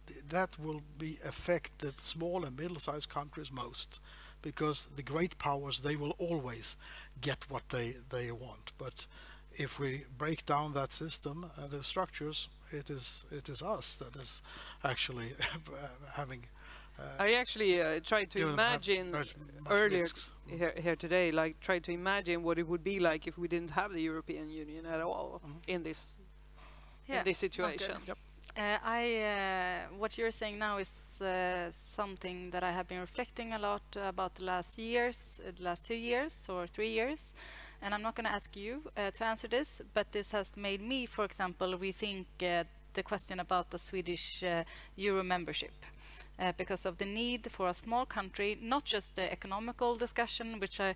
will affect the small and middle-sized countries most, because the great powers, they will always get what they want. But if we break down that system and the structures, it is us that is actually having... I actually tried to imagine earlier here today, like tried to imagine what it would be like if we didn't have the European Union at all in this situation. What you're saying now is something that I have been reflecting a lot about the last 2 years or 3 years, and I'm not going to ask you to answer this, but this has made me, for example, rethink the question about the Swedish Euro membership. Because of the need for a small country, not just the economical discussion, which I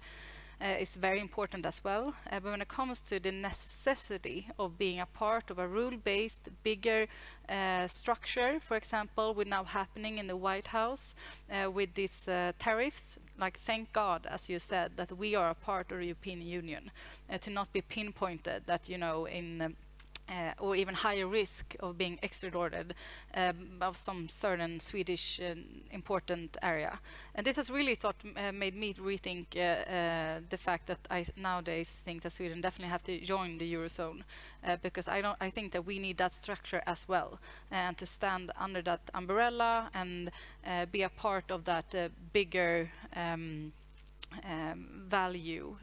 is very important as well. But when it comes to the necessity of being a part of a rule-based, bigger structure, for example, with now happening in the White House with these tariffs, like thank God, as you said, that we are a part of the European Union, to not be pinpointed that, you know, in or even higher risk of being extradited of some certain Swedish important area. And this has really made me rethink the fact that I nowadays think that Sweden definitely have to join the Eurozone, because I think that we need that structure as well, and to stand under that umbrella and be a part of that bigger value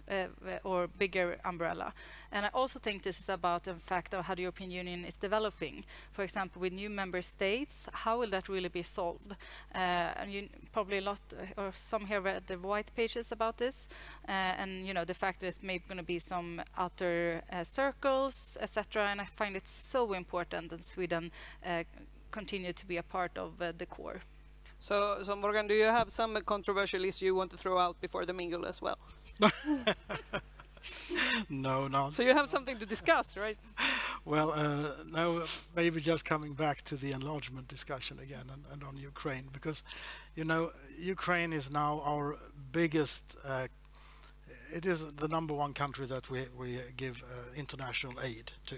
or bigger umbrella. And I also think this is about the fact of how the European Union is developing. For example, with new member states, how will that really be solved? And you probably a lot or some here read the white pages about this, and you know, the fact that it's maybe going to be some outer circles, etc. And I find it so important that Sweden continue to be a part of the core. So Morgan, do you have some controversial issue you want to throw out before the mingle as well? No. So you have something to discuss, right? Well, now maybe just coming back to the enlargement discussion again and on Ukraine, because, you know, Ukraine is now our biggest, it is the #1 country that we give international aid to.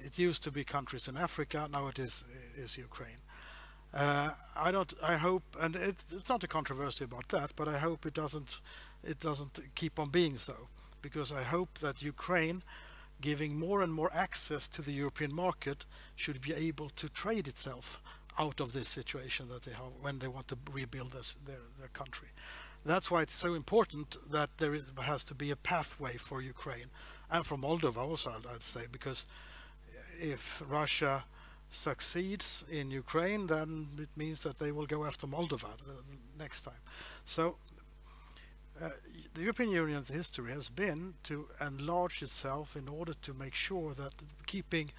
It used to be countries in Africa, now it is Ukraine. I hope, and it's not a controversy about that, but I hope it doesn't keep on being so, because I hope that Ukraine, giving more and more access to the European market, should be able to trade itself out of this situation that they have when they want to rebuild their country. That's why it's so important that there has to be a pathway for Ukraine and for Moldova also, I'd say, because if Russia succeeds in Ukraine, then it means that they will go after Moldova next time. So the European Union's history has been to enlarge itself in order to make sure that keeping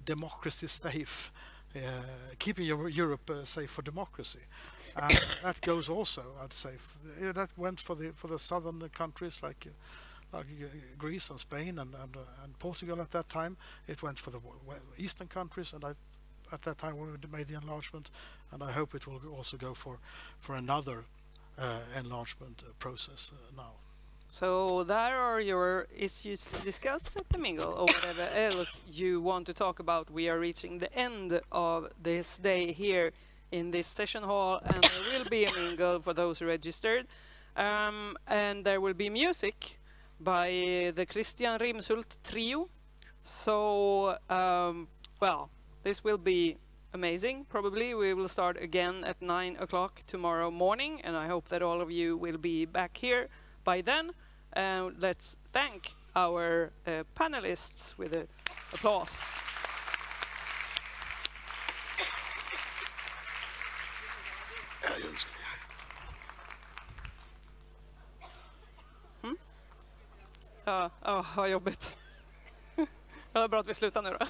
democracy safe, keeping Europe safe for democracy. That goes also, I'd say, that went for the southern countries like Greece and Spain and Portugal at that time. It went for the eastern countries, and at that time when we made the enlargement, and I hope it will also go for another enlargement process now. So there are your issues to discuss at the mingle, or whatever else you want to talk about. We are reaching the end of this day here in this session hall, and there will be a mingle for those registered, and there will be music by the Christian Rimshult Trio. So well, this will be amazing. Probably we will start again at 9 o'clock tomorrow morning, and I hope that all of you will be back here by then. Let's thank our panelists with an applause. Ja, vad jobbigt. Ja, det är bra att vi slutar nu då.